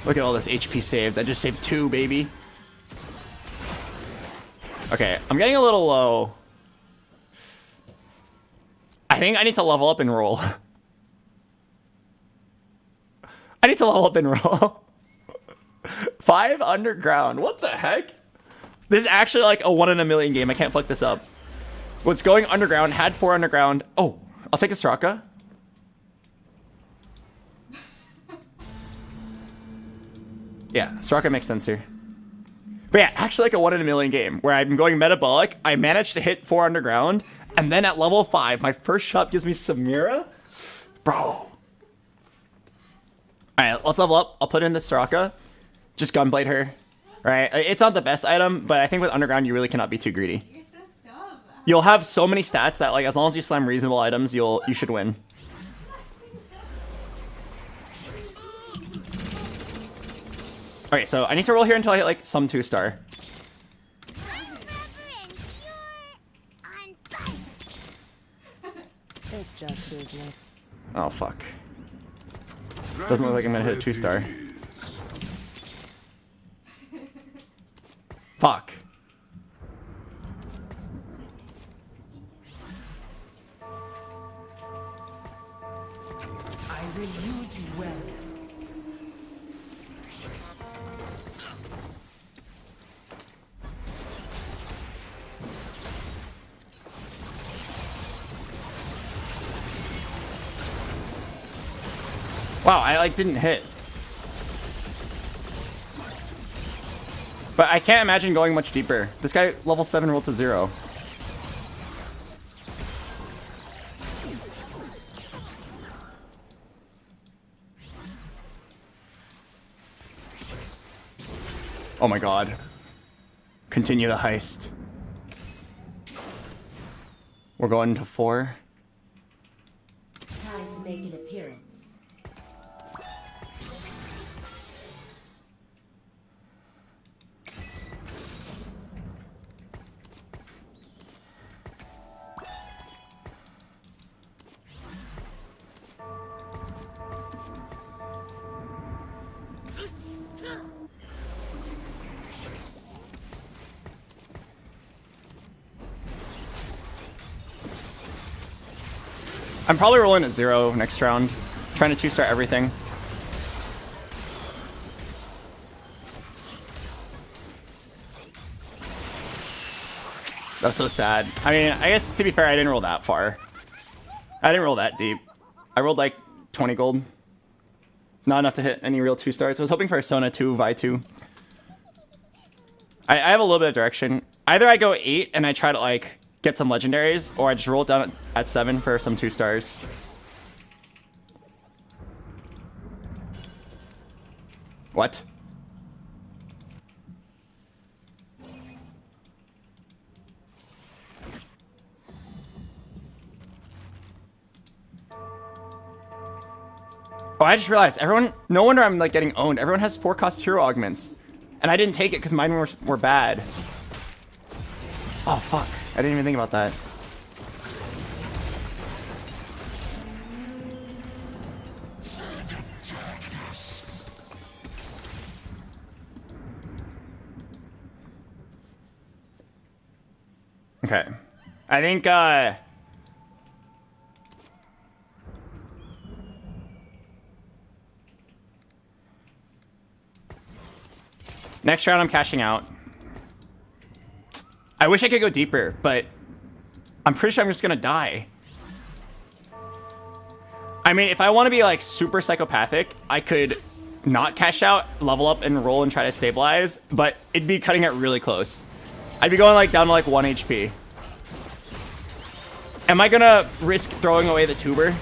Look at all this HP saved. I just saved 2, baby. Okay, I'm getting a little low. I think I need to level up and roll. I need to level up and roll. 5 underground. What the heck? This is actually like a 1 in a million game. I can't fuck this up. Was going underground, had 4 underground. Oh, I'll take the Soraka. Yeah, Soraka makes sense here. But yeah, actually like a 1 in a million game where I'm going metabolic. I managed to hit 4 underground. And then at level 5, my first shot gives me Samira. Bro. All right, let's level up. I'll put in the Soraka. Just Gunblade her. All right, it's not the best item, but I think with underground, you really cannot be too greedy. You're so dumb. You'll have so many stats that like as long as you slam reasonable items, you should win. Okay, so I need to roll here until I hit like some 2-star. It's just business. Oh fuck. Doesn't look like I'm gonna hit a 2-star. Fuck. I will use you well. Wow, I like didn't hit. But I can't imagine going much deeper. This guy level 7 rolled to 0. Oh my god. Continue the heist. We're going to 4. Time to make an appearance. I'm probably rolling at 0 next round. Trying to 2-star everything. That's so sad. I mean, I guess to be fair, I didn't roll that far. I didn't roll that deep. I rolled like 20 gold. Not enough to hit any real 2-stars. I was hoping for a Sona 2, Vi 2. I have a little bit of direction. Either I go 8 and I try to like get some legendaries, or I just roll it down at 7 for some 2-stars. What? Oh, I just realized everyone, no wonder I'm like getting owned. Everyone has 4 cost hero augments. And I didn't take it because mine were bad. Oh, fuck. I didn't even think about that. Okay. I think, next round I'm cashing out. I wish I could go deeper, but I'm pretty sure I'm just gonna die. I mean, if I want to be like super psychopathic, I could not cash out, level up and roll and try to stabilize, but it'd be cutting it really close. I'd be going like down to like 1 HP. Am I gonna risk throwing away the tuber?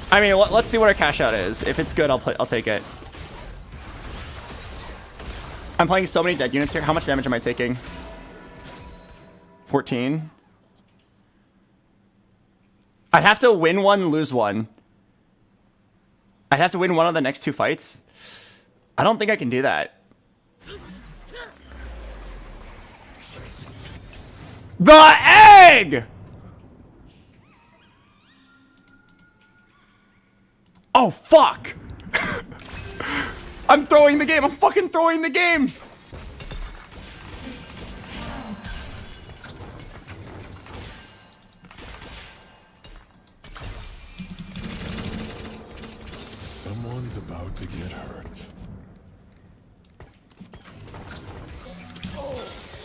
I mean, let's see what our cash out is. If it's good, I'll take it. I'm playing so many dead units here. How much damage am I taking? 14. I'd have to win one, lose one. I'd have to win one of the next 2 fights. I don't think I can do that. The egg! Oh, fuck! I'm throwing the game. I'm fucking throwing the game. Someone's about to get hurt.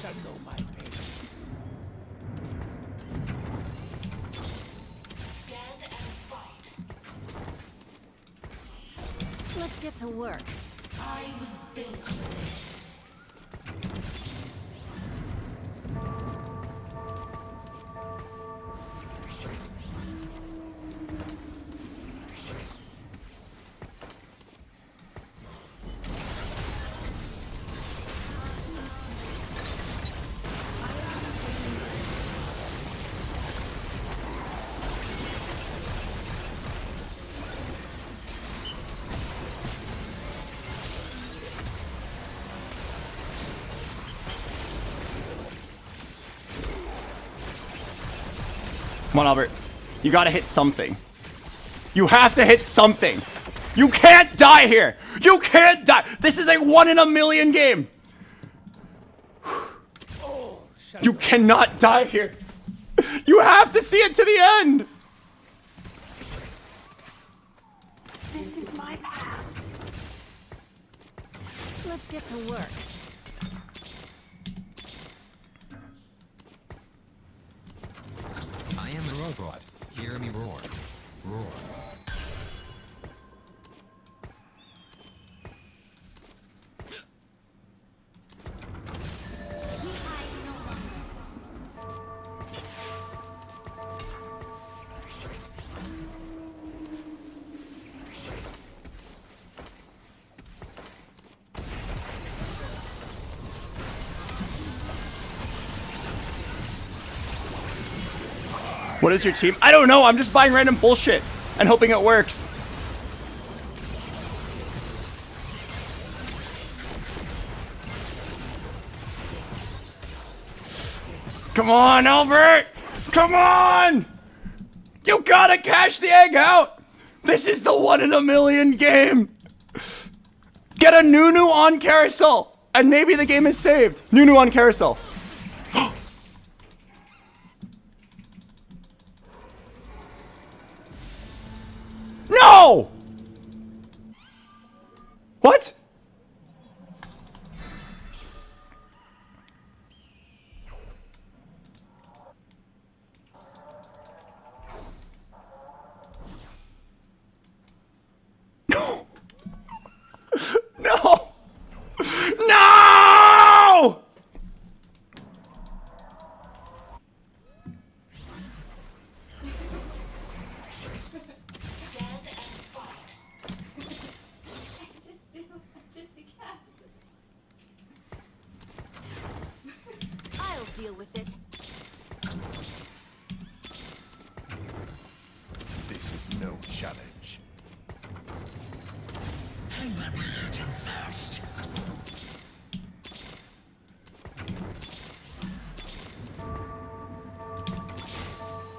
shall know my pain. Stand and fight. Let's get to work. I was built for this. Come on, Albert. You gotta hit something. You have to hit something. You can't die here. You can't die. This is a 1 in a million game. You cannot die here. You have to see it to the end. This is my path. Let's get to work. I am the robot. Hear me roar. Roar. What is your team? I don't know. I'm just buying random bullshit and hoping it works. Come on, Albert! Come on! You gotta cash the egg out! This is the 1 in a million game! Get a Nunu on carousel! And maybe the game is saved. Nunu on carousel. No! What? No! No! No! I'll deal with it. This is no challenge.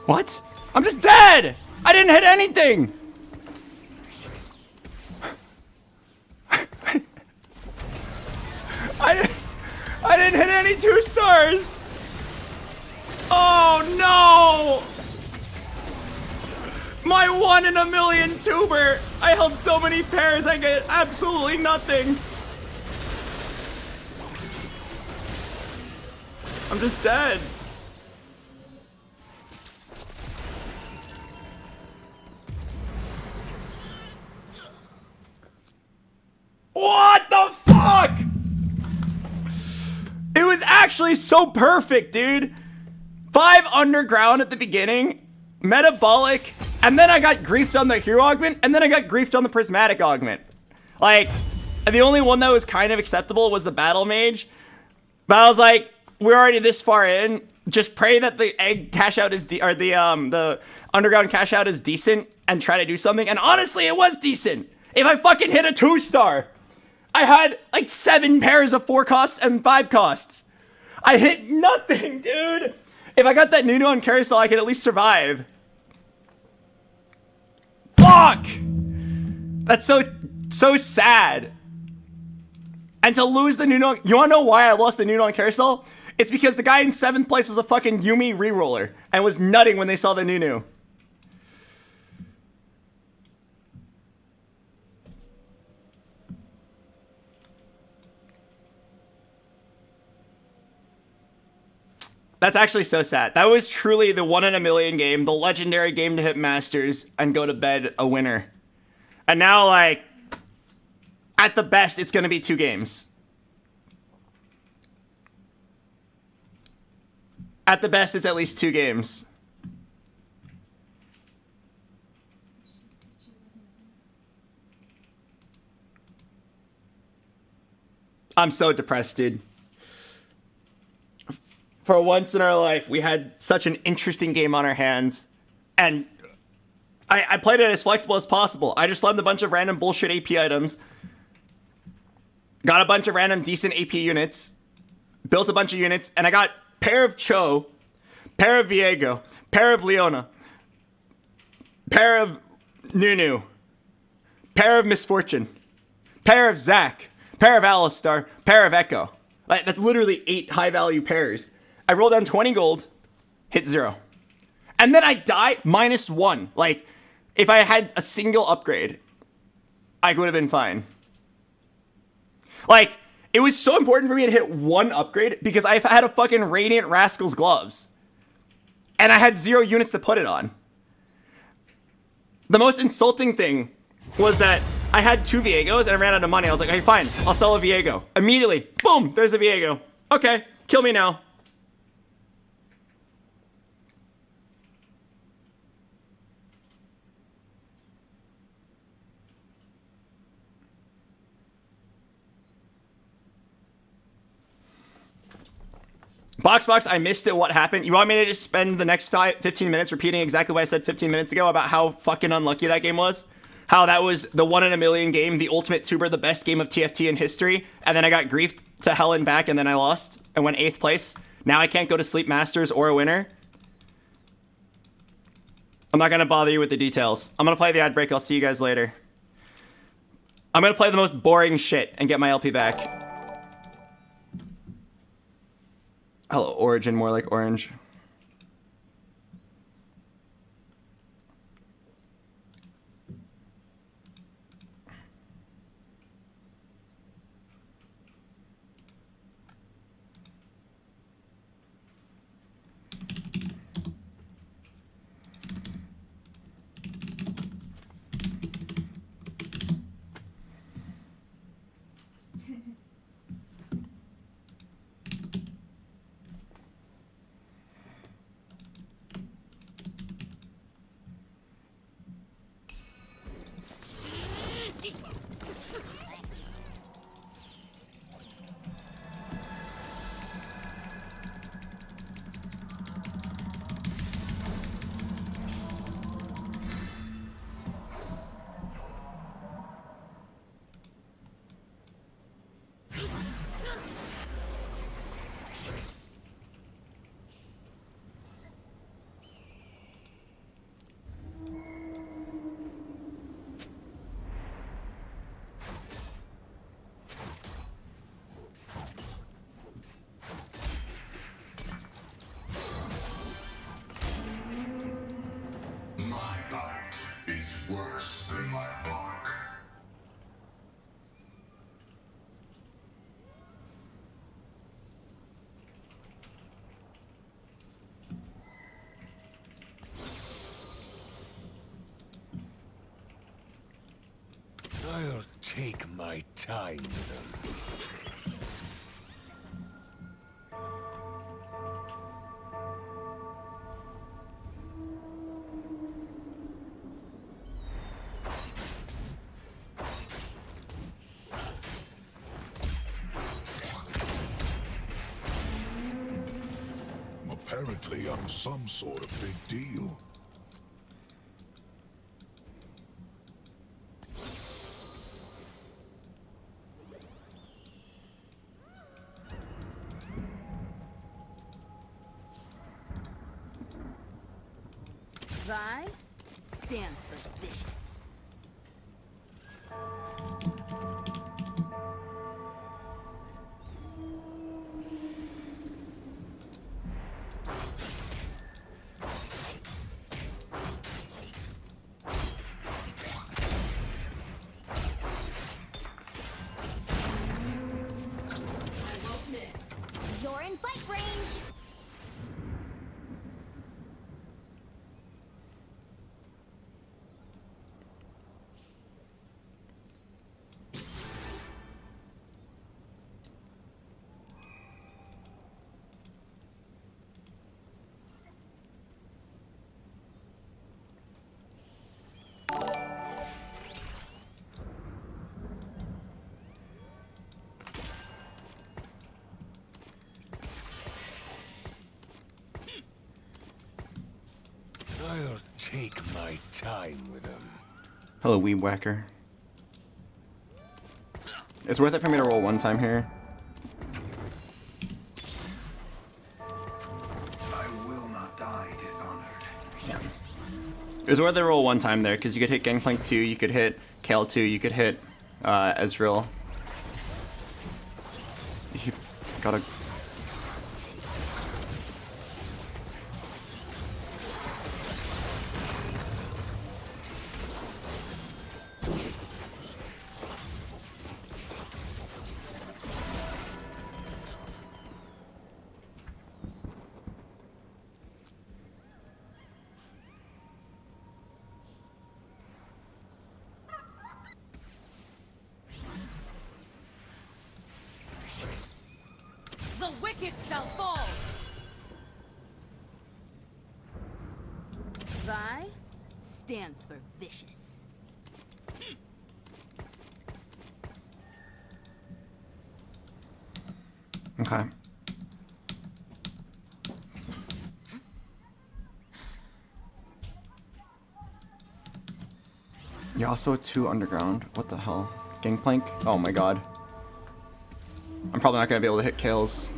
What? I'm just dead! I didn't hit anything! I didn't hit any 2 stars! Oh no! My 1 in a million tuber! I held so many pairs, I get absolutely nothing! I'm just dead. What the fuck? It was actually so perfect, dude. 5 underground at the beginning, metabolic, and then I got griefed on the hero augment, and then I got griefed on the prismatic augment. Like, the only one that was kind of acceptable was the battle mage. But I was like, we're already this far in. Just pray that the egg cash out is the underground cash out is decent and try to do something. And honestly, it was decent. If I fucking hit a 2-star, I had like 7 pairs of 4 costs and 5 costs. I hit nothing, dude. If I got that Nunu on carousel, I could at least survive. Fuck! That's so sad. And to lose the Nunu, you wanna know why I lost the Nunu on carousel? It's because the guy in 7th place was a fucking Yumi reroller and was nutting when they saw the Nunu. That's actually so sad. That was truly the 1 in a million game, the legendary game to hit Masters and go to bed a winner. And now, like, at the best, it's going to be 2 games. At the best, it's at least 2 games. I'm so depressed, dude. For once in our life, we had such an interesting game on our hands. And I played it as flexible as possible. I just slammed a bunch of random bullshit AP items. Got a bunch of random decent AP units. Built a bunch of units. And I got pair of Cho, pair of Viego, pair of Leona, pair of Nunu, pair of Misfortune, pair of Zac, pair of Alistar, pair of Echo. Like, that's literally 8 high value pairs. I roll down 20 gold, hit 0. And then I die -1. Like, if I had a single upgrade, I would have been fine. Like, it was so important for me to hit 1 upgrade because I had a fucking Radiant Rascal's gloves. And I had 0 units to put it on. The most insulting thing was that I had 2 Viegos and I ran out of money. I was like, hey, fine, I'll sell a Viego. Immediately, boom, there's a Viego. Okay, kill me now. BoxBox, I missed it. What happened? You want me to just spend the next 15 minutes repeating exactly what I said 15 minutes ago about how fucking unlucky that game was? How that was the 1 in a million game, the ultimate tuber, the best game of TFT in history, and then I got griefed to hell and back, and then I lost and went 8th place. Now I can't go to Sleep Masters or a winner. I'm not going to bother you with the details. I'm going to play the ad break. I'll see you guys later. I'm going to play the most boring shit and get my LP back. Hello, Origin, more like orange. I'll take my time with them. Apparently, I'm some sort of big deal. Vi stands for vicious. You're in bite range. take my time with him. Hello, weeb whacker. It's worth it for me to roll one time here. I will not die dishonored. Yeah. It was worth it to roll one time there, because you could hit Gangplank 2, you could hit Kale 2, you could hit Ezreal. You gotta... The wicked shall fall. Vi stands for vicious. Okay. Yasuo 2 underground. What the hell? Gangplank? Oh my god. I'm probably not gonna be able to hit kills.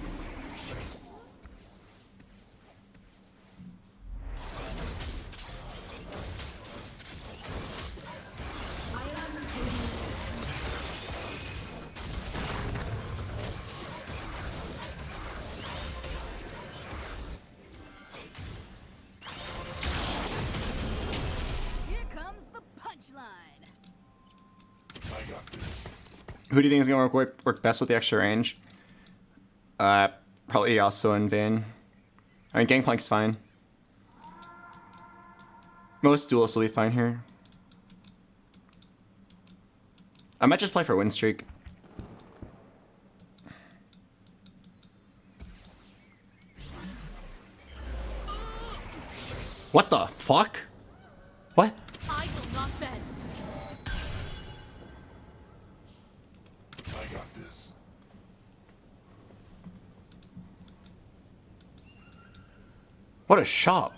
Here comes the punchline. I got this. Who do you think is gonna work best with the extra range? Probably Yasuo and Vayne. I mean, Gangplank's fine. Most duelists will be fine here. I might just play for win streak. What the fuck? What? I will not bend. I got this. What a shot.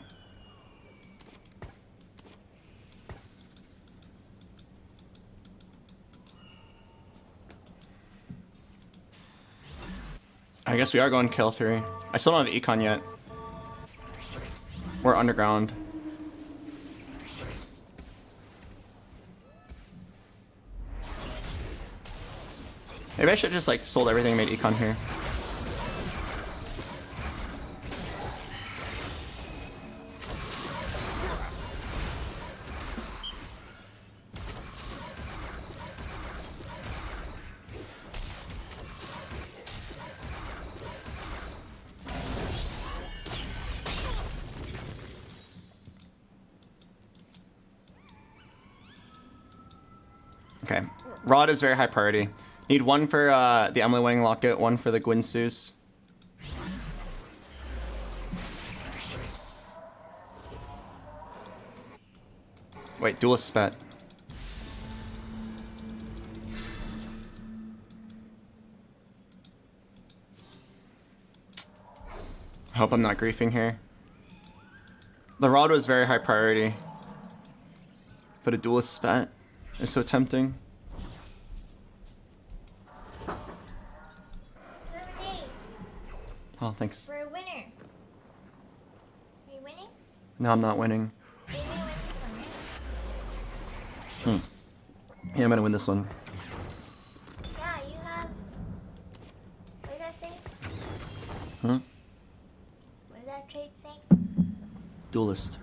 I guess we are going kill 3. I still don't have econ yet. We're underground. Maybe I should have just like sold everything and made econ here. Okay, Rod is very high priority. Need one for the Emily Wang Locket, one for the Gwyn Seuss. Wait, Duelist Spat. I hope I'm not griefing here. The Rod was very high priority. But a Duelist Spat is so tempting. Oh, thanks. We're a winner. Are you winning? No, I'm not winning. Are you gonna win this one, right? Yeah, I'm gonna win this one. Yeah, you have. What did that say? What did that trait say? Duelist.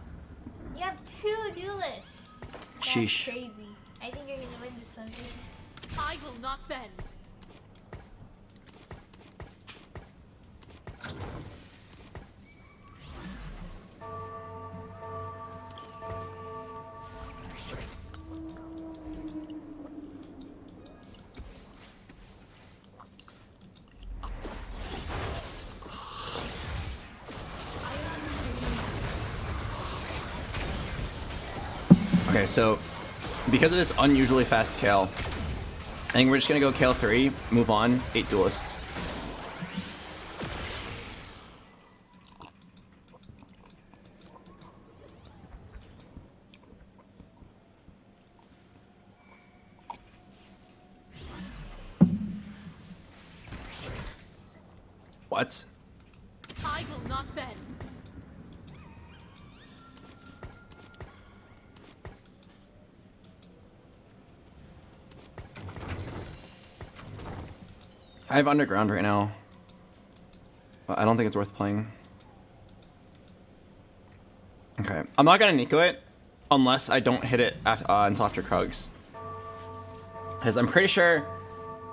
You have 2 duelists. That's Sheesh. crazy. I think you're gonna win this one, baby. I will not bend. Okay, so because of this unusually fast Kale, I think we're just gonna go Kale 3, move on, 8 duelists. What? I will not bend. I have underground right now, but I don't think it's worth playing. Okay, I'm not gonna Nico it unless I don't hit it until after Krugs, because I'm pretty sure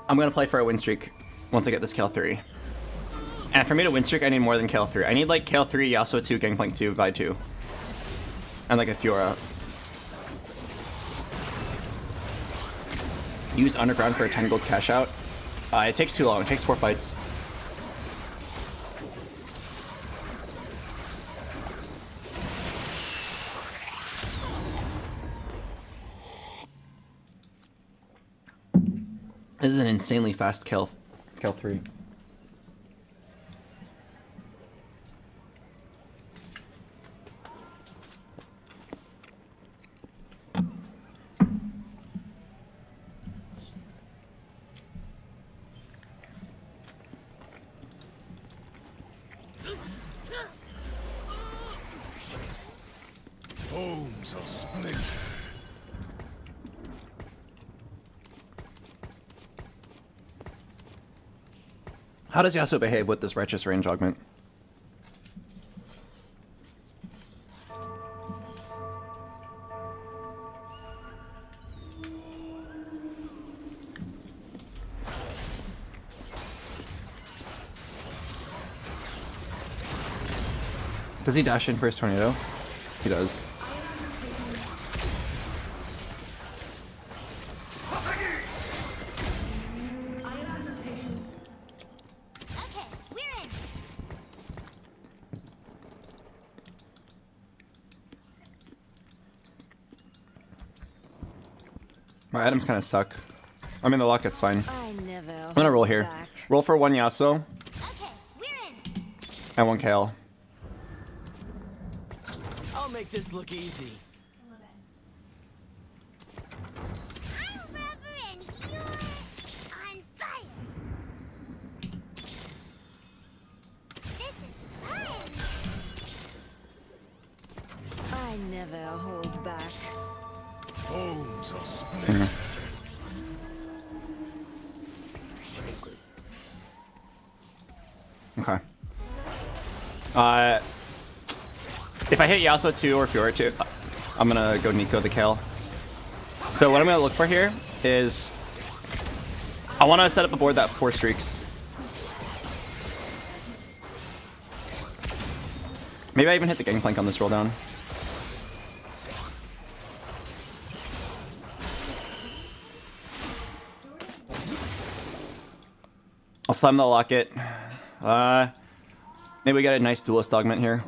I'm gonna play for a win streak once I get this Kale 3. And for me to win streak, I need more than Kale 3. I need like Kale 3, Yasuo 2, Gangplank 2, Vi 2, and like a Fiora. Use underground for a 10 gold cash out. It takes too long. It takes 4 fights. This is an insanely fast kill 3. Bones are splintered. How does Yasuo behave with this righteous range augment? Does he dash in first tornado? He does. My items kind of suck. I mean, the lock gets fine. I'm gonna roll here. Roll for 1 Yasuo. And 1 Kale. I'll make this look easy. I'm rubber and you're on fire. This is fun. I never hold back. Bones are splintered. Okay. If I hit Yasuo 2 or Fiora 2, I'm gonna go Nico the Kale. So what I'm gonna look for here is I want to set up a board that 4 streaks. Maybe I even hit the Gangplank on this roll down. I'll slam the locket. Maybe we get a nice duelist augment here.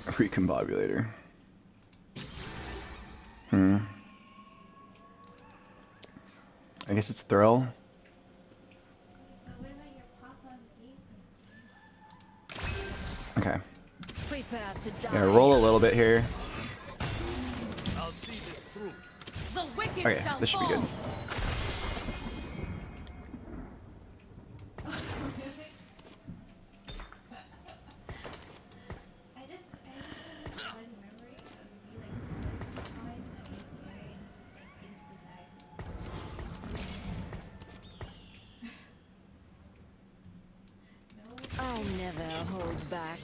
Recombobulator. I guess it's Thrill. Okay. Yeah, roll a little bit here. Okay, this should be good. I never hold back.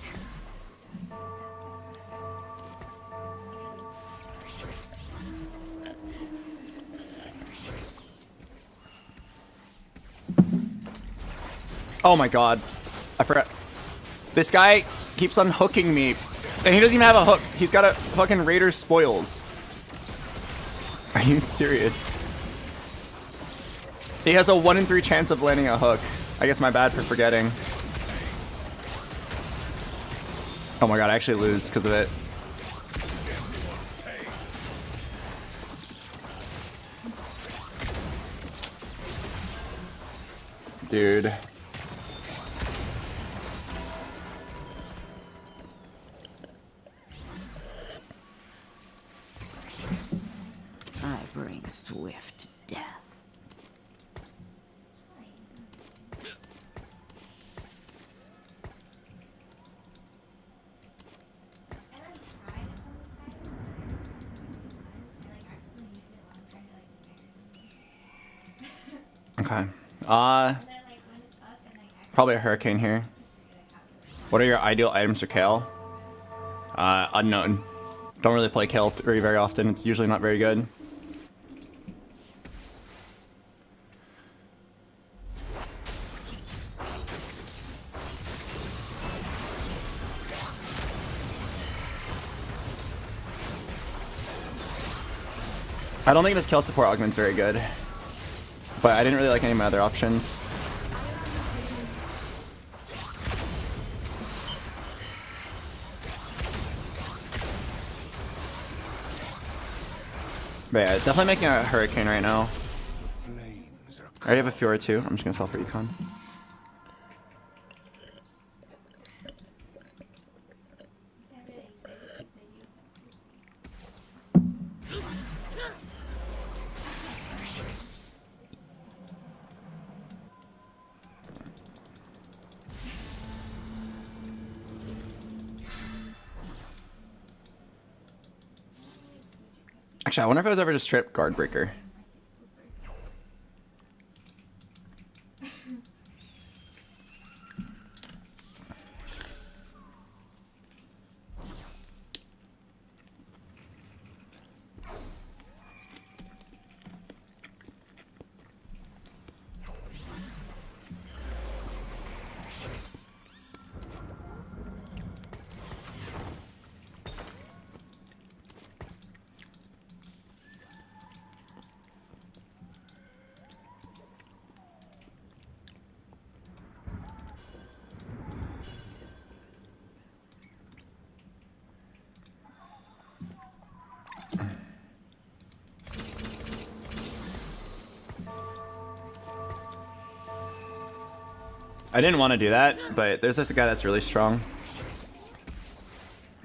Oh my god. I forgot. This guy keeps on hooking me. And he doesn't even have a hook. He's got a fucking Raider Spoils. Are you serious? He has a 1 in 3 chance of landing a hook. I guess my bad for forgetting. Oh my god, I actually lose because of it. Dude. bring swift death. Okay. Probably a hurricane here. What are your ideal items for Kale? Unknown. Don't really play Kale very often. It's usually not very good. I don't think this Kale support augment's very good. But I didn't really like any of my other options. But yeah, definitely making a hurricane right now. I already have a Fiora too. I'm just gonna sell for econ. Actually, I wonder if I was ever just straight guard breaker. I didn't want to do that, but there's this guy that's really strong.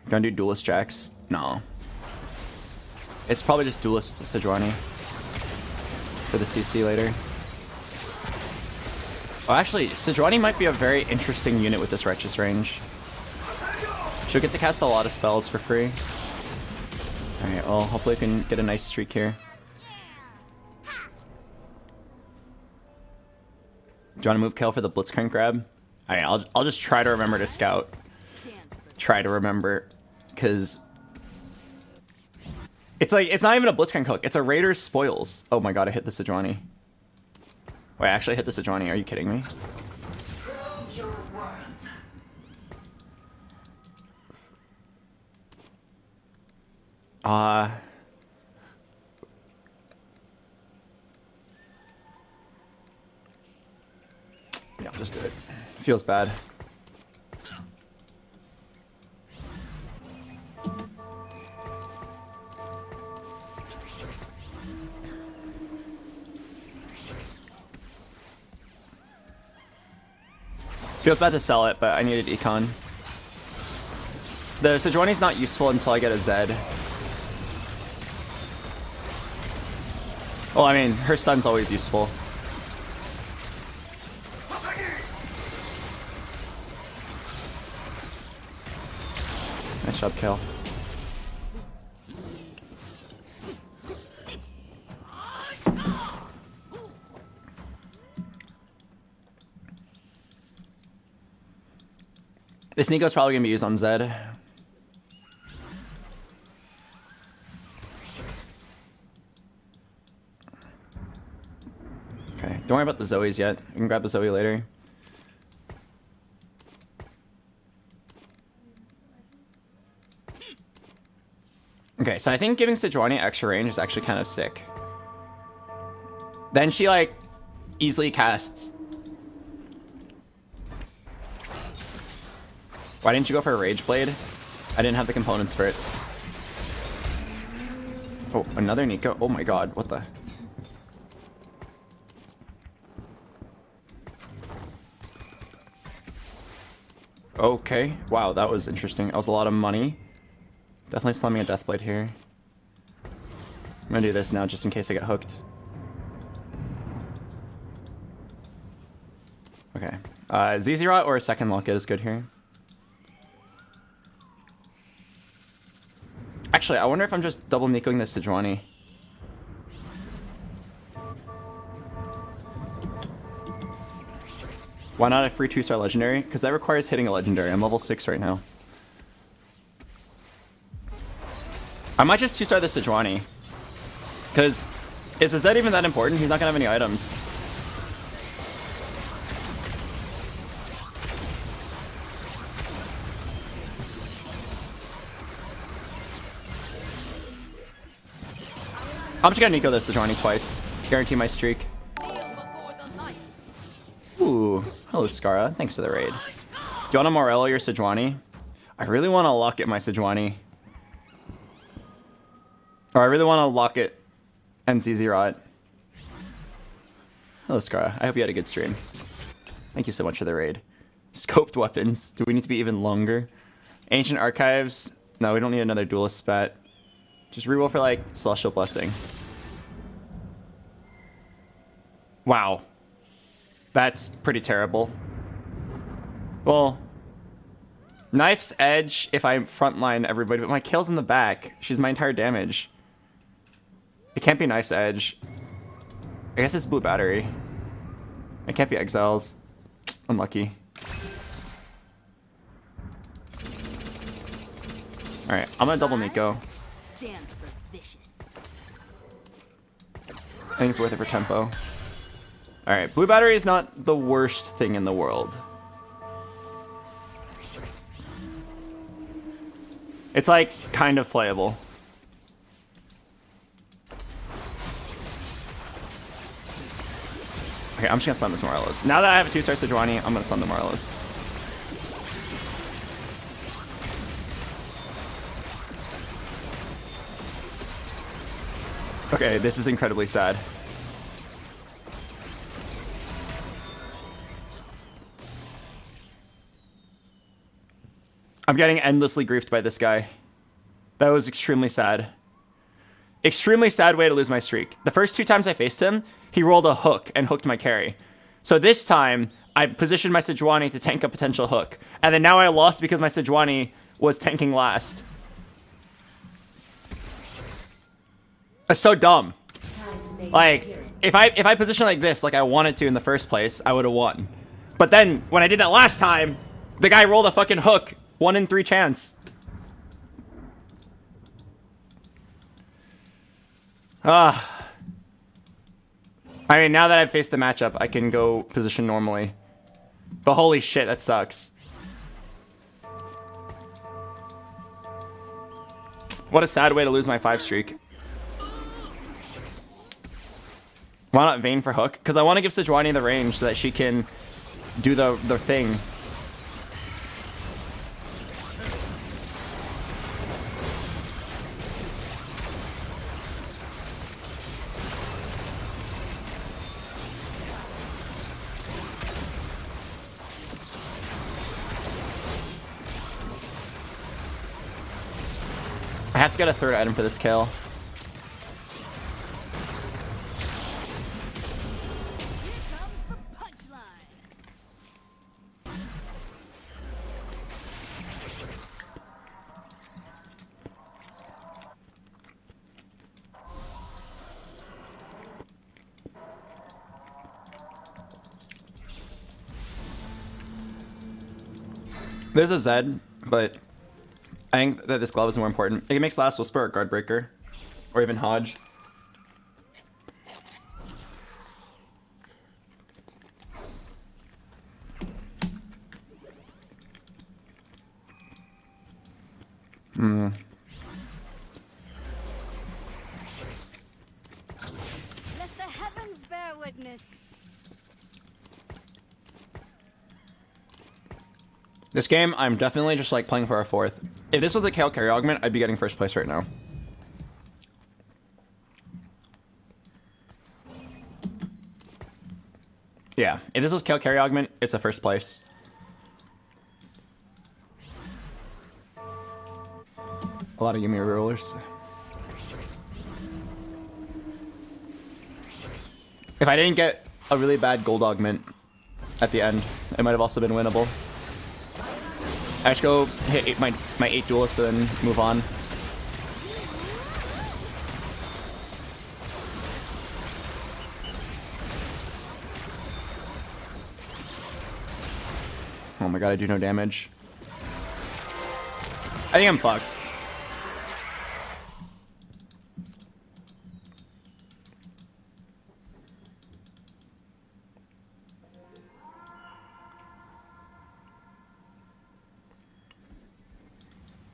Gonna do duelist jacks? No. It's probably just duelist Sejuani for the CC later. Oh, actually, Sejuani might be a very interesting unit with this Righteous range. She'll get to cast a lot of spells for free. Alright, well, hopefully I can get a nice streak here. Do you want to move Kale for the Blitzcrank grab? Alright, I'll just try to remember to scout. Try to remember, because it's like, it's not even a Blitzcrank hook. It's a Raider's Spoils. Oh my god, I hit the Sejuani. Wait, I actually hit the Sejuani. Are you kidding me? Yeah, I'll just do it. Feels bad. Feels bad to sell it, but I needed econ. The Sejuani's not useful until I get a Zed. Well, I mean, her stun's always useful. Nice job, Kale. This Nico's probably gonna be used on Zed. Okay, don't worry about the Zoes yet. We can grab the Zoe later. Okay, so I think giving Sejuani extra range is actually kind of sick. Then she, like, easily casts. Why didn't you go for a Rage Blade? I didn't have the components for it. Oh, another Nico. Oh my god, what the... Okay, wow, that was interesting. That was a lot of money. Definitely slamming a Deathblade here. I'm gonna do this now just in case I get hooked. Okay. ZZ Rot or a second lock is good here. Actually, I wonder if I'm just double Nicoing this Sejuani. Why not a free 2-star legendary? Because that requires hitting a legendary. I'm level 6 right now. I might just 2-star the Sejuani. Because is the Zed even that important? He's not going to have any items. I'm just going to Nico the Sejuani twice. Guarantee my streak. Ooh, hello Scara. Thanks for the raid. Do you want to Morello your Sejuani? I really want to lock it my Sejuani. Or I really want to lock it and ZZ Rot. Hello Scara. I hope you had a good stream. Thank you so much for the raid. Scoped weapons. Do we need to be even longer? Ancient Archives. No, we don't need another duelist spat. Just reroll for like Celestial Blessing. Wow. That's pretty terrible. Well, Knife's Edge if I frontline everybody, but my kill's in the back. She's my entire damage. It can't be Knife's Edge. I guess it's Blue Battery. It can't be Exiles. Unlucky. Alright, I'm gonna double Nico. Stands for vicious. I think it's worth it for tempo. Alright, Blue Battery is not the worst thing in the world. It's like kind of playable. Okay, I'm just gonna stun this Morelos. Now that I have a 2-star Sejuani, I'm gonna stun the Morelos. Okay, this is incredibly sad. I'm getting endlessly griefed by this guy. That was extremely sad. Extremely sad way to lose my streak. The first 2 times I faced him, he rolled a hook and hooked my carry. So this time, I positioned my Sejuani to tank a potential hook. And then now I lost because my Sejuani was tanking last. That's so dumb. Like, if I position like this, like I wanted to in the first place, I would have won. But then, when I did that last time, the guy rolled a fucking hook. 1 in 3 chance. I mean, now that I've faced the matchup, I can go position normally. But holy shit, that sucks. What a sad way to lose my 5 streak. Why not Vayne for hook? Because I want to give Sejuani the range so that she can do the thing. I have to get a 3rd item for this kill. There's a Zed, but I think that this glove is more important. It makes last Whisper or Guard Breaker, or even Hodge. Let the heavens bear witness. This game, I'm definitely just like playing for a 4th. If this was a Kale carry augment, I'd be getting 1st place right now. Yeah, if this was Kale carry augment, it's a 1st place. A lot of Yumi rollers. If I didn't get a really bad gold augment at the end, it might have also been winnable. I should go hit my 8 duelists and then move on. Oh my god, I do no damage. I think I'm fucked.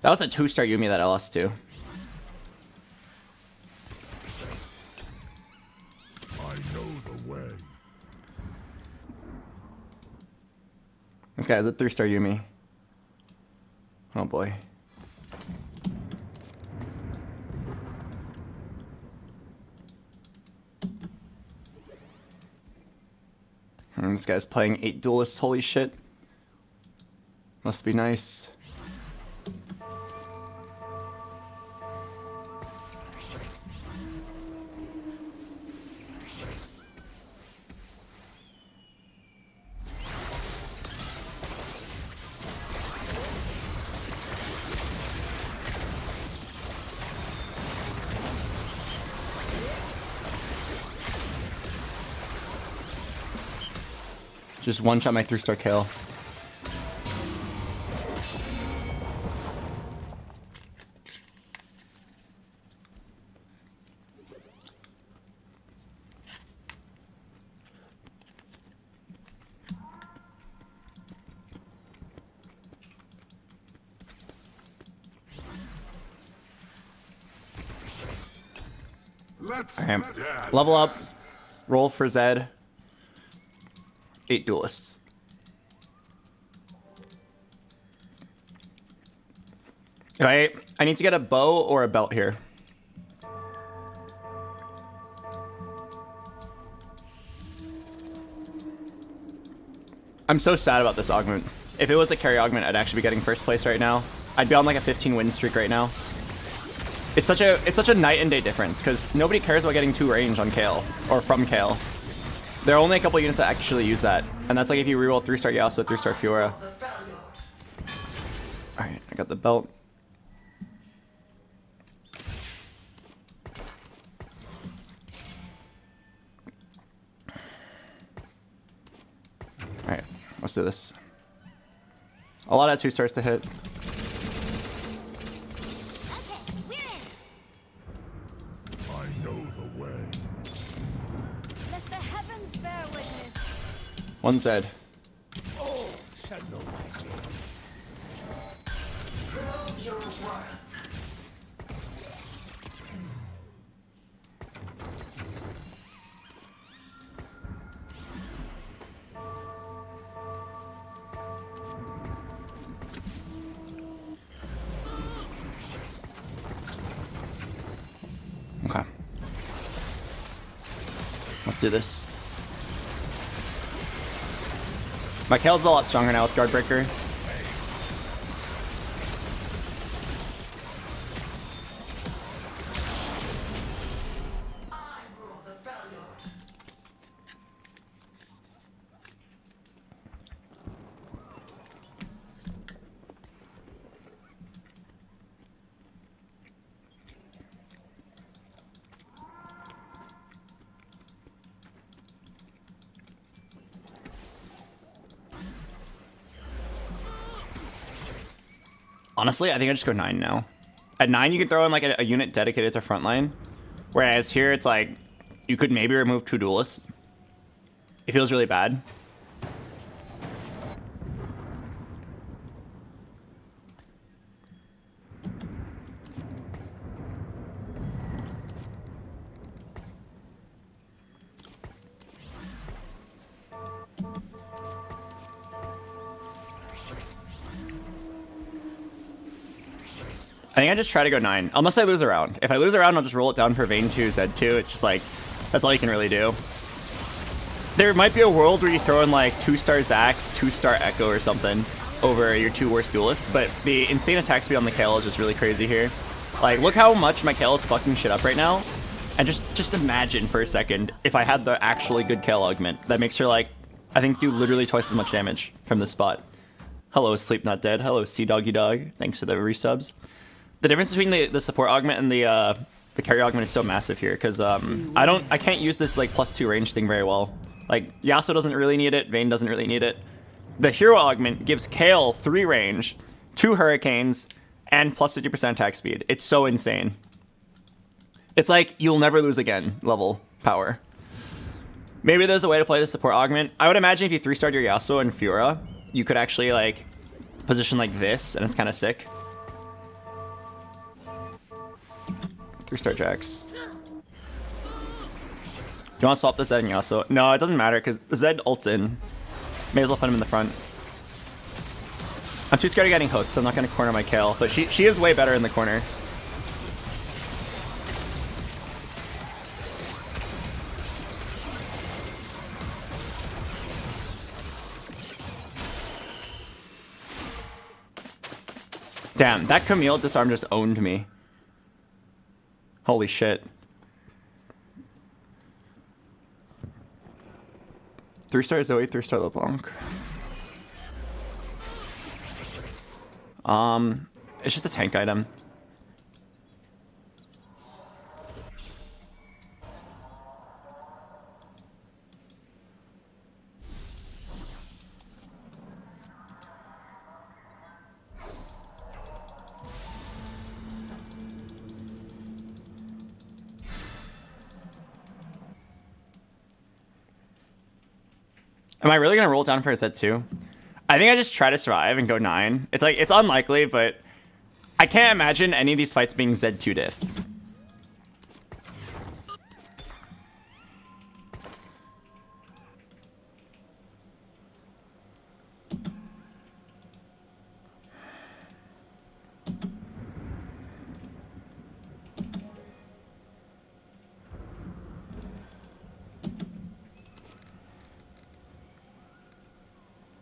That was a 2-star Yumi that I lost to. I know the way. This guy is a 3-star Yumi. Oh boy. And this guy's playing 8 duelists, holy shit. Must be nice. Just one-shot my 3-star kill. Let's Level up. Roll for Zed. 8 duelists. I need to get a bow or a belt here. I'm so sad about this augment. If it was a carry augment, I'd actually be getting first place right now. I'd be on like a 15 win streak right now. It's such a night and day difference because nobody cares about getting 2 range on Kale or from Kale. There are only a couple units that actually use that, and that's like if you reroll 3-star Yasuo, 3-star Fiora. Alright, I got the belt. Alright, let's do this. A lot of 2-stars to hit. One Zed. Oh, shut no Prove your worth. Okay. Let's do this. My Kale's a lot stronger now with Guardbreaker. I rule the Freljord. Honestly, I think I just go 9 now. At 9, you can throw in like a unit dedicated to frontline. Whereas here, it's like, you could maybe remove 2 duelists. It feels really bad. I think I just try to go 9, unless I lose a round. If I lose a round, I'll just roll it down for Vayne 2, Zed 2. It's just like, that's all you can really do. There might be a world where you throw in like 2-star Zac, 2-star Echo or something over your 2 worst duelists, but the insane attack speed on the Kale is just really crazy here. Like, look how much my Kale is fucking shit up right now, And just imagine for a second if I had the actually good Kale augment that makes her like, I think do literally twice as much damage from this spot. Hello, Sleep Not Dead. Hello, Sea Doggy Dog. Thanks for the resubs. The difference between the support augment and the carry augment is so massive here because I can't use this like +2 range thing very well. Like Yasuo doesn't really need it, Vayne doesn't really need it. The hero augment gives Kale 3 range, 2 hurricanes, and plus 50% attack speed. It's so insane. It's like you'll never lose again level power. Maybe there's a way to play the support augment. I would imagine if you 3-starred your Yasuo and Fiora, you could actually like position like this, and it's kind of sick. 3-star Jax. Do you want to swap the Zed and Yasuo? No, it doesn't matter because the Zed ults in. May as well put him in the front. I'm too scared of getting hooked, so I'm not going to corner my Kale. But she is way better in the corner. Damn, that Camille disarm just owned me. Holy shit. 3-star Zoe, 3-star LeBlanc. It's just a tank item. Am I really gonna roll down for a set 2? I think I just try to survive and go 9. It's like, it's unlikely, but I can't imagine any of these fights being Z2 diff.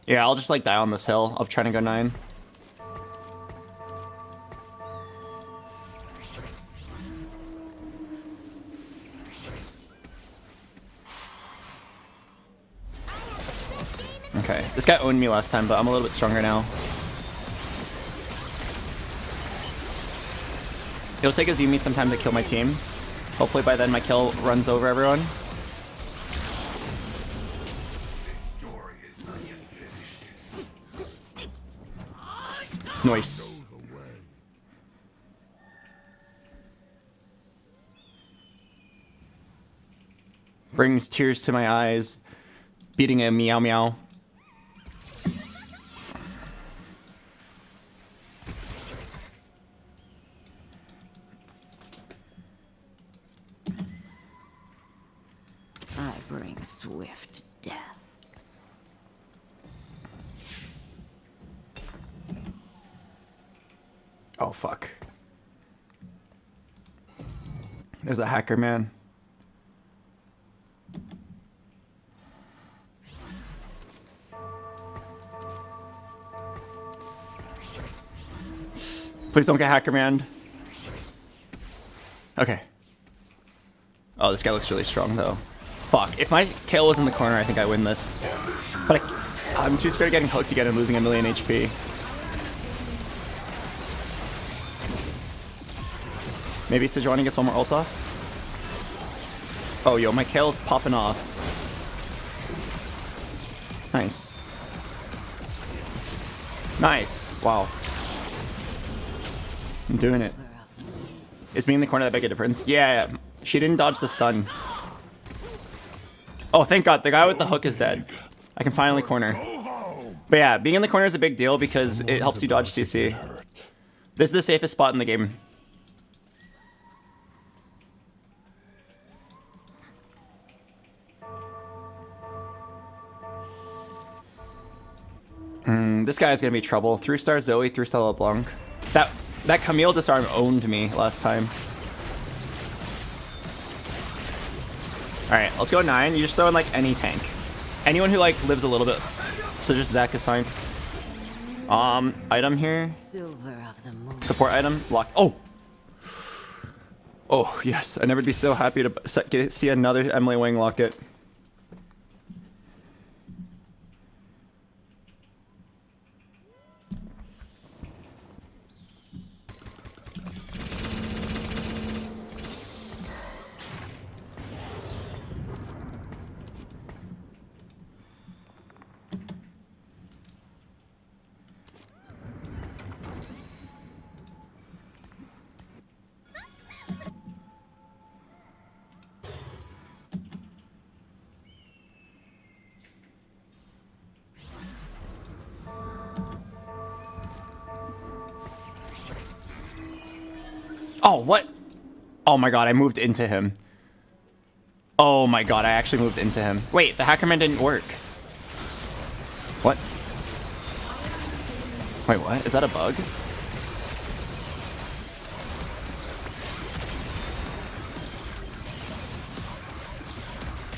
Yeah, I'll just like die on this hill of trying to go 9. Okay, this guy owned me last time, but I'm a little bit stronger now. It'll take Azumi some time to kill my team. Hopefully by then my kill runs over everyone. Nice. Brings tears to my eyes. Beating a meow meow. I bring swift death. Oh, fuck. There's a hacker, man. Please don't get hacker, man. Okay. Oh, this guy looks really strong, though. Fuck. If my Kale was in the corner, I think I win this. But I'm too scared of getting hooked again and losing a million HP. Maybe Sejuani gets one more ult off. Oh, yo, my Kale's popping off. Nice. Nice. Wow. I'm doing it. Is me in the corner that make a difference? Yeah, she didn't dodge the stun. Oh, thank God. The guy with the hook is dead. I can finally corner. But yeah, being in the corner is a big deal because it helps you dodge CC. This is the safest spot in the game. This guy is gonna be trouble. 3-star Zoe, 3-star LeBlanc. That Camille disarm owned me last time. Alright, let's go 9. You just throw in like any tank. Anyone who like lives a little bit. So just Zac is fine. Item here. Silver of the moon. Support item. Block. Oh! Oh, yes. I never be so happy to see another Emily Wang locket. Oh, what? Oh my god, I moved into him. Oh my god, I actually moved into him. Wait, the Hackerman didn't work. What? Wait, what? Is that a bug?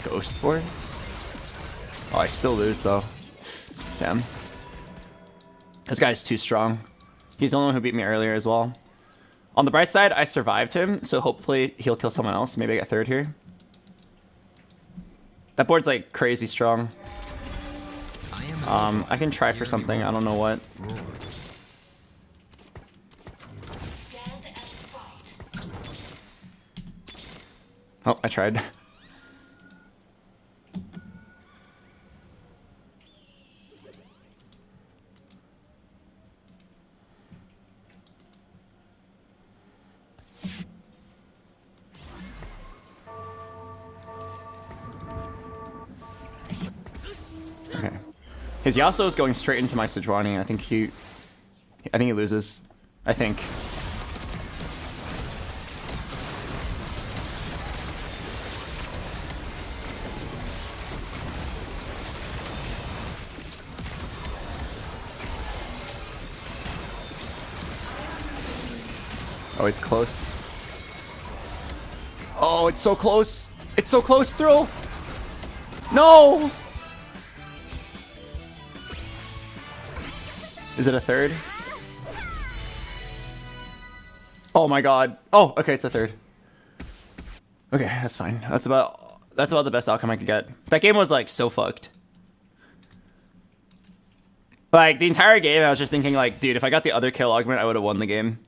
Ghost board? Oh, I still lose though. Damn. This guy's too strong. He's the only one who beat me earlier as well. On the bright side, I survived him, so hopefully he'll kill someone else. Maybe I get third here. That board's like crazy strong. I can try for something. I don't know what. Oh, I tried. Okay. His Yasuo is going straight into my Sejuani. I think he loses. I think. Oh, it's close. Oh, it's so close. It's so close, Thrill. No! Is it a third? Oh my god. Oh, okay, it's a third. Okay, that's fine. That's about the best outcome I could get. That game was like so fucked. Like the entire game I was just thinking like, dude, if I got the other kill augment, I would have won the game.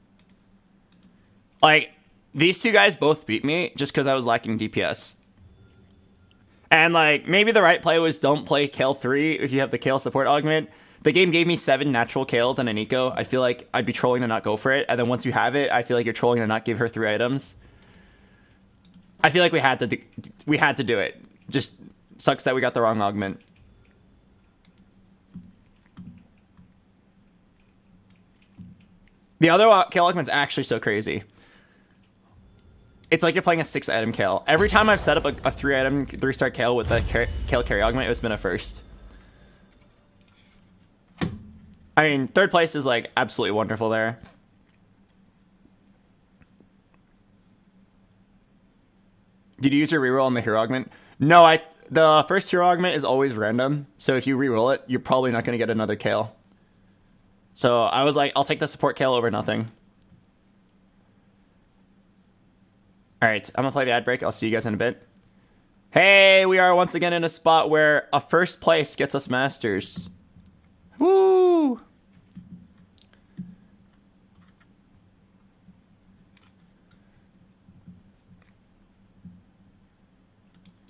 Like these two guys both beat me just because I was lacking DPS. And like maybe the right play was don't play Kale 3 if you have the Kale support augment. The game gave me 7 natural Kales and an eco. I feel like I'd be trolling to not go for it. And then once you have it, I feel like you're trolling to not give her 3 items. I feel like we had to do it. Just sucks that we got the wrong augment. The other Kale augment's actually so crazy. It's like you're playing a 6-item Kale. Every time I've set up a 3-item 3-star Kale with the Kale carry augment, it's been a first. I mean, third place is like absolutely wonderful there. Did you use your reroll on the hero augment? No, the first hero augment is always random. So if you reroll it, you're probably not going to get another Kale. So I was like, I'll take the support Kale over nothing. All right, I'm going to play the ad break. I'll see you guys in a bit. Hey, we are once again in a spot where a first place gets us Masters. Woo!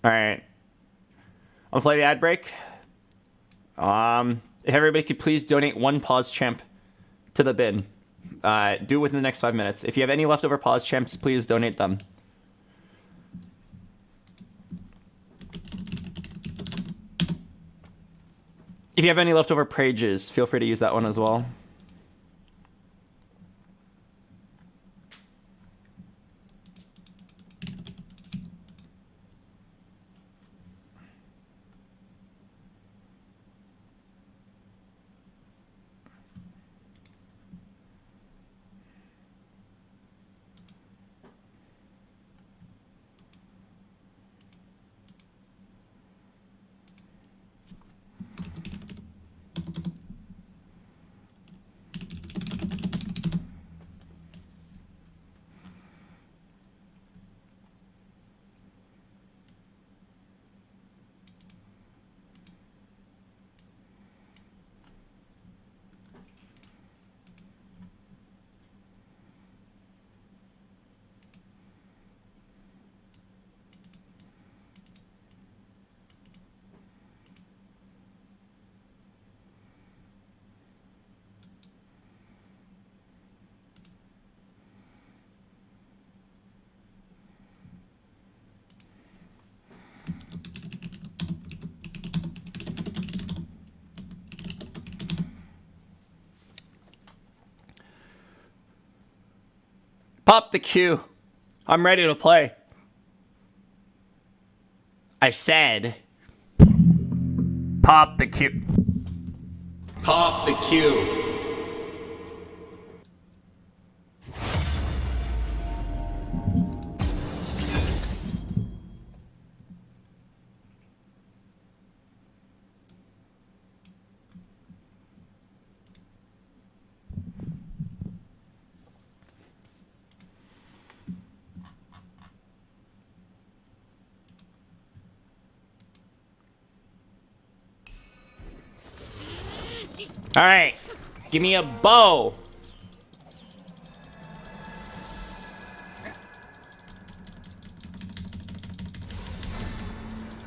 All right. I'll play the ad break. If everybody could please donate 1 pause champ to the bin. Do it within the next 5 minutes. If you have any leftover pause champs, please donate them. If you have any leftover prages, feel free to use that one as well. Pop the Q. I'm ready to play. I said, pop the Q. Pop the Q. All right, give me a bow.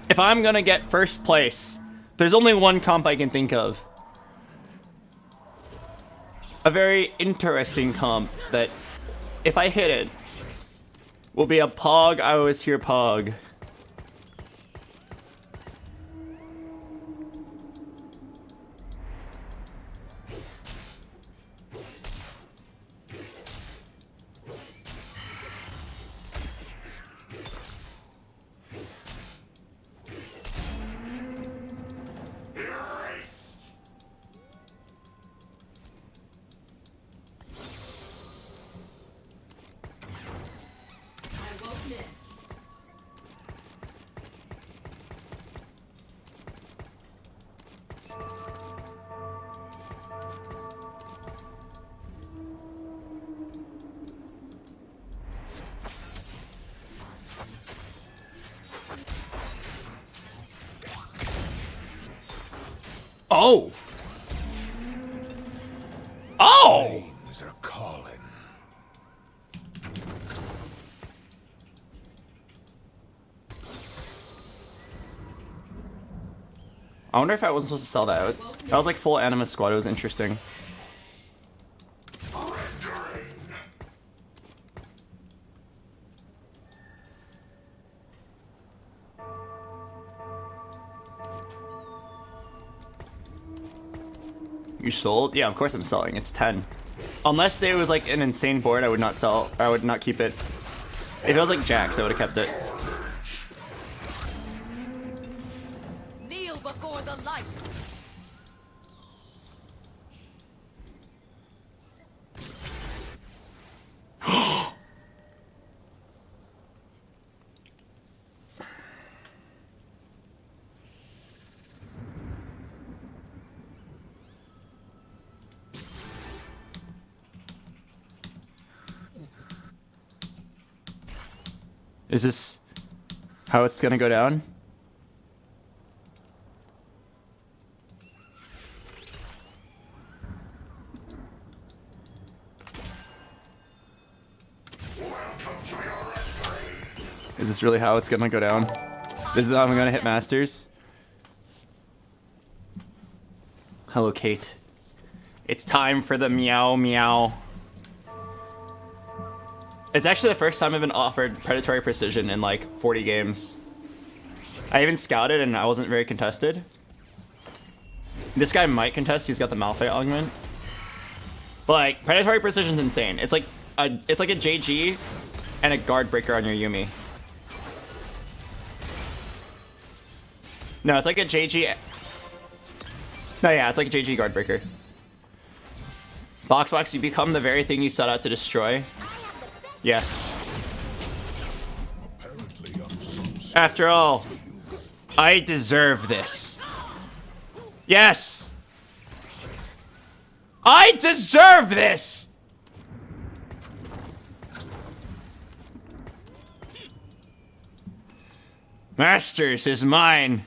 If I'm gonna get first place, there's only one comp I can think of. A very interesting comp that, if I hit it, will be a Pog I always hear Pog. Oh! Oh! Flames are calling. I wonder if I wasn't supposed to sell that out. That was like full Animus Squad. It was interesting. You sold? Yeah, of course I'm selling. It's 10. Unless there was like an insane board, I would not sell. I would not keep it. If it was like Jax, I would have kept it. Kneel before the light. Is this how it's gonna go down? Is this really how it's gonna go down? This is how I'm gonna hit Masters? Hello, Kate. It's time for the meow meow. It's actually the first time I've been offered predatory precision in like 40 games. I even scouted and I wasn't very contested. This guy might contest, he's got the Malphite augment. But like, predatory precision's insane. It's like a JG and a guard breaker on your Yuumi. No, it's like a JG. No, yeah, it's like a JG guard breaker. BoxBox, you become the very thing you set out to destroy. Yes. After all, I deserve this. Yes! I deserve this! Masters is mine.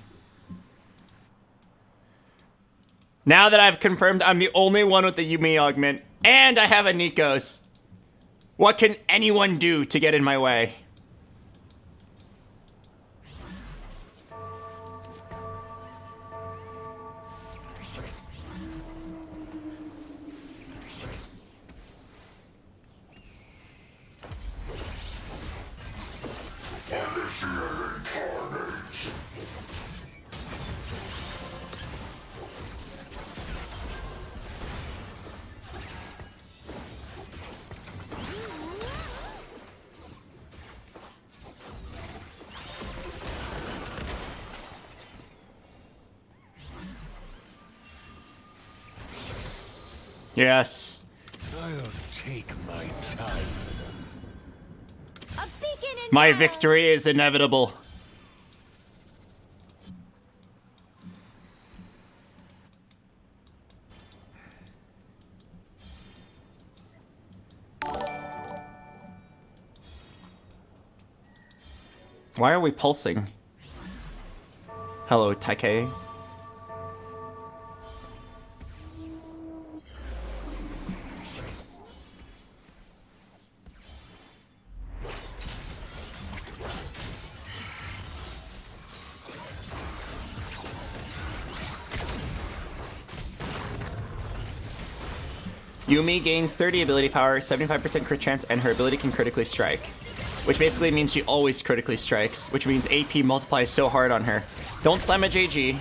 Now that I've confirmed I'm the only one with the Yuumi augment, and I have a Nikos, what can anyone do to get in my way? Yes. I'll take my time. A beacon in My hell. victory is inevitable. Why are we pulsing? Hello, Taike. Yumi gains 30 ability power, 75% crit chance, and her ability can critically strike. Which basically means she always critically strikes, which means AP multiplies so hard on her. Don't slam a JG.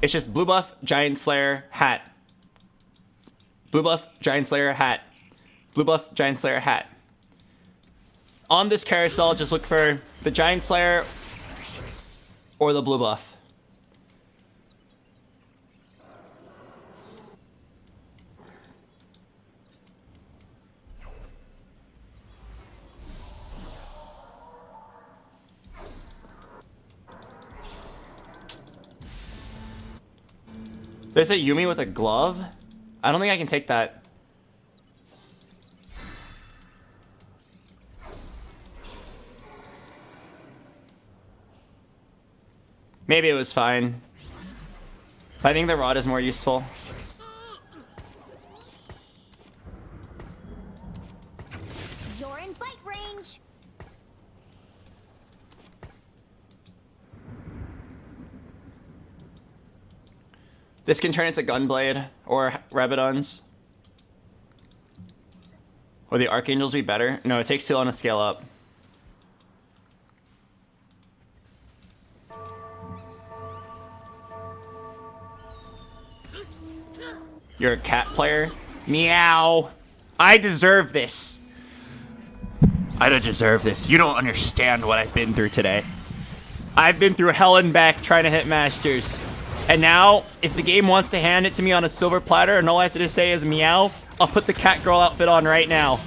It's just blue buff, Giant Slayer, hat. Blue buff, Giant Slayer, hat. Blue buff, Giant Slayer, hat. On this carousel, just look for the Giant Slayer or the blue buff. There's a Yumi with a glove? I don't think I can take that. Maybe it was fine. I think the rod is more useful. You're in bite range. This can turn into Gunblade or Rabadons. Would the Archangels be better? No, it takes too long to scale up. You're a cat player? Meow. I deserve this. I don't deserve this. You don't understand what I've been through today. I've been through hell and back trying to hit Masters. And now, if the game wants to hand it to me on a silver platter and all I have to say is meow, I'll put the cat girl outfit on right now.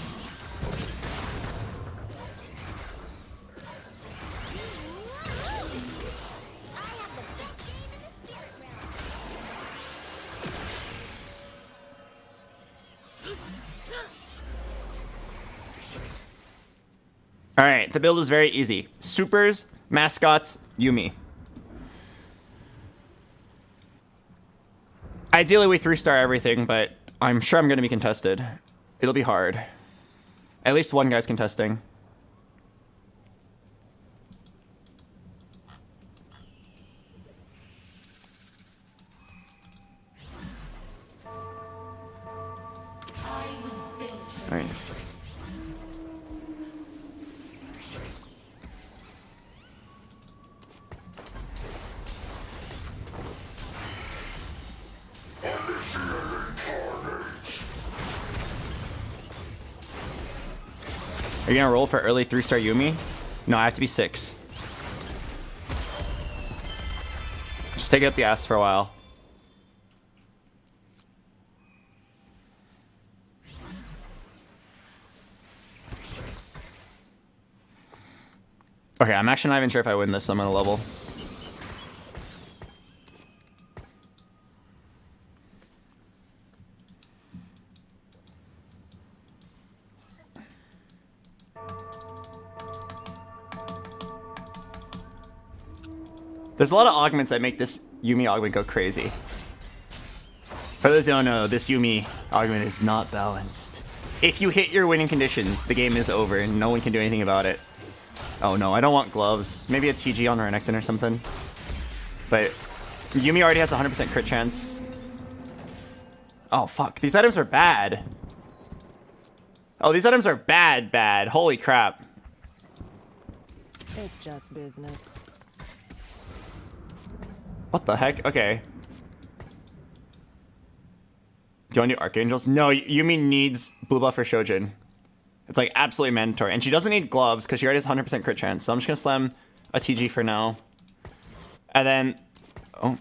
Alright, the build is very easy. Supers, mascots, Yumi. Ideally, we 3-star everything, but I'm sure I'm going to be contested. It'll be hard. At least one guy's contesting. Alright. Are you gonna roll for early 3-star Yumi? No, I have to be 6. Just take it up the ass for a while. Okay, I'm actually not even sure if I win this. I'm gonna level. There's a lot of augments that make this Yumi augment go crazy. For those who don't know, this Yumi augment is not balanced. If you hit your winning conditions, the game is over and no one can do anything about it. Oh no, I don't want gloves. Maybe a TG on Renekton or something. But Yumi already has 100% crit chance. Oh fuck, these items are bad. Oh, these items are bad. Holy crap. It's just business. What the heck? Okay. Do you want to do Archangels? No, Yumi needs blue buff for Shojin. It's like absolutely mandatory. And she doesn't need gloves because she already has 100% crit chance. So I'm just going to slam a TG for now. And then... Oh.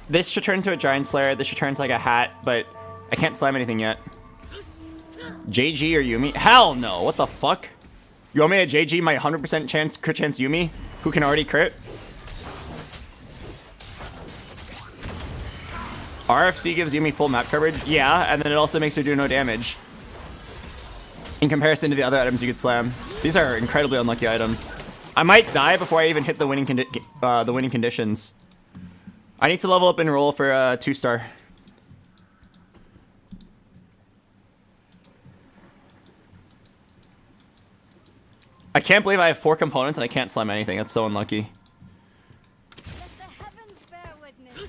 This should turn into a Giant Slayer. This should turn into like a hat, but I can't slam anything yet. JG or Yumi? Hell no. What the fuck? You want me to JG my 100% chance crit chance Yumi, who can already crit? RFC gives Yumi full map coverage. Yeah, and then it also makes her do no damage. In comparison to the other items you could slam. These are incredibly unlucky items. I might die before I even hit the winning conditions. I need to level up and roll for 2-star. I can't believe I have 4 components and I can't slam anything. That's so unlucky. Let the heavens bear witness.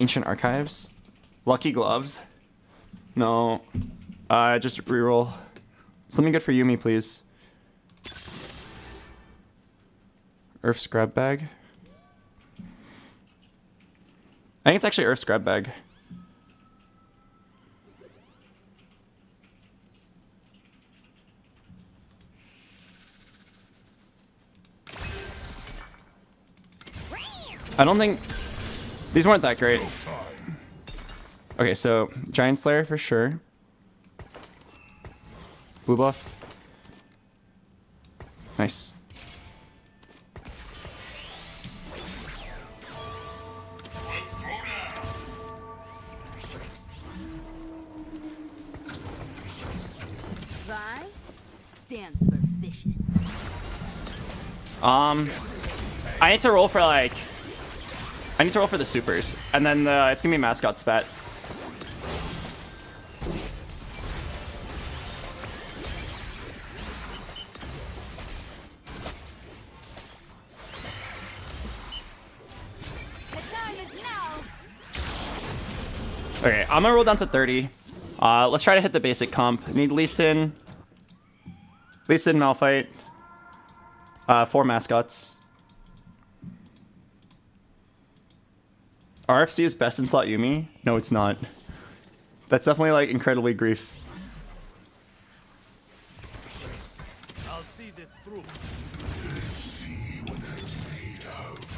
Ancient Archives. Lucky Gloves. No. Just reroll. Something good for Yumi, please. Earth's Grab Bag. I think it's actually Earth's Grab Bag. I don't think... These weren't that great. Okay, so Giant Slayer for sure. Blue buff. Nice. Vi stands for vicious. I need to roll for like... I need to roll for the supers, and then it's gonna be mascot spat. The time is now. Okay, I'm gonna roll down to 30. Let's try to hit the basic comp. Need Lee Sin, Malphite, 4 mascots. RFC is best in slot Yumi? No, it's not. That's definitely like incredibly grief. I'll see this through. See what I'm made of.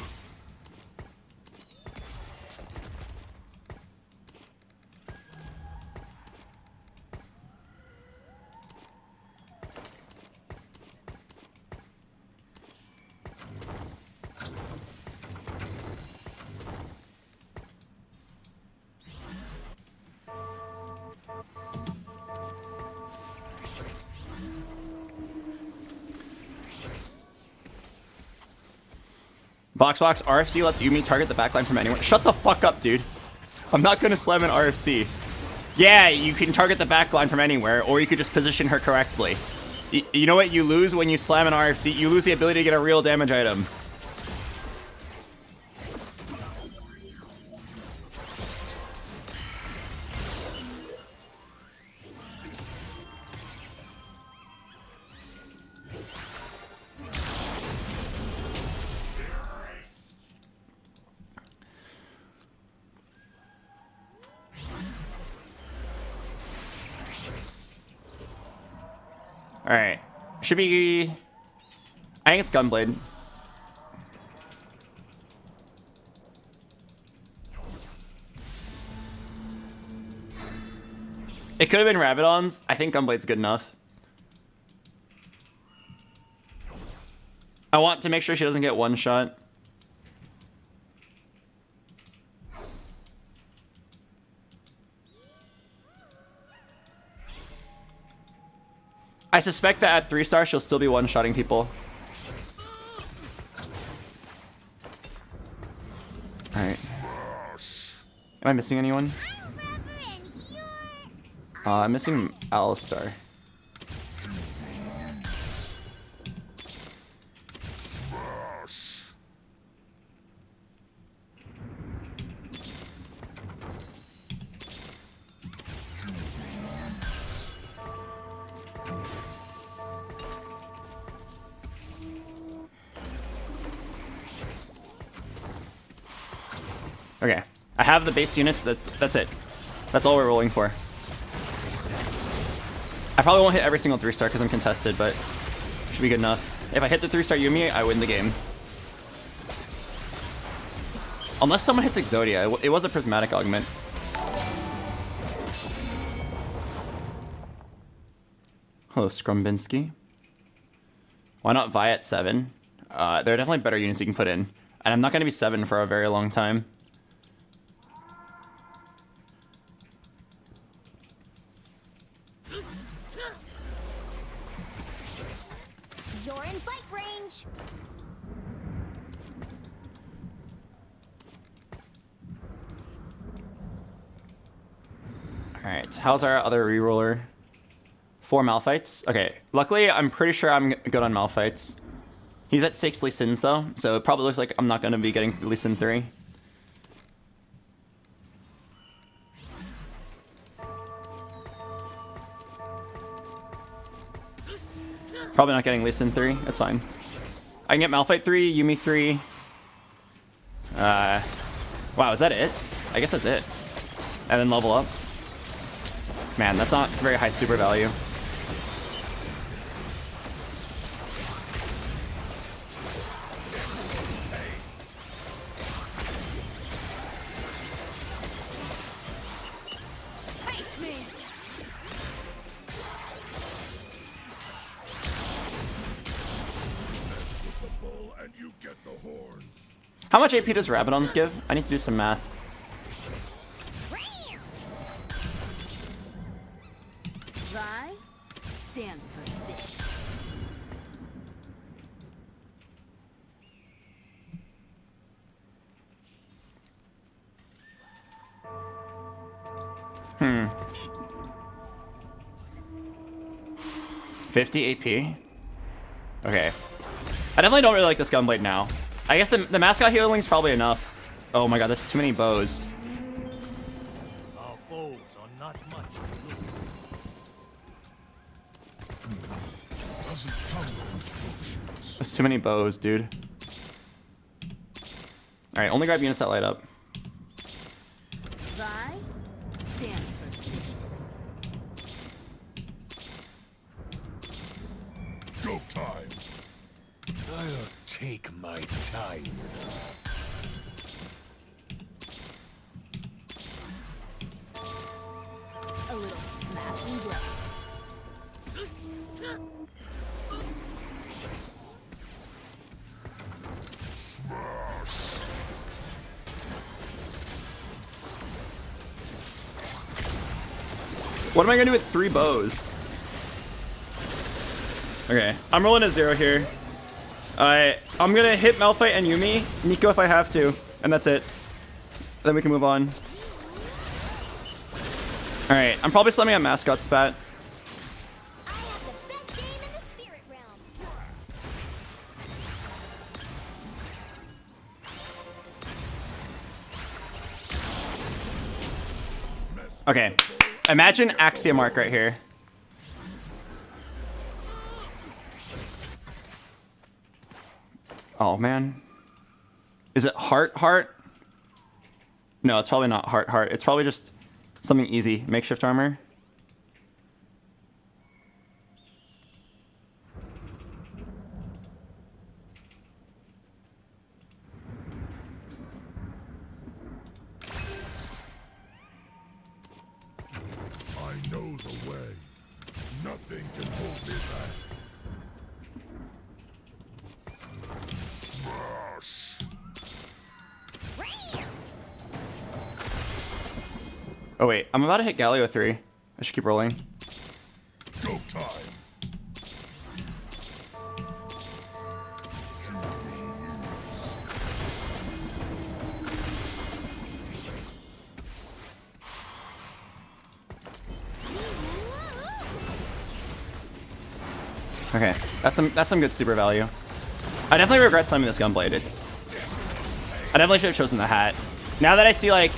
BoxBox RFC lets Yumi target the backline from anywhere. Shut the fuck up, dude. I'm not gonna slam an RFC. Yeah, you can target the backline from anywhere, or you could just position her correctly. You know what you lose when you slam an RFC? You lose the ability to get a real damage item. Alright. Should be... I think it's Gunblade. It could have been Rabidons. I think Gunblade's good enough. I want to make sure she doesn't get one shot. I suspect that at 3-star she'll still be one-shotting people. Alright. Am I missing anyone? I'm missing Alistar. Okay, I have the base units. That's it. That's all we're rolling for. I probably won't hit every single 3-star because I'm contested, but should be good enough. If I hit the 3-star Yumi, I win the game. Unless someone hits Exodia. It was a prismatic augment. Hello, Scrumbinski. Why not Vi at 7? There are definitely better units you can put in. And I'm not going to be 7 for a very long time. You're in fight range. Alright, how's our other reroller? 4 Malphites? Okay, luckily I'm pretty sure I'm good on Malphites. He's at 6 Lee Sins though, so it probably looks like I'm not going to be getting Lee Sin 3. Probably not getting Lee Sin 3, that's fine. I can get Malphite 3, Yuumi 3. Wow, is that it? I guess that's it. And then level up. Man, that's not very high super value. How much AP does Rabadons give? I need to do some math. Vi stands for this. Hmm. 50 AP? Okay. I definitely don't really like this gunblade now. I guess the mascot healing is probably enough. Oh my god, that's too many bows. Our foes are not much to look. That's too many bows, dude. Alright, only grab units that light up. Vi stands for vicious. Go time. I'll take my time. A little smash and grab. What am I gonna do with 3 bows? Okay, I'm rolling a 0 here. I'm gonna hit Malphite and Yuumi, Nico if I have to, and that's it. Then we can move on. Alright, I'm probably slamming a mascot spat. I have the best game in the spirit realm. Okay, imagine Axiom Mark right here. Oh man. Is it heart? No, it's probably not heart. It's probably just something easy. Makeshift armor. I know the way. Nothing can hold me back. Oh wait, I'm about to hit Galio 3. I should keep rolling. Go time. Okay, that's some good super value. I definitely regret slamming this gunblade. I definitely should have chosen the hat. Now that I see like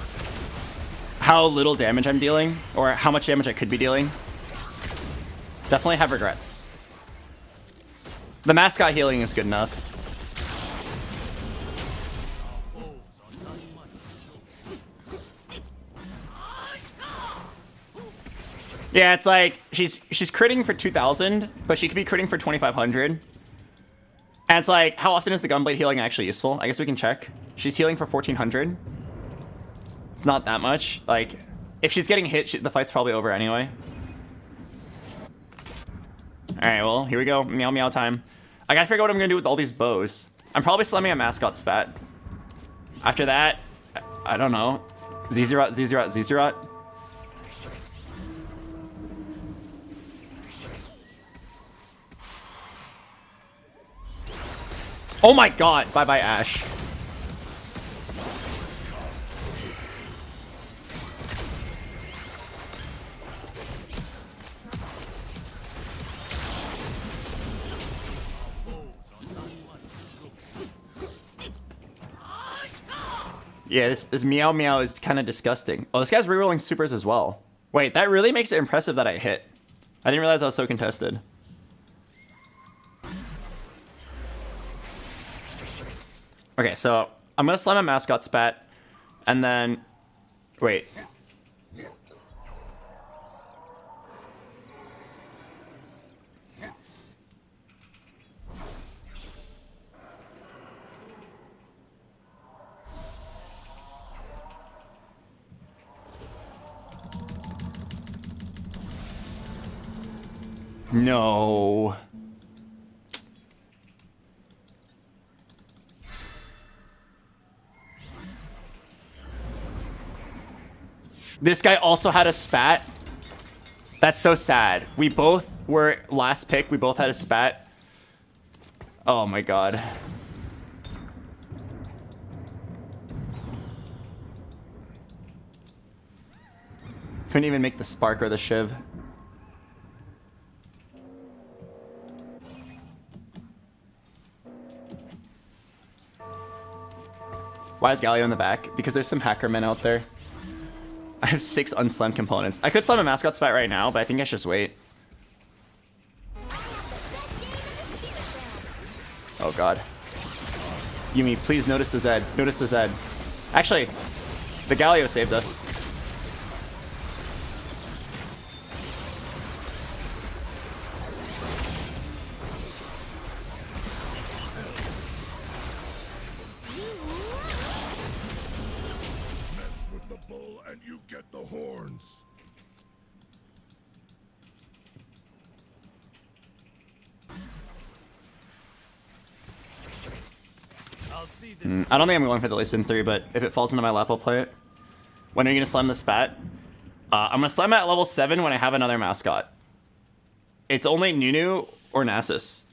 how little damage I'm dealing, or how much damage I could be dealing, definitely have regrets. The mascot healing is good enough. Yeah, it's like she's critting for 2,000, but she could be critting for 2,500. And it's like, how often is the Gunblade healing actually useful? I guess we can check. She's healing for 1400. It's not that much. Like, if she's getting hit, the fight's probably over anyway. Alright, well, here we go. Meow meow time. I gotta figure out what I'm gonna do with all these bows. I'm probably slamming a mascot spat. After that, I don't know. Zizirot, Zizirot, Zizirot. Oh my god! Bye bye, Ash. Yeah, this meow meow is kind of disgusting. Oh, this guy's rerolling supers as well. Wait, that really makes it impressive that I hit. I didn't realize I was so contested. Okay, so I'm gonna slam a mascot spat, and then wait. No. This guy also had a spat. That's so sad. We both were last pick. We both had a spat. Oh my god. Couldn't even make the spark or the shiv. Why is Galio in the back? Because there's some hacker men out there. I have 6 unslammed components. I could slam a mascot spot right now, but I think I should just wait. Oh god. Yumi, please notice the Zed. Notice the Zed. Actually, the Galio saved us. I don't think I'm going for the Lee Sin 3, but if it falls into my lap, I'll play it. When are you going to slam the spat? I'm going to slam it at level 7 when I have another mascot. It's only Nunu or Nasus.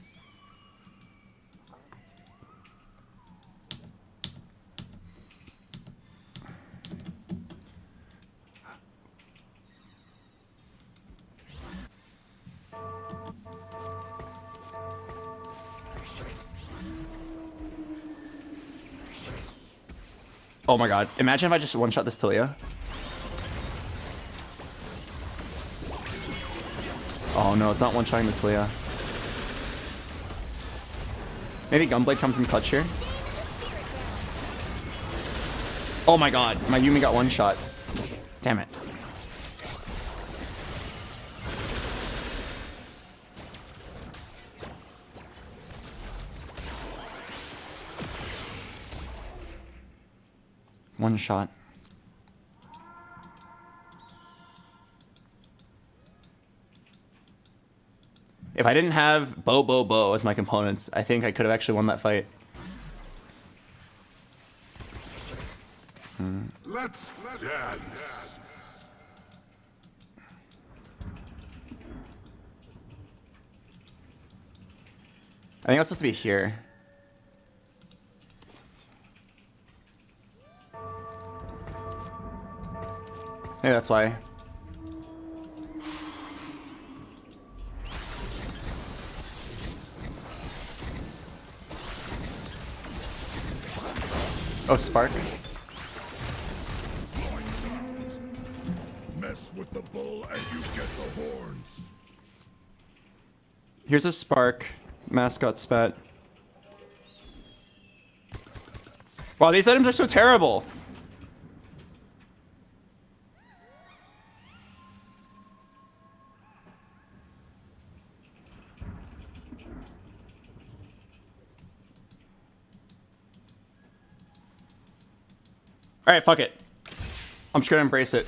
Oh my god. Imagine if I just one-shot this Talia. Oh no, it's not one-shotting the Talia. Maybe Gunblade comes in clutch here. Oh my god, my Yumi got one shot. Damn it. One shot. If I didn't have Bo as my components, I think I could have actually won that fight. Let's dance. I think I was supposed to be here. Maybe that's why. Oh, Spark. Mess with the bull and you get the horns. Here's a Spark. Mascot spat. Wow, these items are so terrible. Alright, fuck it. I'm just gonna embrace it.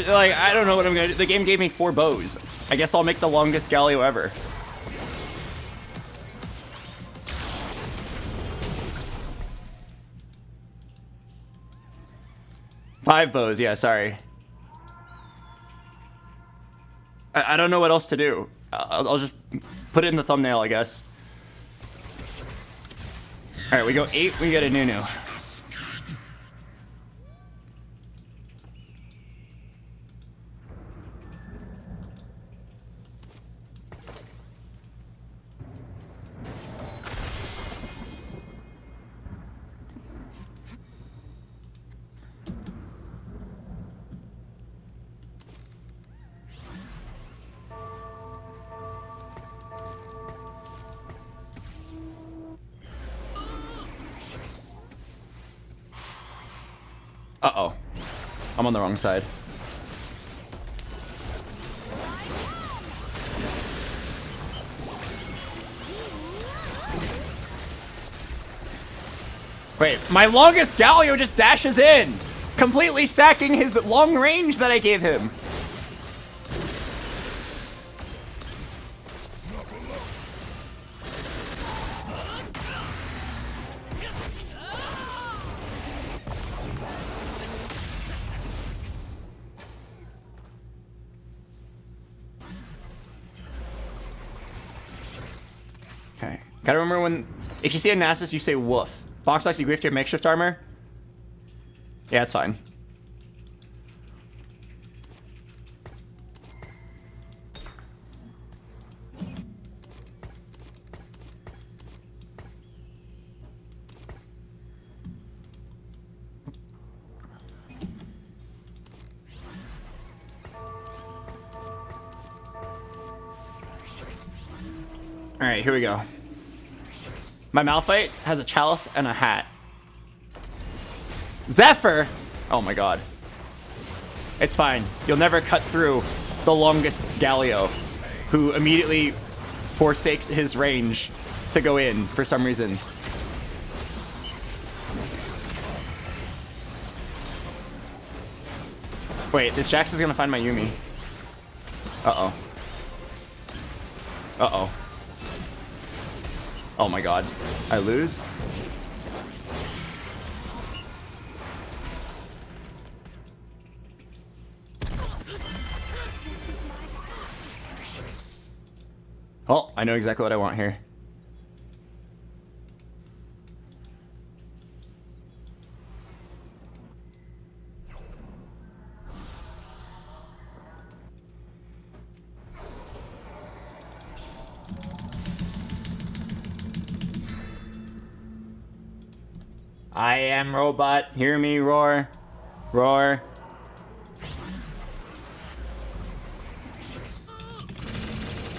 Like, I don't know what I'm gonna do. The game gave me 4 bows. I guess I'll make the longest Galio ever. Five bows, yeah, sorry. I don't know what else to do. I'll just put it in the thumbnail, I guess. Alright, we go 8, we get a Nunu. Uh-oh. I'm on the wrong side. Wait, my longest Galio just dashes in, completely sacking his long range that I gave him. Okay. Gotta remember when, if you see a Nasus, you say woof. BoxBox, you grift your makeshift armor? Yeah, it's fine. Alright, here we go. My Malphite has a chalice and a hat. Zephyr! Oh my god. It's fine. You'll never cut through the longest Galio, who immediately forsakes his range to go in for some reason. Wait, this Jax is gonna find my Yuumi. Uh-oh. Uh-oh. Oh my god. I lose? Oh, I know exactly what I want here. I am robot. Hear me roar. Roar.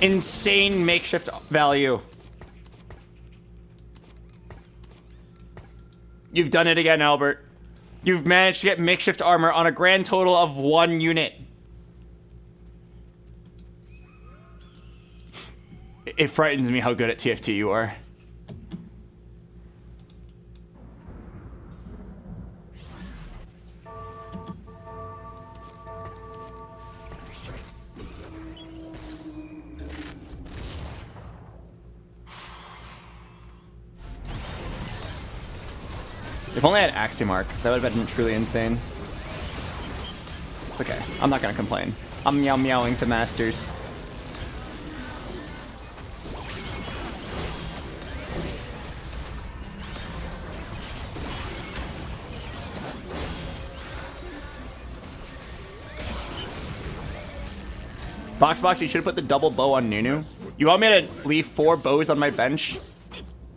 Insane makeshift value. You've done it again, Albert. You've managed to get makeshift armor on a grand total of 1 unit. It frightens me how good at TFT you are. If only I had Axiomark, that would have been truly insane. It's okay. I'm not gonna complain. I'm meowing to Masters. BoxBox, you should have put the double bow on Nunu. You want me to leave 4 bows on my bench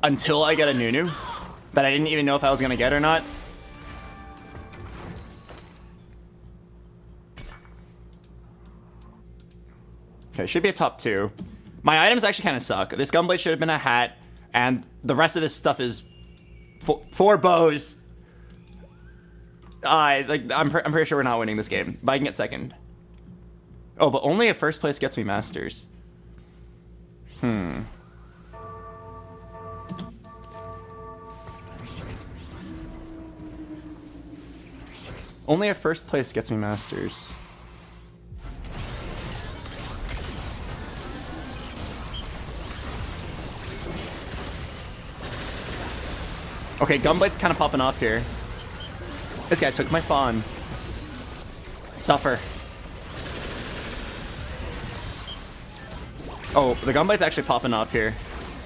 until I get a Nunu that I didn't even know if I was gonna get or not? Okay, should be a top 2. My items actually kind of suck. This gunblade should have been a hat, and the rest of this stuff is 4 bows. I'm pretty sure we're not winning this game, but I can get second. Oh, but only a first place gets me masters. Only a first place gets me masters. Okay, Gunblade's kind of popping off here. This guy took my fawn. Suffer. Oh, the Gunblade's actually popping off here.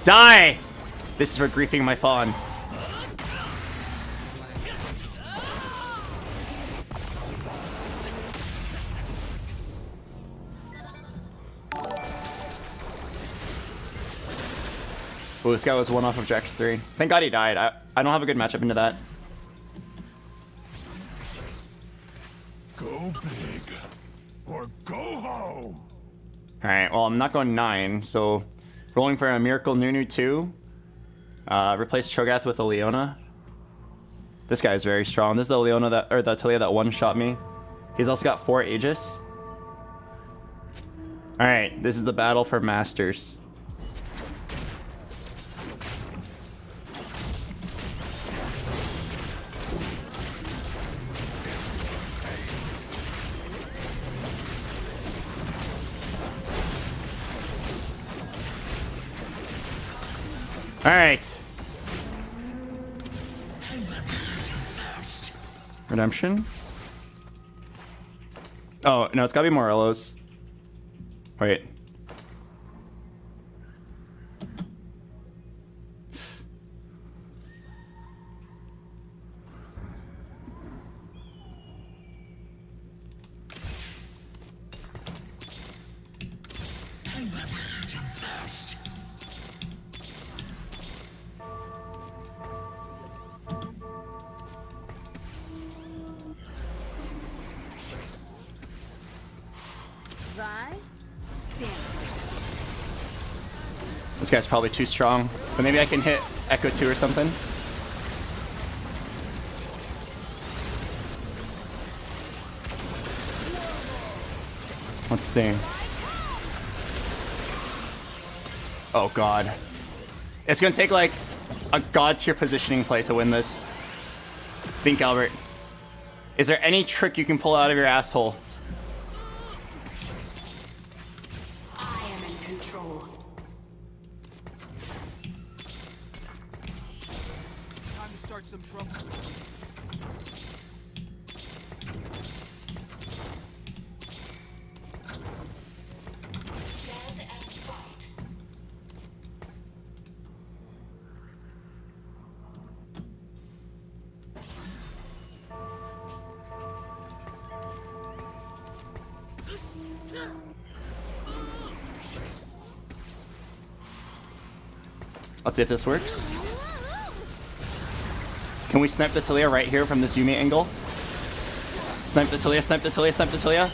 Die! This is for griefing my fawn. Oh, this guy was 1 off of Jax 3. Thank God he died. I don't have a good matchup into that. Go big or go home. Alright, well, I'm not going 9, so rolling for a Miracle Nunu 2. Replace Cho'Gath with a Leona. This guy is very strong. This is the Leona that, or the Talia that one-shot me. He's also got 4 Aegis. Alright, this is the battle for Masters. Alright. Redemption? Oh, no, it's gotta be Morello's. Wait. This guy's probably too strong, but maybe I can hit Echo 2 or something. Let's see. Oh god. It's gonna take like a god tier positioning play to win this. Think, Albert. Is there any trick you can pull out of your asshole? I am in control. Time to start some trouble. Stand and fight. Let's see if this works. Can we snipe the Talia right here from this Yumi angle? Snipe the Talia, snipe the Talia, snipe the Talia.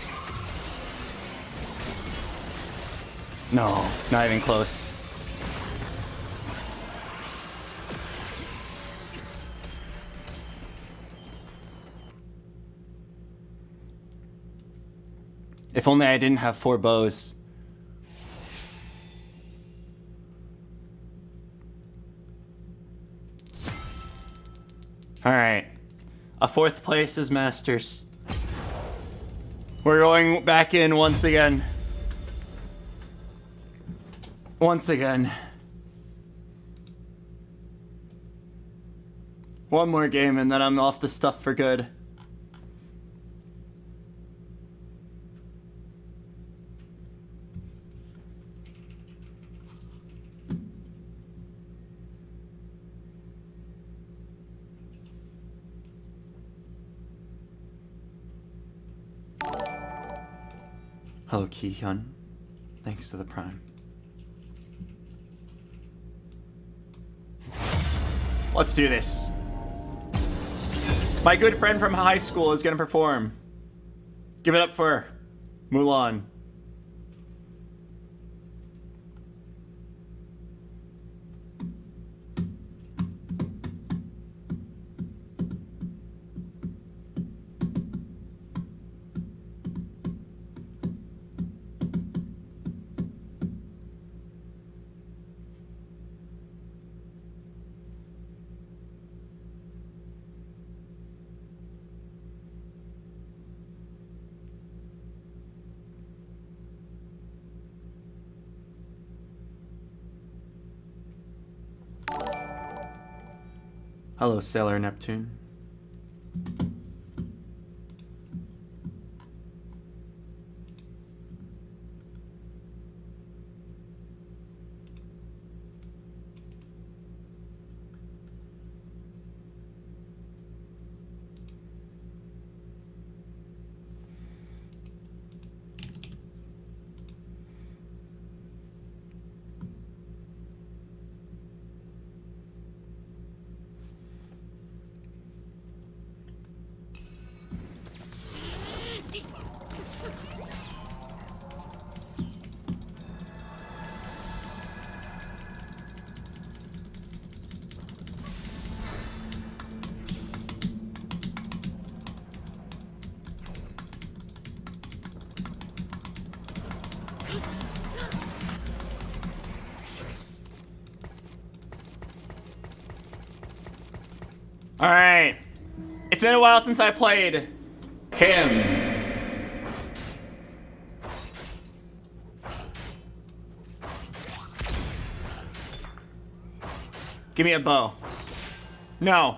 No, not even close. If only I didn't have 4 bows. Alright. A 4th place is Masters. We're going back in once again. Once again. One more game and then I'm off the stuff for good. Hello, Ki-hyun. Thanks to the Prime. Let's do this. My good friend from high school is gonna perform. Give it up for Mulan. Hello, Sailor Neptune. Alright. It's been a while since I played him. Give me a bow. No.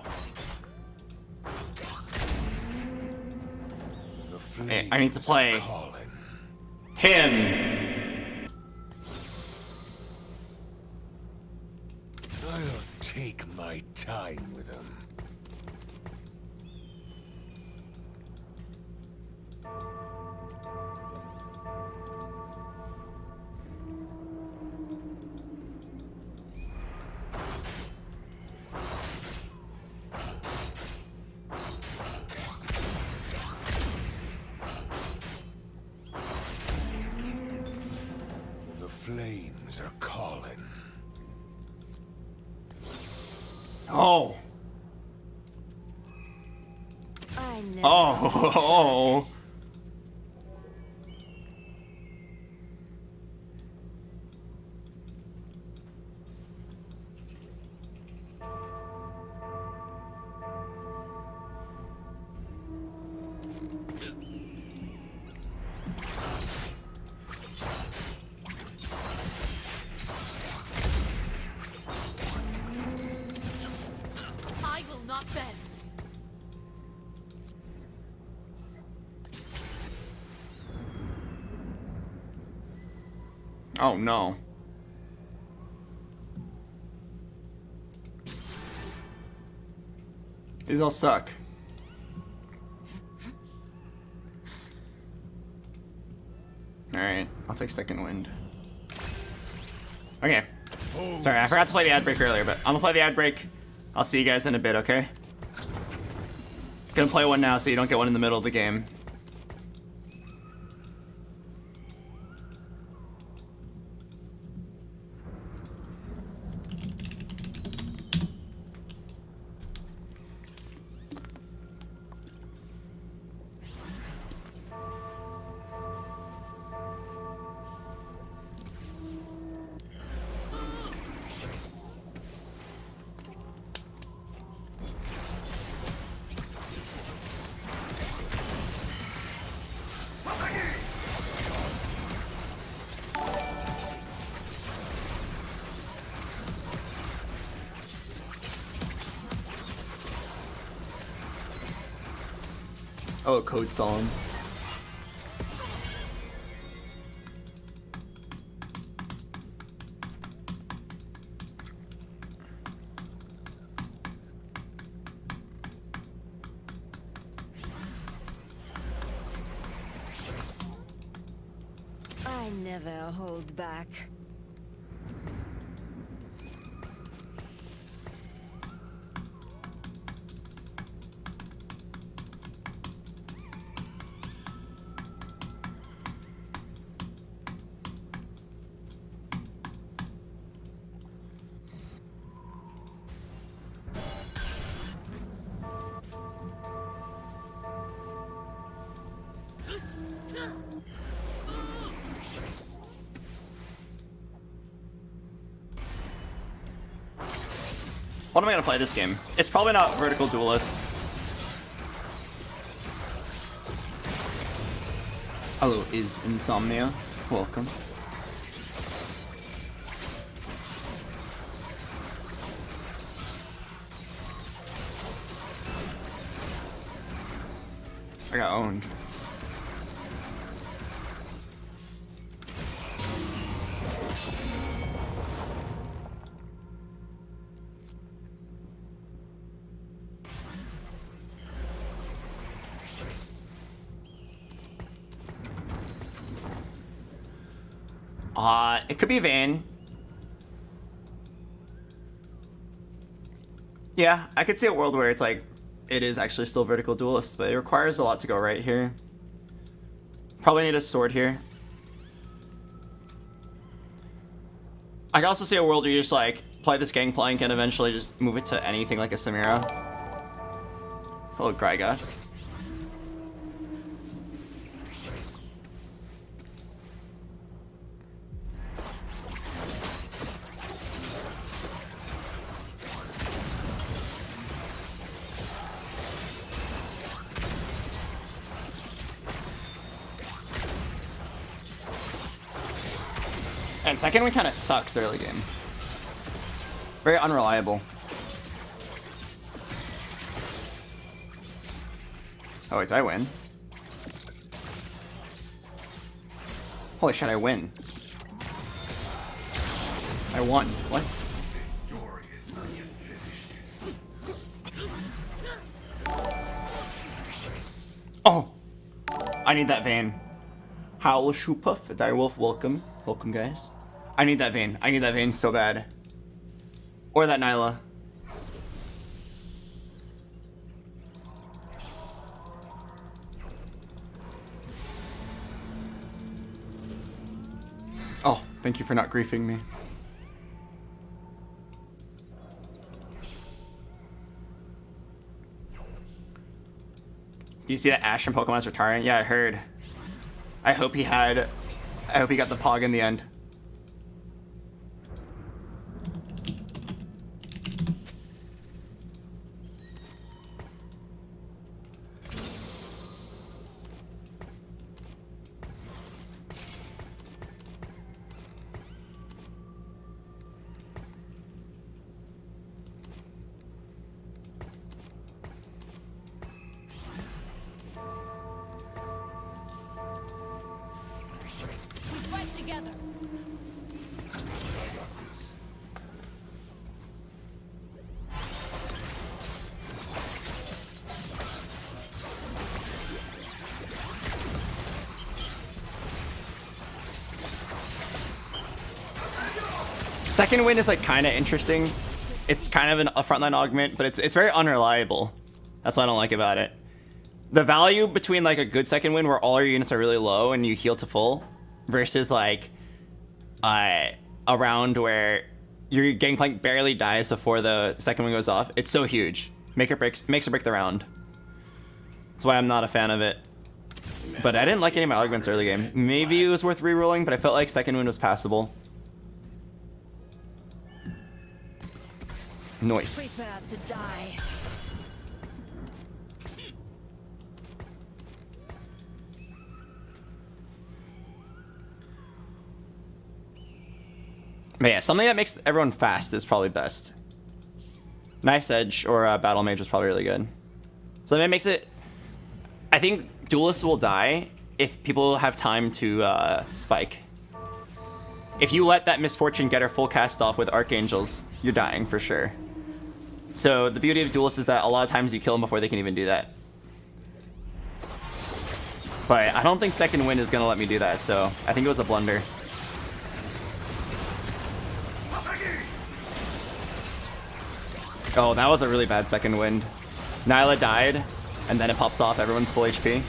Hey, I need to play him. I'll take my time with him. The flames are calling. Oh. I never. Oh. I will not bend. Oh no. These all suck. Alright, I'll take second wind. Okay. Sorry, I forgot to play the ad break earlier, but I'm gonna play the ad break. I'll see you guys in a bit, okay? Gonna play one now so you don't get one in the middle of the game. Oh, code song. I never hold back. What am I gonna play this game? It's probably not Vertical Duelists. Hello, is Insomnia. Welcome. I got owned. It could be Vayne. Yeah, I could see a world where it's like, it is actually still vertical duelist, but it requires a lot to go right here. Probably need a sword here. I can also see a world where you just like, play this Gangplank and eventually just move it to anything like a Samira. Hello, Grygas. And second one kind of sucks early game. Very unreliable. Oh wait, did I win? Holy shit, I win. I won. What? Oh! I need that Vayne. Howl Shoopuf, Direwolf, welcome. Welcome, guys. I need that Vayne. I need that Vayne so bad. Or that Nyla. Oh, thank you for not griefing me. Do you see that Ash from Pokemon's retiring? Yeah, I heard. I hope he got the Pog in the end. Second wind is like kind of interesting. It's kind of a frontline augment, but it's very unreliable. That's what I don't like about it. The value between like a good second wind where all your units are really low and you heal to full versus like a round where your Gangplank barely dies before the second wind goes off. It's so huge. Makes or break the round. That's why I'm not a fan of it. But I didn't like any of my augments early game. Maybe it was worth rerolling, but I felt like second wind was passable. Nice. Prepare to die. But yeah, something that makes everyone fast is probably best. Knife's Edge or Battle Mage is probably really good. So that makes it... I think Duelists will die if people have time to spike. If you let that Misfortune get her full cast off with Archangels, you're dying for sure. So the beauty of Duelists is that a lot of times you kill them before they can even do that. But I don't think second wind is going to let me do that, so I think it was a blunder. Oh, that was a really bad second wind. Nyla died, and then it pops off, everyone's full HP.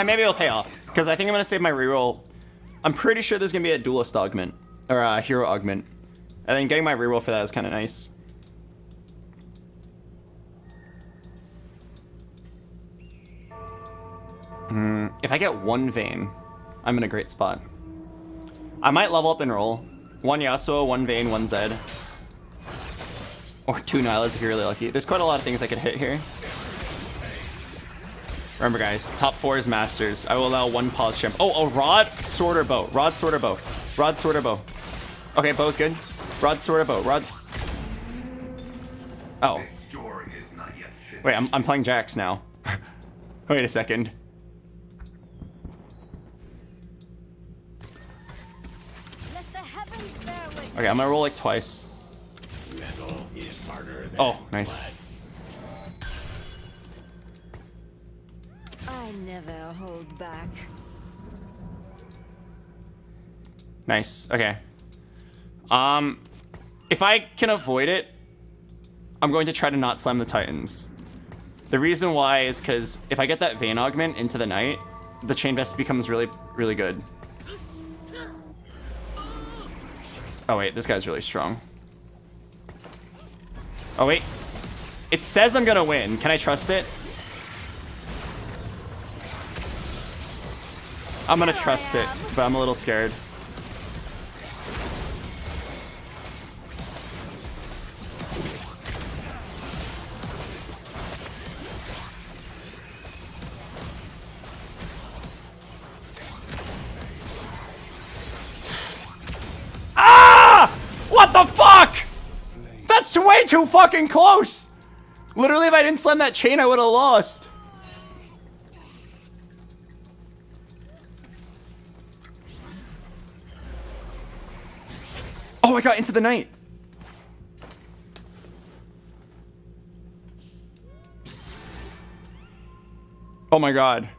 Maybe it'll pay off, because I think I'm going to save my reroll. I'm pretty sure there's going to be a Duelist augment, or a Hero augment. And then getting my reroll for that is kind of nice. If I get one Vayne, I'm in a great spot. I might level up and roll. 1 Yasuo, 1 Vayne, 1 Zed. Or 2 Nylas if you're really lucky. There's quite a lot of things I could hit here. Remember, guys, top 4 is Masters. I will allow 1 pause champ. Oh, a Rod, Sword, or Bow. Rod, Sword, or Bow. Rod, Sword, or Bow. Okay, Bow's good. Rod, Sword, or Bow. Rod. Oh. Wait, I'm playing Jax now. Wait a second. Let the heavens bear witness. Okay, I'm gonna roll like twice. Metal is harder than Oh, nice. I never hold back. Nice. Okay. If I can avoid it, I'm going to try to not slam the Titans. The reason why is because if I get that Vayne augment into the night, the Chain Vest becomes really, really good. Oh wait, this guy's really strong. Oh wait. It says I'm gonna win. Can I trust it? I'm gonna trust it, but I'm a little scared. What the fuck? That's way too fucking close. Literally, if I didn't slam that chain, I would have lost. Oh, I got into the night. Oh my god.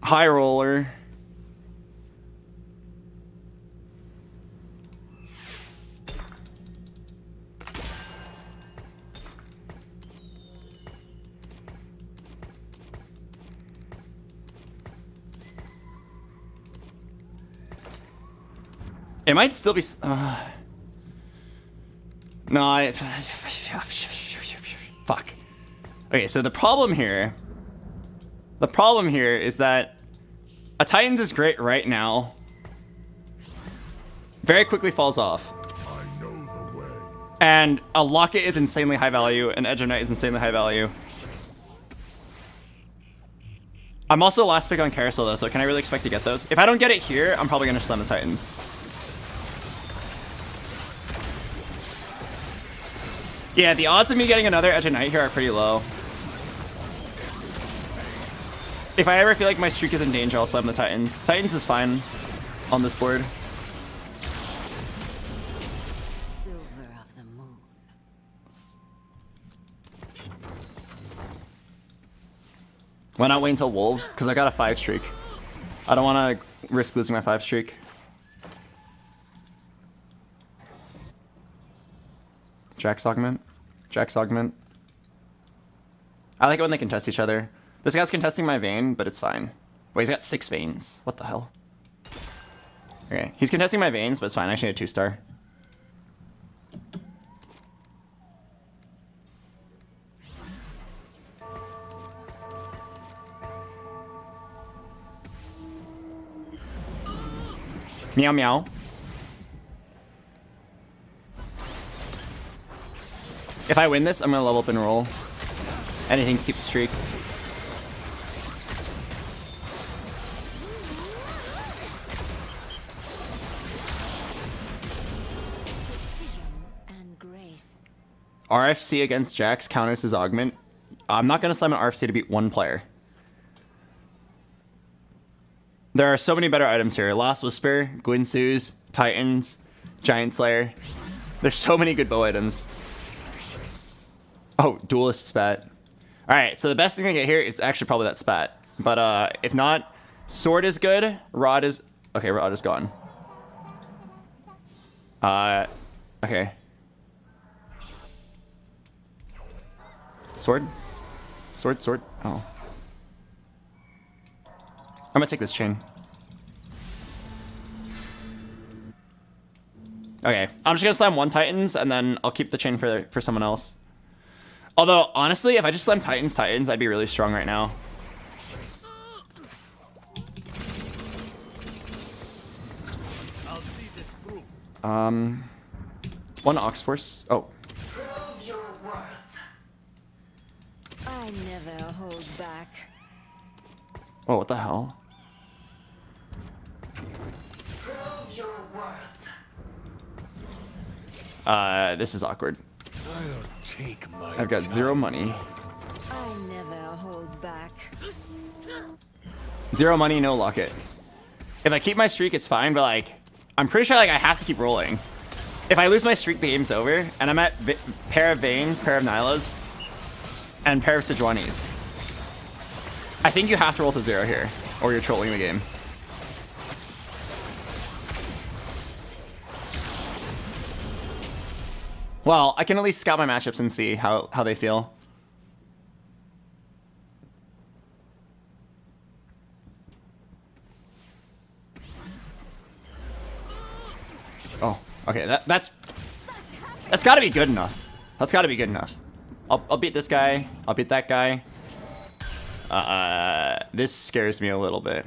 High roller. It might still be... no, fuck. Okay, so the problem here is that a Titans is great right now. Very quickly falls off. I know the way. And a Locket is insanely high value, and Edge of Night is insanely high value. I'm also last pick on Carousel though, so can I really expect to get those? If I don't get it here, I'm probably gonna slam the Titans. Yeah, the odds of me getting another Edge of Night here are pretty low. If I ever feel like my streak is in danger, I'll slam the Titans. Titans is fine on this board. Silver of the moon. Why not wait until Wolves? Because I got a 5 streak. I don't want to risk losing my 5 streak. Jax augment. Jax augment. I like it when they contest each other. This guy's contesting my Vayne, but it's fine. Wait, he's got 6 Vaynes. What the hell? Okay, he's contesting my Vaynes, but it's fine. I actually need a 2-star. Meow meow. If I win this, I'm gonna level up and roll. Anything to keep the streak. RFC against Jax counters his augment. I'm not gonna slam an RFC to beat one player. There are so many better items here. Last Whisper, Gwynsu's, Titans, Giant Slayer. There's so many good bow items. Oh, Duelist Spat. Alright, so the best thing I get here is actually probably that Spat. But if not, Sword is good, Rod is... Okay, Rod is gone. Okay. Sword? Sword, sword. Oh. I'm gonna take this chain. Okay, I'm just gonna slam one Titans, and then I'll keep the chain for someone else. Although, honestly, if I just slam Titans, I'd be really strong right now. I'll see this One Ox Force. Oh. Prove your worth. I never hold back. Oh, what the hell? Prove your worth. This is awkward. I'll take my I've got 0 money. I never hold back. 0 money, no locket. If I keep my streak, it's fine, but like, I'm pretty sure like I have to keep rolling. If I lose my streak, the game's over, and I'm at pair of Vaynes, pair of Nylas, and pair of Sejuanis. I think you have to roll to 0 here, or you're trolling the game. Well, I can at least scout my matchups and see how they feel. Oh, okay. That's got to be good enough. That's got to be good enough. I'll beat this guy. I'll beat that guy. This scares me a little bit.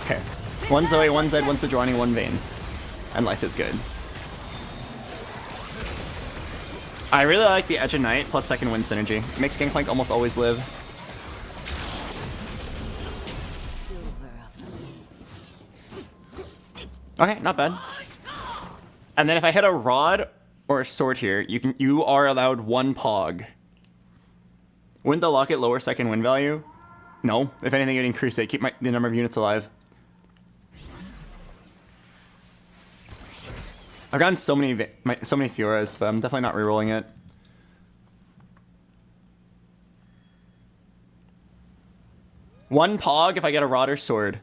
Okay. 1 Zoe, 1 Zed, 1 Sejuani, 1 Vayne. And life is good. I really like the Edge of Night plus second wind synergy. It makes Gangplank almost always live. Okay, not bad. And then if I hit a rod or a sword here, you are allowed 1 Pog. Wouldn't the locket lower second win value? No. If anything, it increase it. Keep the number of units alive. I've gotten so many Fioras, but I'm definitely not rerolling it. One Pog if I get a rod or sword.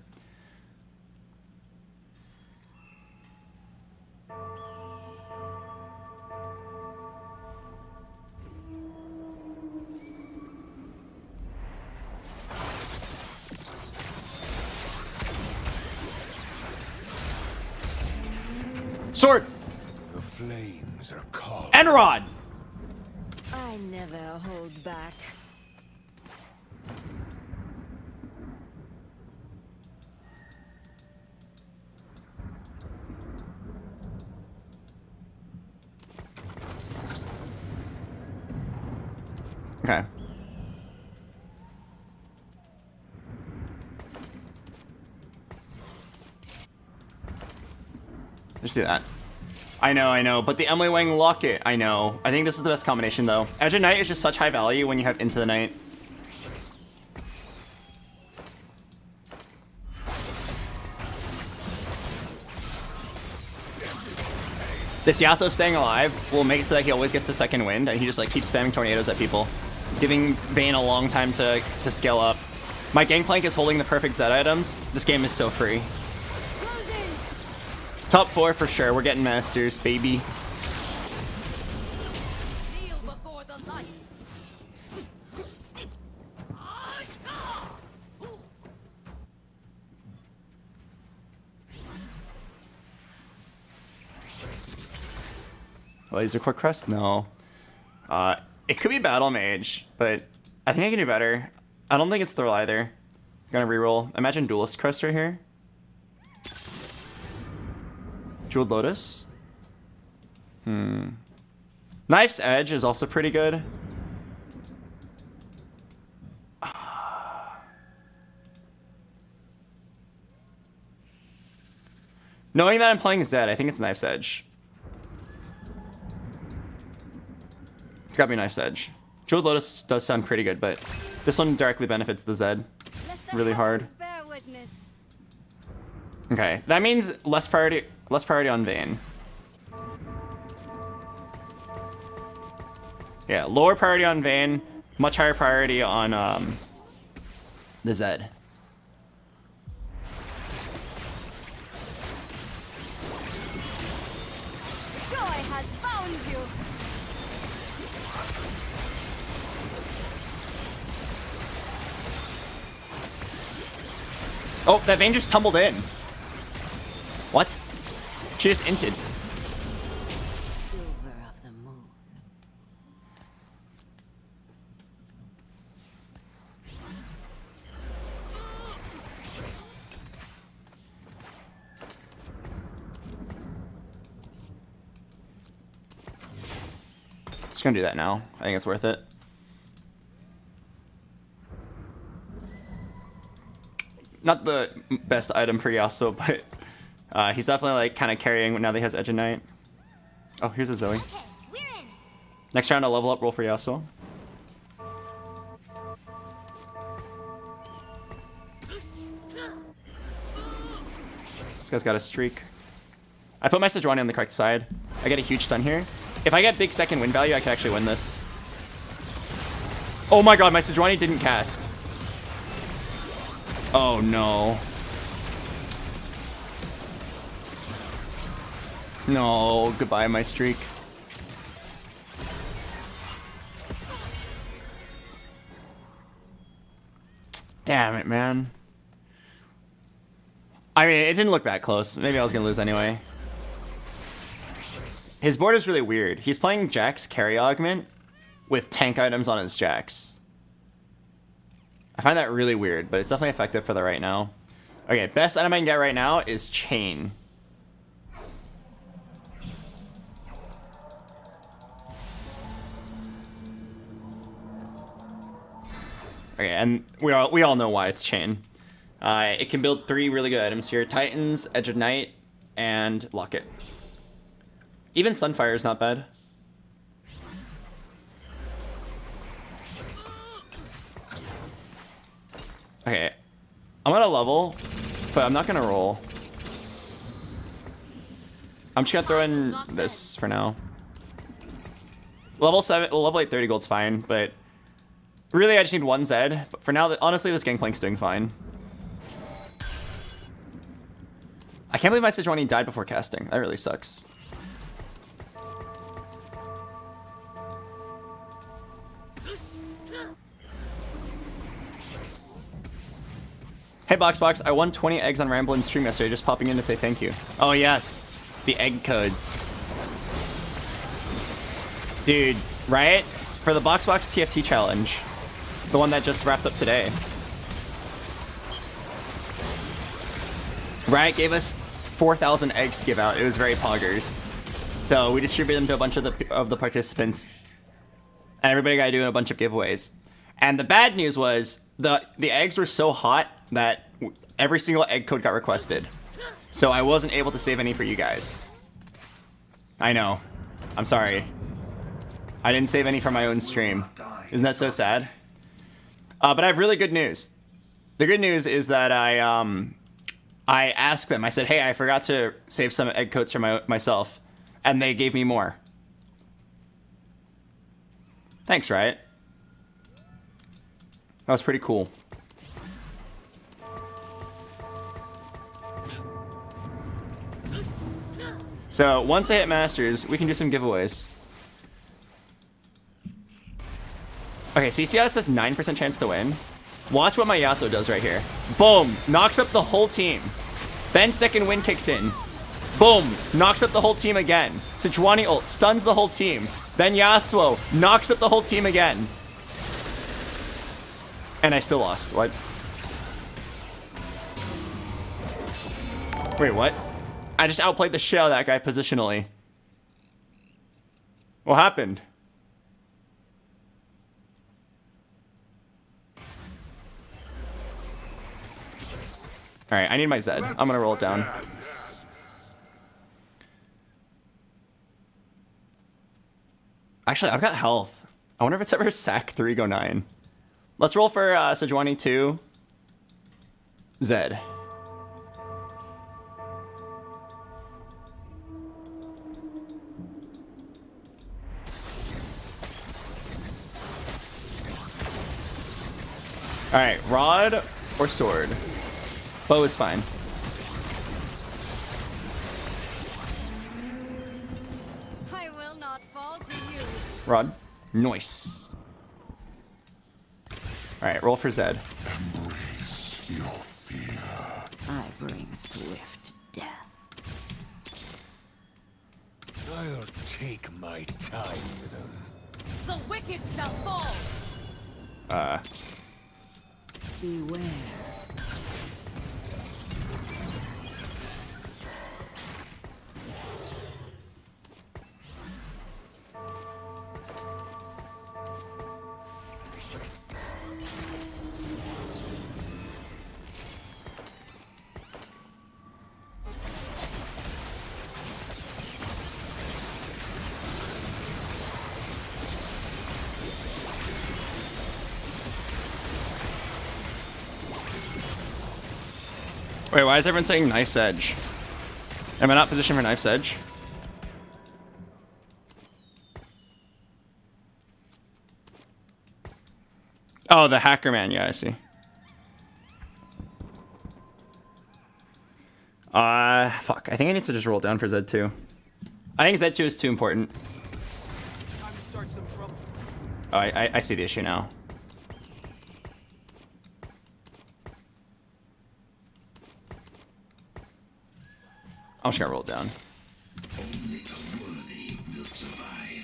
Sword! The flames are calling. And rod! I never hold back. Okay. Just do that. I know, but the Emily Wang locket, I know. I think this is the best combination though. Edge of Night is just such high value when you have Into the Night. This Yasuo staying alive will make it so that he always gets the second wind, and he just like keeps spamming tornadoes at people, giving Vayne a long time to scale up. My Gangplank is holding the perfect Zed items. This game is so free. Top 4 for sure. We're getting masters, baby. Kneel before the light. Laser Quick Crest? No. It could be Battle Mage, but I think I can do better. I don't think it's Thrill either. Gonna reroll. Imagine Duelist Crest right here. Jeweled Lotus. Knife's Edge is also pretty good. Knowing that I'm playing Zed, I think it's Knife's Edge. It's gotta be Knife's Edge. Jeweled Lotus does sound pretty good, but this one directly benefits the Zed really hard. Okay, that means less priority on Vayne. Yeah, lower priority on Vayne, much higher priority on the Zed. Joy has found you. Oh, that Vayne just tumbled in. What? She just inted. Silver of the moon. Just gonna do that now. I think it's worth it. Not the best item for Yasuo, but he's definitely like kind of carrying now that he has Edge of Night. Oh, here's a Zoe. Okay, we're in. Next round, I'll level up roll for Yasuo. This guy's got a streak. I put my Sejuani on the correct side. I get a huge stun here. If I get big second win value, I can actually win this. Oh my god, my Sejuani didn't cast. Oh no. No, goodbye my streak. Damn it, man. I mean, it didn't look that close. Maybe I was gonna lose anyway. His board is really weird. He's playing Jax carry augment with tank items on his Jax. I find that really weird, but it's definitely effective for the right now. Okay, best item I can get right now is Chain. Okay, and we all know why it's Chain. It can build 3 really good items here. Titans, Edge of Night, and Locket. Even Sunfire is not bad. Okay, I'm gonna level, but I'm not gonna roll. I'm just gonna throw in this for now. Level 8 30 gold's fine, but really I just need 1 Zed. But for now, honestly, this Gangplank's doing fine. I can't believe my Sejuani died before casting. That really sucks. Hey BoxBox, I won 20 eggs on Ramblin's stream yesterday, just popping in to say thank you. Oh yes, the egg codes. Dude, Riot, for the BoxBox TFT challenge, the one that just wrapped up today, Riot gave us 4,000 eggs to give out. It was very poggers. So we distributed them to a bunch of the participants, and everybody got to do a bunch of giveaways. And the bad news was the eggs were so hot that every single egg code got requested. So I wasn't able to save any for you guys. I know. I'm sorry. I didn't save any for my own stream. Isn't that so sad? But I have really good news. The good news is that I asked them. I said, hey, I forgot to save some egg codes for myself. And they gave me more. Thanks, Riot. That was pretty cool. So once I hit Masters, we can do some giveaways. Okay, CCS has 9% chance to win. Watch what my Yasuo does right here. Boom! Knocks up the whole team. Then second win kicks in. Boom! Knocks up the whole team again. Sejuani ult stuns the whole team. Then Yasuo knocks up the whole team again. And I still lost. What? Wait, what? I just outplayed the shit out of that guy positionally. What happened? Alright, I need my Zed. I'm gonna roll it down. Actually, I've got health. I wonder if it's ever sack 3 go 9. Let's roll for Sejuani 2. Zed. Alright, rod or sword? Bow is fine. I will not fall to you. Rod. Nice. Alright, roll for Zed. Embrace your fear. I bring swift death. I'll take my time with them. The wicked shall fall. Beware. Wait, why is everyone saying knife's edge? Am I not positioned for knife's edge? Oh, the hacker man. Yeah, I see. Fuck. I think I need to just roll down for Z2. I think Z2 is too important. Time to start some trouble. Oh, I see the issue now. I'm just gonna roll it down. Only the worthy will survive.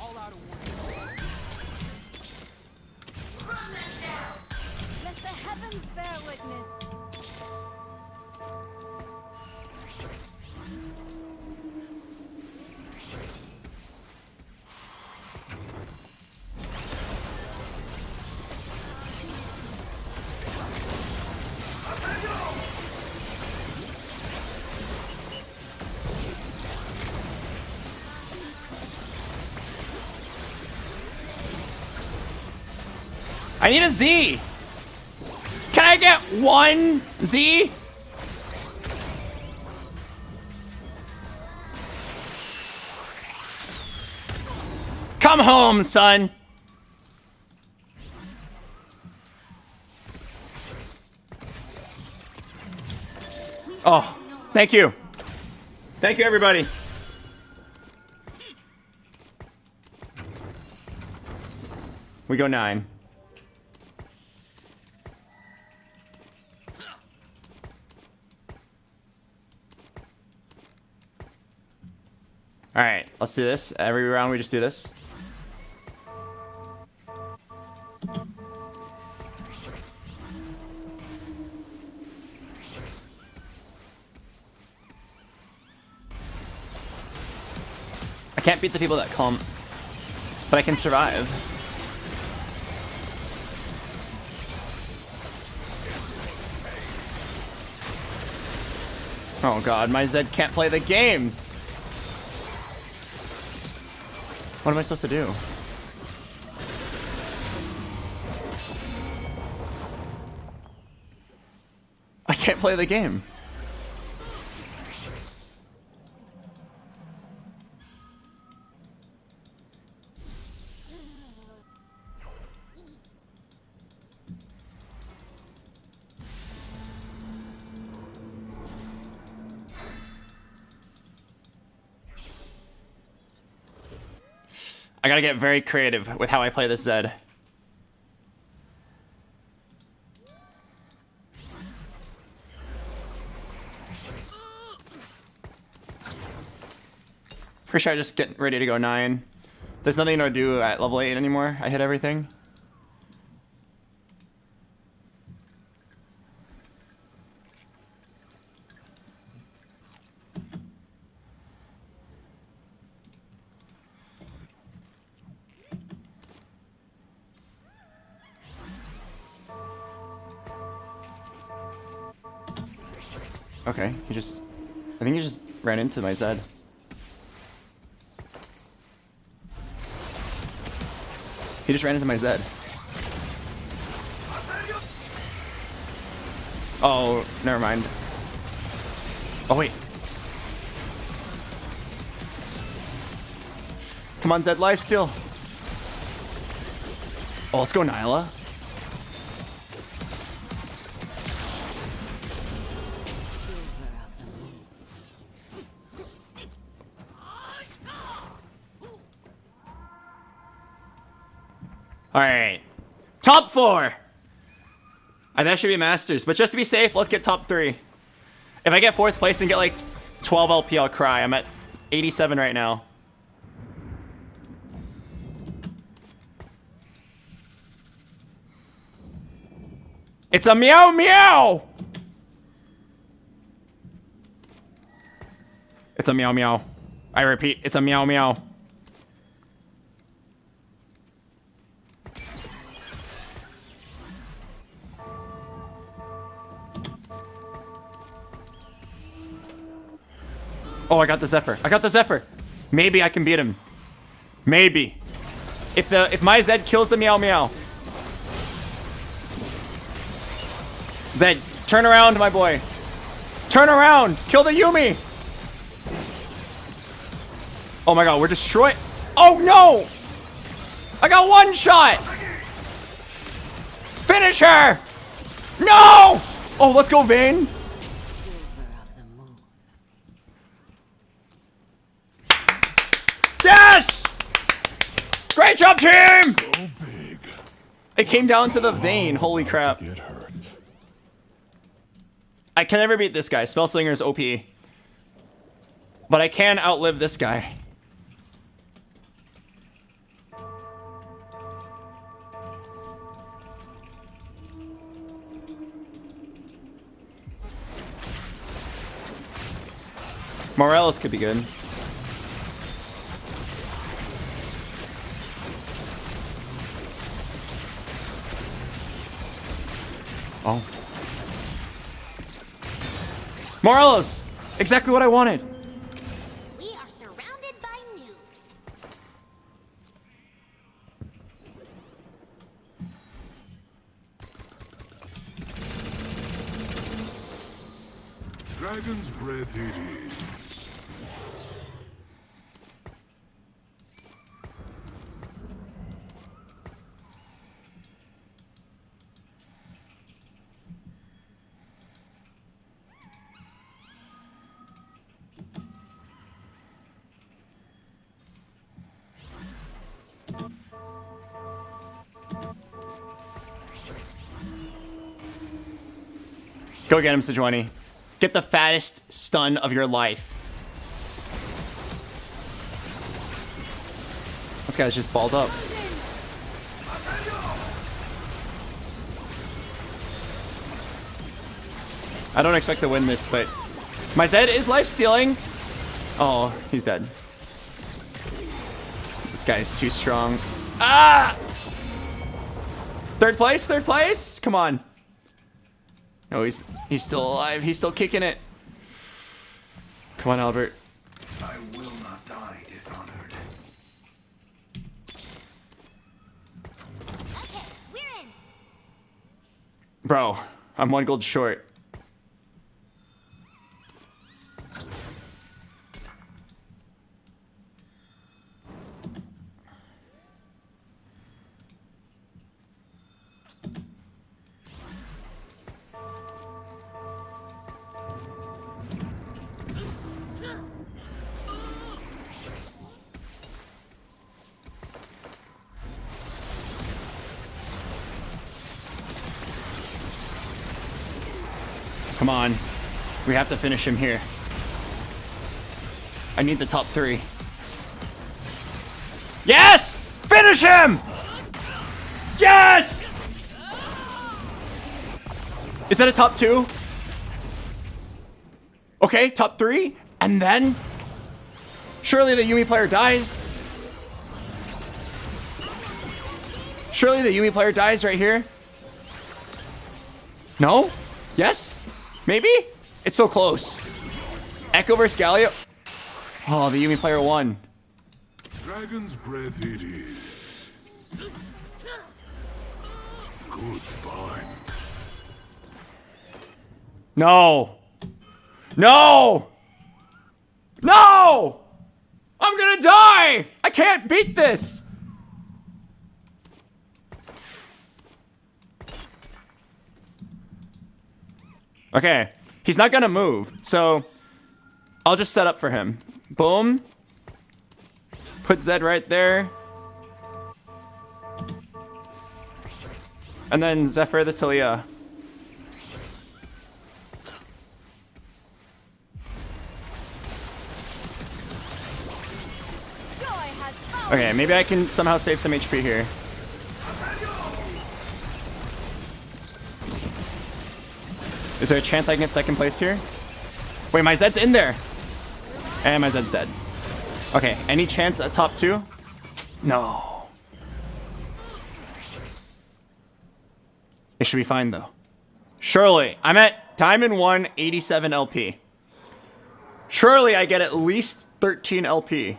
All out of warning. Run them down! Let the heavens bear witness. I need a Z. Can I get one Z? Come home, son. Oh, thank you. Thank you, everybody. We go 9. All right, let's do this. Every round we just do this. I can't beat the people that clump, but I can survive. Oh god, my Zed can't play the game. What am I supposed to do? I can't play the game. I gotta get very creative with how I play this Zed. For sure, I just get ready to go 9. There's nothing to do at level 8 anymore. I hit everything. Okay, I think he just ran into my Zed. He just ran into my Zed. Oh, never mind. Oh, wait. Come on, Zed, lifesteal. Oh, let's go, Nyla. All right, top 4. That should be Masters. But just to be safe, let's get top 3. If I get 4th place and get like 12 LP, I'll cry. I'm at 87 right now. It's a meow meow! It's a meow meow. I repeat, it's a meow meow. Oh, I got the Zephyr. I got the Zephyr. Maybe I can beat him. Maybe. If my Zed kills the meow meow. Zed, turn around, my boy. Turn around. Kill the Yumi. Oh my god, we're destroyed. Oh no! I got 1 shot. Finish her. No! Oh, let's go, Vayne. Yes! Great job, team! It came down to the Vayne. Holy crap. I can never beat this guy. Spellslinger is OP. But I can outlive this guy. Morales could be good. Oh. Morelos! Exactly what I wanted. We are surrounded by noobs. Dragon's breath it is. Go get him, Sejuani. Get the fattest stun of your life. This guy's just balled up. I don't expect to win this, but my Zed is life stealing. Oh, he's dead. This guy's too strong. Ah! 3rd place, 3rd place. Come on. No, he's still alive. He's still kicking it. Come on, Albert. I will not die dishonored. Okay, we're in. Bro, I'm 1 gold short. Come on. We have to finish him here. I need the top 3. Yes! Finish him! Yes! Is that a top 2? Okay, top 3. And then? Surely the Yumi player dies. Surely the Yumi player dies right here. No? Yes? Maybe? It's so close. Echo versus Galio. Oh, the Yumi player won. Dragon's breath it is. Good find. No. No! No! I'm gonna die! I can't beat this! Okay, he's not gonna move, so I'll just set up for him. Boom. Put Zed right there. And then Zephyr the Talia. Okay, maybe I can somehow save some HP here. Is there a chance I can get second place here? Wait, my Zed's in there. And my Zed's dead. Okay, any chance at top 2? No. It should be fine though. Surely. I'm at Diamond 1, 87 LP. Surely I get at least 13 LP.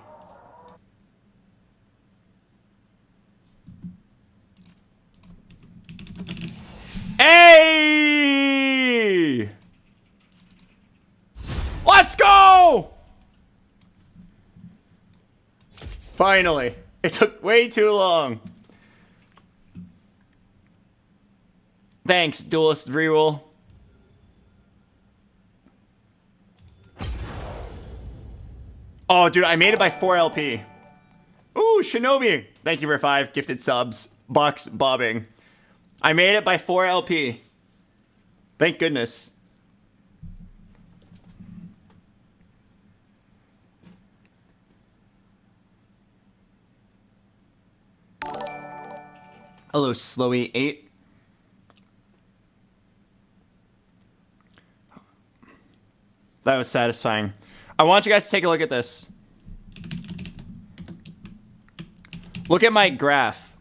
Hey! Let's go! Finally. It took way too long. Thanks, Duelist Reroll. Oh, dude, I made it by 4 LP. Ooh, Shinobi. Thank you for 5 gifted subs. Box bobbing. I made it by 4 LP. Thank goodness. Hello, Slowy8. That was satisfying. I want you guys to take a look at this. Look at my graph.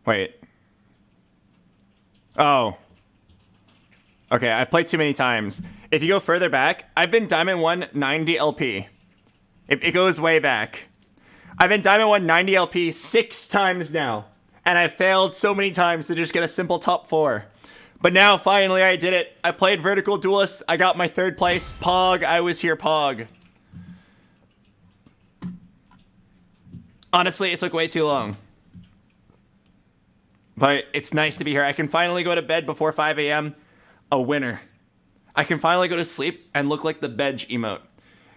Wait. Oh. Okay, I've played too many times. If you go further back, I've been Diamond 1 90 LP. It goes way back. I've been Diamond 1 90 LP 6 times now. And I failed so many times to just get a simple top 4. But now, finally, I did it. I played Vertical Duelist. I got my 3rd place. Pog, I was here, Pog. Honestly, it took way too long. But it's nice to be here. I can finally go to bed before 5 a.m. A winner. I can finally go to sleep and look like the Bedge emote.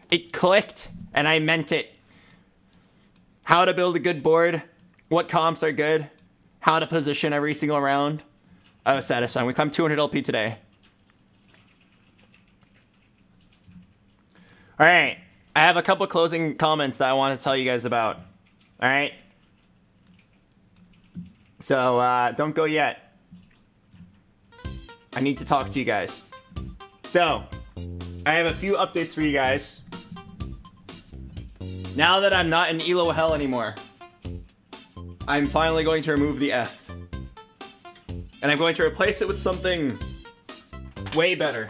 It clicked, and I meant it. How to build a good board. What comps are good. How to position every single round. I was satisfying. We climbed 200 LP today. All right. I have a couple closing comments that I want to tell you guys about. All right. So, don't go yet. I need to talk to you guys. So, I have a few updates for you guys. Now that I'm not in Elo Hell anymore, I'm finally going to remove the F. And I'm going to replace it with something way better.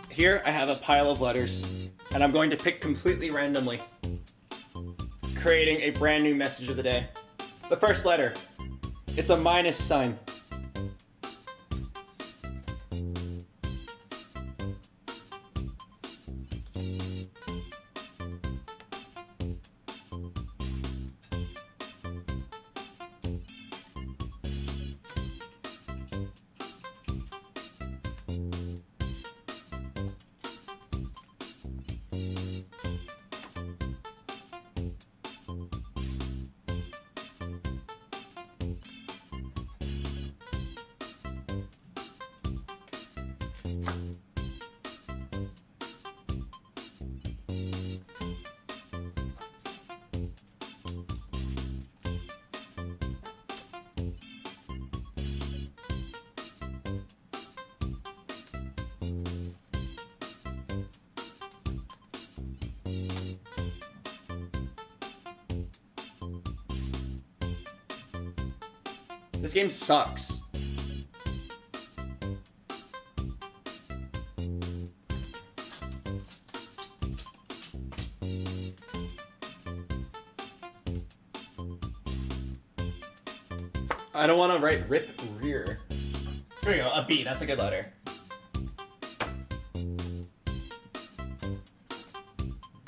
Here I have a pile of letters, and I'm going to pick completely randomly, creating a brand new message of the day. The first letter, it's a minus sign. This game sucks. I don't want to write rip rear. There we go, a B, that's a good letter.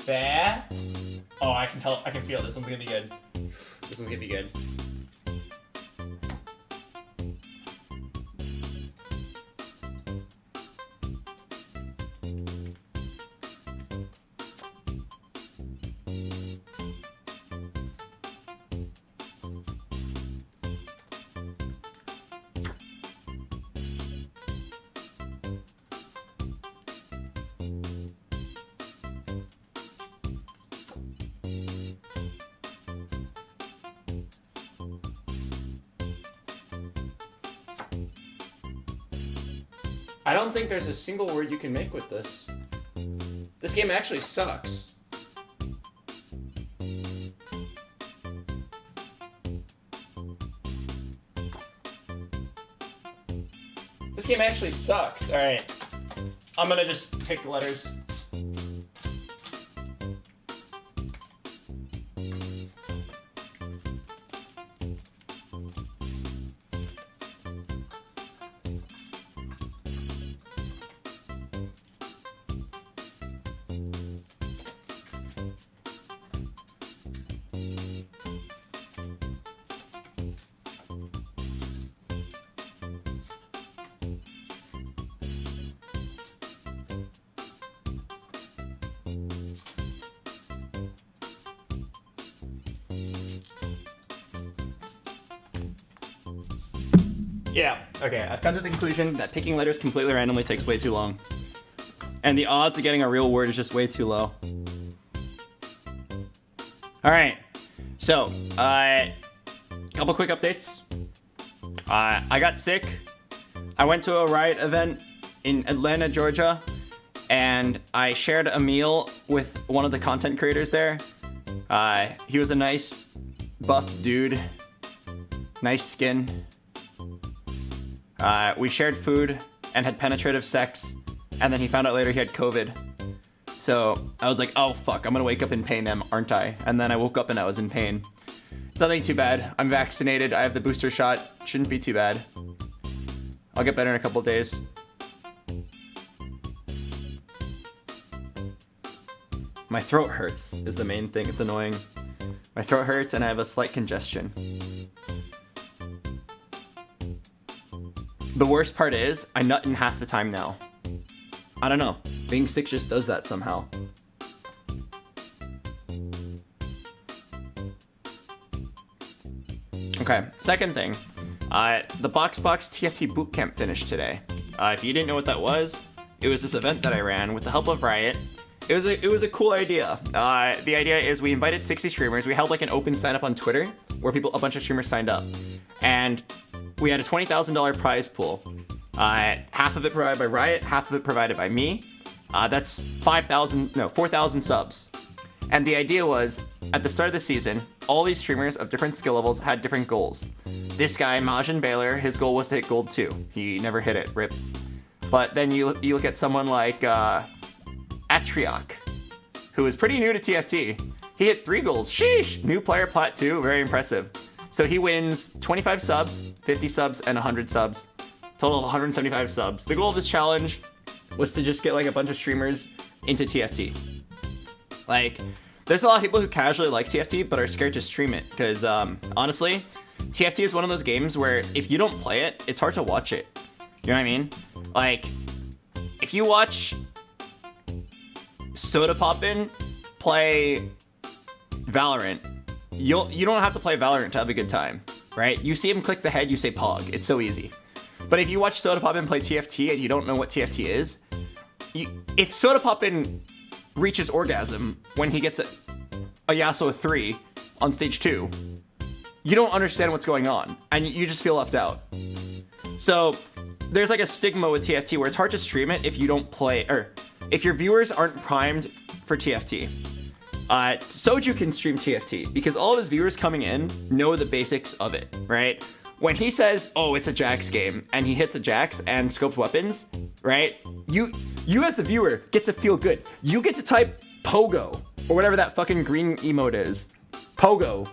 Ba. Oh, I can tell, I can feel this one's gonna be good. This one's gonna be good. I don't think there's a single word you can make with this. This game actually sucks. This game actually sucks. Alright. I'm gonna just take the letters. Yeah, okay, I've come to the conclusion that picking letters completely randomly takes way too long. And the odds of getting a real word is just way too low. Alright, so, couple quick updates. I got sick. I went to a Riot event in Atlanta, Georgia, and I shared a meal with one of the content creators there. He was a nice, buff dude. Nice skin. We shared food and had penetrative sex, and then he found out later he had COVID. So I was like, oh fuck, I'm gonna wake up in pain, aren't I? And then I woke up and I was in pain. It's nothing too bad. I'm vaccinated, I have the booster shot. Shouldn't be too bad. I'll get better in a couple days. My throat hurts is the main thing, it's annoying. My throat hurts and I have a slight congestion. The worst part is, I nut in half the time now. I don't know. Being sick just does that somehow. Okay, second thing. The BoxBox TFT Bootcamp finished today. If you didn't know what that was, it was this event that I ran with the help of Riot. It was a cool idea. The idea is we invited 60 streamers. We held like an open sign up on Twitter where a bunch of streamers signed up. And we had a $20,000 prize pool. Half of it provided by Riot, half of it provided by me. That's 4,000 subs. And the idea was, at the start of the season, all these streamers of different skill levels had different goals. This guy, Majin Baylor, his goal was to hit gold 2. He never hit it, rip. But then you look at someone like Atriok, who is pretty new to TFT. He hit 3 goals, sheesh! New player plat 2, very impressive. So he wins 25 subs, 50 subs, and 100 subs. Total of 175 subs. The goal of this challenge was to just get like a bunch of streamers into TFT. Like, there's a lot of people who casually like TFT but are scared to stream it because honestly, TFT is one of those games where if you don't play it, it's hard to watch it. You know what I mean? Like, if you watch Soda Poppin' play Valorant, you don't have to play Valorant to have a good time, right? You see him click the head, you say Pog. It's so easy. But if you watch Soda Poppin' play TFT and you don't know what TFT is, if Soda Poppin' reaches orgasm when he gets a Yasuo 3 on stage 2, you don't understand what's going on, and you just feel left out. So there's like a stigma with TFT where it's hard to stream it if you don't play, or if your viewers aren't primed for TFT. Soju can stream TFT because all of his viewers coming in know the basics of it, right? When he says, oh, it's a Jax game, and he hits a Jax and scopes weapons, right? You as the viewer get to feel good. You get to type Pogo, or whatever that fucking green emote is. Pogo,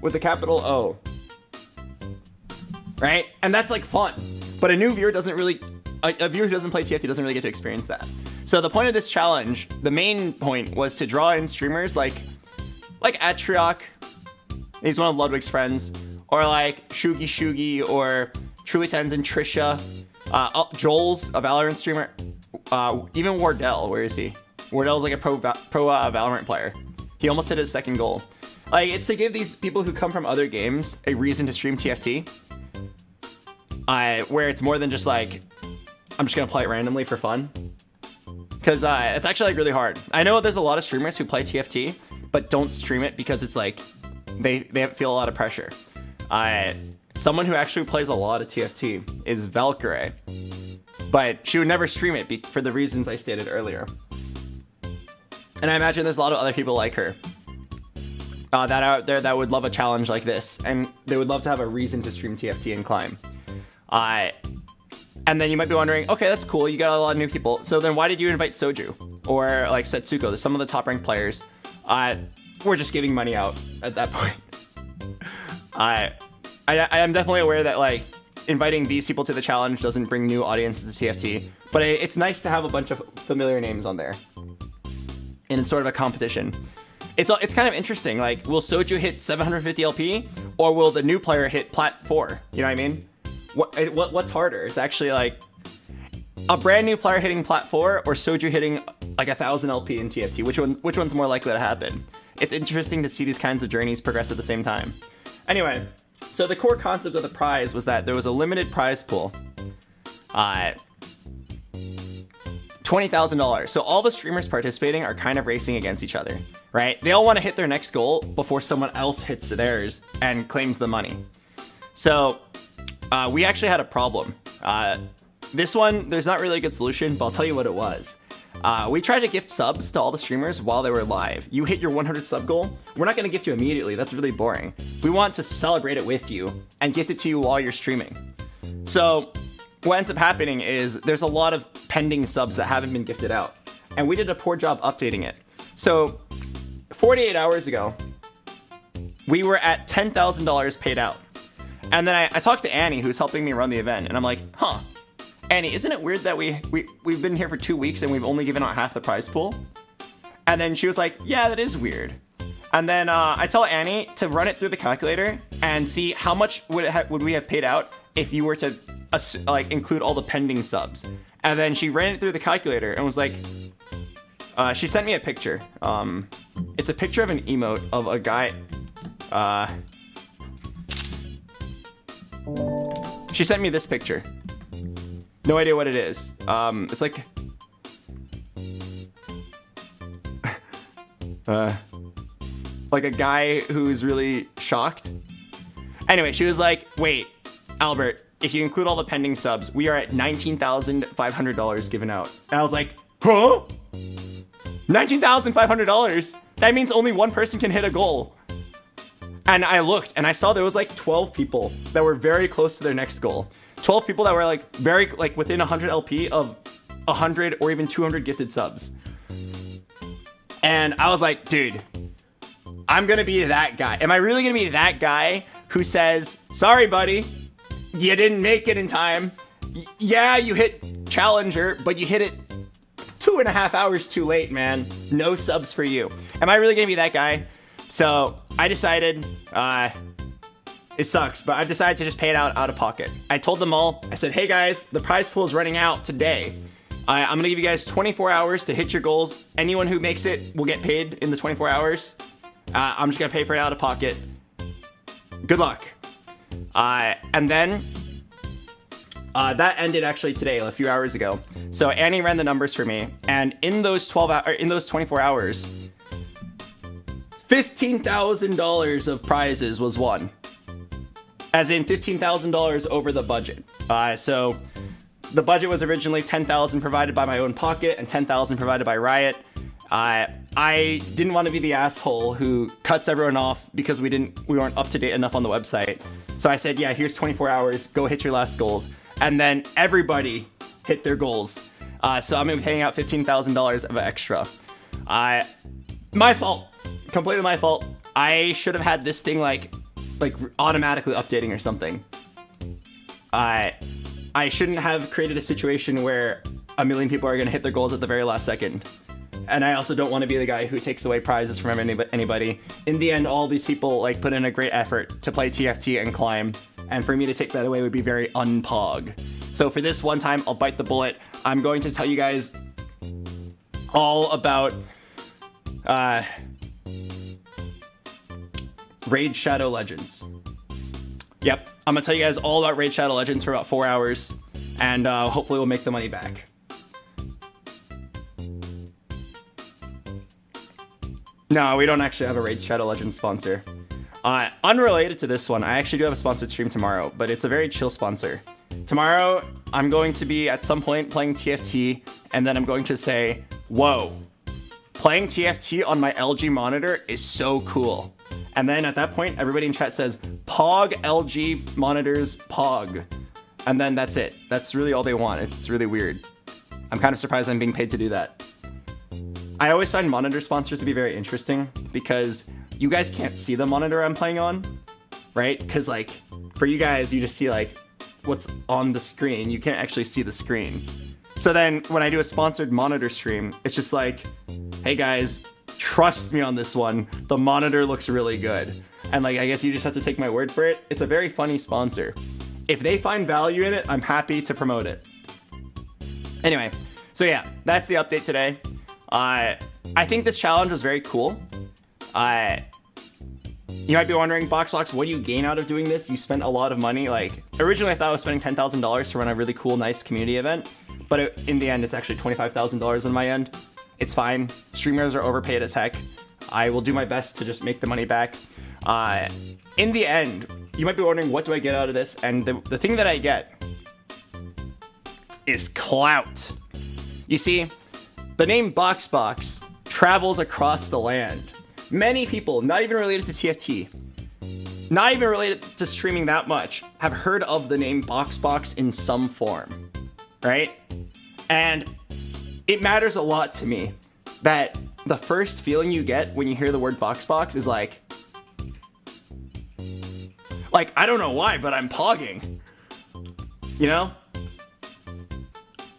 with a capital O. Right? And that's like fun. But a new viewer doesn't really, a viewer who doesn't play TFT doesn't really get to experience that. So the point of this challenge, the main point was to draw in streamers like Atriok, he's one of Ludwig's friends, or like Shugi, or Truly Tens and Trisha, Joel's a Valorant streamer, even Wardell, where is he? Wardell's like a pro Valorant player. He almost hit his second goal. Like, it's to give these people who come from other games a reason to stream TFT, where it's more than just like, I'm just gonna play it randomly for fun. Because it's actually like really hard. I know there's a lot of streamers who play TFT, but don't stream it because it's like, they feel a lot of pressure. Someone who actually plays a lot of TFT is Valkyrie. but she would never stream it for the reasons I stated earlier. And I imagine there's a lot of other people like her that are out there that would love a challenge like this, and they would love to have a reason to stream TFT and climb. And then you might be wondering, okay, that's cool, you got a lot of new people, so then why did you invite Soju or like Setsuko, some of the top ranked players? We're just giving money out at that point. I am definitely aware that like inviting these people to the challenge doesn't bring new audiences to TFT, but it's nice to have a bunch of familiar names on there. And it's sort of a competition. It's kind of interesting. Like, will Soju hit 750 LP, or will the new player hit Plat 4? You know what I mean? What's harder? It's actually like a brand new player hitting Plat 4 or Soju hitting like 1,000 LP in TFT. Which one's more likely to happen? It's interesting to see these kinds of journeys progress at the same time. Anyway, so the core concept of the prize was that there was a limited prize pool. $20,000. So all the streamers participating are kind of racing against each other, right? They all want to hit their next goal before someone else hits theirs and claims the money. So we actually had a problem. This one, there's not really a good solution, but I'll tell you what it was. We tried to gift subs to all the streamers while they were live. You hit your 100 sub goal, we're not going to gift you immediately. That's really boring. We want to celebrate it with you and gift it to you while you're streaming. So what ends up happening is there's a lot of pending subs that haven't been gifted out, and we did a poor job updating it. So 48 hours ago, we were at $10,000 paid out. And then I talked to Annie, who's helping me run the event, and I'm like, huh, Annie, isn't it weird that we've been here for 2 weeks and we've only given out half the prize pool? And then she was like, yeah, that is weird. And then I tell Annie to run it through the calculator and see how much would we have paid out if you were to like include all the pending subs. And then she ran it through the calculator and was like, she sent me a picture. It's a picture of an emote of a guy. She sent me this picture. No idea what it is. It's like a guy who's really shocked. Anyway, she was like, wait, Albert, if you include all the pending subs, we are at $19,500 given out. And I was like, huh? $19,500? That means only one person can hit a goal. And I looked and I saw there was like 12 people that were very close to their next goal. 12 people that were like very like within 100 LP of 100 or even 200 gifted subs. And I was like, dude, I'm gonna be that guy. Am I really gonna be that guy who says, sorry, buddy, you didn't make it in time. Yeah, you hit Challenger, but you hit it 2.5 hours too late, man. No subs for you. Am I really gonna be that guy? So I decided, it sucks, but I decided to just pay it out of pocket. I told them all, I said, hey guys, the prize pool is running out today. I'm gonna give you guys 24 hours to hit your goals. Anyone who makes it will get paid in the 24 hours. I'm just gonna pay for it out of pocket. Good luck. And then that ended actually today, a few hours ago. So Annie ran the numbers for me, and in those 24 hours, $15,000 of prizes was won. As in $15,000 over the budget. So the budget was originally $10,000 provided by my own pocket and $10,000 provided by Riot. I didn't want to be the asshole who cuts everyone off because we weren't up to date enough on the website. So I said, yeah, here's 24 hours, go hit your last goals. And then everybody hit their goals. So I'm gonna be paying out $15,000 of extra. My fault, completely my fault. I should have had this thing like automatically updating or something. I shouldn't have created a situation where 1 million people are gonna hit their goals at the very last second. And I also don't want to be the guy who takes away prizes from anybody. In the end, all these people like put in a great effort to play TFT and climb, and for me to take that away would be very unpog. So for this one time, I'll bite the bullet. I'm going to tell you guys all about Raid Shadow Legends. Yep, I'm gonna tell you guys all about Raid Shadow Legends for about 4 hours, and hopefully we'll make the money back. No, we don't actually have a Raid Shadow Legends sponsor. Unrelated to this one, I actually do have a sponsored stream tomorrow, but it's a very chill sponsor. Tomorrow, I'm going to be at some point playing TFT, and then I'm going to say, whoa, playing TFT on my LG monitor is so cool. And then at that point, everybody in chat says, Pog LG monitors Pog. And then that's it. That's really all they want. It's really weird. I'm kind of surprised I'm being paid to do that. I always find monitor sponsors to be very interesting because you guys can't see the monitor I'm playing on, right? Because like for you guys, you just see like what's on the screen. You can't actually see the screen. So then when I do a sponsored monitor stream, it's just like, hey guys, trust me on this one. The monitor looks really good. And like, I guess you just have to take my word for it. It's a very funny sponsor. If they find value in it, I'm happy to promote it. Anyway, so yeah, that's the update today. I think this challenge was very cool. You might be wondering, BoxBox, what do you gain out of doing this? You spent a lot of money. Like, originally I thought I was spending $10,000 to run a really cool, nice community event. But in the end, it's actually $25,000 on my end. It's fine. Streamers are overpaid as heck. I will do my best to just make the money back. In the end, you might be wondering, what do I get out of this? And the thing that I get is clout. You see, the name BoxBox travels across the land. Many people, not even related to TFT, not even related to streaming that much, have heard of the name BoxBox in some form, right? And it matters a lot to me that the first feeling you get when you hear the word BoxBox is like, I don't know why, but I'm pogging, you know?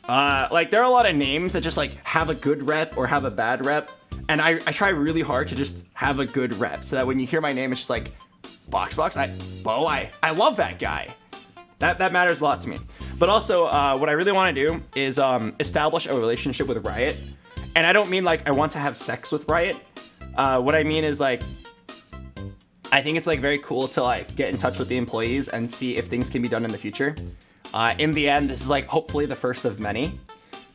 Like, there are a lot of names that just, like, have a good rep or have a bad rep. And I try really hard to just have a good rep so that when you hear my name, it's just like, BoxBox? I love that guy. That matters a lot to me. But also, what I really want to do is establish a relationship with Riot. And I don't mean, like, I want to have sex with Riot. What I mean is, like, I think it's, like, very cool to, like, get in touch with the employees and see if things can be done in the future. In the end, this is, like, hopefully the first of many.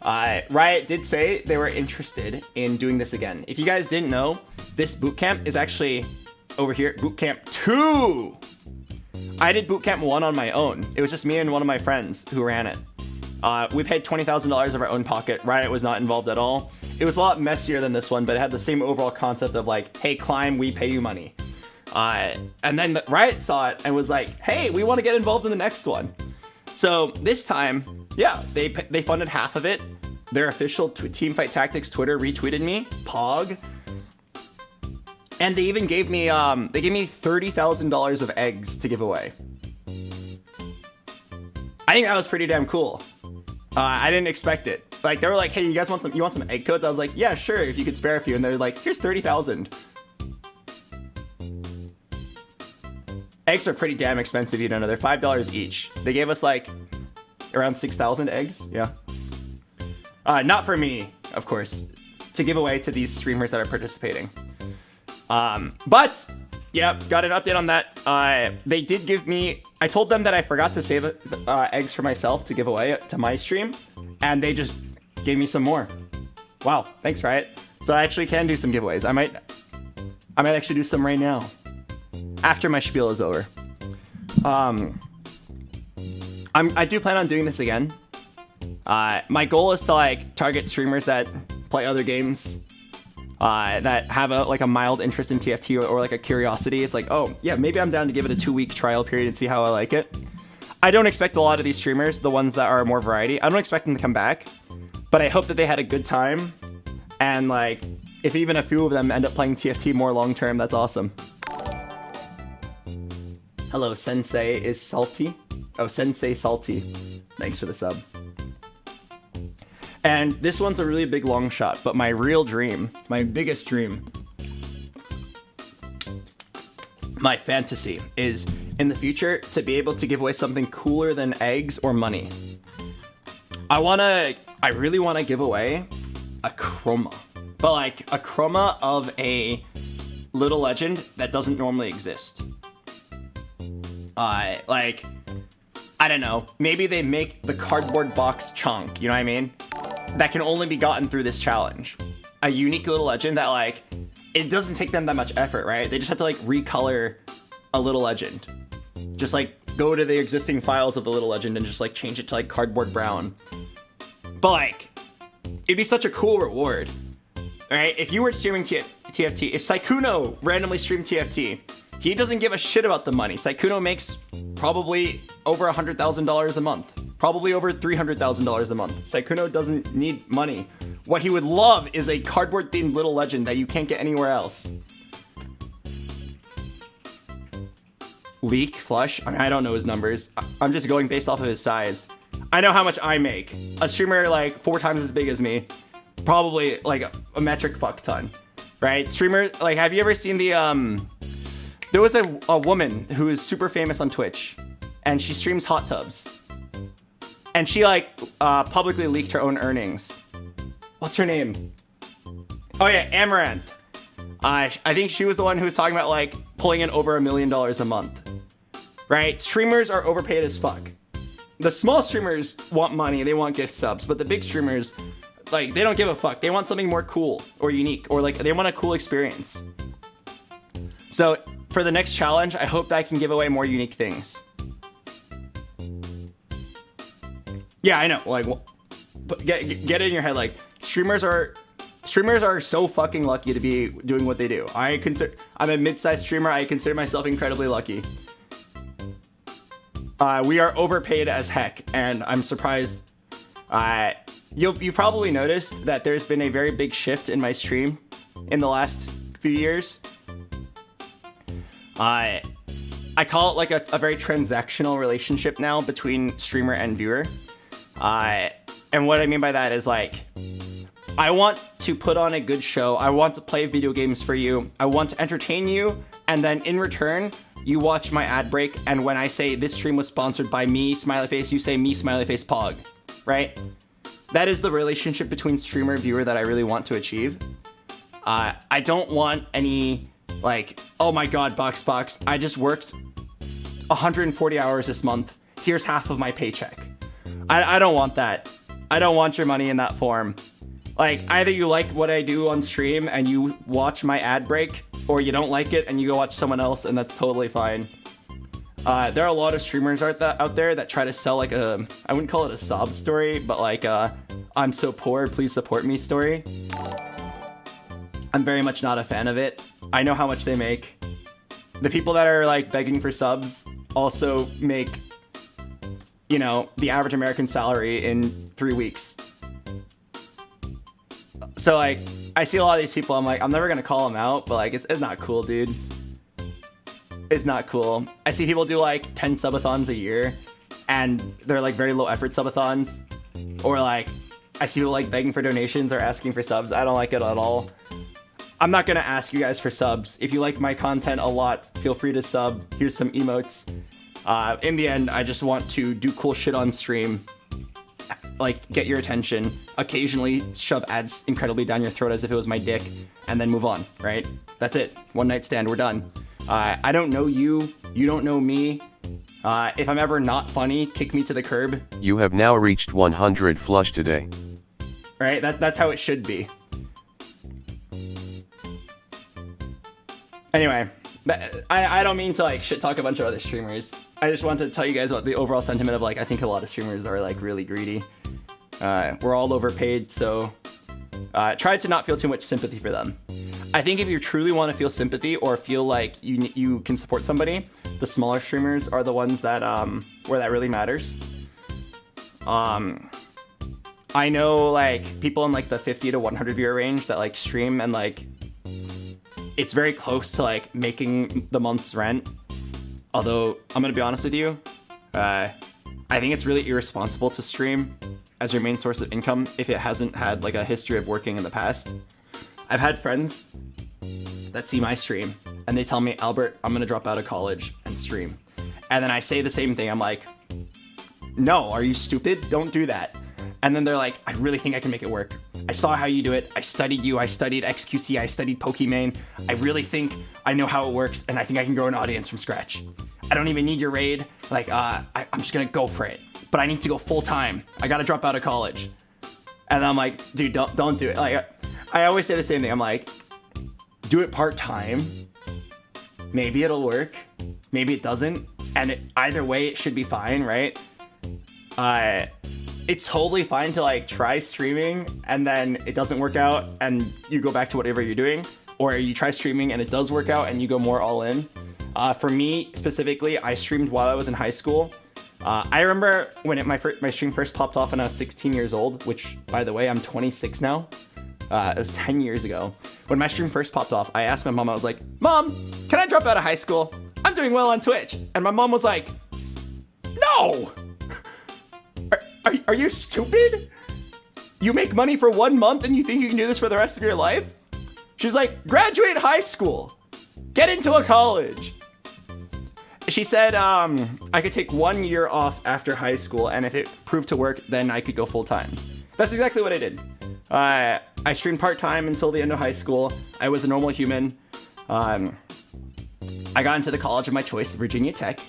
Riot did say they were interested in doing this again. If you guys didn't know, this bootcamp is actually over here, bootcamp 2. I did bootcamp 1 on my own. It was just me and one of my friends who ran it. We paid $20,000 of our own pocket. Riot was not involved at all. It was a lot messier than this one, but it had the same overall concept of like, hey, climb, we pay you money. And then Riot saw it and was like, hey, we want to get involved in the next one. So this time, yeah, they funded half of it. Their official Teamfight Tactics Twitter retweeted me, Pog, and they even gave me $30,000 of eggs to give away. I think that was pretty damn cool. I didn't expect it. Like, they were like, hey, you guys want some egg codes? I was like, yeah, sure, if you could spare a few. And they're like, here's 30,000. Eggs are pretty damn expensive, you don't know. They're $5 each. They gave us like around 6,000 eggs. Yeah. Not for me, of course, to give away to these streamers that are participating. But yeah, got an update on that. They did give me, I told them that I forgot to save eggs for myself to give away to my stream, and they just gave me some more. Wow, thanks, Riot. So I actually can do some giveaways. I might actually do some right now, after my spiel is over. I do plan on doing this again. My goal is to like target streamers that play other games, that have a mild interest in TFT or like a curiosity. It's like, oh yeah, maybe I'm down to give it a 2-week trial period and see how I like it. I don't expect a lot of these streamers, the ones that are more variety, I don't expect them to come back, but I hope that they had a good time. And like, if even a few of them end up playing TFT more long term, that's awesome. Hello, Sensei is salty. Oh, Sensei Salty. Thanks for the sub. And this one's a really big long shot, but my real dream, my biggest dream, my fantasy is in the future to be able to give away something cooler than eggs or money. I really want to give away a chroma, but like a chroma of a little legend that doesn't normally exist. Like, I don't know, maybe they make the cardboard box chunk, you know what I mean? That can only be gotten through this challenge. A unique little legend that like, it doesn't take them that much effort, right? They just have to like recolor a little legend. Just like go to the existing files of the Little Legend and just like change it to like cardboard brown. But like, it'd be such a cool reward. Alright, if you were streaming TFT, if Sykkuno randomly streamed TFT, he doesn't give a shit about the money. Sykkuno makes probably over $100,000 a month. Probably over $300,000 a month. Sykkuno doesn't need money. What he would love is a cardboard-themed Little Legend that you can't get anywhere else. Leak, Flush, I mean, I don't know his numbers. I'm just going based off of his size. I know how much I make. A streamer like 4 times as big as me, probably like a metric fuck ton, right? Streamer, like, have you ever seen the, there was a woman who is super famous on Twitch, and she streams hot tubs. And she like publicly leaked her own earnings. What's her name? Oh yeah, Amaranth. I think she was the one who was talking about like pulling in over $1 million a month. Right? Streamers are overpaid as fuck. The small streamers want money, they want gift subs, but the big streamers, like, they don't give a fuck. They want something more cool or unique, or like they want a cool experience. So for the next challenge, I hope that I can give away more unique things. Yeah, I know. Like, get it in your head. Like, streamers are so fucking lucky to be doing what they do. I'm a mid-sized streamer. I consider myself incredibly lucky. We are overpaid as heck, and I'm surprised. You probably noticed that there's been a very big shift in my stream in the last few years. I call it like a very transactional relationship now between streamer and viewer. And what I mean by that is like, I want to put on a good show. I want to play video games for you. I want to entertain you. And then in return, you watch my ad break. And when I say this stream was sponsored by me, smiley face, you say me, smiley face, pog, right? That is the relationship between streamer and viewer that I really want to achieve. I don't want any like, oh my God, BoxBox, I just worked 140 hours this month. Here's half of my paycheck. I don't want that. I don't want your money in that form. Like, either you like what I do on stream and you watch my ad break, or you don't like it and you go watch someone else, and that's totally fine. There are a lot of streamers out there that try to sell like a, I wouldn't call it a sob story, but like a, I'm so poor, please support me story. I'm very much not a fan of it. I know how much they make. The people that are like begging for subs also make, you know, the average American salary in 3 weeks. So like, I see a lot of these people, I'm like, I'm never gonna call them out, but like, it's not cool, dude. It's not cool. I see people do like 10 subathons a year, and they're like very low effort subathons. Or like, I see people like begging for donations or asking for subs. I don't like it at all. I'm not gonna ask you guys for subs. If you like my content a lot, feel free to sub. Here's some emotes. In the end, I just want to do cool shit on stream, like get your attention, occasionally shove ads incredibly down your throat as if it was my dick, and then move on, right? That's it. One night stand, we're done. I don't know you, you don't know me. If I'm ever not funny, kick me to the curb. You have now reached 100 flush today. Right? That's how it should be. Anyway, I don't mean to like shit talk a bunch of other streamers. I just wanted to tell you guys about the overall sentiment of like, I think a lot of streamers are like really greedy. We're all overpaid, so try to not feel too much sympathy for them. I think if you truly want to feel sympathy or feel like you can support somebody, the smaller streamers are the ones that where that really matters. I know like people in like the 50 to 100 viewer range that like stream and like it's very close to like making the month's rent. Although I'm gonna be honest with you, I think it's really irresponsible to stream as your main source of income if it hasn't had like a history of working in the past. I've had friends that see my stream and they tell me, Albert, I'm gonna drop out of college and stream. And then I say the same thing. I'm like, no, are you stupid? Don't do that. And then they're like, I really think I can make it work. I saw how you do it. I studied you. I studied XQC. I studied Pokimane. I really think I know how it works, and I think I can grow an audience from scratch. I don't even need your raid. Like, I'm just gonna go for it. But I need to go full time. I gotta drop out of college. And I'm like, dude, don't do it. Like, I always say the same thing. I'm like, do it part time. Maybe it'll work. Maybe it doesn't. and either way it should be fine, right? It's totally fine to like try streaming and then it doesn't work out and you go back to whatever you're doing, or you try streaming and it does work out and you go more all in. For me specifically, I streamed while I was in high school. I remember when my stream first popped off when I was 16 years old, which by the way, I'm 26 now. It was 10 years ago. When my stream first popped off, I asked my mom, I was like, Mom, can I drop out of high school? I'm doing well on Twitch. And my mom was like, no! Are you stupid? You make money for 1 month and you think you can do this for the rest of your life? She's like, graduate high school. Get into a college. She said I could take 1 year off after high school, and if it proved to work, then I could go full time. That's exactly what I did. I streamed part-time until the end of high school. I was a normal human. I got into the college of my choice, Virginia Tech.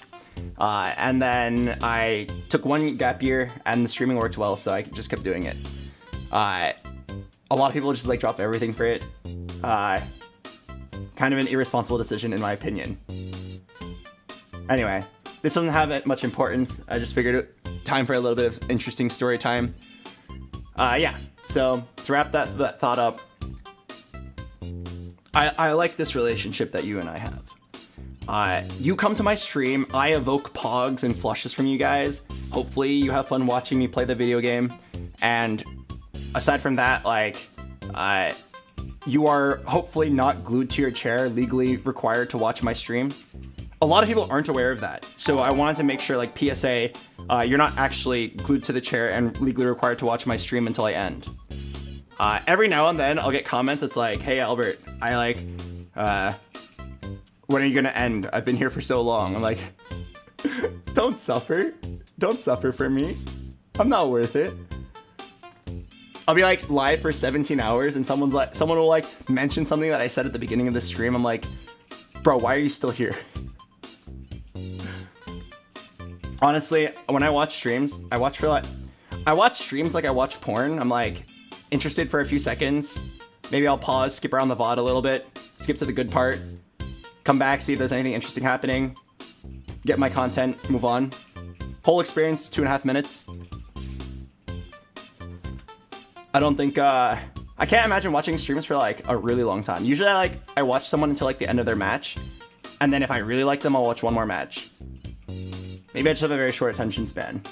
And then I took 1 gap year and the streaming worked well, so I just kept doing it. A lot of people just like drop everything for it. Kind of an irresponsible decision in my opinion. Anyway, this doesn't have that much importance. I just figured it time for a little bit of interesting story time. Yeah, so to wrap that thought up, I like this relationship that you and I have. You come to my stream, I evoke pogs and flushes from you guys. Hopefully you have fun watching me play the video game. And aside from that, like, you are hopefully not glued to your chair, legally required to watch my stream. A lot of people aren't aware of that. So I wanted to make sure, like, PSA, you're not actually glued to the chair and legally required to watch my stream until I end. Every now and then I'll get comments that's like, hey Albert, I like, when are you gonna end? I've been here for so long. I'm like, don't suffer. Don't suffer for me. I'm not worth it. I'll be like live for 17 hours and someone will like mention something that I said at the beginning of the stream. I'm like, bro, why are you still here? Honestly, when I watch streams, I watch streams like I watch porn. I'm like interested for a few seconds. Maybe I'll pause, skip around the VOD a little bit, skip to the good part, come back, see if there's anything interesting happening, get my content, move on. Whole experience, 2.5 minutes. I don't think, I can't imagine watching streams for like a really long time. Usually I watch someone until like the end of their match. And then if I really like them, I'll watch one more match. Maybe I just have a very short attention span.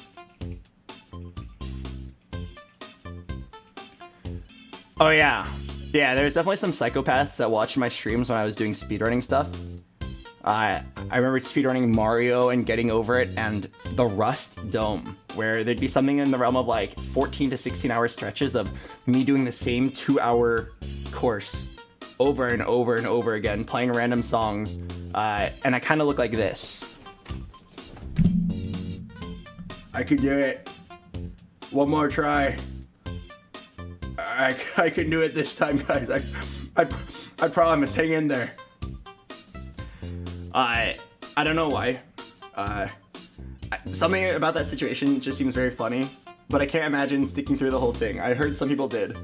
Oh yeah. Yeah, there's definitely some psychopaths that watched my streams when I was doing speedrunning stuff. I remember speedrunning Mario and getting over it, and the Rust Dome, where there'd be something in the realm of like 14 to 16 hour stretches of me doing the same 2-hour course over and over and over again, playing random songs, and I kind of look like this. I can do it. One more try. I can do it this time, guys. I promise. Hang in there. I don't know why. Something about that situation just seems very funny, but I can't imagine sticking through the whole thing. I heard some people did.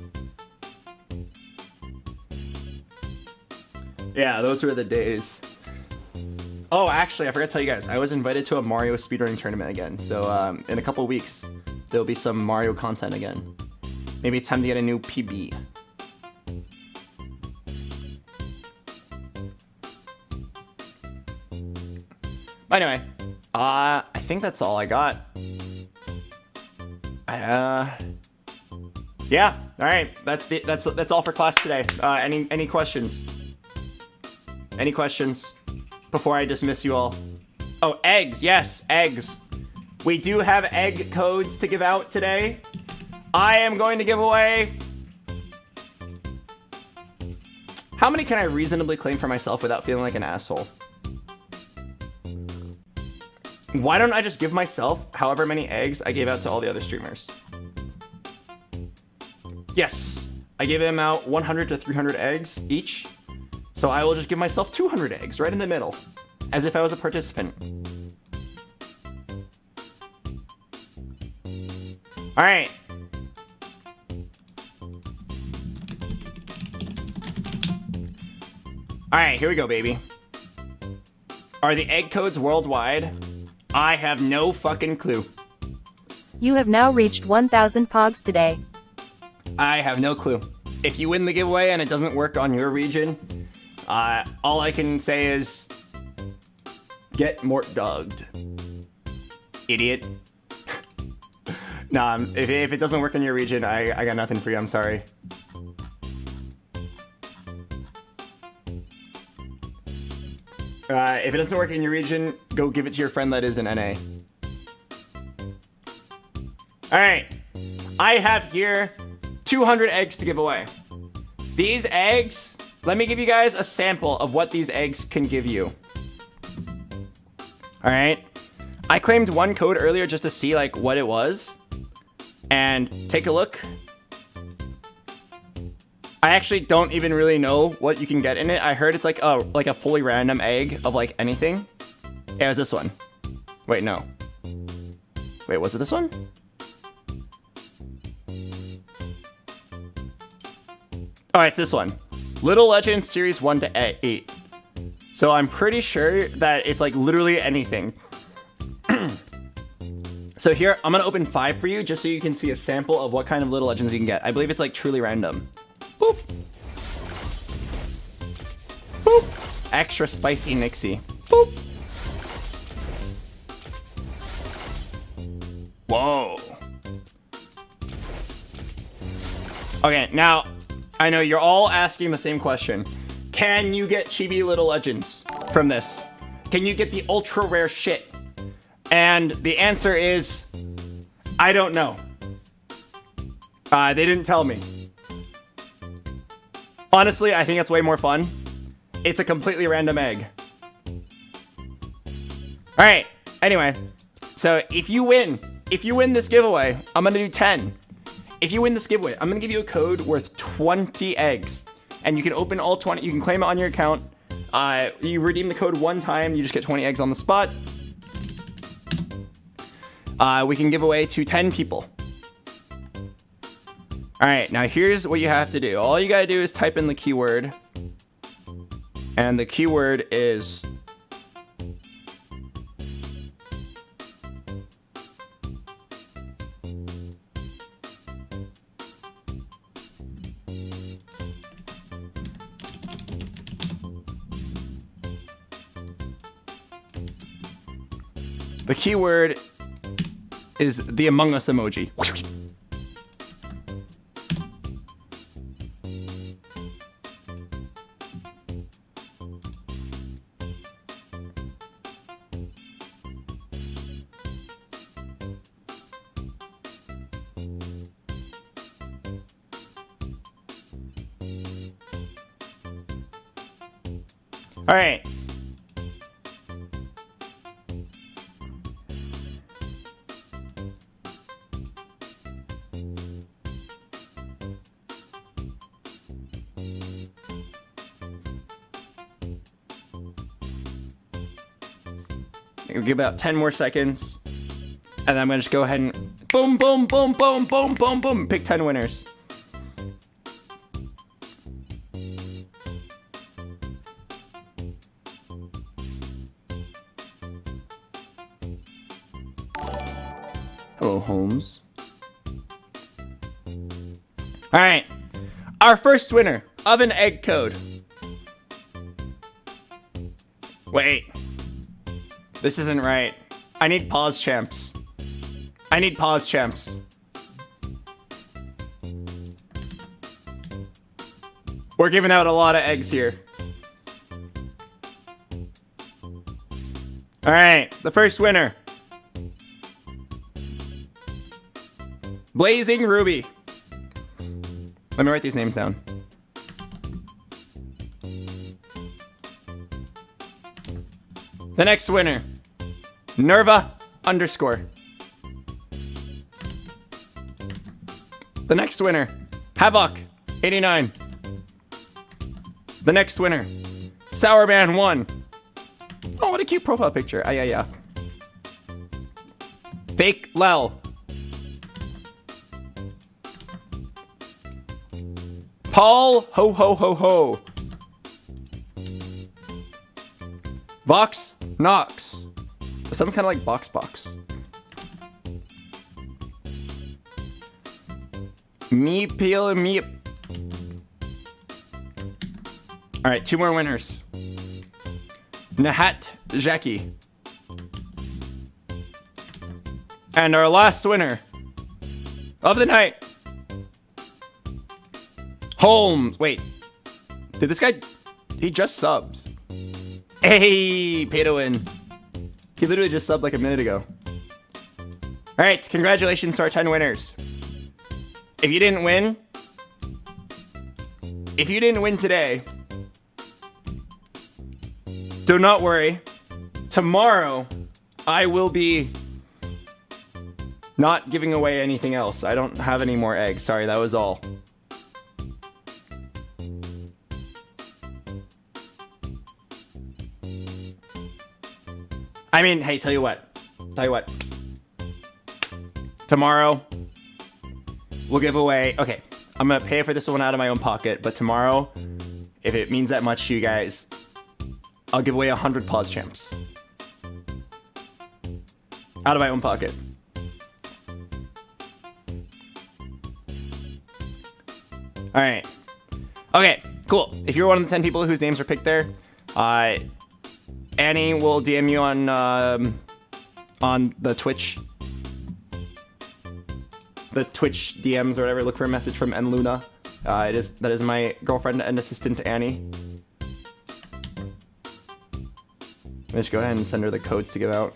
Yeah, those were the days. Oh, actually, I forgot to tell you guys, I was invited to a Mario speedrunning tournament again. So in a couple weeks, there'll be some Mario content again. Maybe it's time to get a new PB. Anyway, I think that's all I got. Yeah, all right. That's all for class today. Any questions? Any questions before I dismiss you all? Oh, eggs. Yes, eggs. We do have egg codes to give out today. I am going to give away... How many can I reasonably claim for myself without feeling like an asshole? Why don't I just give myself however many eggs I gave out to all the other streamers? Yes, I gave them out 100 to 300 eggs each. So I will just give myself 200 eggs right in the middle, as if I was a participant. All right. All right, here we go, baby. Are the egg codes worldwide? I have no fucking clue. You have now reached 1,000 pogs today. I have no clue. If you win the giveaway and it doesn't work on your region, all I can say is get Mort dogged. Idiot. Nah, if it doesn't work in your region, I got nothing for you. I'm sorry. If it doesn't work in your region, go give it to your friend that is in NA. Alright. I have here 200 eggs to give away. These eggs, let me give you guys a sample of what these eggs can give you. Alright. I claimed one code earlier just to see like what it was. And take a look. I actually don't even really know what you can get in it. I heard it's like a fully random egg of like anything. Yeah, it was this one. Wait, no. Wait, was it this one? Oh, it's this one. Little Legends Series 1 to 8. So I'm pretty sure that it's like literally anything. So here, I'm gonna open 5 for you just so you can see a sample of what kind of Little Legends you can get. I believe it's like truly random. Boop. Boop. Extra spicy Nixie. Boop. Whoa. Okay, now, I know you're all asking the same question. Can you get chibi Little Legends from this? Can you get the ultra rare shit? And the answer is, I don't know. They didn't tell me. Honestly, I think it's way more fun. It's a completely random egg. Alright, anyway. So if you win this giveaway, I'm gonna do 10. If you win this giveaway, I'm gonna give you a code worth 20 eggs. And you can open all 20, you can claim it on your account. You redeem the code one time, you just get 20 eggs on the spot. We can give away to 10 people. Alright, now here's what you have to do. All you gotta do is type in the keyword. And the keyword is... The keyword is the Among Us emoji. All right. We'll give about 10 more seconds. And then I'm gonna just go ahead and boom, boom, boom, boom, boom, boom, boom. Pick 10 winners. Hello, Holmes. All right. Our first winner of an egg code. Wait. This isn't right. I need pause champs. I need pause champs. We're giving out a lot of eggs here. All right, the first winner. Blazing Ruby. Let me write these names down. The next winner, Nerva _. The next winner, Havoc 89. The next winner, Sourman 1. Oh, what a cute profile picture. Yeah. Fake Lel. Paul Ho Ho Ho Ho. Vox Knox. It sounds kind of like BoxBox. Me peel and me. All right, 2 more winners. Nahat Jackie. And our last winner of the night. Holmes. Wait. Did this guy... He just subs. Hey, pay to win. He literally just subbed like a minute ago. All right, congratulations to our 10 winners. If you didn't win today, do not worry. Tomorrow, I will be not giving away anything else. I don't have any more eggs. Sorry, that was all. I mean, hey, tell you what. Tomorrow, we'll give away... Okay, I'm going to pay for this one out of my own pocket, but tomorrow, if it means that much to you guys, I'll give away 100 pause champs. Out of my own pocket. Alright. Okay, cool. If you're one of the 10 people whose names are picked there, Annie will DM you on the Twitch DMs or whatever. Look for a message from Nluna. That is my girlfriend and assistant Annie. Let's go ahead and send her the codes to give out.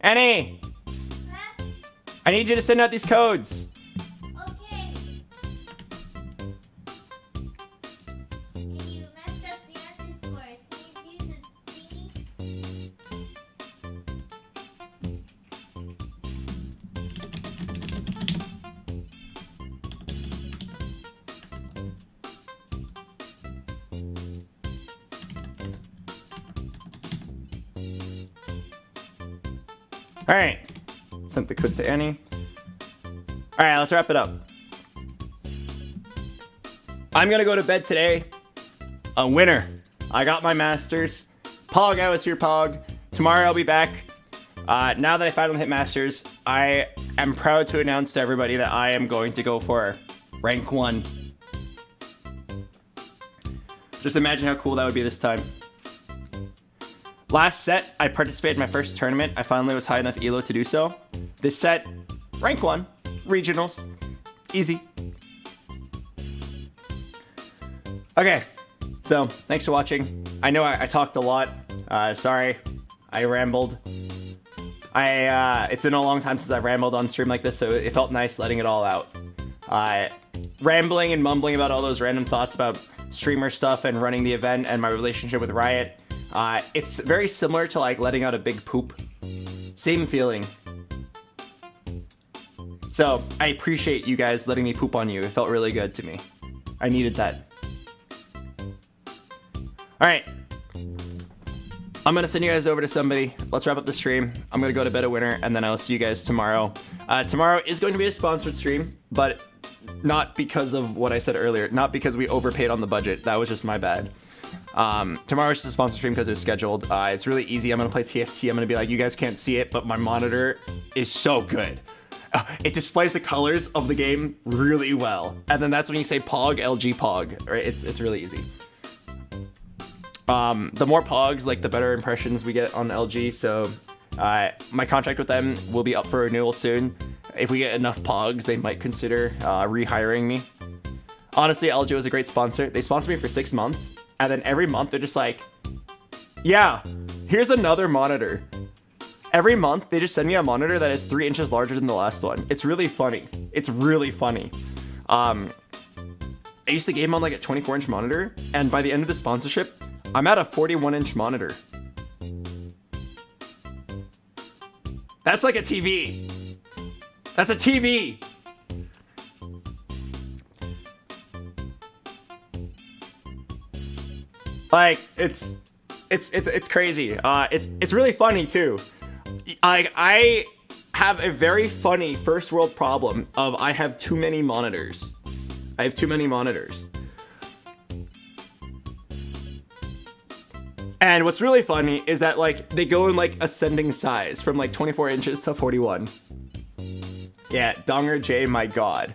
Annie! Huh? I need you to send out these codes. Okay. You messed up the underscores. Can you do the thingy? Alright. Sent the codes to Annie. Alright, let's wrap it up. I'm gonna go to bed today a winner. I got my masters. Pog, I was here, Pog. Tomorrow I'll be back. Now that I finally hit masters, I am proud to announce to everybody that I am going to go for rank 1. Just imagine how cool that would be this time. Last set, I participated in my first tournament. I finally was high enough elo to do so. This set, rank 1, regionals, easy. Okay, so thanks for watching. I know I talked a lot. Sorry, I rambled. It's been a long time since I've rambled on stream like this, so it felt nice letting it all out. Rambling and mumbling about all those random thoughts about streamer stuff and running the event and my relationship with Riot. It's very similar to like letting out a big poop. Same feeling. So I appreciate you guys letting me poop on you. It felt really good to me. I needed that. All right. I'm going to send you guys over to somebody. Let's wrap up the stream. I'm going to go to bed a winner, and then I'll see you guys tomorrow. Tomorrow is going to be a sponsored stream, but not because of what I said earlier. Not because we overpaid on the budget. That was just my bad. Tomorrow's just a sponsor stream because it was scheduled. It's really easy. I'm going to play TFT. I'm going to be like, you guys can't see it, but my monitor is so good. It displays the colors of the game really well. And then that's when you say Pog, LG Pog. Right? It's really easy. The more Pogs, like the better impressions we get on LG. So my contract with them will be up for renewal soon. If we get enough Pogs, they might consider rehiring me. Honestly, LG was a great sponsor. They sponsored me for 6 months. And then every month they're just like, yeah, here's another monitor. Every month they just send me a monitor that is 3 inches larger than the last one. It's really funny. It's really funny. I used to game on like a 24-inch monitor, and by the end of the sponsorship, I'm at a 41-inch monitor. That's like a TV. That's a TV. Like, it's crazy. It's really funny too. I have a very funny first world problem of I have too many monitors. I have too many monitors. And what's really funny is that like they go in like ascending size from like 24 inches to 41. Yeah, Donger J, my god.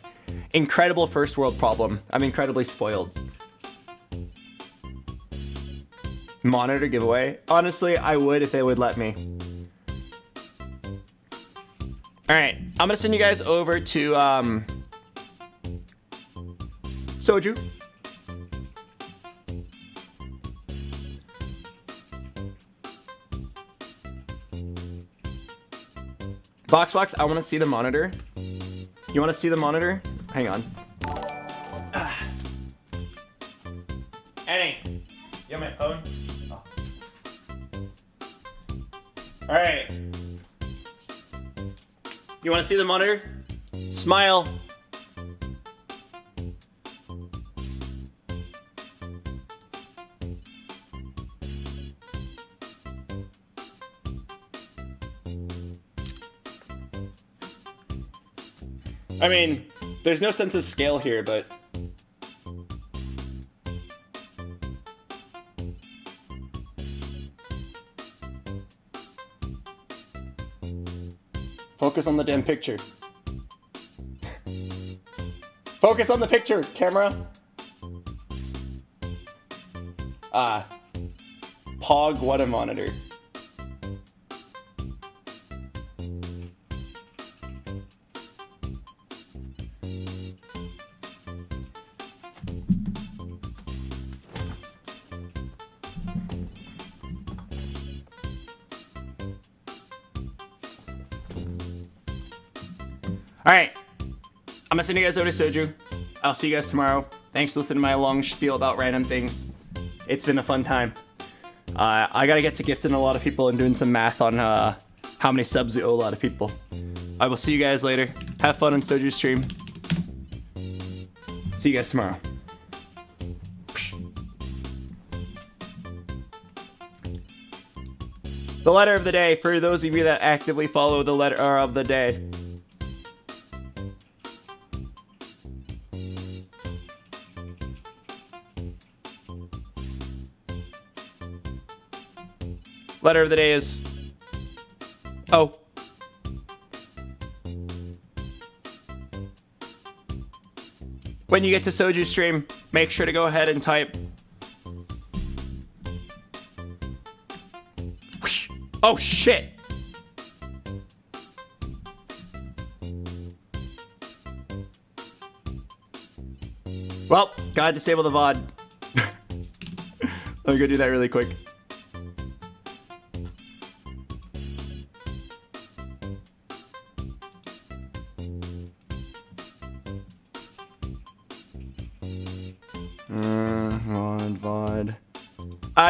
Incredible first world problem. I'm incredibly spoiled. Monitor giveaway? Honestly, I would if they would let me. Alright, I'm gonna send you guys over to Soju. BoxBox, I want to see the monitor. You want to see the monitor? Hang on. Annie, you have my phone? Oh. All right. You want to see the monitor? Smile. I mean, there's no sense of scale here, but... Focus on the damn picture. Focus on the picture, camera. Ah. Pog, what a monitor. Alright, I'm gonna send you guys over to Soju. I'll see you guys tomorrow. Thanks for listening to my long spiel about random things. It's been a fun time. I gotta get to gifting a lot of people and doing some math on how many subs we owe a lot of people. I will see you guys later. Have fun on Soju's stream. See you guys tomorrow. The letter of the day, for those of you that actively follow the letter of the day. Letter of the day is O. When you get to Soju's stream, make sure to go ahead and type. Oh shit! Well, gotta disable the VOD. Let me go do that really quick. VOD.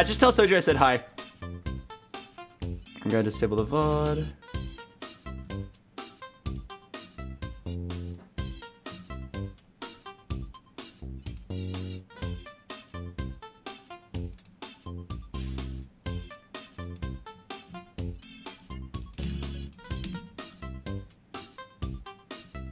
Just tell Soju I said hi. I'm gonna disable the VOD.